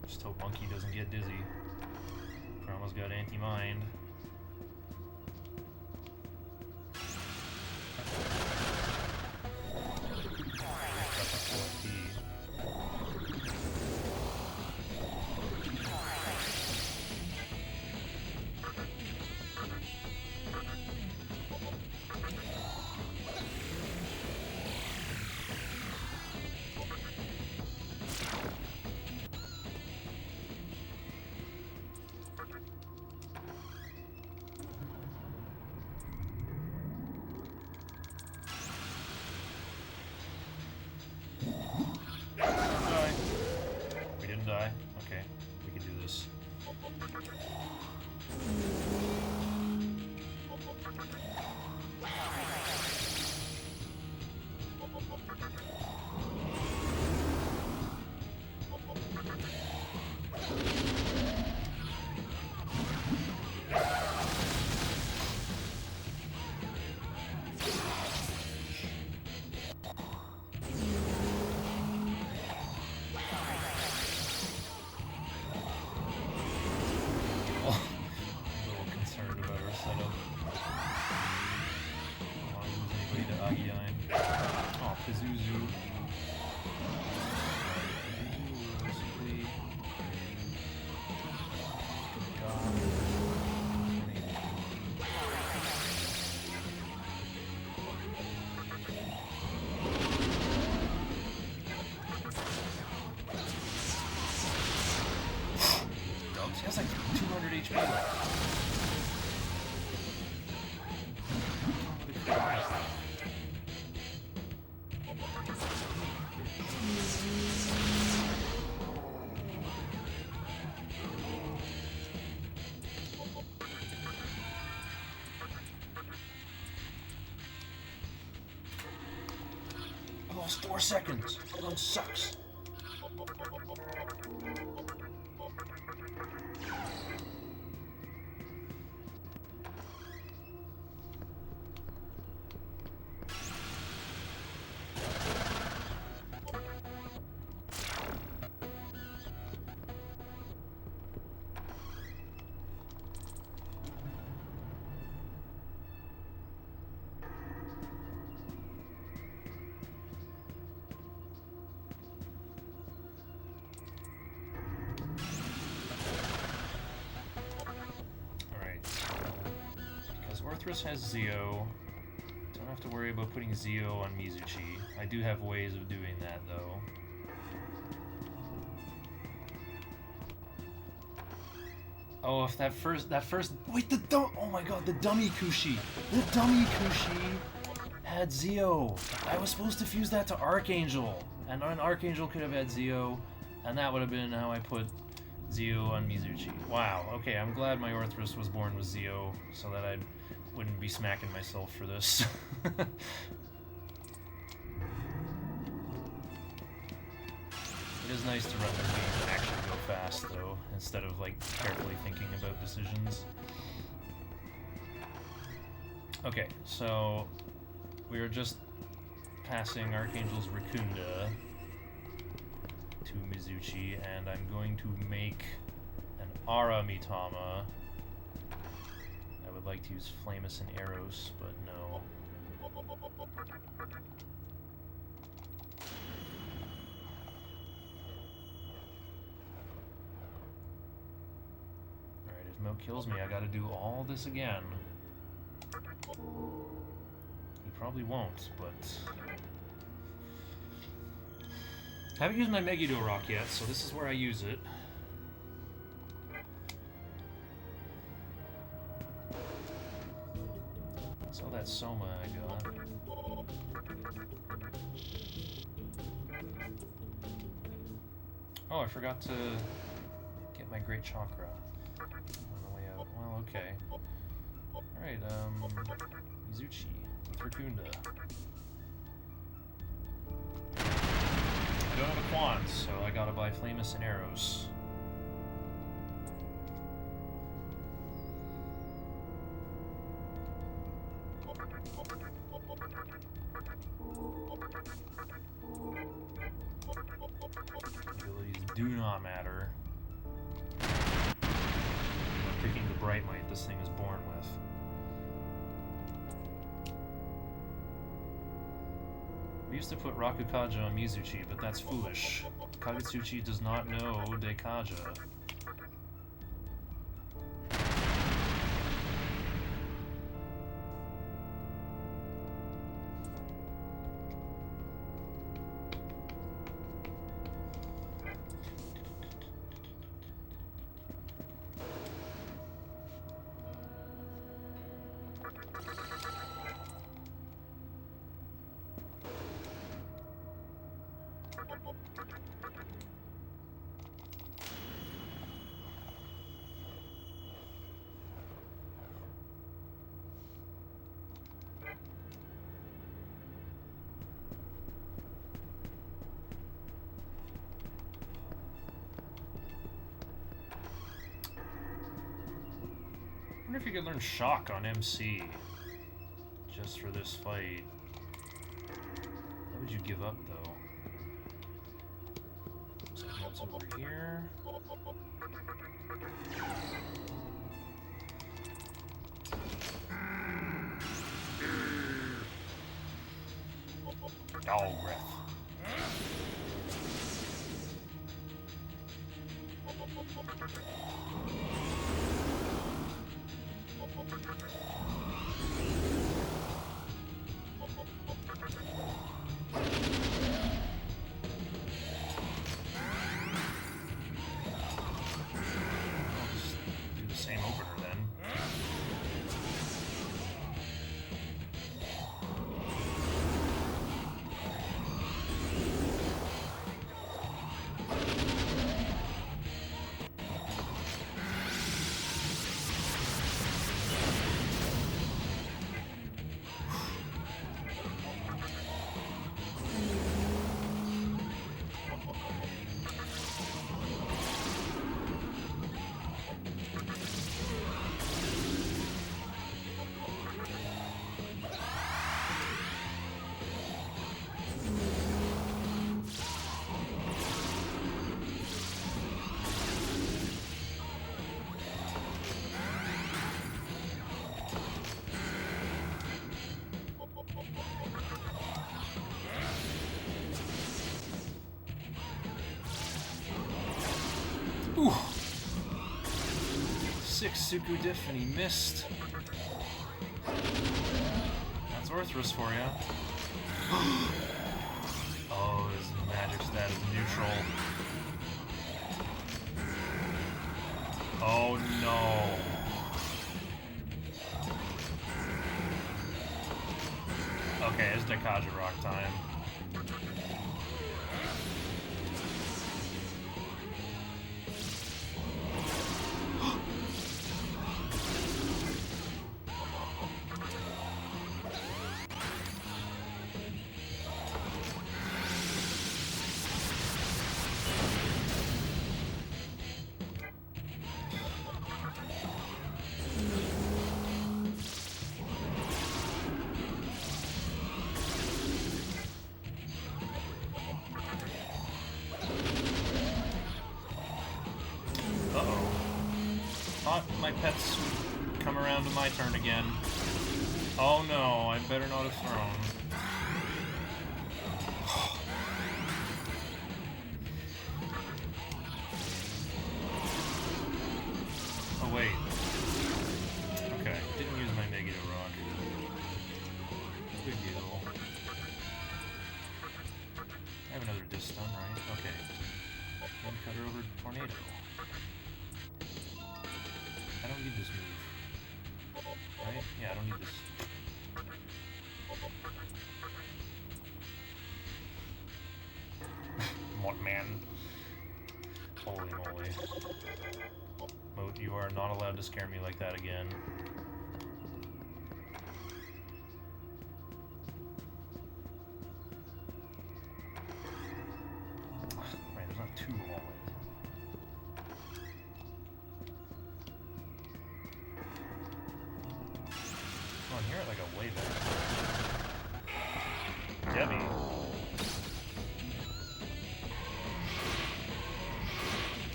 Just hope Monkey doesn't get dizzy. Chroma's got anti-mind. We didn't die. Okay, we can do this. He has like 200 HP left. I lost 4 seconds. That sucks. So Orthrus has Zeo. Don't have to worry about putting Zeo on Mizuchi. I do have ways of doing that, though. Oh, if that first wait, oh my god, the dummy Kushi! The dummy Kushi had Zeo! I was supposed to fuse that to Archangel! And an Archangel could have had Zeo, and that would have been how I put Zeo on Mizuchi. Wow, okay, I'm glad my Orthrus was born with Zeo, so that I wouldn't be smacking myself for this. It is nice to run this game and actually go fast, though, instead of, like, carefully thinking about decisions. Okay, so we are just passing Archangel's Raccoonda to Mizuchi, and I'm going to make an Ara Mitama. I would like to use Flamus and Eros, but no. Alright, if Mo kills me, I gotta do all this again. He probably won't, but... I haven't used my Megiddo Rock yet, so this is where I use it. So that's Soma I got. Oh, I forgot to get my Great Chakra on the way out. Well, okay. Alright, Mizuchi with Raccoonda. I don't have a Quan, so I gotta buy Flamus and Arrows. Abilities do not matter. I'm picking the Bright Might this thing is born with. We used to put Rakukaja on Mizuchi, but that's foolish. Kagutsuchi does not know Deikaja. I wonder if you could learn Shock on MC just for this fight. What would you give up, though? So what's over here? Dog breath. Ooh. 6 Suku Diff and he missed. Orthrus for you. Oh, his magic stat is neutral. Oh no. Okay, it's Dekaja Rock time. Thought my pets would come around to my turn again. Oh no, I better not have thrown. Oh wait. Okay, didn't use my negative rock. Good deal. I have another disc stun, right? Okay. Then cut her over tornado. I don't need this move. Right? Yeah, I don't need this. What man? Holy moly. Moat, you are not allowed to scare me like that again. Right, there's not two hallways. Come on, you're at like a way back. Debbie.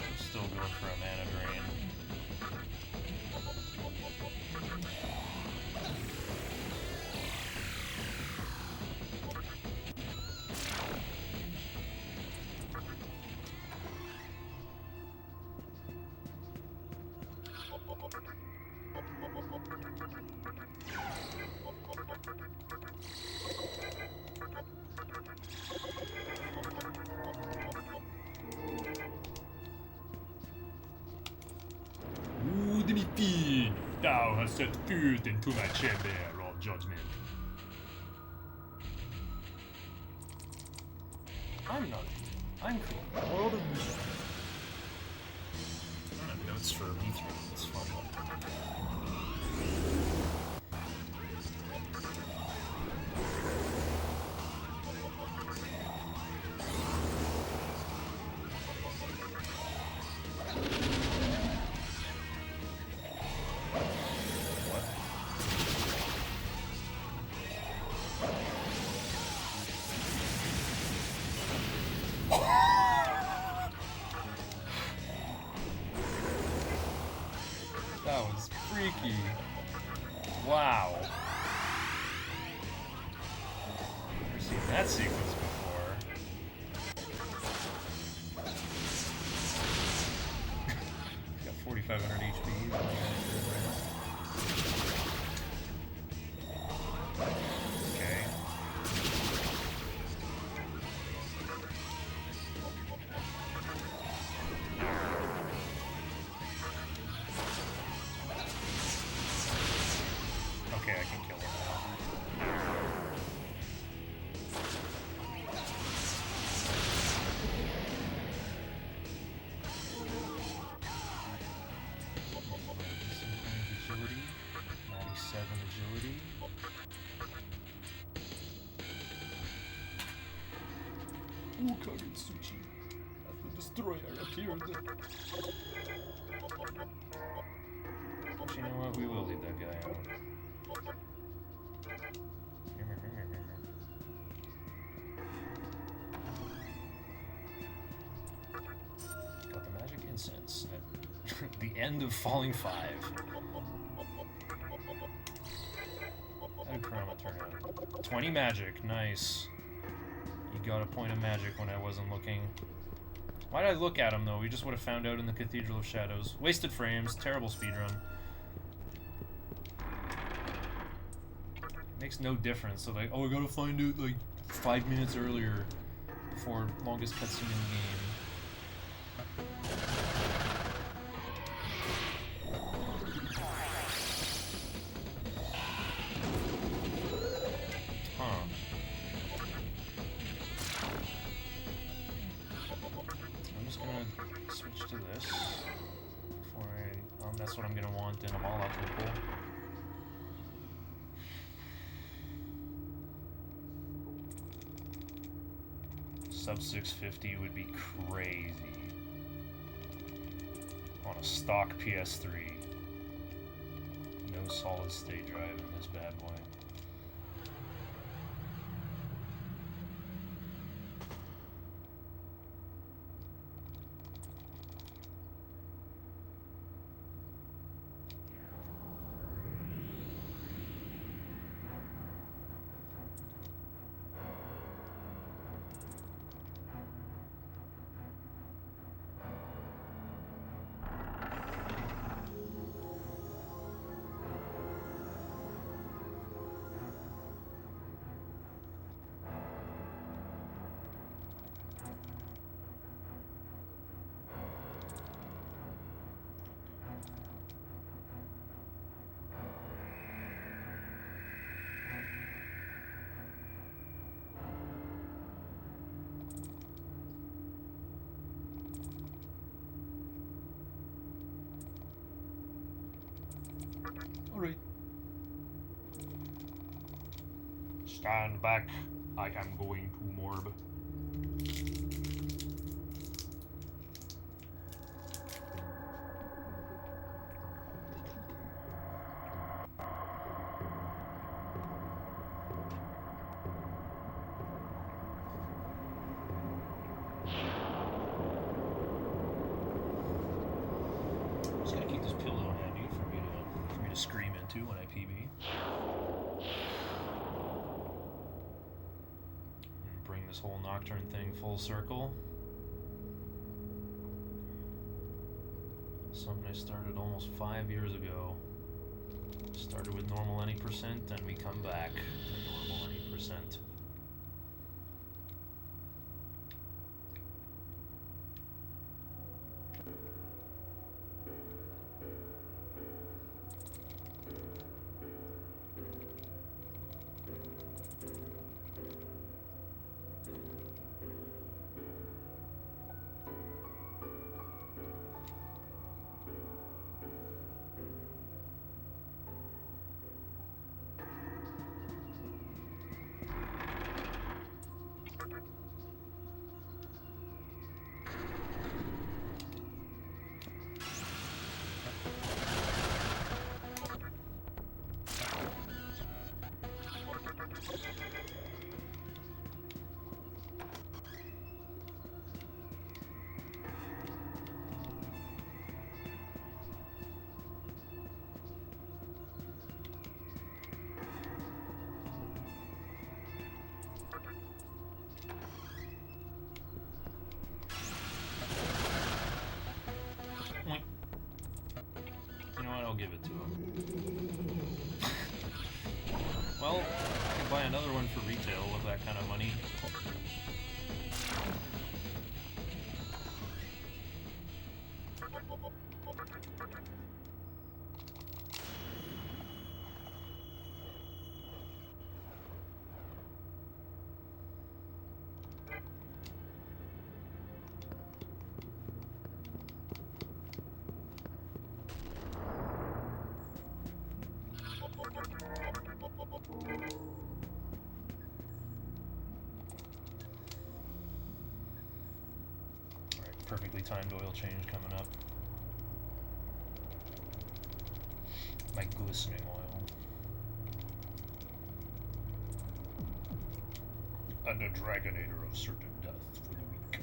I'm still going for a mana drain. Ooh, Demi-Fiend, thou hast set food into my chamber of judgment. I'm not. I'm cool. World of Music. I don't have notes for E3. It's funny. That was freaky. Wow. Never seen that sequence before. Got 4,500 HP. Okay. Okay, I can kill her now. Agility, 97 agility. Ooh, Kagutsuchi, as the destroyer appeared. But you know what? We will leave that guy out. Got the magic incense at the end of Falling 5. How did Kurama turn out? 20 magic, nice. You got a point of magic when I wasn't looking. Why did I look at him though? We just would have found out in the Cathedral of Shadows. Wasted frames, terrible speedrun. Makes no difference. So like, oh, we gotta find it like 5 minutes earlier before longest cutscene in the game. Huh. I'm just gonna switch to this before I. That's what I'm gonna want in a ball out pool. Sub 650 would be crazy on a stock PS3. No solid state drive in this bad boy. Alright. Stand back. I am going to morb. Just gotta keep this pillow handy for me to scream into when I PB. And bring this whole Nocturne thing full circle. Something I started almost 5 years ago. Started with normal any percent, and we come back to normal any percent. I'll give it to him. Well, I can buy another one for retail with that kind of money. Perfectly timed oil change coming up. My glistening oil. And a Dragonator of certain death for the weak.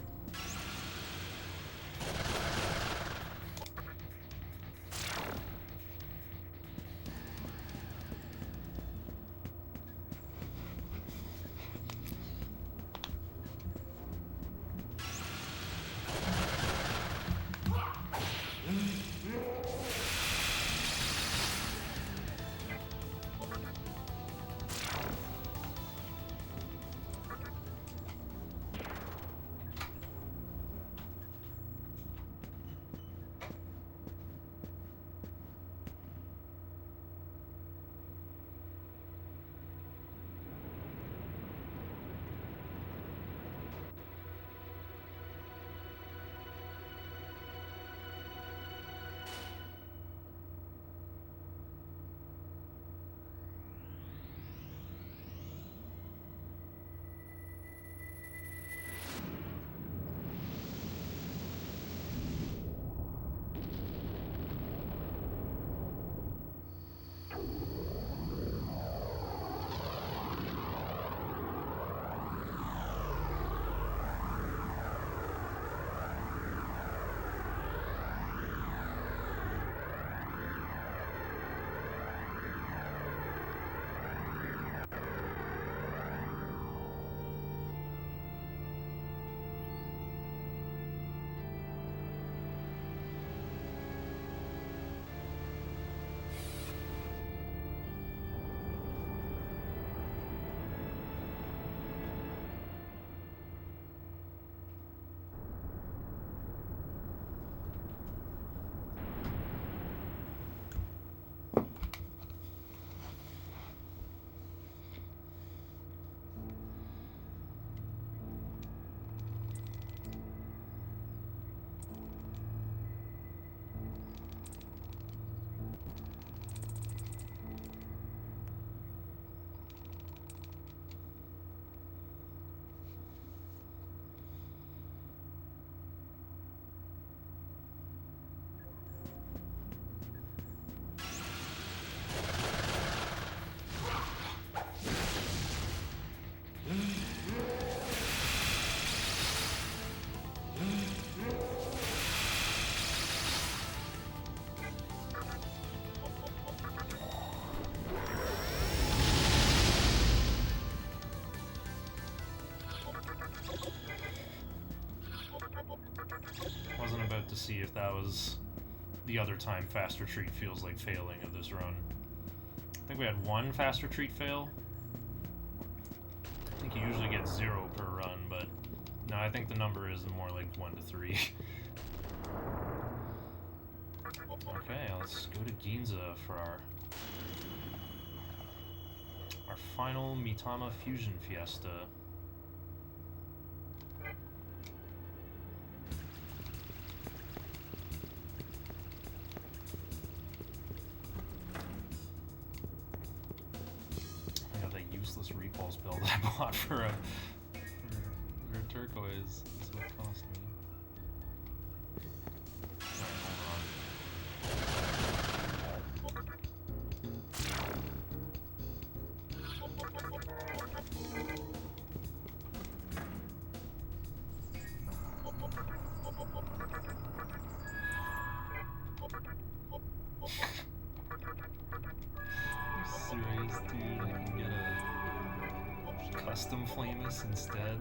see if that was the other time fast retreat feels like failing of this run. I think we had one fast retreat fail. I think you usually get 0 per run, but no, I think the number is more like 1 to 3. Okay, let's go to Ginza for our final Mitama Fusion Fiesta. I got that useless repulse bell that I bought for a turquoise. That's what it cost me. Alright, hold on. Are you serious, dude? I can get a custom Flamus instead?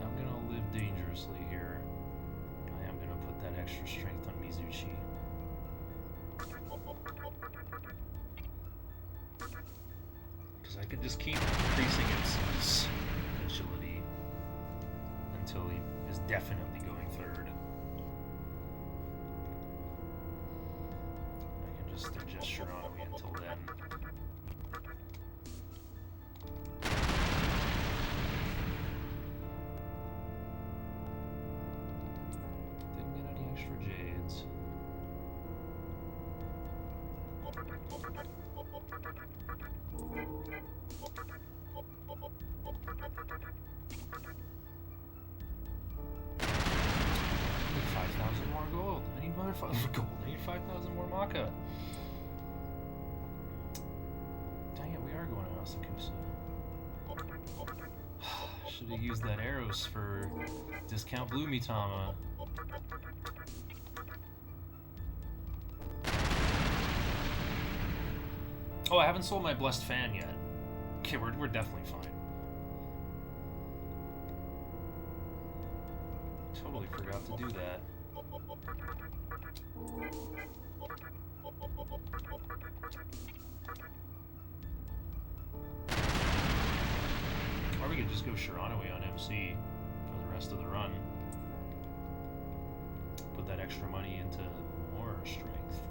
I'm gonna live dangerously here. I am gonna put that extra strength on Mizuchi. Because I could just keep increasing its agility until he is definitely going third. I can just adjust Shiranui until then. Didn't get any extra jades. I need 5,000 more gold. I need motherfucking gold. I need 5,000 more Maka. Dang it, we are going to Asakusa. Should have used that arrows for discount Blue Mitama. Oh, I haven't sold my Blessed Fan yet. Okay, we're definitely fine. Totally forgot to do that. Or we could just go Shiranui on MC for the rest of the run. Put that extra money into more strength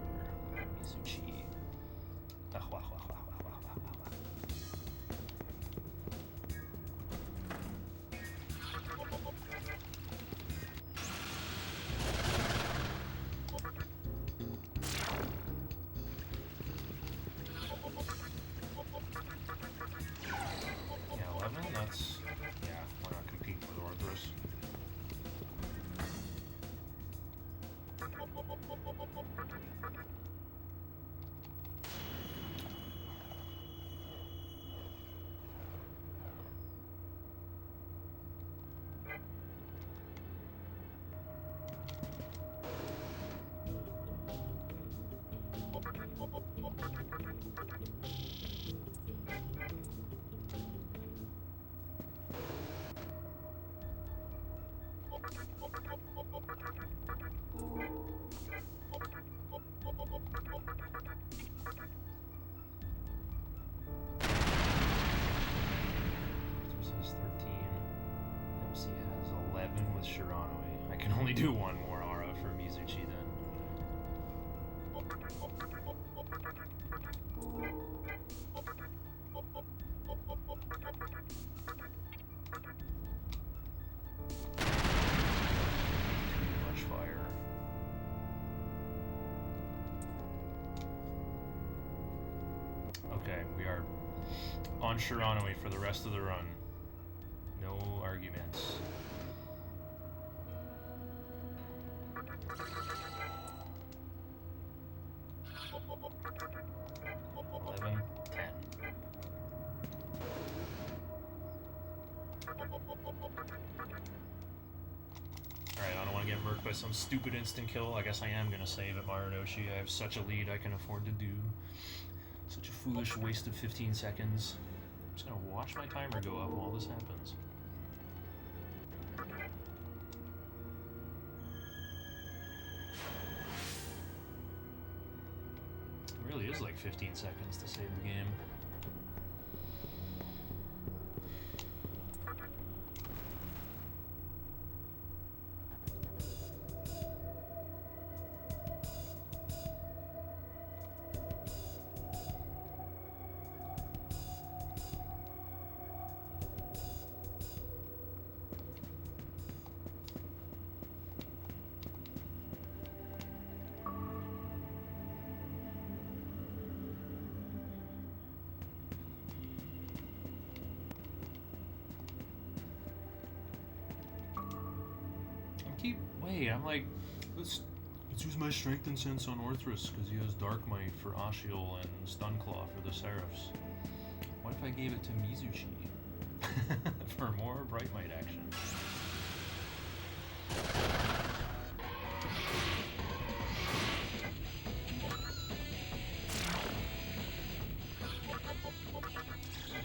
for Mizuchi. Yeah, 11, that's... yeah, we're not competing with Orthrus. Arthur says 13. MC has 11 with Shiranui. I can only do one more aura for Mizuchi then. Too much fire. Okay, we are on Shiranui for the rest of the run. No arguments. 11, 10. I don't want to get murked by some stupid instant kill. I guess I am going to save at Marunouchi. I have such a lead I can afford to do. Such a foolish waste of 15 seconds. I'm just going to watch my timer go up while this happens. It really is like 15 seconds to save the game. Wait, I'm like, let's use my Strength and Sense on Orthrus because he has Dark Might for Ashiel and Stun Claw for the Seraphs. What if I gave it to Mizuchi for more Bright Might action?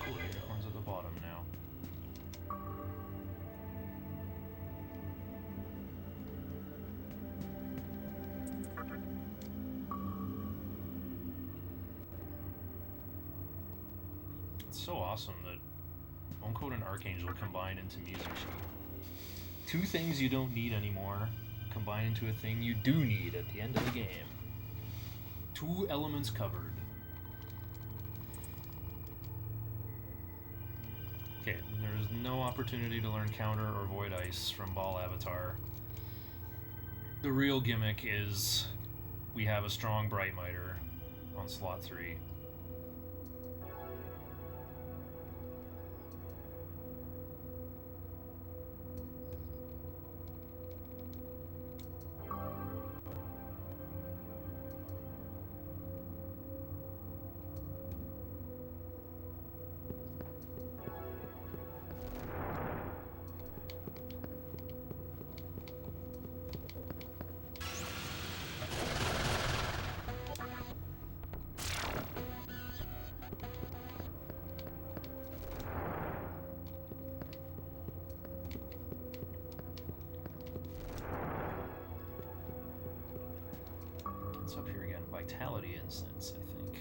Cool, the unicorn's at the bottom now. It's so awesome that Uncode and Archangel combine into Mizuchi. Two things you don't need anymore combine into a thing you do need at the end of the game. Two elements covered. Okay, there's no opportunity to learn Counter or Void Ice from Ball Avatar. The real gimmick is we have a strong Bright Miter on slot 3. It's up here again. Vitality Incense, I think.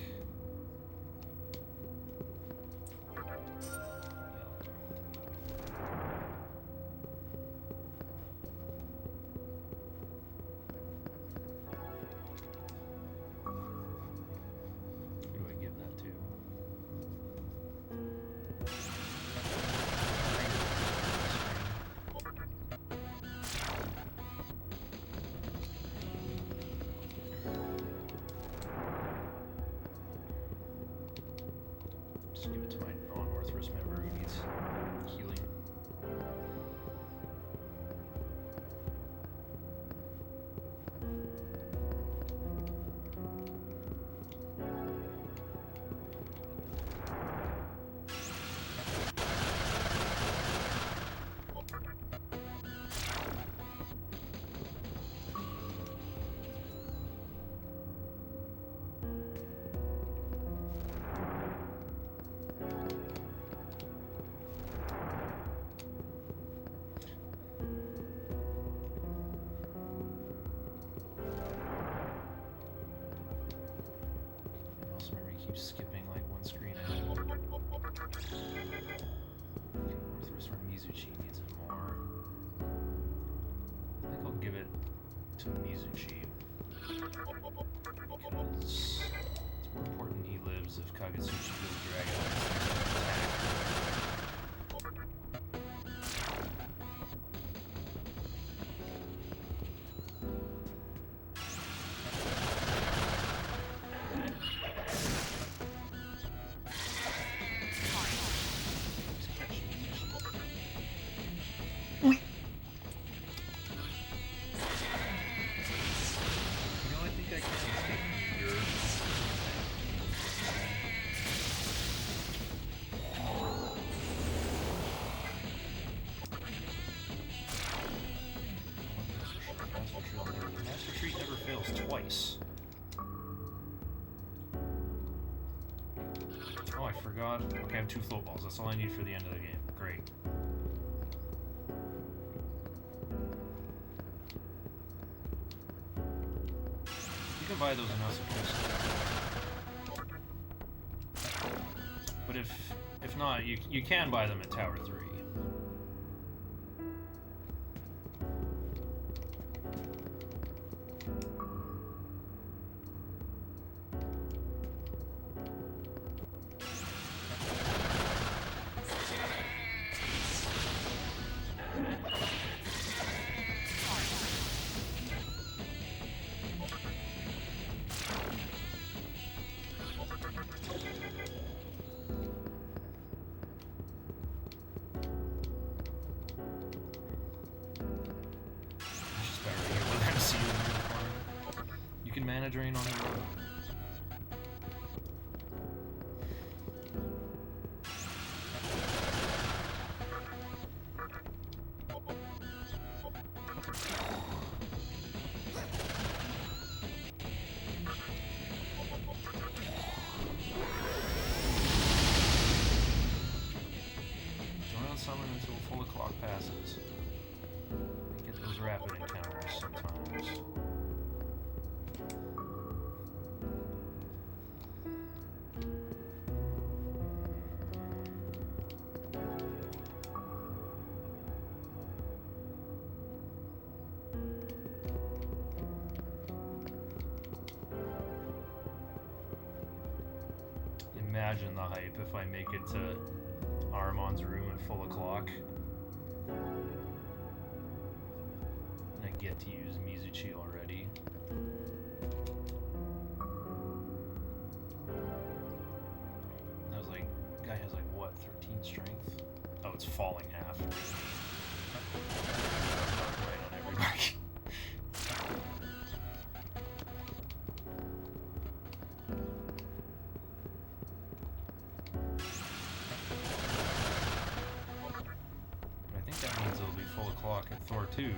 Who do I give that to? Just give it to my non-Orthrus member who needs healing. Muscle memory keeps skipping like one screen ahead. Orthrus or Mizuchi needs it more. I think I'll give it to Mizuchi. Because it's more important he lives if Kagutsuchi goes Dragon attack. I think I can escape here. fails twice. Oh, I forgot. Okay, I have 2 float balls. That's all I need for the end of the game. Great. You can buy those in House of Peace. But if not, you can buy them at Tower 3. You can mana drain on the road. Don't summon until full clock passes. Get those rapid encounters sometimes. Imagine the hype if I make it to Armon's room at full o'clock. And I get to use Mizuchi already. I was like, guy has like what, 13 strength? Oh, it's falling half. Right on everybody. That means it'll be full o'clock at Thor 2.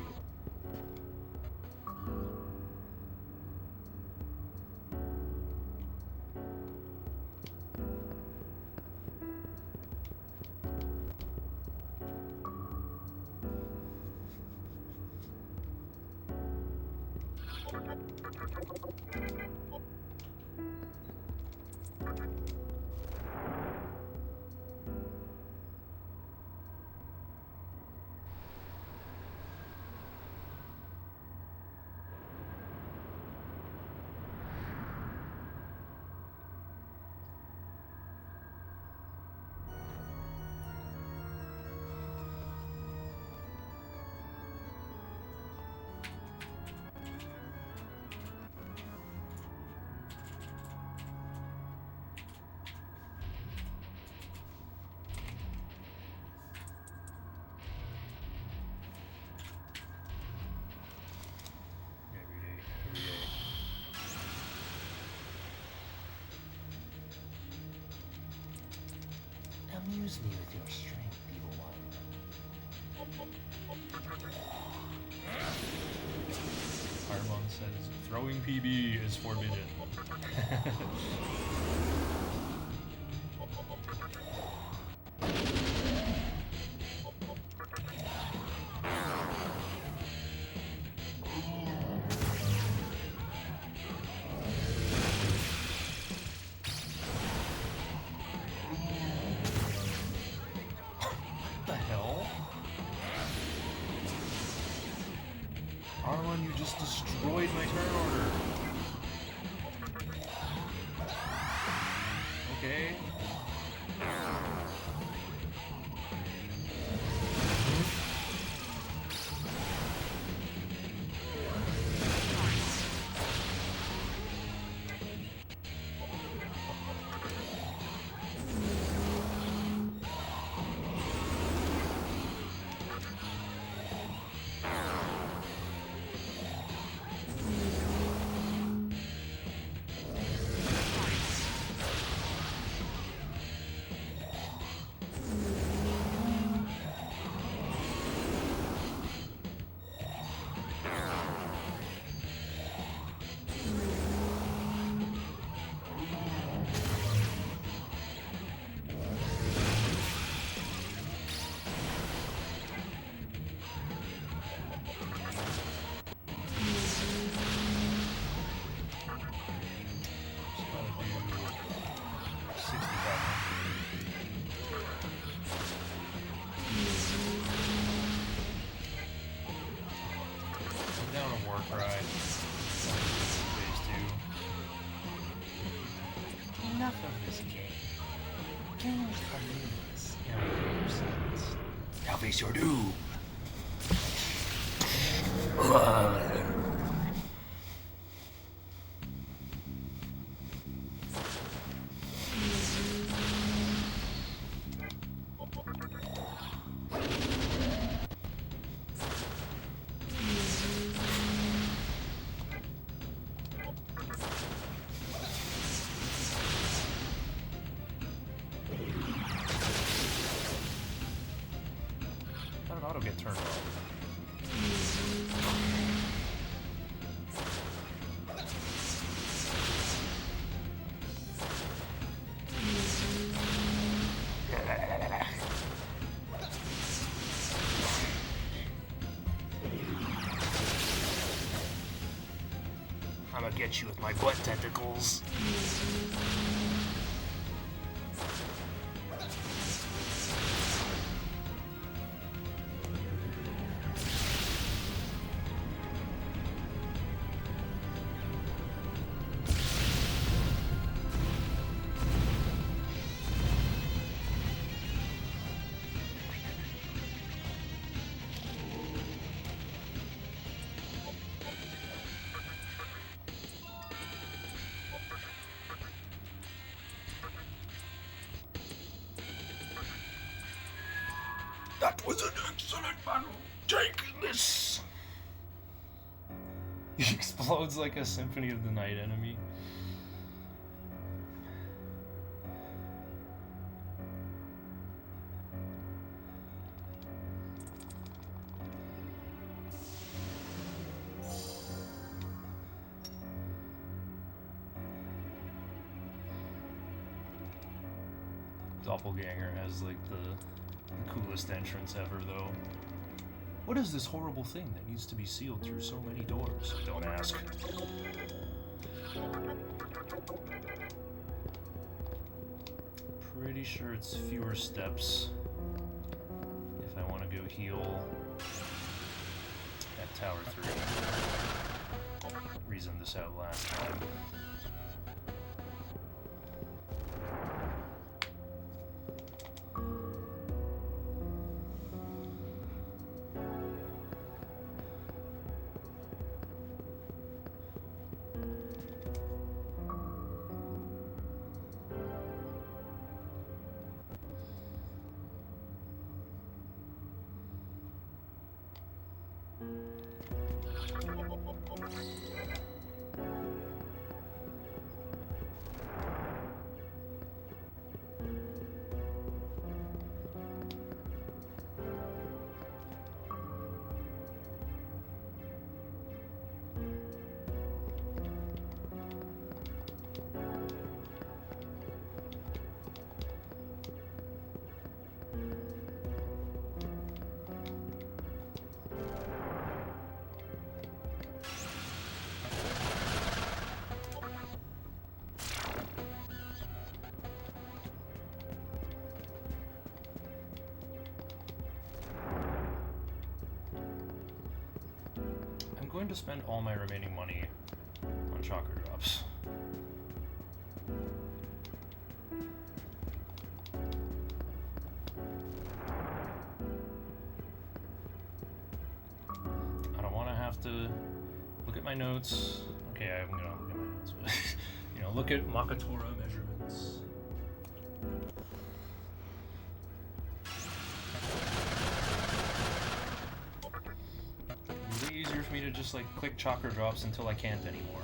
Amuse me with your strength, evil one. Armon says, throwing PB is forbidden. Armon, you just destroyed my turn order. Okay. Cry. Phase 2. Enough of this game. Game convenience. Yourselves. Now face your doom. How did auto get turned off? I'm gonna get you with my butt tentacles. That was an excellent battle. Take this. He explodes like a Symphony of the Night enemy. Doppelganger has like the coolest entrance ever, though. What is this horrible thing that needs to be sealed through so many doors? Don't ask. Pretty sure it's fewer steps if I want to go heal at Tower 3. Reasoned this out last time. I'm going to spend all my remaining money on chakra drops. I don't want to have to look at my notes. Okay, I'm gonna look at my notes, but you know, look at Makatora measurements. It's really easier for me to just like click chakra drops until I can't anymore.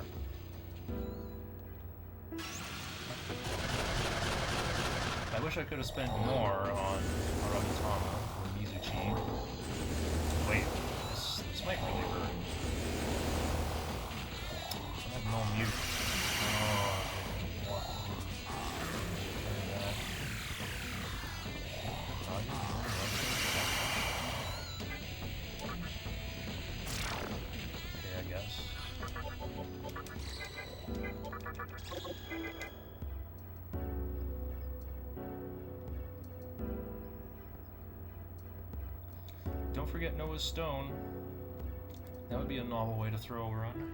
I wish I could have spent more on Aragutama or Mizuchi. Wait, this might really hurt. I have no mute. Oh, okay. Walk over. Turn that. Oh, you can do it. Okay, I guess. Don't forget Noah's Stone. That would be a novel way to throw a run.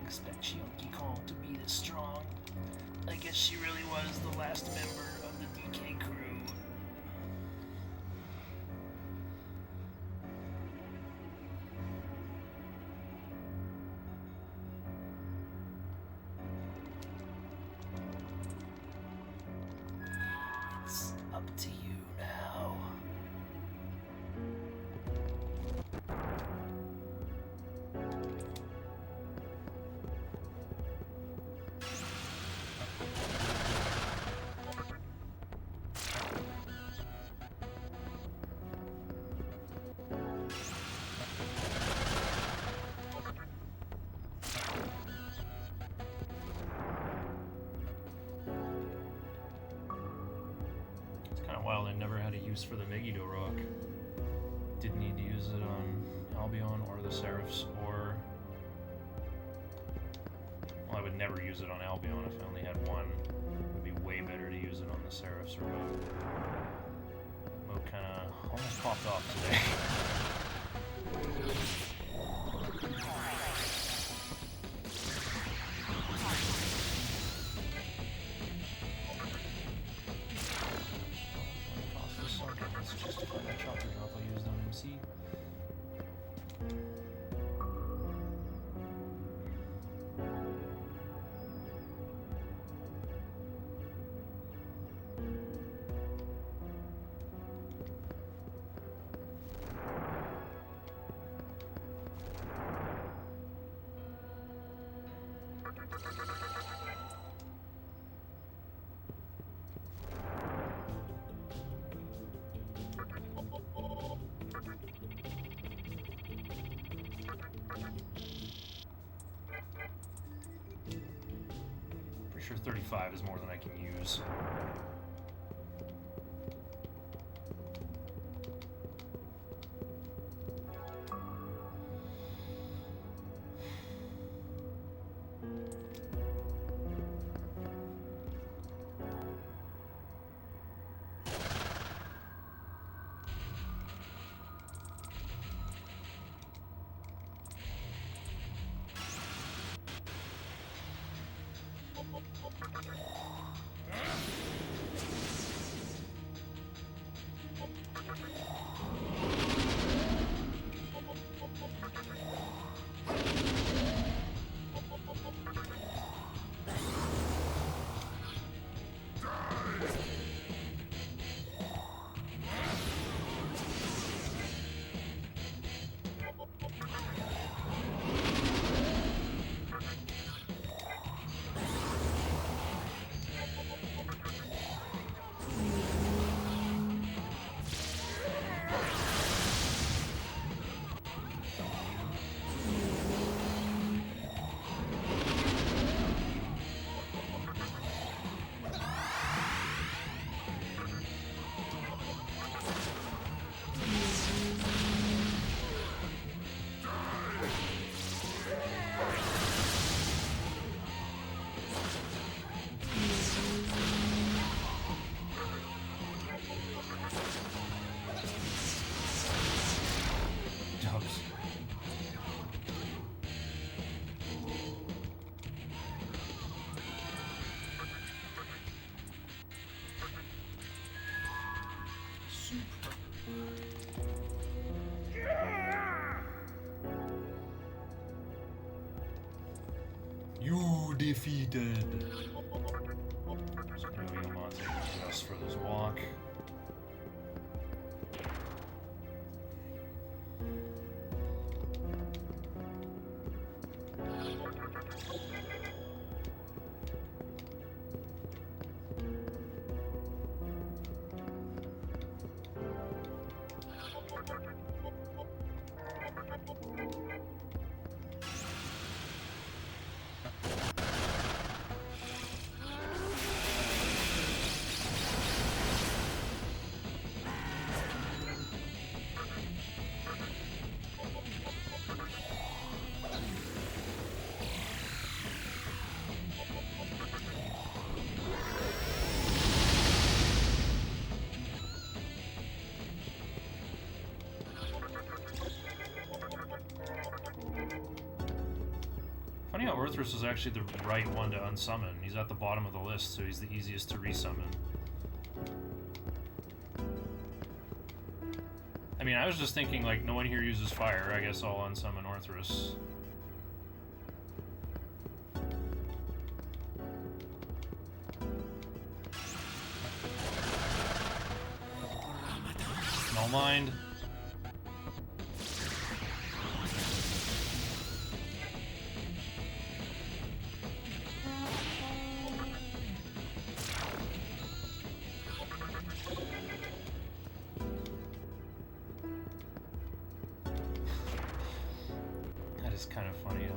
Expect Chionki Kong to be this strong. I guess she really was the last member of the DK crew. It's up to you now. Wild, I never had a use for the Megiddo Rock. Didn't need to use it on Albion or the Seraphs, or... Well, I would never use it on Albion if I only had one. It would be way better to use it on the Seraphs or Moat. Moat kinda almost popped off today. Pretty sure 35 is more than I can use. You defeated. So maybe I'm gonna take just for this walk. me out Orthrus was actually the right one to unsummon. He's at the bottom of the list, so he's the easiest to resummon. I mean, I was just thinking, like, no one here uses fire. I guess I'll unsummon Orthrus. No mind. That is kind of funny.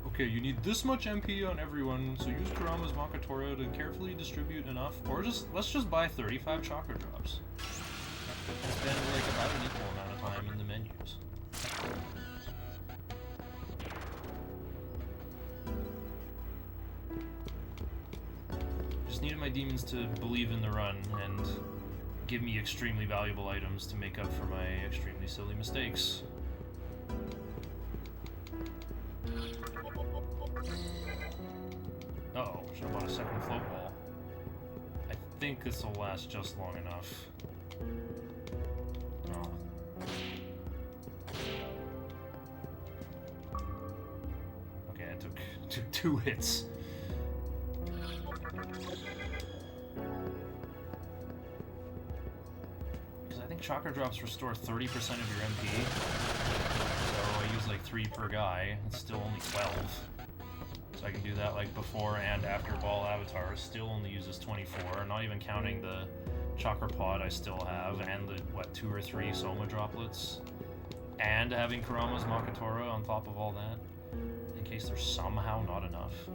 Okay, you need this much MP on everyone, so use Kurama's Makatora to carefully distribute enough, or let's just buy 35 chakra drops. And spend like about an equal amount of time in the menus. Just needed my demons to believe in the run and give me extremely valuable items to make up for my extremely silly mistakes. Uh-oh, should have bought a second float wall. I think this will last just long enough. Oh. Okay, it took 2 hits. Because I think chakra drops restore 30% of your MP. So I use like 3 per guy. It's still only 12. So I can do that like before and after Ball Avatar. Still only uses 24, not even counting the Chakra Pod I still have, and the, what, 2 or 3 Soma droplets. And having Kurama's Makatora on top of all that, in case there's somehow not enough.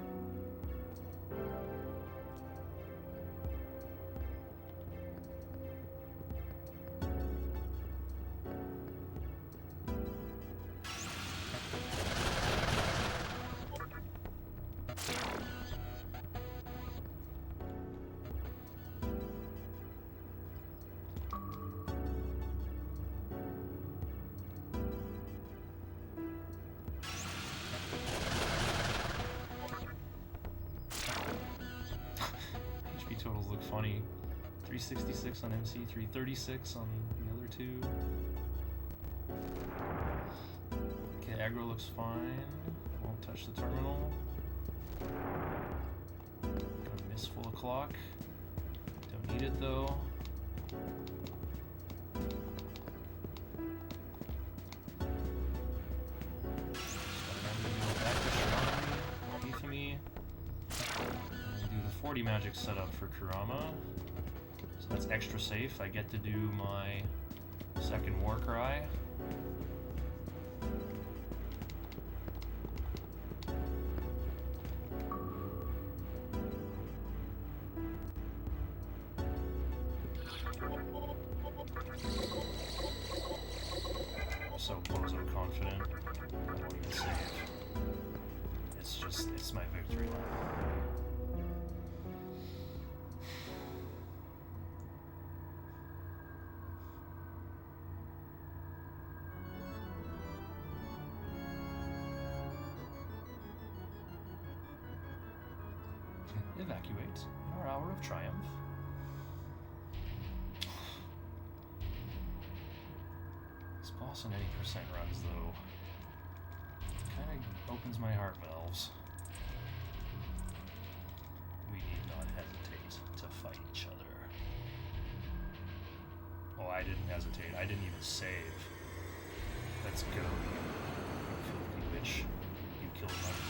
Totals look funny. 366 on MC, 336 on the other 2. Okay, aggro looks fine. Won't touch the terminal. Gonna miss full o'clock. Don't need it though. Back to Shirami, Ifami. 40 magic setup for Kurama, so that's extra safe. I get to do my second war cry. I'm so bozo confident. I won't even save. It's my victory lap. Evacuate in our hour of triumph. This boss in any percent runs, though, kind of opens my heart valves. We need not hesitate to fight each other. Oh, I didn't hesitate. I didn't even save. Let's go, you filthy witch. You killed my world.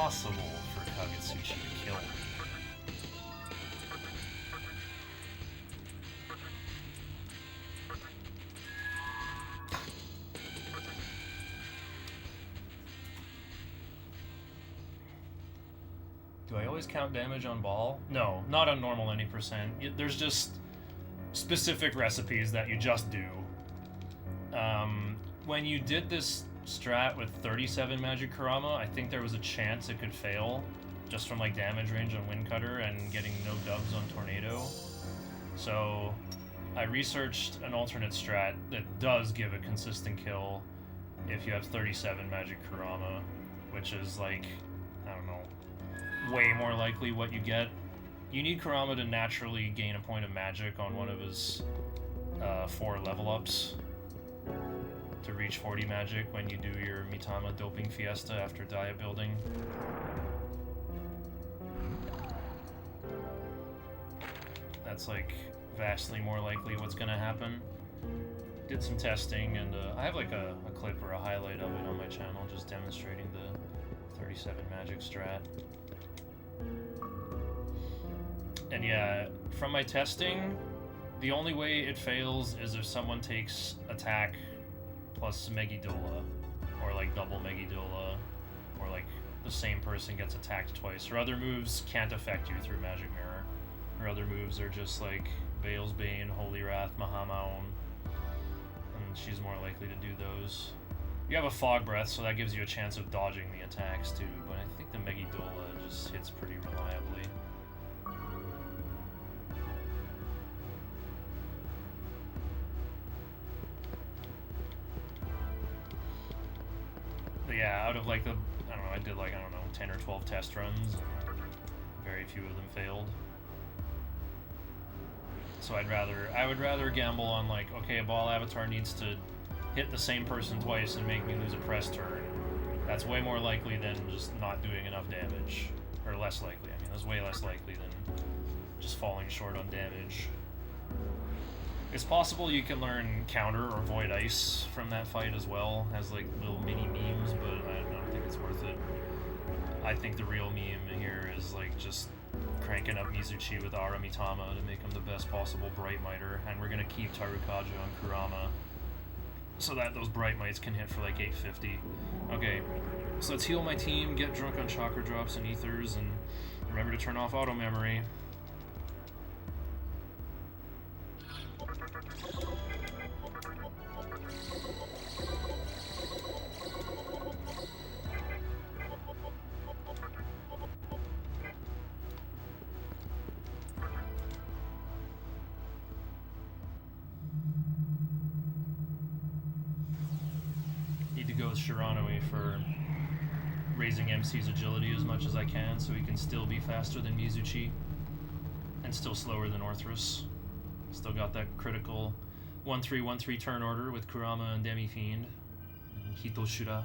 impossible for Kagetsuchi to kill me. Do I always count damage on ball? No, not on normal any percent. There's just specific recipes that you just do. When you did this strat with 37 Magic Kurama, I think there was a chance it could fail just from like damage range on Wind Cutter and getting no dubs on Tornado. So I researched an alternate strat that does give a consistent kill if you have 37 Magic Kurama, which is like, I don't know, way more likely what you get. You need Kurama to naturally gain a point of magic on one of his 4 level ups to reach 40 magic when you do your Mitama doping fiesta after diet building. That's like vastly more likely what's gonna happen. Did some testing, and I have like a clip or a highlight of it on my channel just demonstrating the 37 magic strat. And yeah, from my testing, the only way it fails is if someone takes attack plus Megidola, or like double Megidola, or like the same person gets attacked twice, or other moves can't affect you through Magic Mirror. Or other moves are just like Bale's Bane, Holy Wrath, Mahamaon, and she's more likely to do those. You have a Fog Breath, so that gives you a chance of dodging the attacks too, but I think the Megidola just hits pretty reliably. But yeah, out of like the, I don't know, I did like, 10 or 12 test runs, and very few of them failed. So I would rather gamble on like, okay, a ball avatar needs to hit the same person twice and make me lose a press turn. That's way more likely than just not doing enough damage. Or less likely, I mean, that's way less likely than just falling short on damage. It's possible you can learn Counter or Void Ice from that fight as well, as like little mini memes, but I don't think it's worth it. I think the real meme here is like just cranking up Mizuchi with Aramitama to make him the best possible Bright Miter, and we're gonna keep Tarukaja on Kurama so that those Bright Mites can hit for like 850. Okay, so let's heal my team, get drunk on Chakra Drops and Ethers, and remember to turn off auto memory. Go with Shiranui for raising MC's agility as much as I can so he can still be faster than Mizuchi and still slower than Orthrus. Still got that critical 1-3-1-3 turn order with Kurama and Demi Fiend and Hitoshura.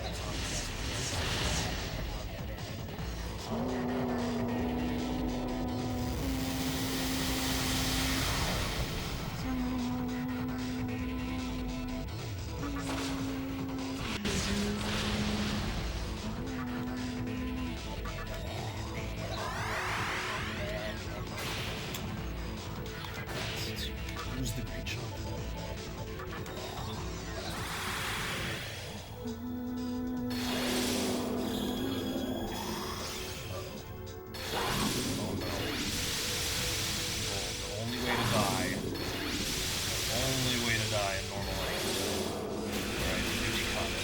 Who's the great shot? The only way to die. Only way to die in normal life. Right, Yuji caught it.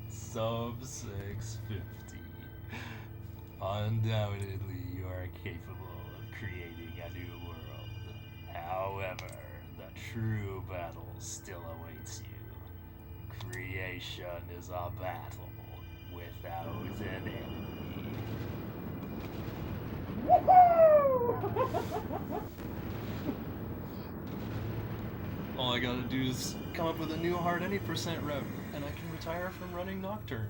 Sub 650. Undoubtedly, you are capable of creating a new world. However, the true battle still awaits you. Creation is a battle without an enemy. All I gotta do is come up with a new hard any percent rev, and I can retire from running Nocturne.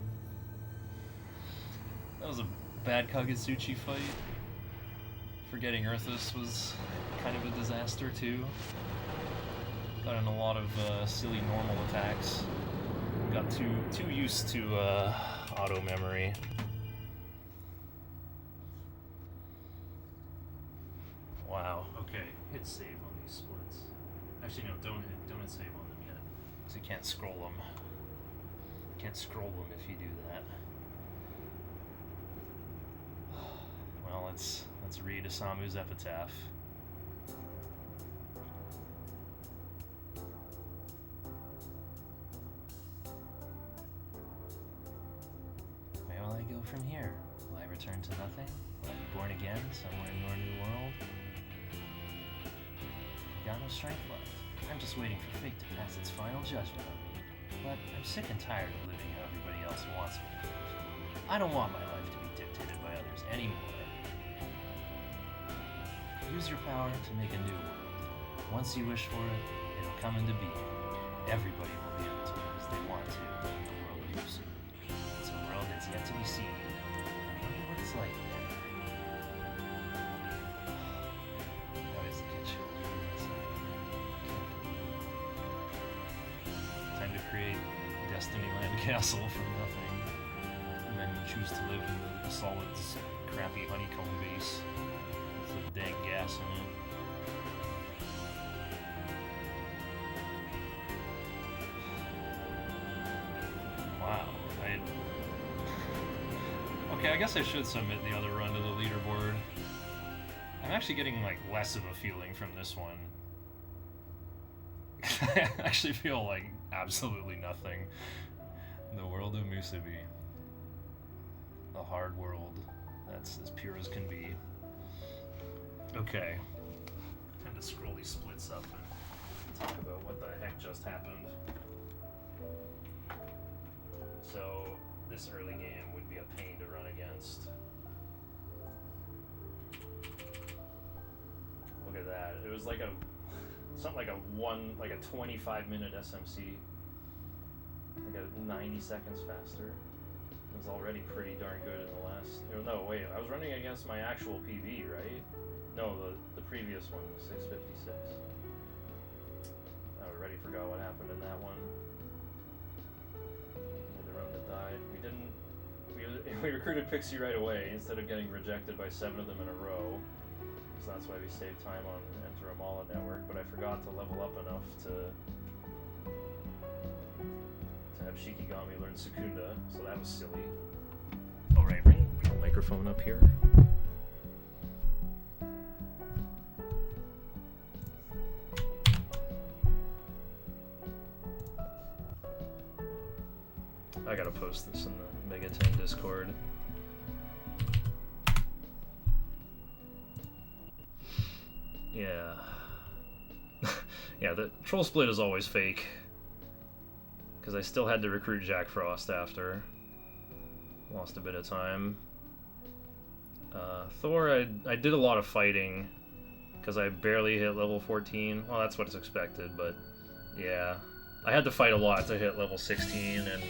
That was a bad Kagetsuchi fight. Forgetting Earthus was kind of a disaster too. Got in a lot of silly normal attacks. Got too used to auto memory. Wow. Okay, hit save on these sports. Actually, no, don't hit save on them yet, because you can't scroll them. Can't scroll them if you do that. Well, let's read Isamu's epitaph. Where will I go from here? Will I return to nothing? Will I be born again somewhere in your new world? I've got no strength left. I'm just waiting for fate to pass its final judgment on me. But I'm sick and tired of living how everybody else wants me to live. I don't want my life to be dictated by others anymore. Use your power to make a new world. Once you wish for it, it'll come into being. Everybody will be able to live as they want to in the world of Musu. It's a world that's yet to be seen. I wonder what it's like there. I always get chills reading this. Time to create Destinyland Castle from nothing. And then you choose to live in the solid, crappy honeycomb base with the dank gas in it. Wow. Okay, I guess I should submit the other run to the leaderboard. I'm actually getting like less of a feeling from this one. I actually feel like absolutely nothing. The world of Musubi. A hard world that's as pure as can be. Okay. Time to scroll these splits up and talk about what the heck just happened. So, this early game would be a pain to run against. Look at that. It was like something like a 25-minute SMC. Like a 90 seconds faster. It was already pretty darn good in the last... No, wait, I was running against my actual PB, right? No, the previous one was 656. I already forgot what happened in that one. The run that died. We recruited Pixie right away instead of getting rejected by 7 of them in a row. So that's why we saved time on Enter Amala Network, but I forgot to level up enough to have Shikigami learn Sukunda, so that was silly. Alright, bring the microphone up here. I gotta post this in the Megaten Discord. Yeah. Yeah, the troll split is always fake. Because I still had to recruit Jack Frost after. Lost a bit of time. Thor, I did a lot of fighting. Because I barely hit level 14. Well, that's what's expected, but yeah. I had to fight a lot to hit level 16 and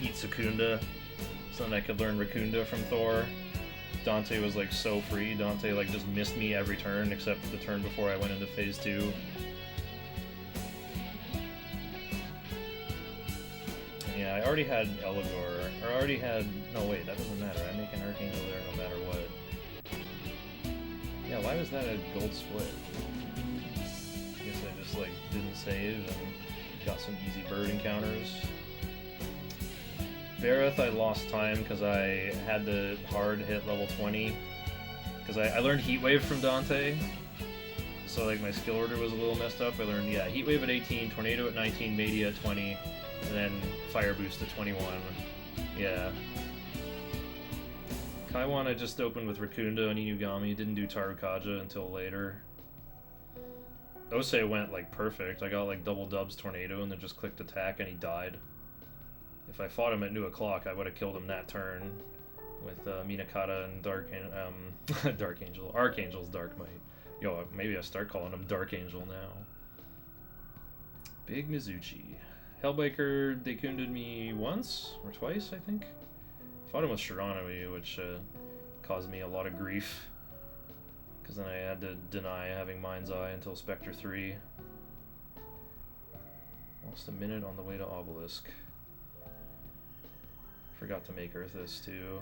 eat Sukunda. So then I could learn Rakunda from Thor. Dante was like so free. Dante like just missed me every turn except the turn before I went into phase 2. Yeah, I already had Eligor. Or I already had... No, wait, that doesn't matter. I make an Archangel there no matter what. Yeah, why was that a gold split? I guess I just, like, didn't save and got some easy bird encounters. Bareth, I lost time because I had to hard hit level 20. Because I learned Heat Wave from Dante. So, like, my skill order was a little messed up. I learned, yeah, Heat Wave at 18, Tornado at 19, Media at 20. And then Fire Boost at 21. Yeah. Kaiwan I just opened with Rakunda and Inugami. Didn't do Tarukaja until later. Osei went like perfect. I got like double dubs Tornado and then just clicked attack and he died. If I fought him at New O'Clock, I would have killed him that turn with Minakata and Dark Angel. Archangel's Dark Might. Yo, maybe I start calling him Dark Angel now. Big Mizuchi. Hellbiker dekunded me once or twice, I think. Fought him with Shiranui, which caused me a lot of grief. Because then I had to deny having Mind's Eye until Spectre 3. Lost a minute on the way to Obelisk. Forgot to make Earthis too.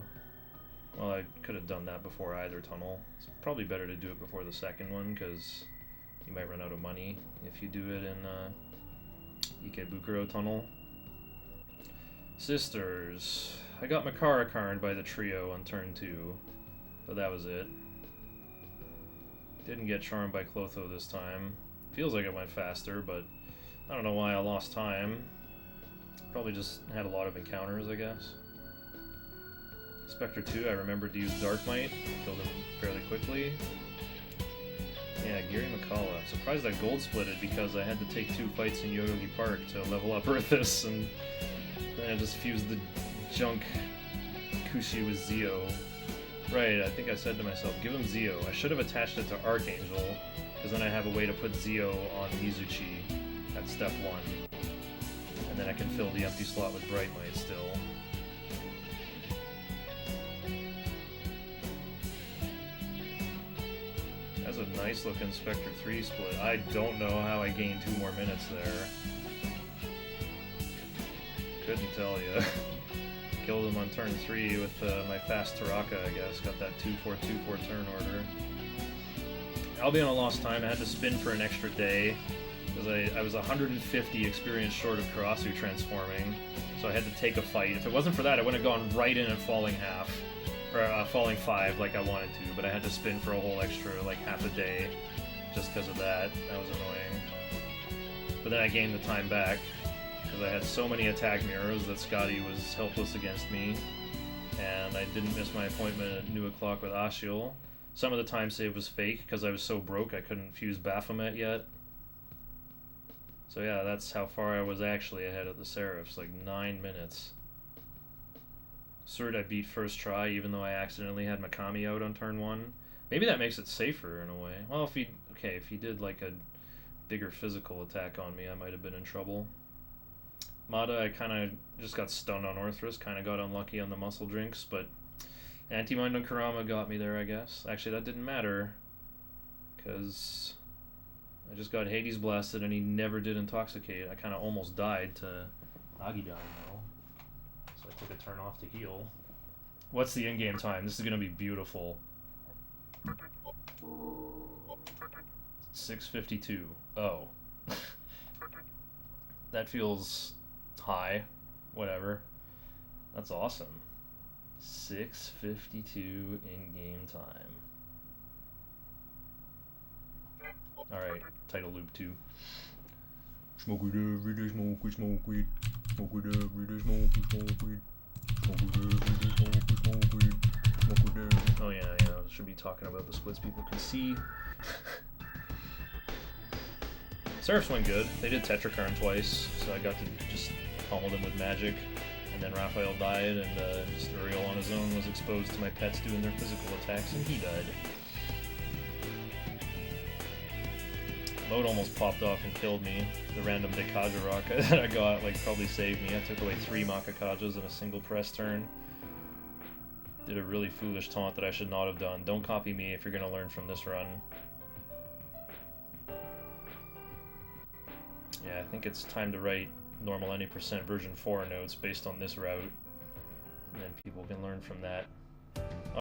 Well, I could have done that before either tunnel. It's probably better to do it before the second one, because you might run out of money if you do it in Ikebukuro tunnel. Sisters. I got Makara Karned by the trio on turn 2, but that was it. Didn't get charmed by Clotho this time. Feels like it went faster, but I don't know why I lost time. Probably just had a lot of encounters, I guess. Spectre 2, I remembered to use Dark Might. Killed him fairly quickly. Yeah, Gary McCullough. I'm surprised I gold splitted because I had to take 2 fights in Yoyogi Park to level up Earthus, and then I just fused the junk Kushi with Zeo. Right, I think I said to myself, give him Zeo. I should have attached it to Archangel, because then I have a way to put Zeo on Mizuchi at step 1. And then I can fill the empty slot with Bright Might still. That's a nice looking Spectre 3 split. I don't know how I gained 2 more minutes there. Couldn't tell you. Killed him on turn 3 with my fast Taraka, I guess. Got that 2-4-2-4 turn order. Albion lost time. I had to spin for an extra day because I was 150 experience short of Karasu transforming, so I had to take a fight. If it wasn't for that, I would have gone right in at falling half, or falling 5 like I wanted to, but I had to spin for a whole extra, like, half a day just because of that. That was annoying. But then I gained the time back because I had so many attack mirrors that Scotty was helpless against me, and I didn't miss my appointment at New O'Clock with Ashiel. Some of the time save was fake because I was so broke I couldn't fuse Baphomet yet. So yeah, that's how far I was actually ahead of the Seraphs, like 9 minutes. Sword I beat first try, even though I accidentally had Makami out on turn 1. Maybe that makes it safer in a way. Well, if he did like a bigger physical attack on me, I might have been in trouble. Mada, I kind of just got stunned on Orthrus, kind of got unlucky on the muscle drinks, but Anti-Mind on Kurama got me there, I guess. Actually, that didn't matter, because I just got Hades blasted and he never did intoxicate. I kind of almost died to Nagi dying, though. So I took a turn off to heal. What's the in-game time? This is going to be beautiful. 6:52. Oh. That feels high. Whatever. That's awesome. 6:52 in-game time. Alright, title loop 2. Smoke weed every day, smoke weed, smoke weed. Smoke weed every day, smoke weed, smoke weed. Smoke weed every day, smoke weed, smoke weed. Smoke weed every day. Oh yeah, should be talking about the splits people can see. Seraphs went good. They did Tetrakarn twice, so I got to just pummel them with magic. And then Raphael died, and just Uriel on his own was exposed to my pets doing their physical attacks, and he died. Mode almost popped off and killed me. The random Dekaja rock that I got probably saved me. I took away 3 Makakajas in a single press turn. Did a really foolish taunt that I should not have done. Don't copy me if you're going to learn from this run. Yeah, I think it's time to write normal any % version 4 notes based on this route. And then people can learn from that.